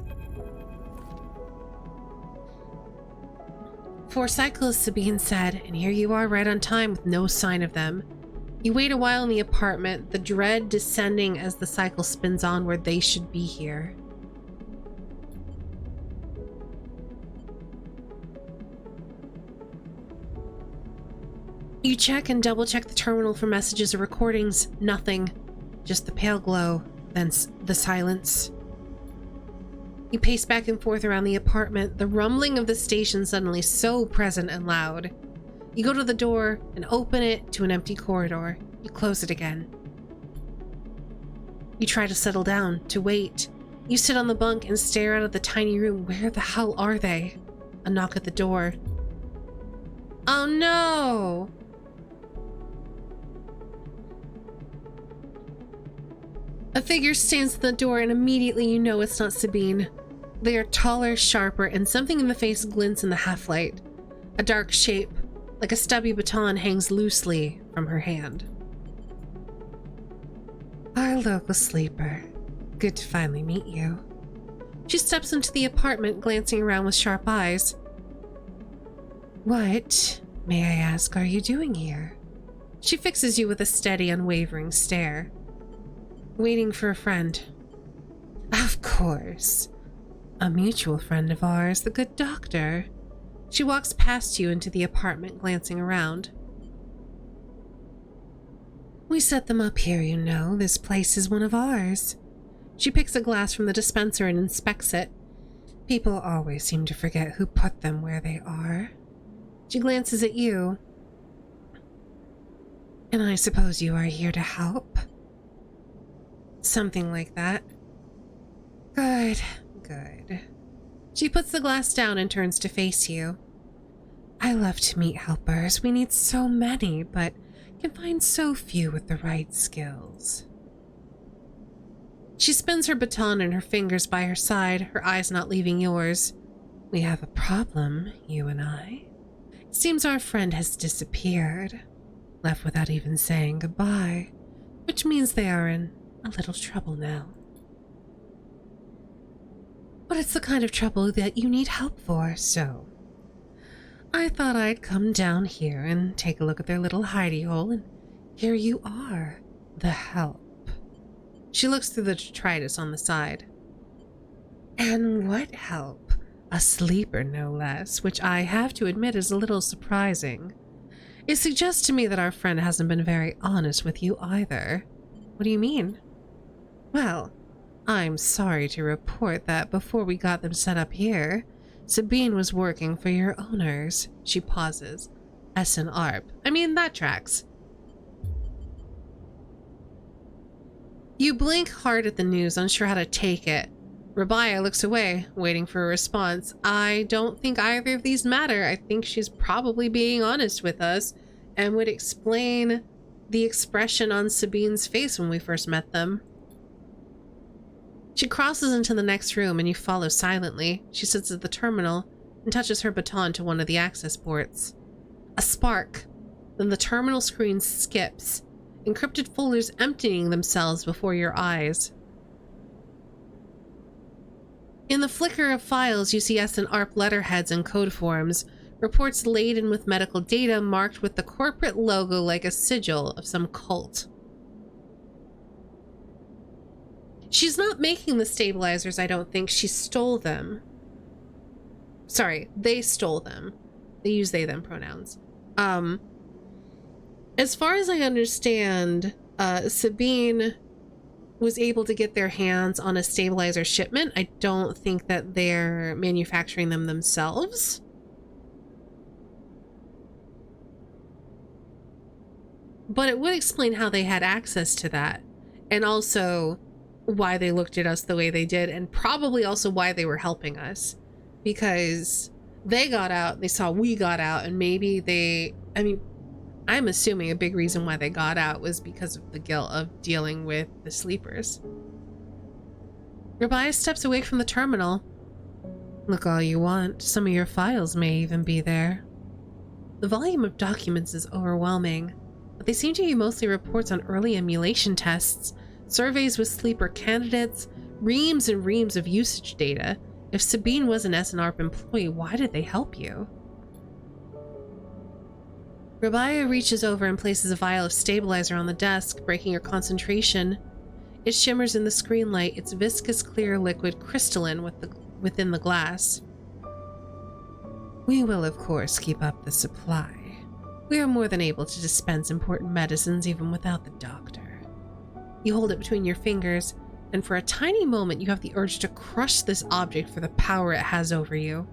4 cyclists, Sabine said, and here you are right on time with no sign of them. You wait a while in the apartment, the dread descending as the cycle spins onward. They should be here. You check and double check the terminal for messages or recordings. Nothing. Just the pale glow, then the silence. You pace back and forth around the apartment, the rumbling of the station suddenly so present and loud. You go to the door and open it to an empty corridor. You close it again. You try to settle down, to wait. You sit on the bunk and stare out of the tiny room. Where the hell are they? A knock at the door. Oh no! A figure stands at the door and immediately you know it's not Sabine. They are taller, sharper, and something in the face glints in the half-light. A dark shape, like a stubby baton, hangs loosely from her hand. Our local sleeper. Good to finally meet you. She steps into the apartment, glancing around with sharp eyes. What, may I ask, are you doing here? She fixes you with a steady, unwavering stare. Waiting for a friend. Of course. A mutual friend of ours, the good doctor. She walks past you into the apartment, glancing around. We set them up here, you know. This place is one of ours. She picks a glass from the dispenser and inspects it. People always seem to forget who put them where they are. She glances at you. And I suppose you are here to help? Something like that. Good. Good. She puts the glass down and turns to face you. I love to meet helpers. We need so many, but can find so few with the right skills. She spins her baton in her fingers by her side, her eyes not leaving yours. We have a problem, you and I. It seems our friend has disappeared, left without even saying goodbye, which means they are in a little trouble now. But it's the kind of trouble that you need help for, so I thought I'd come down here and take a look at their little hidey hole, and here you are, the help. She looks through the detritus on the side. And what help? A sleeper, no less, which I have to admit is a little surprising. It suggests to me that our friend hasn't been very honest with you either. What do you mean? Well, I'm sorry to report that before we got them set up here, Sabine was working for your owners. She pauses. S and ARP. I mean, that tracks. You blink hard at the news, unsure how to take it. Rabia looks away, waiting for a response. I don't think either of these matter. I think she's probably being honest with us and would explain the expression on Sabine's face when we first met them. She crosses into the next room and you follow silently. She sits at the terminal and touches her baton to one of the access ports. A spark. Then the terminal screen skips, encrypted folders emptying themselves before your eyes. In the flicker of files, you see S and ARP letterheads and code forms, reports laden with medical data marked with the corporate logo like a sigil of some cult. She's not making the stabilizers, I don't think. She stole them. Sorry, they stole them. They use they, them pronouns. As far as I understand, Sabine was able to get their hands on a stabilizer shipment. I don't think that they're manufacturing them themselves. But it would explain how they had access to that, and also why they looked at us the way they did, and probably also why they were helping us, because they got out, they saw we got out, and maybe they, I mean, I'm assuming a big reason why they got out was because of the guilt of dealing with the sleepers. Rabia steps away from the terminal. Look all you want. Some of your files may even be there. The volume of documents is overwhelming, but they seem to be mostly reports on early emulation tests, surveys with sleeper candidates, reams and reams of usage data. If Sabine was an SNARP employee, why did they help you? Rabaya reaches over and places a vial of stabilizer on the desk, breaking her concentration. It shimmers in the screen light, its viscous clear liquid crystalline within the glass. We will, of course, keep up the supply. We are more than able to dispense important medicines even without the doctor. You hold it between your fingers, and for a tiny moment you have the urge to crush this object for the power it has over you.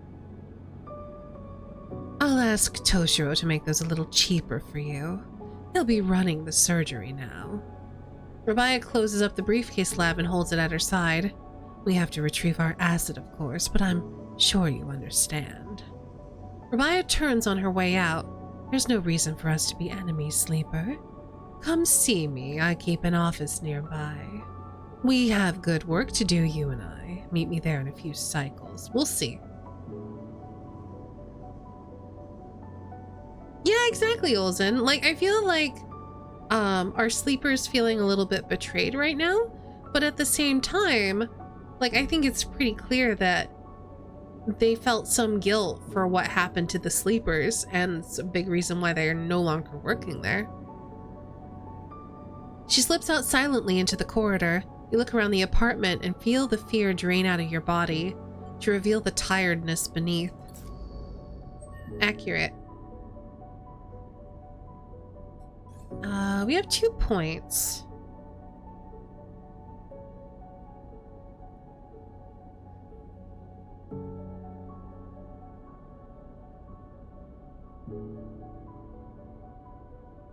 I'll ask Toshiro to make those a little cheaper for you. He'll be running the surgery now. Rabaya closes up the briefcase lab and holds it at her side. We have to retrieve our acid, of course, but I'm sure you understand. Rabaya turns on her way out. There's no reason for us to be enemies, Sleeper. Come see me. I keep an office nearby. We have good work to do, you and I. Meet me there in a few cycles. We'll see. Yeah, exactly, Olsen. Like, I feel like our Sleeper's feeling a little bit betrayed right now, but at the same time, like, I think it's pretty clear that they felt some guilt for what happened to the Sleepers, and it's a big reason why they are no longer working there. She slips out silently into the corridor. You look around the apartment and feel the fear drain out of your body to reveal the tiredness beneath. Accurate. We have 2 points.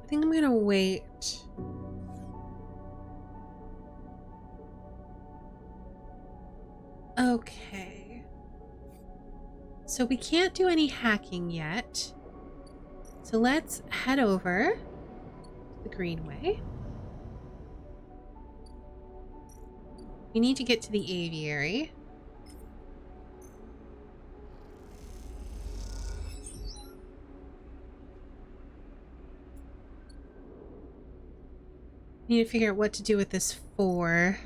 I think I'm gonna wait. Okay. So we can't do any hacking yet. So let's head over the Greenway. We need to get to the aviary. Need to figure out what to do with this 4.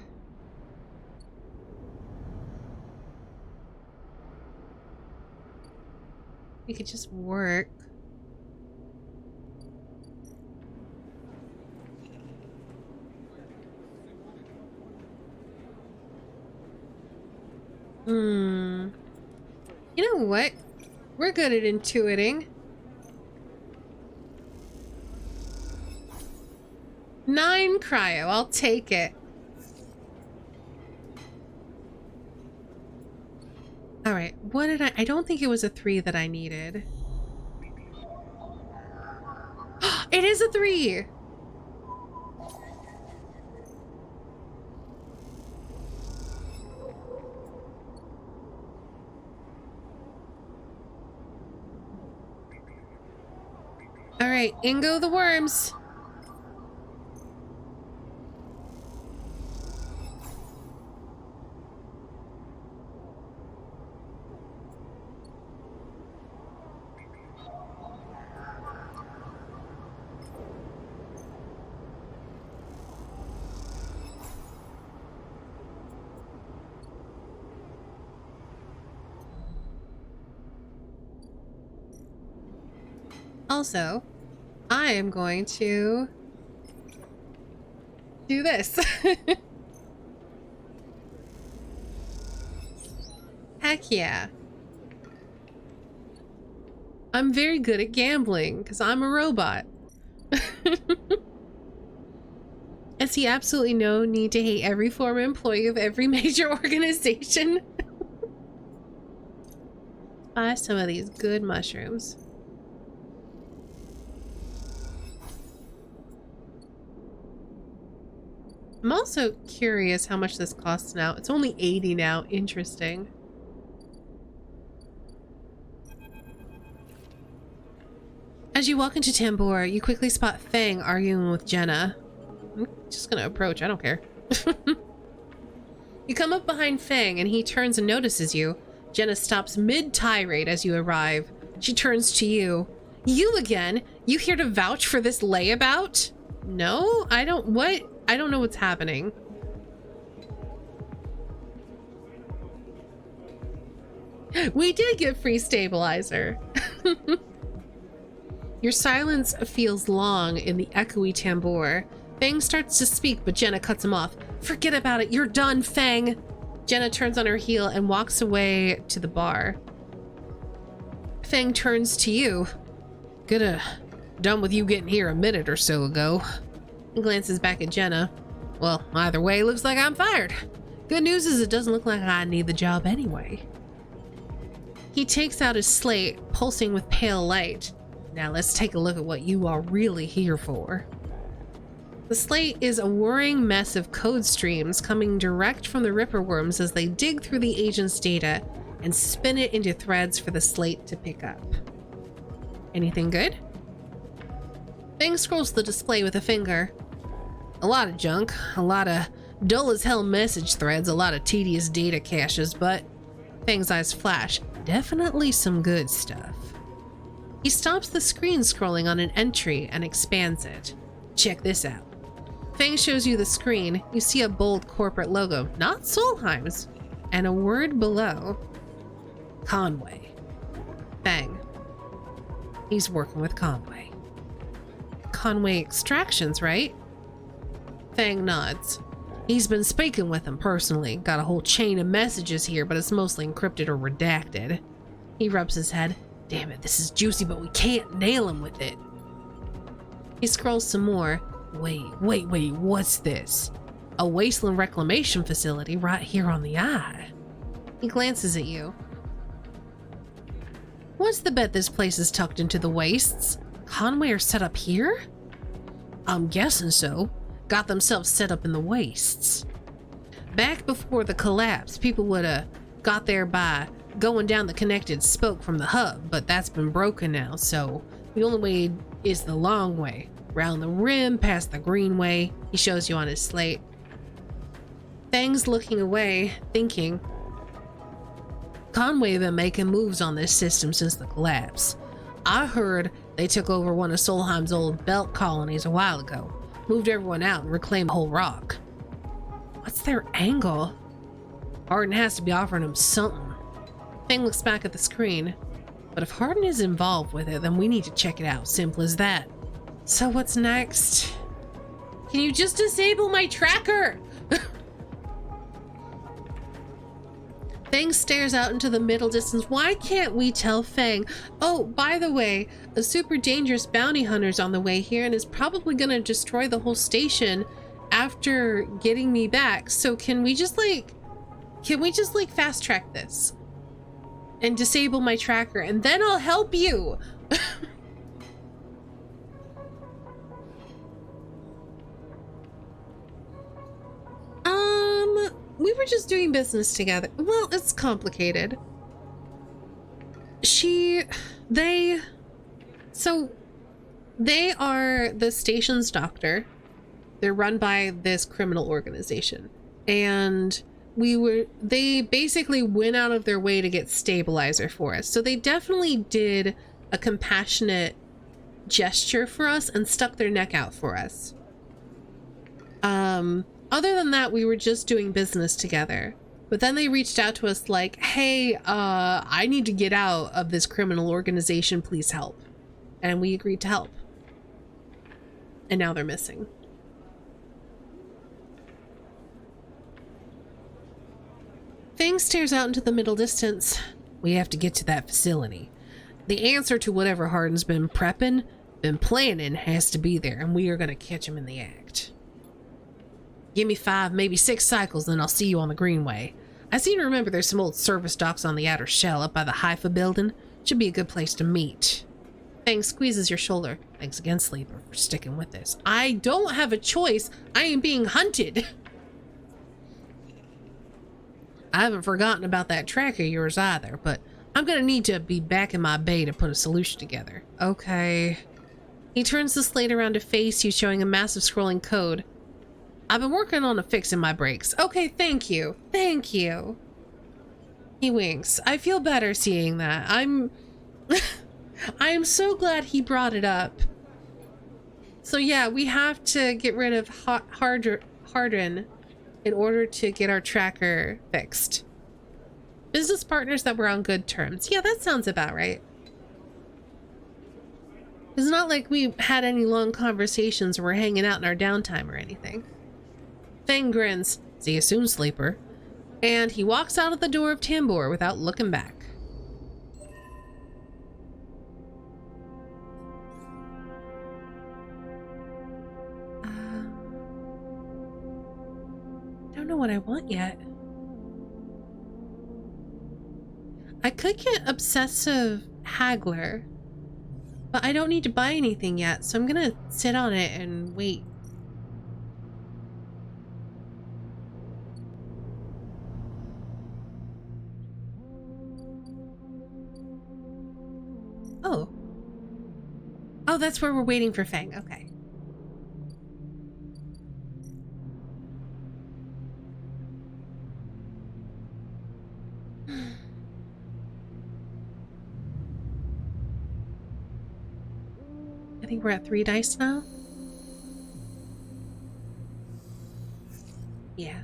We could just work. You know what? We're good at intuiting. 9 cryo, I'll take it. Alright, what did I don't think it was a 3 that I needed. It is a 3! Alright, in go the worms. Also, I am going to do this. Heck yeah. I'm very good at gambling because I'm a robot. I see absolutely no need to hate every former employee of every major organization. Buy some of these good mushrooms. I'm also curious how much this costs now. It's only 80 now. Interesting. As you walk into Tambor, you quickly spot Fang arguing with Jenna. I'm just gonna approach. I don't care. You come up behind Fang and he turns and notices you. Jenna stops mid-tirade as you arrive. She turns to you. You again? You here to vouch for this layabout? No, I don't. What? I don't know what's happening. We did get free stabilizer. Your silence feels long in the echoey tambour. Fang starts to speak, but Jenna cuts him off. Forget about it. You're done, Fang. Jenna turns on her heel and walks away to the bar. Fang turns to you. Coulda done with you getting here a minute or so ago. He glances back at Jenna. Well, either way, looks like I'm fired. Good news is it doesn't look like I need the job anyway. He takes out his slate, pulsing with pale light. Now let's take a look at what you are really here for. The slate is a whirring mess of code streams coming direct from the Ripper worms as they dig through the agent's data and spin it into threads for the slate to pick up. Anything good? Fang scrolls the display with a finger. A lot of junk, a lot of dull as hell message threads, a lot of tedious data caches, but Fang's eyes flash. Definitely some good stuff. He stops the screen scrolling on an entry and expands it. Check this out. Fang shows you the screen. You see a bold corporate logo, not Solheim's, and a word below. Conway. Fang. He's working with Conway. Conway Extractions, right? Fang nods. He's been speaking with him personally. Got a whole chain of messages here, but it's mostly encrypted or redacted. He rubs his head. Damn it, this is juicy, but we can't nail him with it. He scrolls some more. Wait, what's this? A wasteland reclamation facility right here on the eye. He glances at you. What's the bet this place is tucked into the wastes? Conway are set up here? I'm guessing so. Got themselves set up in the wastes. Back before the collapse, people would have got there by going down the connected spoke from the hub, but that's been broken now, so the only way is the long way. Round the rim, past the greenway. He shows you on his slate. Fang's looking away, thinking. Conway have been making moves on this system since the collapse. I heard they took over one of Solheim's old belt colonies a while ago. Moved everyone out and reclaimed the whole rock. What's their angle? Hardin has to be offering him something. Fang looks back at the screen. But if Hardin is involved with it, then we need to check it out. Simple as that. So what's next? Can you just disable my tracker? Fang stares out into the middle distance. Why can't we tell Fang? Oh, by the way, a super dangerous bounty hunter's on the way here and is probably gonna destroy the whole station after getting me back. So can we just like fast track this and disable my tracker and then I'll help you. We were just doing business together. Well, it's complicated. They are the station's doctor. They're run by this criminal organization. And they basically went out of their way to get stabilizer for us. So they definitely did a compassionate gesture for us and stuck their neck out for us. Other than that, we were just doing business together. But then they reached out to us like, hey, I need to get out of this criminal organization. Please help. And we agreed to help. And now they're missing. Fang stares out into the middle distance. We have to get to that facility. The answer to whatever Hardin's been planning has to be there, and we are going to catch him in the act. Give me 5, maybe 6 cycles, then I'll see you on the greenway. I seem to remember there's some old service docks on the outer shell up by the Haifa building. Should be a good place to meet. Fang squeezes your shoulder. Thanks again, Sleeper, for sticking with this. I don't have a choice. I am being hunted. I haven't forgotten about that track of yours either, but I'm gonna need to be back in my bay to put a solution together. Okay. He turns the slate around to face you, showing a massive scrolling code. I've been working on fixing my brakes. Okay, thank you. Thank you. He winks. I feel better seeing that. I am so glad he brought it up. So yeah, we have to get rid of Hardin in order to get our tracker fixed. Business partners that were on good terms. Yeah, that sounds about right. It's not like we had any long conversations or we're hanging out in our downtime or anything. Fang grins. See you soon, sleeper. And he walks out of the door of Tambor without looking back. Don't know what I want yet. I could get Obsessive Haggler, but I don't need to buy anything yet, so I'm gonna sit on it and wait. Oh. Oh, that's where we're waiting for Fang. Okay. I think we're at 3 dice now. Yeah.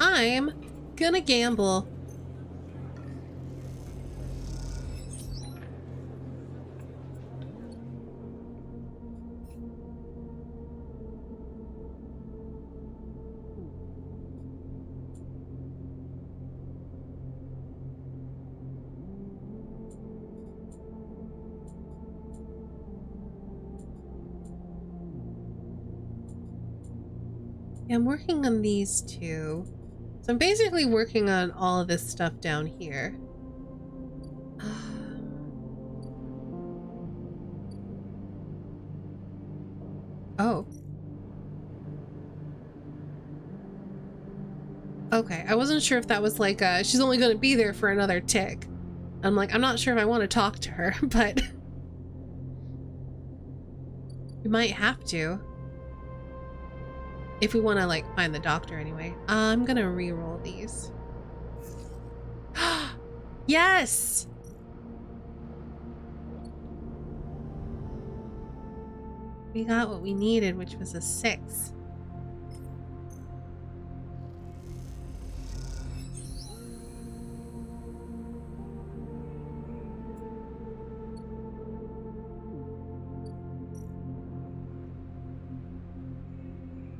I'm gonna gamble. Yeah, I'm working on these two. So I'm basically working on all of this stuff down here. Oh. Okay, I wasn't sure if that was like, she's only gonna be there for another tick. I'm like, I'm not sure if I want to talk to her, but we might have to. If we want to, like, find the doctor anyway. I'm gonna re-roll these. Yes! We got what we needed, which was a 6.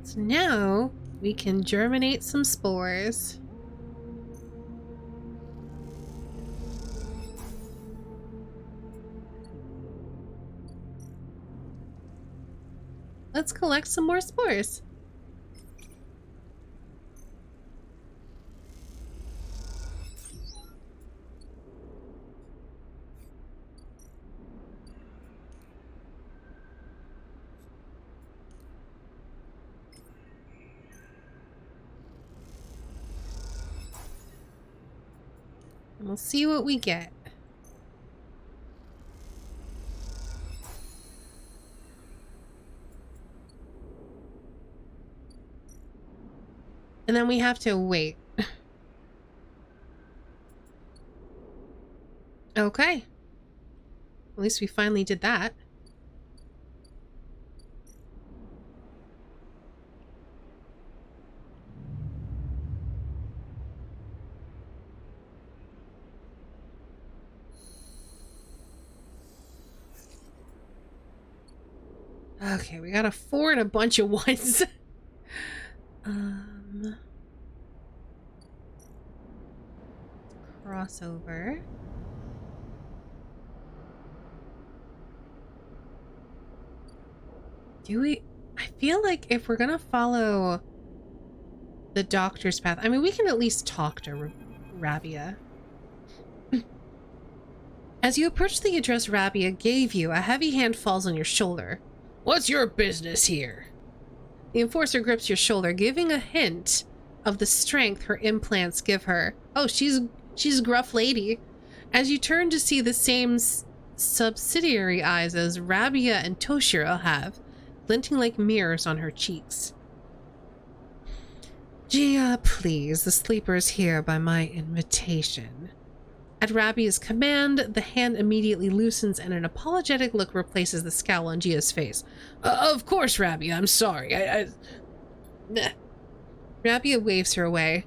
So now we can germinate some spores. Let's collect some more spores. And we'll see what we get. And then we have to wait. Okay. At least we finally did that. Okay, we got a 4 and a bunch of 1s. Crossover. Do we... I feel like if we're gonna follow the doctor's path, I mean, we can at least talk to Rabia. As you approach the address Rabia gave you, a heavy hand falls on your shoulder. What's your business here? The enforcer grips your shoulder, giving a hint of the strength her implants give her. Oh, she's a gruff lady. As you turn to see the same subsidiary eyes as Rabia and Toshiro have, glinting like mirrors on her cheeks. Gia, please, the sleeper is here by my invitation. At Rabia's command, the hand immediately loosens and an apologetic look replaces the scowl on Gia's face. Of course, Rabia, I'm sorry. Rabia waves her away.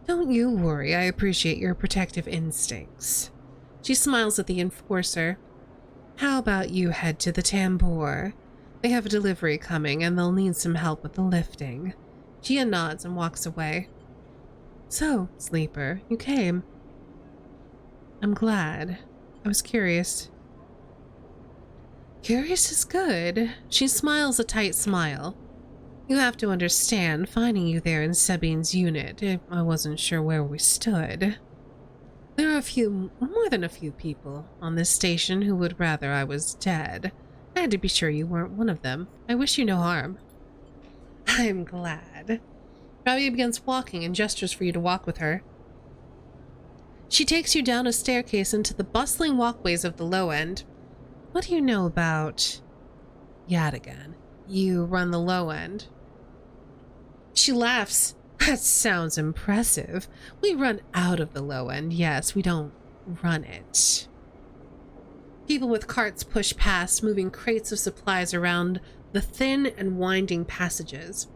Don't you worry, I appreciate your protective instincts. She smiles at the enforcer. How about you head to the tambour? They have a delivery coming and they'll need some help with the lifting. Gia nods and walks away. So, sleeper, you came. I'm glad. I was curious. Curious is good. She smiles a tight smile. You have to understand, finding you there in Sabine's unit, I wasn't sure where we stood. There are more than a few people on this station who would rather I was dead. I had to be sure you weren't one of them. I wish you no harm. I'm glad. Rabia begins walking and gestures for you to walk with her. She takes you down a staircase into the bustling walkways of the low end. What do you know about Yadigan? You run the low end. She laughs. That sounds impressive. We run out of the low end, yes, we don't run it. People with carts push past, moving crates of supplies around the thin and winding passages.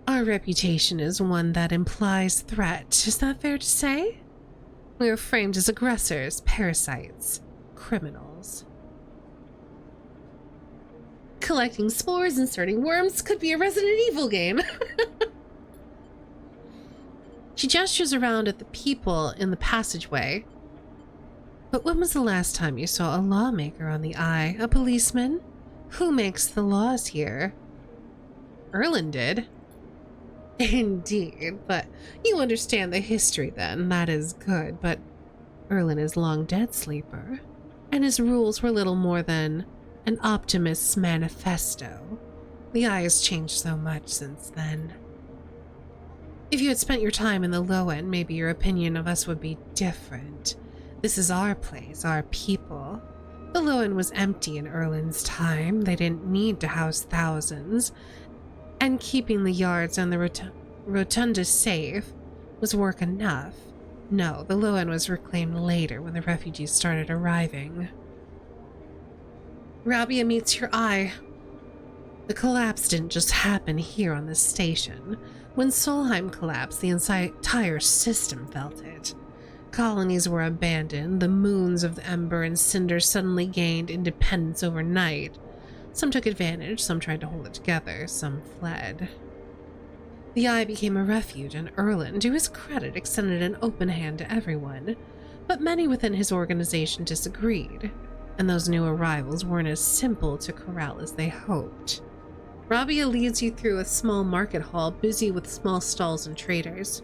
Our reputation is one that implies threat. Is that fair to say? We are framed as aggressors, parasites, criminals. Collecting spores, inserting worms could be a Resident Evil game. She gestures around at the people in the passageway. But when was the last time you saw a lawmaker on the eye? A policeman? Who makes the laws here? Erlen did. Indeed, but you understand the history then. That is good, but Erlen is long dead, sleeper. And his rules were little more than an optimist's manifesto. The eye has changed so much since then. If you had spent your time in the low end, maybe your opinion of us would be different. This is our place, our people. The low end was empty in Erlen's time. They didn't need to house thousands. And keeping the yards and the rotunda safe was work enough. No, the low end was reclaimed later when the refugees started arriving. Rabia meets your eye. The collapse didn't just happen here on this station. When Solheim collapsed, the entire system felt it. Colonies were abandoned, the moons of the Ember and Cinder suddenly gained independence overnight. Some took advantage, some tried to hold it together, some fled. The Eye became a refuge, and Erlen, to his credit, extended an open hand to everyone. But many within his organization disagreed, and those new arrivals weren't as simple to corral as they hoped. Rabia leads you through a small market hall busy with small stalls and traders.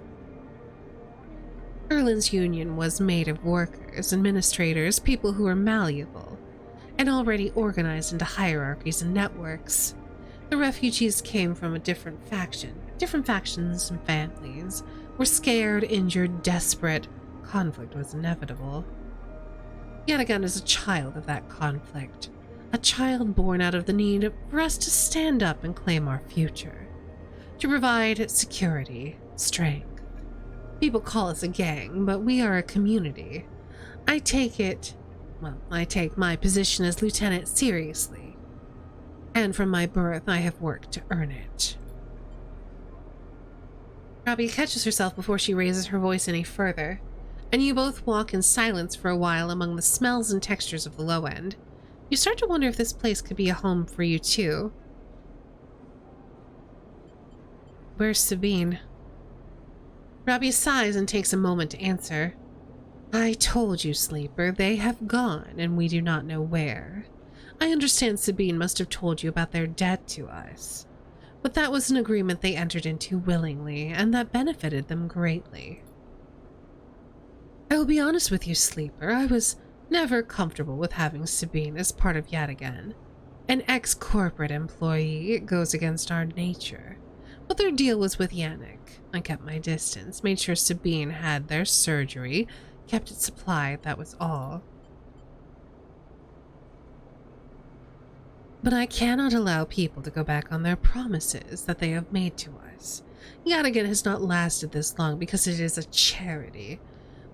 Erlen's union was made of workers, administrators, people who were malleable, and already organized into hierarchies and networks. The refugees came from a different factions and families, were scared, injured, desperate. Conflict was inevitable. Yadigan is a child of that conflict, a child born out of the need for us to stand up and claim our future, to provide security, strength. People call us a gang, but we are a community. I take my position as lieutenant seriously, and from my birth I have worked to earn it. Rabia catches herself before she raises her voice any further, and you both walk in silence for a while among the smells and textures of the low end. You start to wonder if this place could be a home for you too. Where's Sabine? Rabia sighs and takes a moment to answer. I told you, sleeper, they have gone, and we do not know where. I understand Sabine must have told you about their debt to us, but that was an agreement they entered into willingly, and that benefited them greatly. I will be honest with you, sleeper, I was never comfortable with having Sabine as part of Yadigan. An ex-corporate employee. It goes against our nature. But their deal was with Yannick. I kept my distance, made sure Sabine had their surgery, kept it supplied, that was all. But I cannot allow people to go back on their promises that they have made to us. Yadigan has not lasted this long because it is a charity.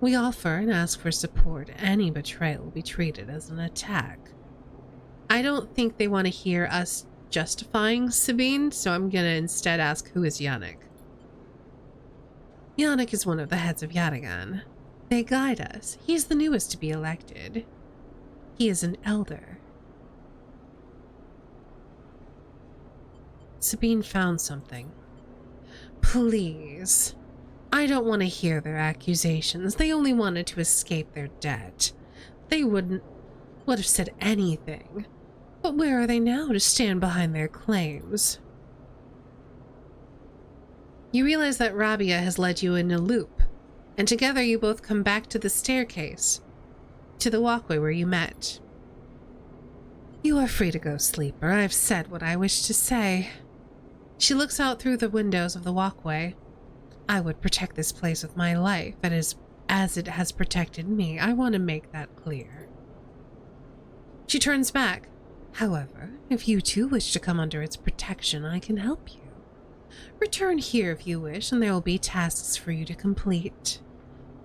We offer and ask for support. Any betrayal will be treated as an attack. I don't think they want to hear us justifying Sabine, so I'm gonna instead ask, who is Yannick? Yannick is one of the heads of Yadigan. They guide us. He's the newest to be elected. He is an elder. Sabine found something. Please. I don't want to hear their accusations. They only wanted to escape their debt. They would have said anything. But where are they now to stand behind their claims? You realize that Rabia has led you in a loop, and together you both come back to the staircase, to the walkway where you met. You are free to go, sleeper. I've said what I wish to say. She looks out through the windows of the walkway. I would protect this place with my life, as it has protected me. I want to make that clear. She turns back. However, if you too wish to come under its protection, I can help you. Return here if you wish, and there will be tasks for you to complete.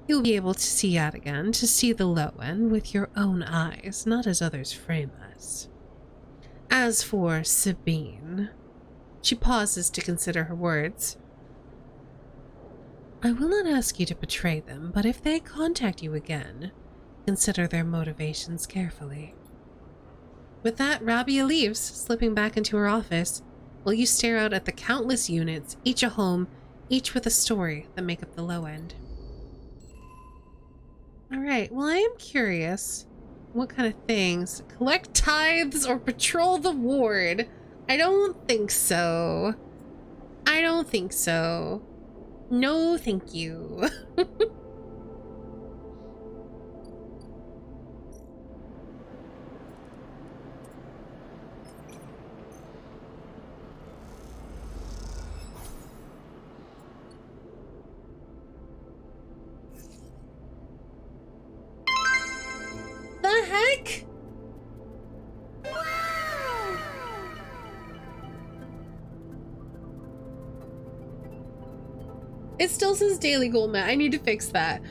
You'll be able to see out again, to see the low end with your own eyes, not as others frame us. As for Sabine, she pauses to consider her words. I will not ask you to betray them, but if they contact you again, consider their motivations carefully. With that, Rabia leaves, slipping back into her office, while you stare out at the countless units, each a home, each with a story, that make up the low end. Alright, well, I am curious what kind of things. Collect tithes or patrol the ward? I don't think so. I don't think so. No, thank you. The heck? It still says daily goal met. I need to fix that.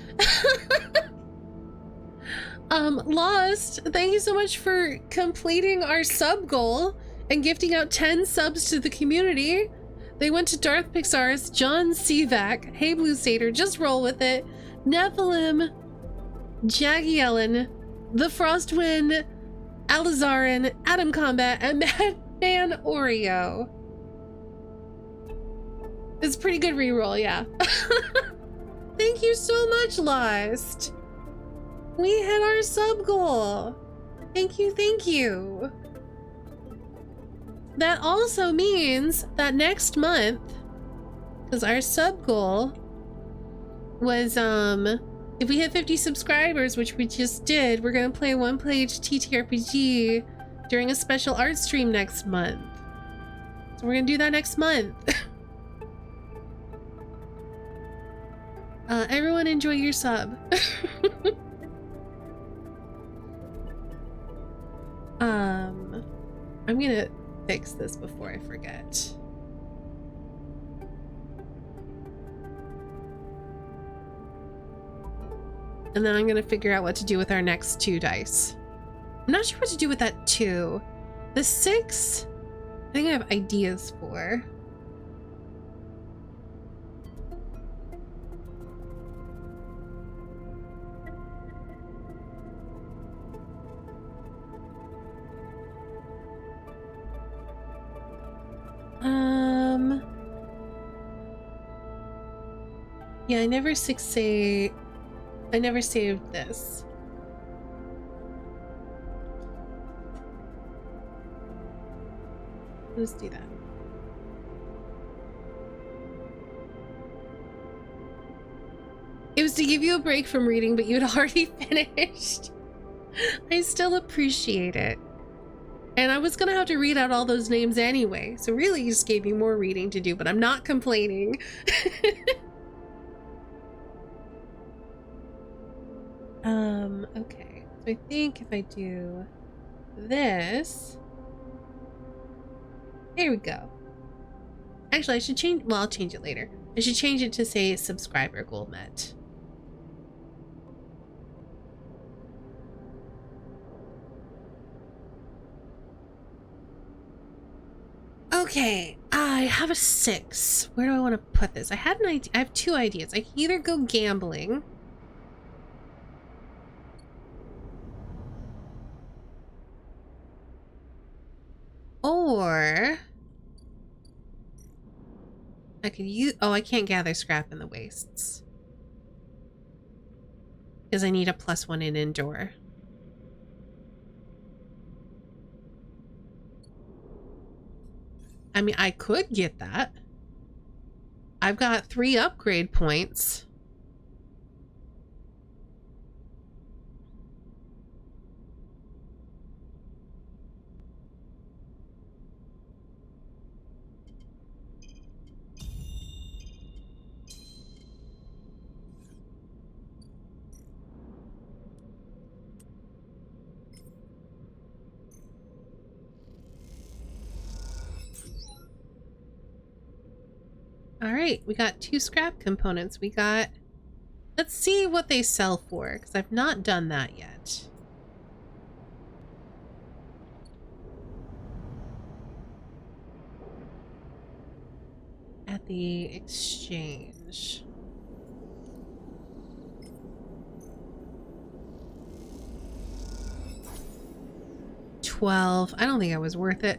Lost, thank you so much for completing our sub goal and gifting out 10 subs to the community. They went to Darth Pixar's, John Sivak, Hey Blue Satyr, Just Roll With It, Nephilim, Jaggy Ellen, The Frostwind, Alizarin, Adam Combat, and Madman Oreo. It's a pretty good reroll, yeah. Thank you so much, Lost. We hit our sub goal. Thank you, thank you. That also means that next month, because our sub goal was, if we hit 50 subscribers, which we just did, we're gonna play one-page TTRPG during a special art stream next month. So we're gonna do that next month. Everyone enjoy your sub. I'm gonna fix this before I forget. And then I'm gonna figure out what to do with our next 2 dice. I'm not sure what to do with that 2. The 6, I think I have ideas for. Yeah, I never saved this. Let's do that. It was to give you a break from reading, but you had already finished. I still appreciate it. And I was gonna have to read out all those names anyway. So really, you just gave me more reading to do, but I'm not complaining. Okay. So I think if I do this, there we go. Actually, I should change, well, I'll change it later. I should change it to say subscriber goal met. Okay, I have a 6. Where do I want to put this? I had an idea. I have 2 ideas. I can either go gambling, or I could use, oh, I can't gather scrap in the wastes because I need a +1 in indoor. I mean, I could get that. I've got 3 upgrade points. All right, we got 2 scrap components. We got, let's see what they sell for, because I've not done that yet. At the exchange. $12. I don't think I was worth it.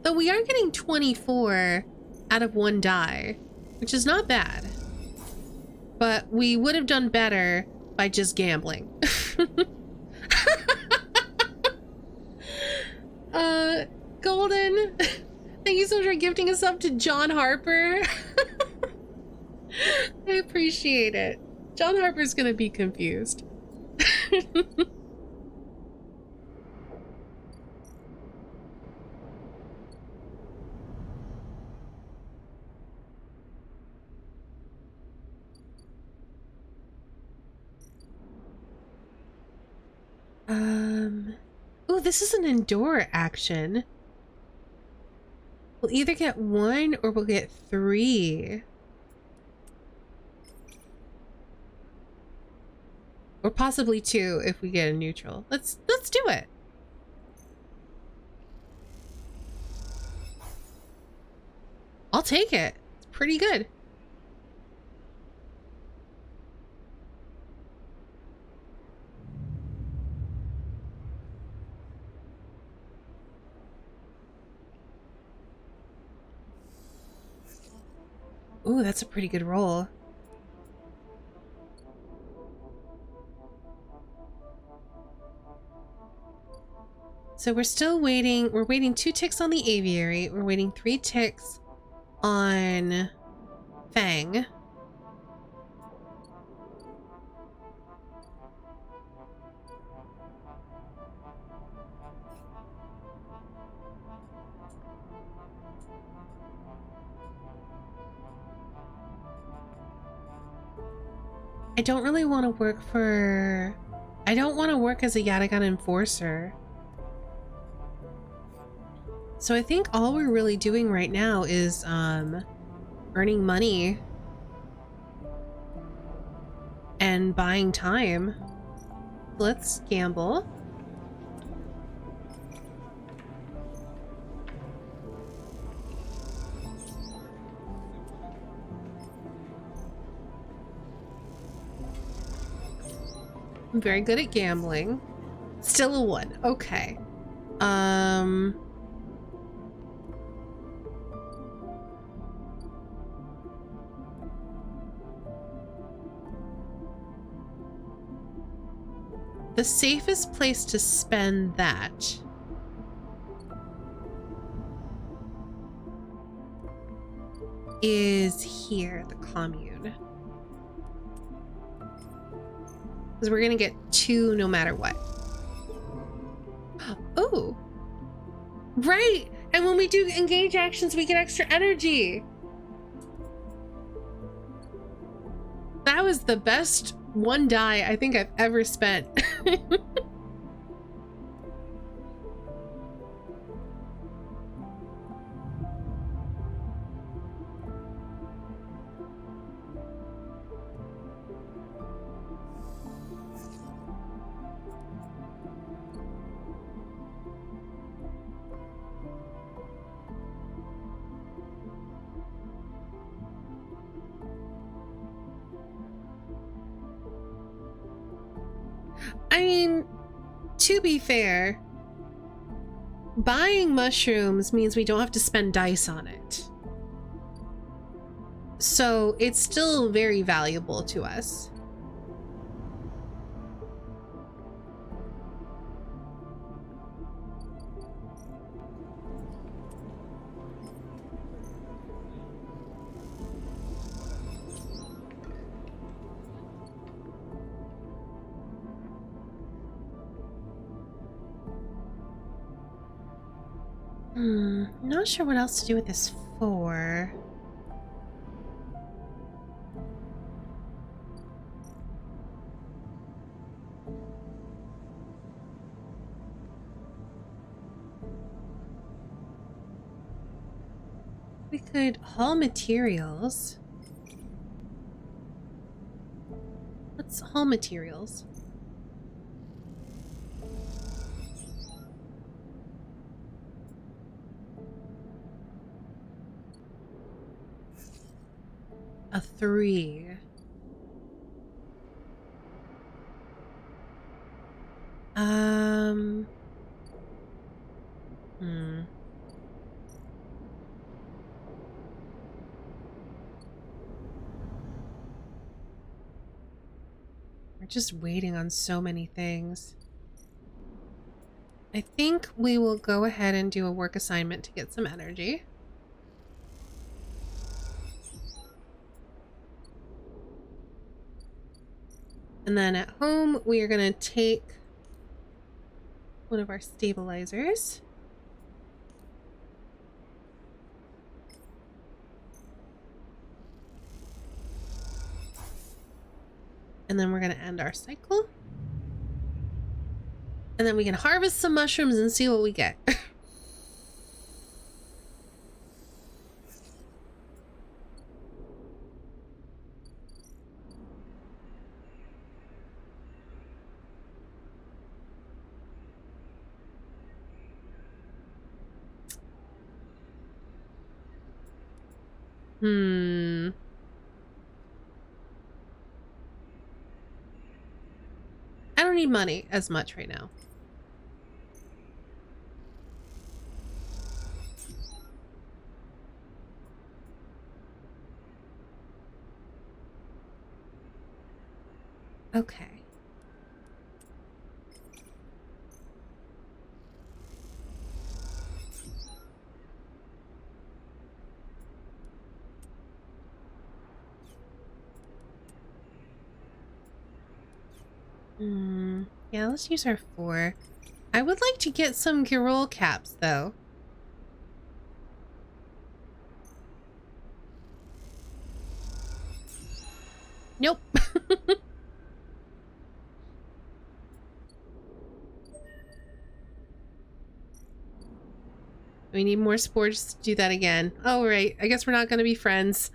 Though we are getting 24 out of 1 die, which is not bad. But we would have done better by just gambling. Golden, thank you so much for gifting us up to John Harper. I appreciate it. John Harper's gonna be confused. Oh, this is an indoor action. We'll either get 1 or we'll get 3. Or possibly 2 if we get a neutral. Let's do it. I'll take it. It's pretty good. Ooh, that's a pretty good roll. So we're still waiting. We're waiting 2 ticks on the aviary. We're waiting 3 ticks on Fang. I don't really want to work for... I don't want to work as a Yatagan enforcer. So I think all we're really doing right now is earning money and buying time. Let's gamble. I'm very good at gambling. Still a 1. Okay. The safest place to spend that is here, the commune. Because we're gonna get 2 no matter what. Oh, right. And when we do engage actions, we get extra energy. That was the best one die I think I've ever spent. I mean, to be fair, buying mushrooms means we don't have to spend dice on it. So it's still very valuable to us. Not sure what else to do with this for. We could haul materials. Let's haul materials. A 3. We're just waiting on so many things. I think we will go ahead and do a work assignment to get some energy. And then at home, we are going to take one of our stabilizers. And then we're going to end our cycle. And then we can harvest some mushrooms and see what we get. I don't need money as much right now. Okay. Yeah, let's use our 4. I would like to get some Girol caps, though. Nope. We need more spores to do that again. Oh, right. I guess we're not going to be friends.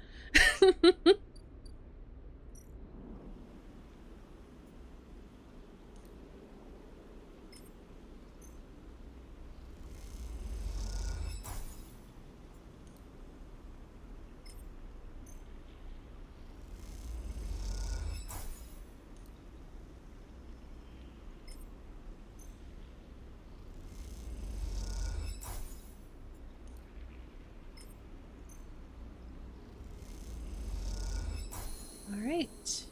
All right.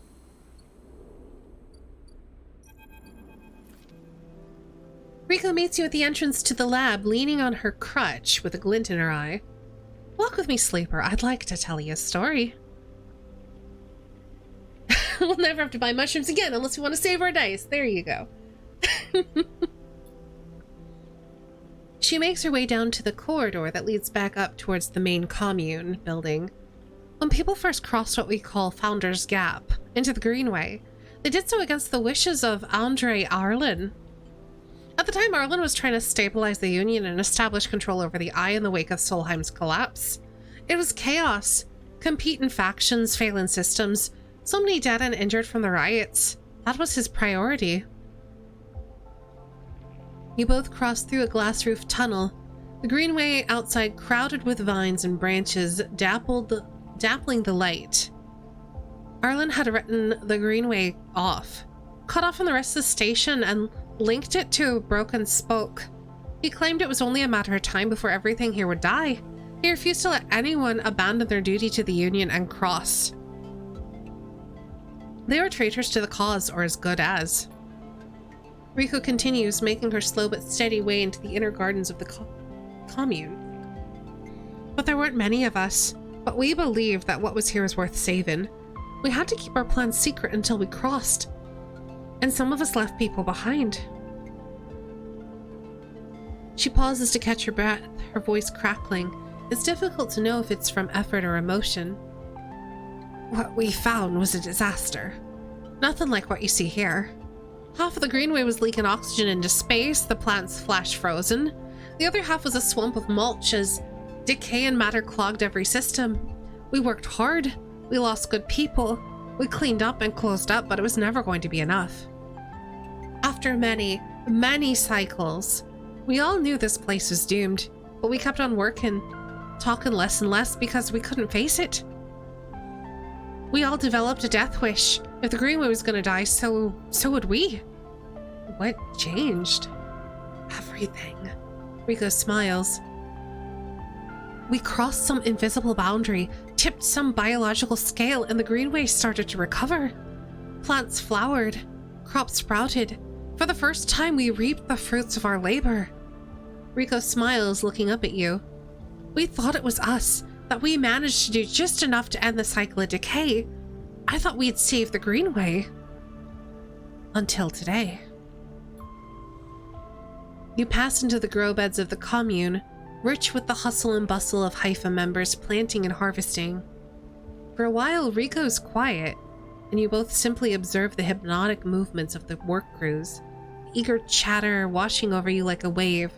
Rico meets you at the entrance to the lab, leaning on her crutch with a glint in her eye. Walk with me, sleeper. I'd like to tell you a story. We'll never have to buy mushrooms again unless we want to save our dice. There you go. She makes her way down to the corridor that leads back up towards the main commune building. When people first crossed what we call Founder's Gap into the Greenway, they did so against the wishes of Andre Arlen. At the time, Arlen was trying to stabilize the Union and establish control over the Eye in the wake of Solheim's collapse. It was chaos, competing factions, failing systems, so many dead and injured from the riots. That was his priority. You both crossed through a glass-roofed tunnel, the Greenway outside crowded with vines and branches dappling the light. Arlen had written the Greenway off, cut off from the rest of the station, and linked it to a broken spoke. He claimed it was only a matter of time before everything here would die. He refused to let anyone abandon their duty to the Union and cross. They were traitors to the cause, or as good as. Riko continues, making her slow but steady way into the inner gardens of the commune. But there weren't many of us, but we believed that what was here was worth saving. We had to keep our plans secret until we crossed, and some of us left people behind. She pauses to catch her breath, her voice crackling. It's difficult to know if it's from effort or emotion. What we found was a disaster. Nothing like what you see here. Half of the Greenway was leaking oxygen into space, the plants flash frozen. The other half was a swamp of mulch as decay and matter clogged every system. We worked hard. We lost good people. We cleaned up and closed up, but it was never going to be enough. After many, many cycles, we all knew this place was doomed, but we kept on working, talking less and less because we couldn't face it. We all developed a death wish. If the Greenway was going to die, so would we. What changed? Everything. Riko smiles. We crossed some invisible boundary, tipped some biological scale, and the Greenway started to recover. Plants flowered, crops sprouted. For the first time, we reaped the fruits of our labor. Riko smiles, looking up at you. We thought it was us, that we managed to do just enough to end the cycle of decay. I thought we'd saved the Greenway. Until today. You pass into the grow beds of the commune, rich with the hustle and bustle of Haifa members planting and harvesting. For a while, Riko's quiet, and you both simply observe the hypnotic movements of the work crews, eager chatter washing over you like a wave.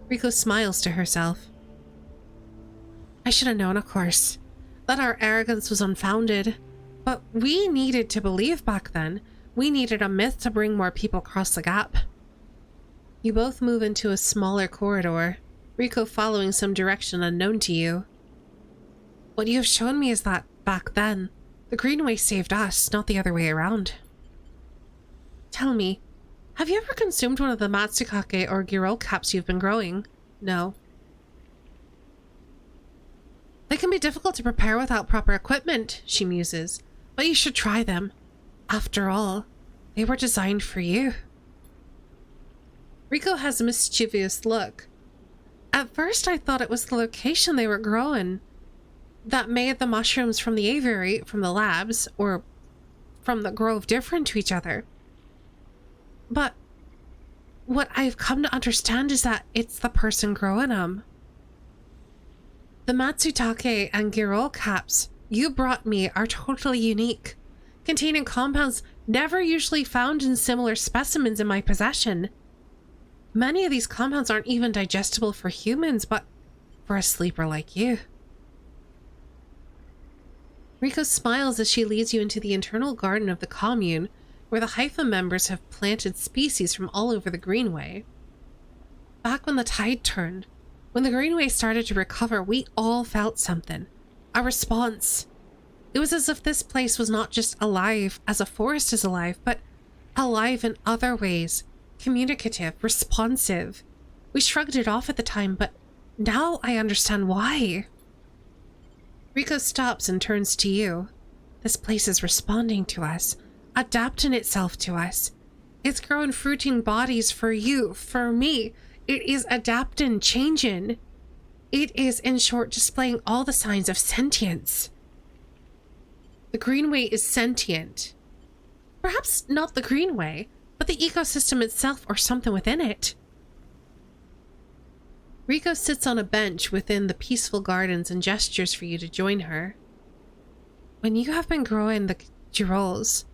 Riko smiles to herself. I should have known, of course, that our arrogance was unfounded. But we needed to believe back then. We needed a myth to bring more people across the gap. You both move into a smaller corridor, Riko following some direction unknown to you. What you have shown me is that, back then, the Greenway saved us, not the other way around. Tell me, have you ever consumed one of the Matsukake or Girol caps you've been growing? No. They can be difficult to prepare without proper equipment, she muses, but you should try them. After all, they were designed for you. Riko has a mischievous look. At first I thought it was the location they were growing that made the mushrooms from the aviary, from the labs, or from the grove different to each other. But what I've come to understand is that it's the person growing them. The Matsutake and Girol caps you brought me are totally unique, containing compounds never usually found in similar specimens in my possession. Many of these compounds aren't even digestible for humans, but for a sleeper like you. Riko smiles as she leads you into the internal garden of the commune, where the Haifa members have planted species from all over the Greenway. Back when the tide turned, when the Greenway started to recover, we all felt something. A response. It was as if this place was not just alive as a forest is alive, but alive in other ways. Communicative, responsive. We shrugged it off at the time, but now I understand why. Riko stops and turns to you. This place is responding to us, adapting itself to us. It's growing fruiting bodies for you, for me. It is adapting, changing. It is, in short, displaying all the signs of sentience. The Greenway is sentient. Perhaps not the Greenway, but the ecosystem itself or something within it. Riko sits on a bench within the peaceful gardens and gestures for you to join her. When you have been growing the girolles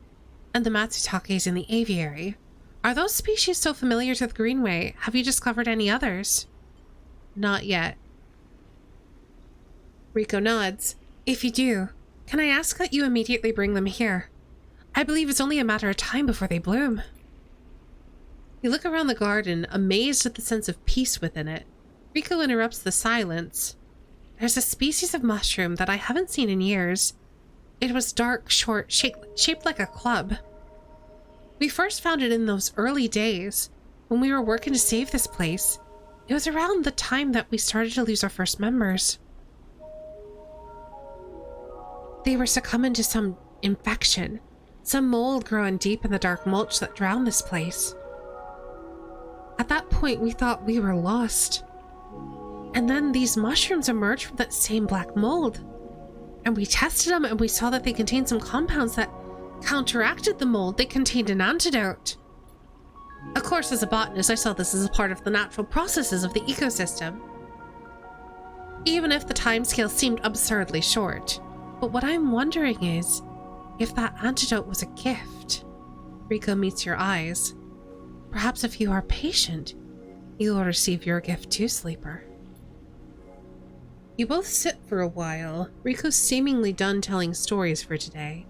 and the matsutakes in the aviary, are those species so familiar to the Greenway? Have you discovered any others? Not yet. Riko nods. If you do, can I ask that you immediately bring them here? I believe it's only a matter of time before they bloom. You look around the garden, amazed at the sense of peace within it. Riko interrupts the silence. There's a species of mushroom that I haven't seen in years. It was dark, short, shaped like a club. We first found it in those early days, when we were working to save this place. It was around the time that we started to lose our first members. They were succumbing to some infection, some mold growing deep in the dark mulch that drowned this place. At that point, we thought we were lost. And then these mushrooms emerged from that same black mold. And we tested them and we saw that they contained some compounds that counteracted the mold. They contained an antidote. Of course, as a botanist, I saw this as a part of the natural processes of the ecosystem. Even if the timescale seemed absurdly short. But what I'm wondering is, if that antidote was a gift. Riko meets your eyes. Perhaps if you are patient, you will receive your gift too, Sleeper. You both sit for a while, Riko seemingly done telling stories for today.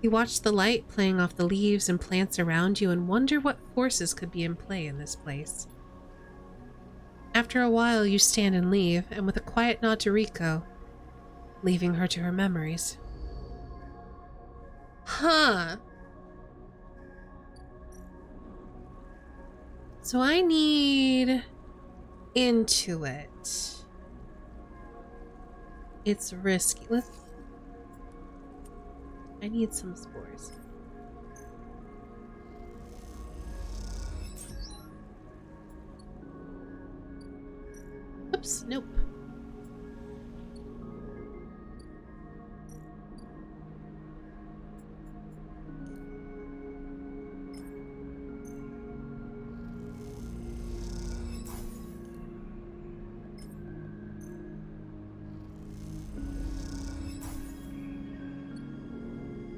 You watch the light playing off the leaves and plants around you and wonder what forces could be in play in this place. After a while, you stand and leave, and with a quiet nod to Riko, leaving her to her memories. Huh. So I need into it. It's risky. I need some spores. Oops, nope.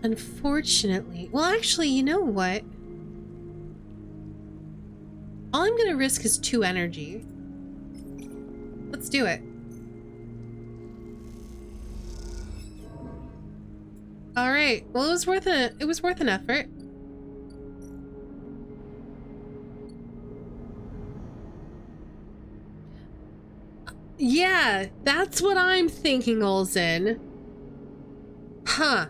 Unfortunately, well, actually, you know what? All I'm gonna risk is 2 energy. Let's do it. All right. Well, it was worth an effort. Yeah, that's what I'm thinking, Olsen. Huh.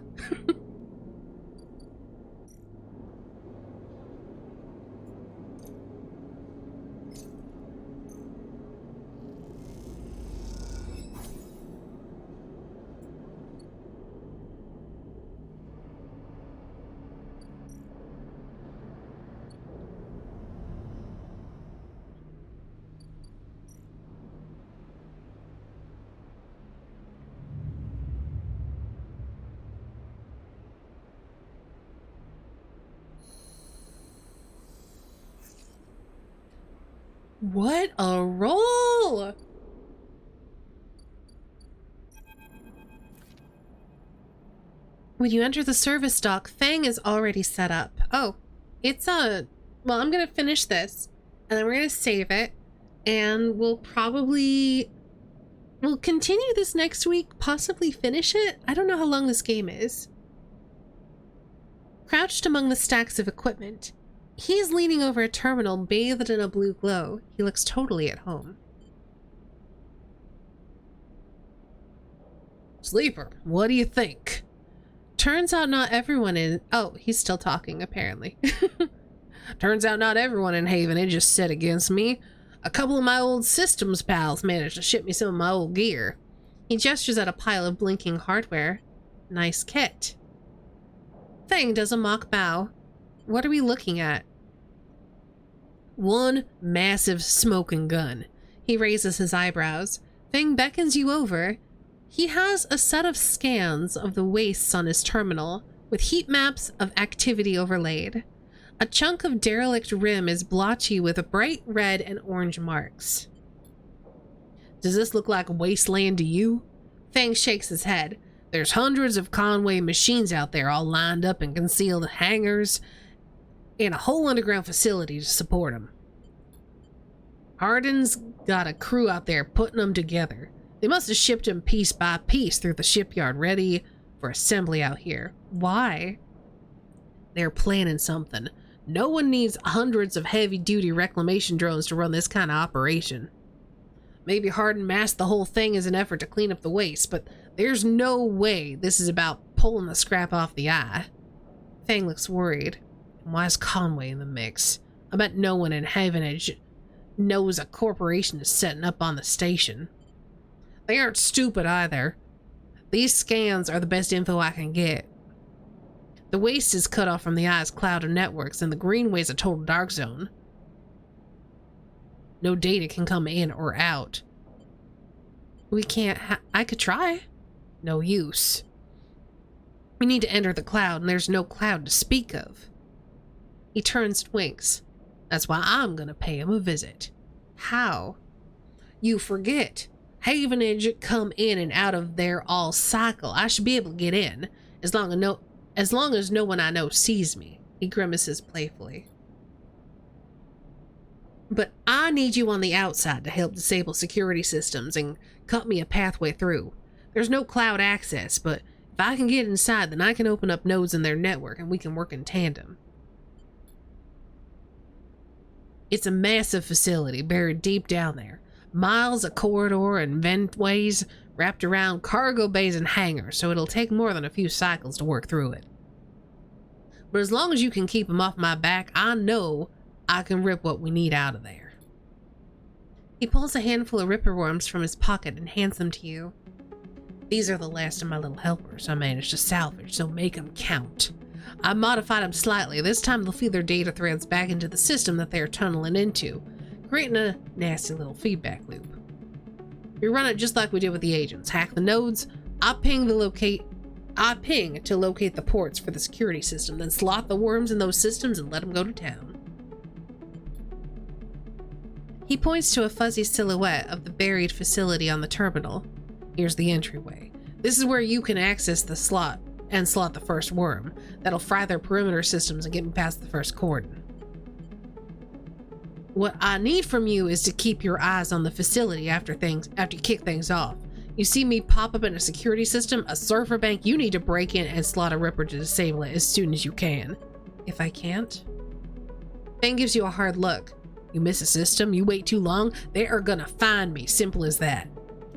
What a roll! When you enter the service dock, Fang is already set up. Oh, it's well, I'm gonna finish this, and then we're gonna save it, and we'll continue this next week, possibly finish it. I don't know how long this game is. Crouched among the stacks of equipment, he is leaning over a terminal bathed in a blue glow. He looks totally at home. Sleeper, what do you think? Turns out not everyone in... Oh, he's still talking, apparently. Turns out not everyone in Haven is just set against me. A couple of my old systems pals managed to ship me some of my old gear. He gestures at a pile of blinking hardware. Nice kit. Fang does a mock bow. What are we looking at? One massive smoking gun. He raises his eyebrows. Fang beckons you over. He has a set of scans of the wastes on his terminal, with heat maps of activity overlaid. A chunk of derelict rim is blotchy with bright red and orange marks. Does this look like a wasteland to you? Fang shakes his head. There's hundreds of Conway machines out there all lined up in concealed hangars and a whole underground facility to support them. Hardin's got a crew out there putting them together. They must have shipped them piece by piece through the shipyard ready for assembly out here. Why? They're planning something. No one needs hundreds of heavy-duty reclamation drones to run this kind of operation. Maybe Hardin masked the whole thing as an effort to clean up the waste, but there's no way this is about pulling the scrap off the eye. Fang looks worried. Why is Conway in the mix? I bet no one in Havenage knows a corporation is setting up on the station. They aren't stupid either. These scans are the best info I can get. The waste is cut off from the eye's cloud of networks, and the greenway's a total dark zone. No data can come in or out. We can't I could try. No use. We need to enter the cloud, and there's no cloud to speak of. He turns and winks. That's why I'm gonna pay him a visit. How? You forget. Havenage come in and out of there all cycle. I should be able to get in, as long as no one I know sees me. He grimaces playfully. But I need you on the outside to help disable security systems and cut me a pathway through. There's no cloud access, but if I can get inside, then I can open up nodes in their network and we can work in tandem. It's a massive facility buried deep down there. Miles of corridor and ventways wrapped around cargo bays and hangars, so it'll take more than a few cycles to work through it. But as long as you can keep them off my back, I know I can rip what we need out of there. He pulls a handful of ripper worms from his pocket and hands them to you. These are the last of my little helpers I managed to salvage, so make them count. I modified them slightly. This time they'll feed their data threads back into the system that they are tunneling into, creating a nasty little feedback loop. We run it just like we did with the agents. Hack the nodes, I ping to locate the ports for the security system, then slot the worms in those systems and let them go to town. He points to a fuzzy silhouette of the buried facility on the terminal. Here's the entryway. This is where you can access the slot the first worm. That'll fry their perimeter systems and get me past the first cordon. What I need from you is to keep your eyes on the facility after you kick things off. You see me pop up in a security system, a server bank, you need to break in and slot a ripper to disable it as soon as you can. If I can't? Fang gives you a hard look. You miss a system, you wait too long, they are gonna find me, simple as that.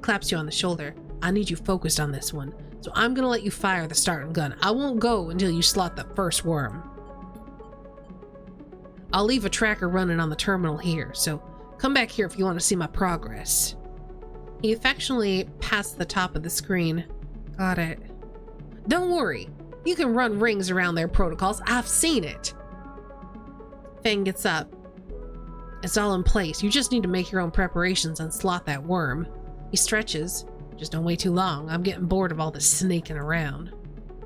Claps you on the shoulder. I need you focused on this one, so I'm gonna let you fire the starting gun. I won't go until you slot the first worm. I'll leave a tracker running on the terminal here, so come back here if you want to see my progress. He affectionately pats the top of the screen. Got it. Don't worry, you can run rings around their protocols. I've seen it. Fang gets up. It's all in place. You just need to make your own preparations and slot that worm. He stretches. Just don't wait too long. I'm getting bored of all this sneaking around.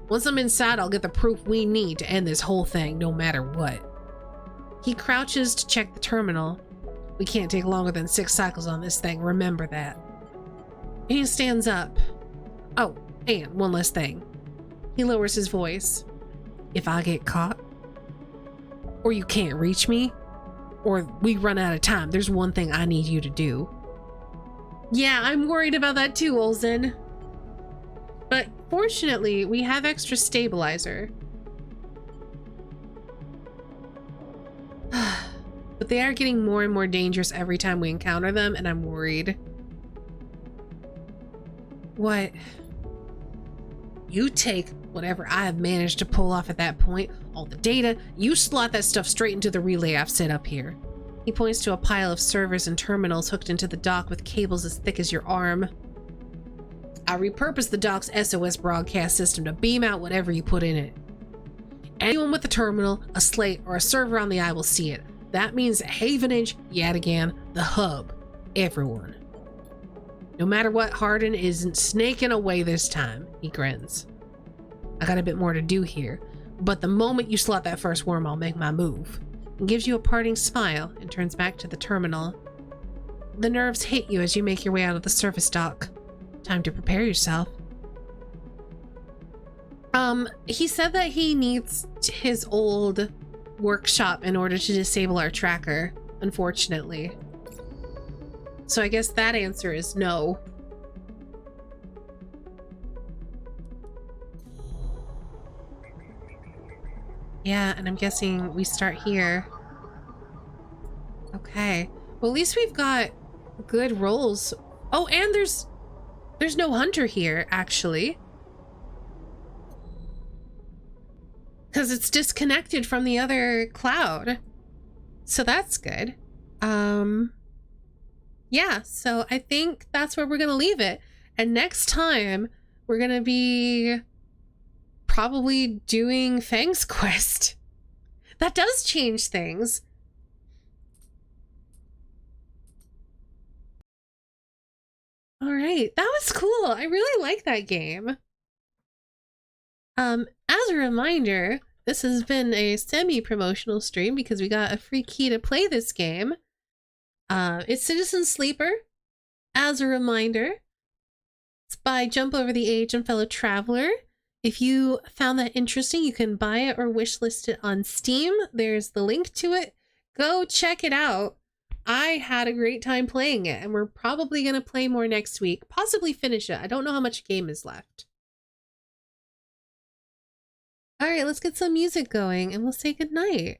Once I'm inside, I'll get the proof we need to end this whole thing, no matter what. He crouches to check the terminal. We can't take longer than 6 cycles on this thing, remember that. He stands up. Oh, and one last thing. He lowers his voice. If I get caught, or you can't reach me, or we run out of time, there's one thing I need you to do. Yeah, I'm worried about that too, Olsen. But fortunately, we have extra stabilizer. But they are getting more and more dangerous every time we encounter them, and I'm worried. What? You take whatever I have managed to pull off at that point, all the data, you slot that stuff straight into the relay I've set up here. He points to a pile of servers and terminals hooked into the dock with cables as thick as your arm. I repurposed the dock's SOS broadcast system to beam out whatever you put in it. Anyone with a terminal, a slate, or a server on the eye will see it. That means Havenage, Yadigan, the hub, everyone. No matter what, Hardin isn't snaking away this time, he grins. I got a bit more to do here, but the moment you slot that first worm, I'll make my move. He gives you a parting smile and turns back to the terminal. the nerves hit you as you make your way out of the surface dock. Time to prepare yourself. He said that he needs his old workshop in order to disable our tracker, unfortunately. So I guess that answer is no. Yeah, and I'm guessing we start here. Okay. Well, at least we've got good rolls. Oh, and there's no hunter here, actually. Because it's disconnected from the other cloud. So that's good. Yeah, so I think that's where we're going to leave it. And next time, we're going to be probably doing Fang's quest. That does change things. All right, that was cool. I really like that game. As a reminder, this has been a semi-promotional stream because we got a free key to play this game. It's Citizen Sleeper. As a reminder, it's by Jump Over the Age and Fellow Traveler. If you found that interesting, you can buy it or wishlist it on Steam. There's the link to it. Go check it out. I had a great time playing it, and we're probably going to play more next week. Possibly finish it. I don't know how much game is left. All right, let's get some music going, and we'll say goodnight.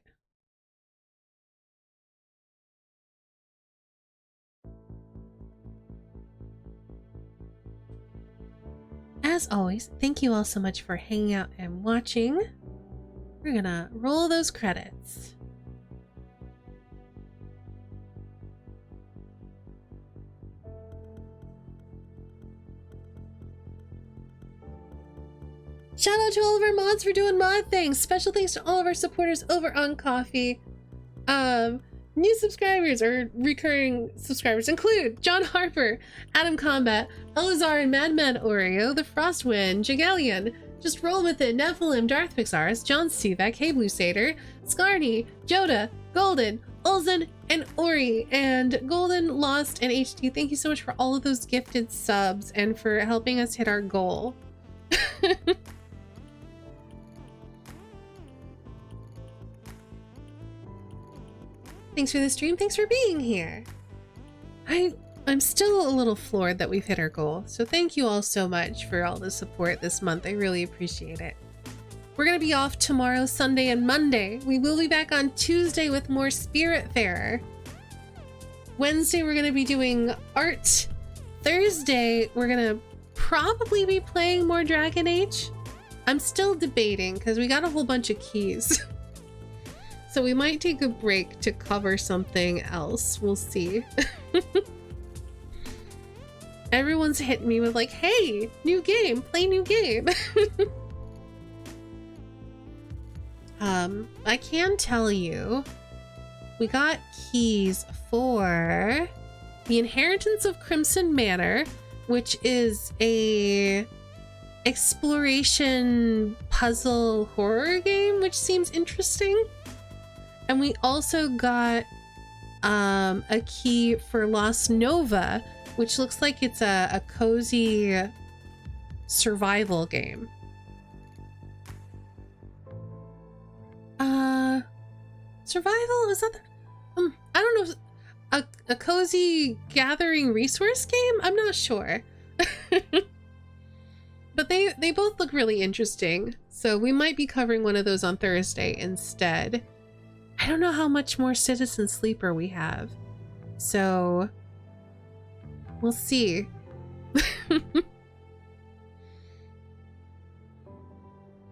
As always, thank you all so much for hanging out and watching. We're gonna roll those credits. Shout out to all of our mods for doing mod things. Special thanks to all of our supporters over on Ko-fi. New subscribers or recurring subscribers include John Harper, Adam Combat, Elazar and Madman Oreo, The Frostwind, Jagalian, Just Roll With It, Nephilim, Darth Pixars, John Sivak, Hey Blue Satyr, Scarny, Joda, Golden, Ulzen, and Ori. And Golden, Lost, and HD, thank you so much for all of those gifted subs and for helping us hit our goal. Thanks for the stream. Thanks for being here. I'm still a little floored that we've hit our goal. So thank you all so much for all the support this month. I really appreciate it. We're going to be off tomorrow, Sunday, and Monday. We will be back on Tuesday with more Spiritfarer. Wednesday, we're going to be doing art. Thursday, we're going to probably be playing more Dragon Age. I'm still debating because we got a whole bunch of keys. So we might take a break to cover something else. We'll see. Everyone's hitting me with like, hey, new game, play new game. I can tell you, we got keys for The Inheritance of Crimson Manor, which is a exploration puzzle horror game, which seems interesting. And we also got a key for Lost Nova, which looks like it's a cozy survival game. Survival? Is that the, I don't know. A cozy gathering resource game? I'm not sure. But they both look really interesting. So we might be covering one of those on Thursday instead. I don't know how much more Citizen Sleeper we have, so we'll see.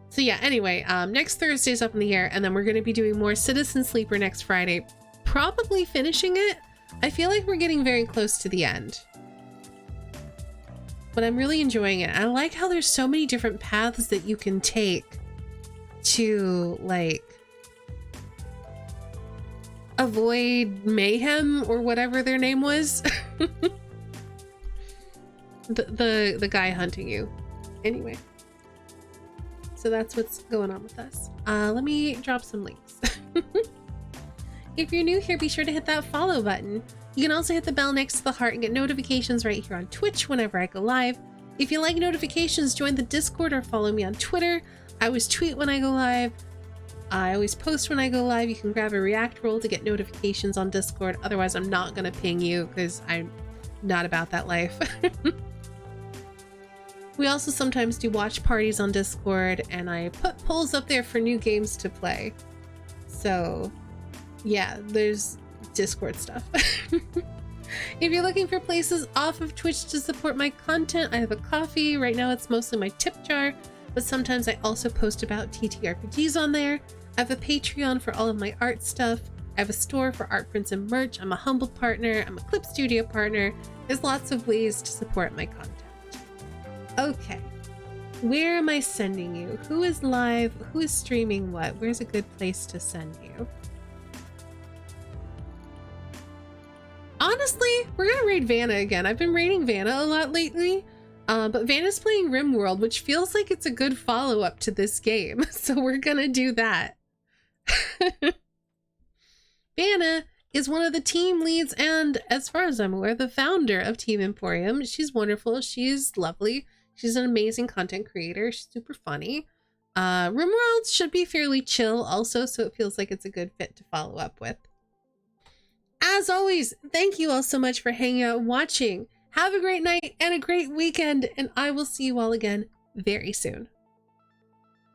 So yeah, anyway, next Thursday's up in the air, and then we're going to be doing more Citizen Sleeper next Friday, probably finishing it. I feel like we're getting very close to the end, but I'm really enjoying it. I like how there's so many different paths that you can take to, like, avoid mayhem or whatever their name was. the guy hunting you. Anyway, so that's what's going on with us. Let me drop some links. If you're new here, be sure to hit that follow button. You can also hit the bell next to the heart and get notifications right here on Twitch whenever I go live. If you like notifications, join the Discord or follow me on Twitter. I always tweet when I go live. I always post when I go live. You can grab a react roll to get notifications on Discord. Otherwise, I'm not going to ping you because I'm not about that life. We also sometimes do watch parties on Discord, and I put polls up there for new games to play. So yeah, there's Discord stuff. If you're looking for places off of Twitch to support my content, I have a coffee. Right now it's mostly my tip jar, but sometimes I also post about TTRPGs on there. I have a Patreon for all of my art stuff. I have a store for art prints and merch. I'm a Humble partner. I'm a Clip Studio partner. There's lots of ways to support my content. Okay, where am I sending you? Who is live? Who is streaming what? Where's a good place to send you? Honestly, we're gonna raid Vanna again. I've been raiding Vanna a lot lately, but Vanna's playing RimWorld, which feels like it's a good follow-up to this game, so we're gonna do that. Vanna is one of the team leads and, as far as I'm aware, the founder of Team Emporium. She's wonderful. She's lovely. She's an amazing content creator. She's super funny. RimWorld should be fairly chill also, so it feels like it's a good fit to follow up with. As always, thank you all so much for hanging out and watching. Have a great night and a great weekend, and I will see you all again very soon.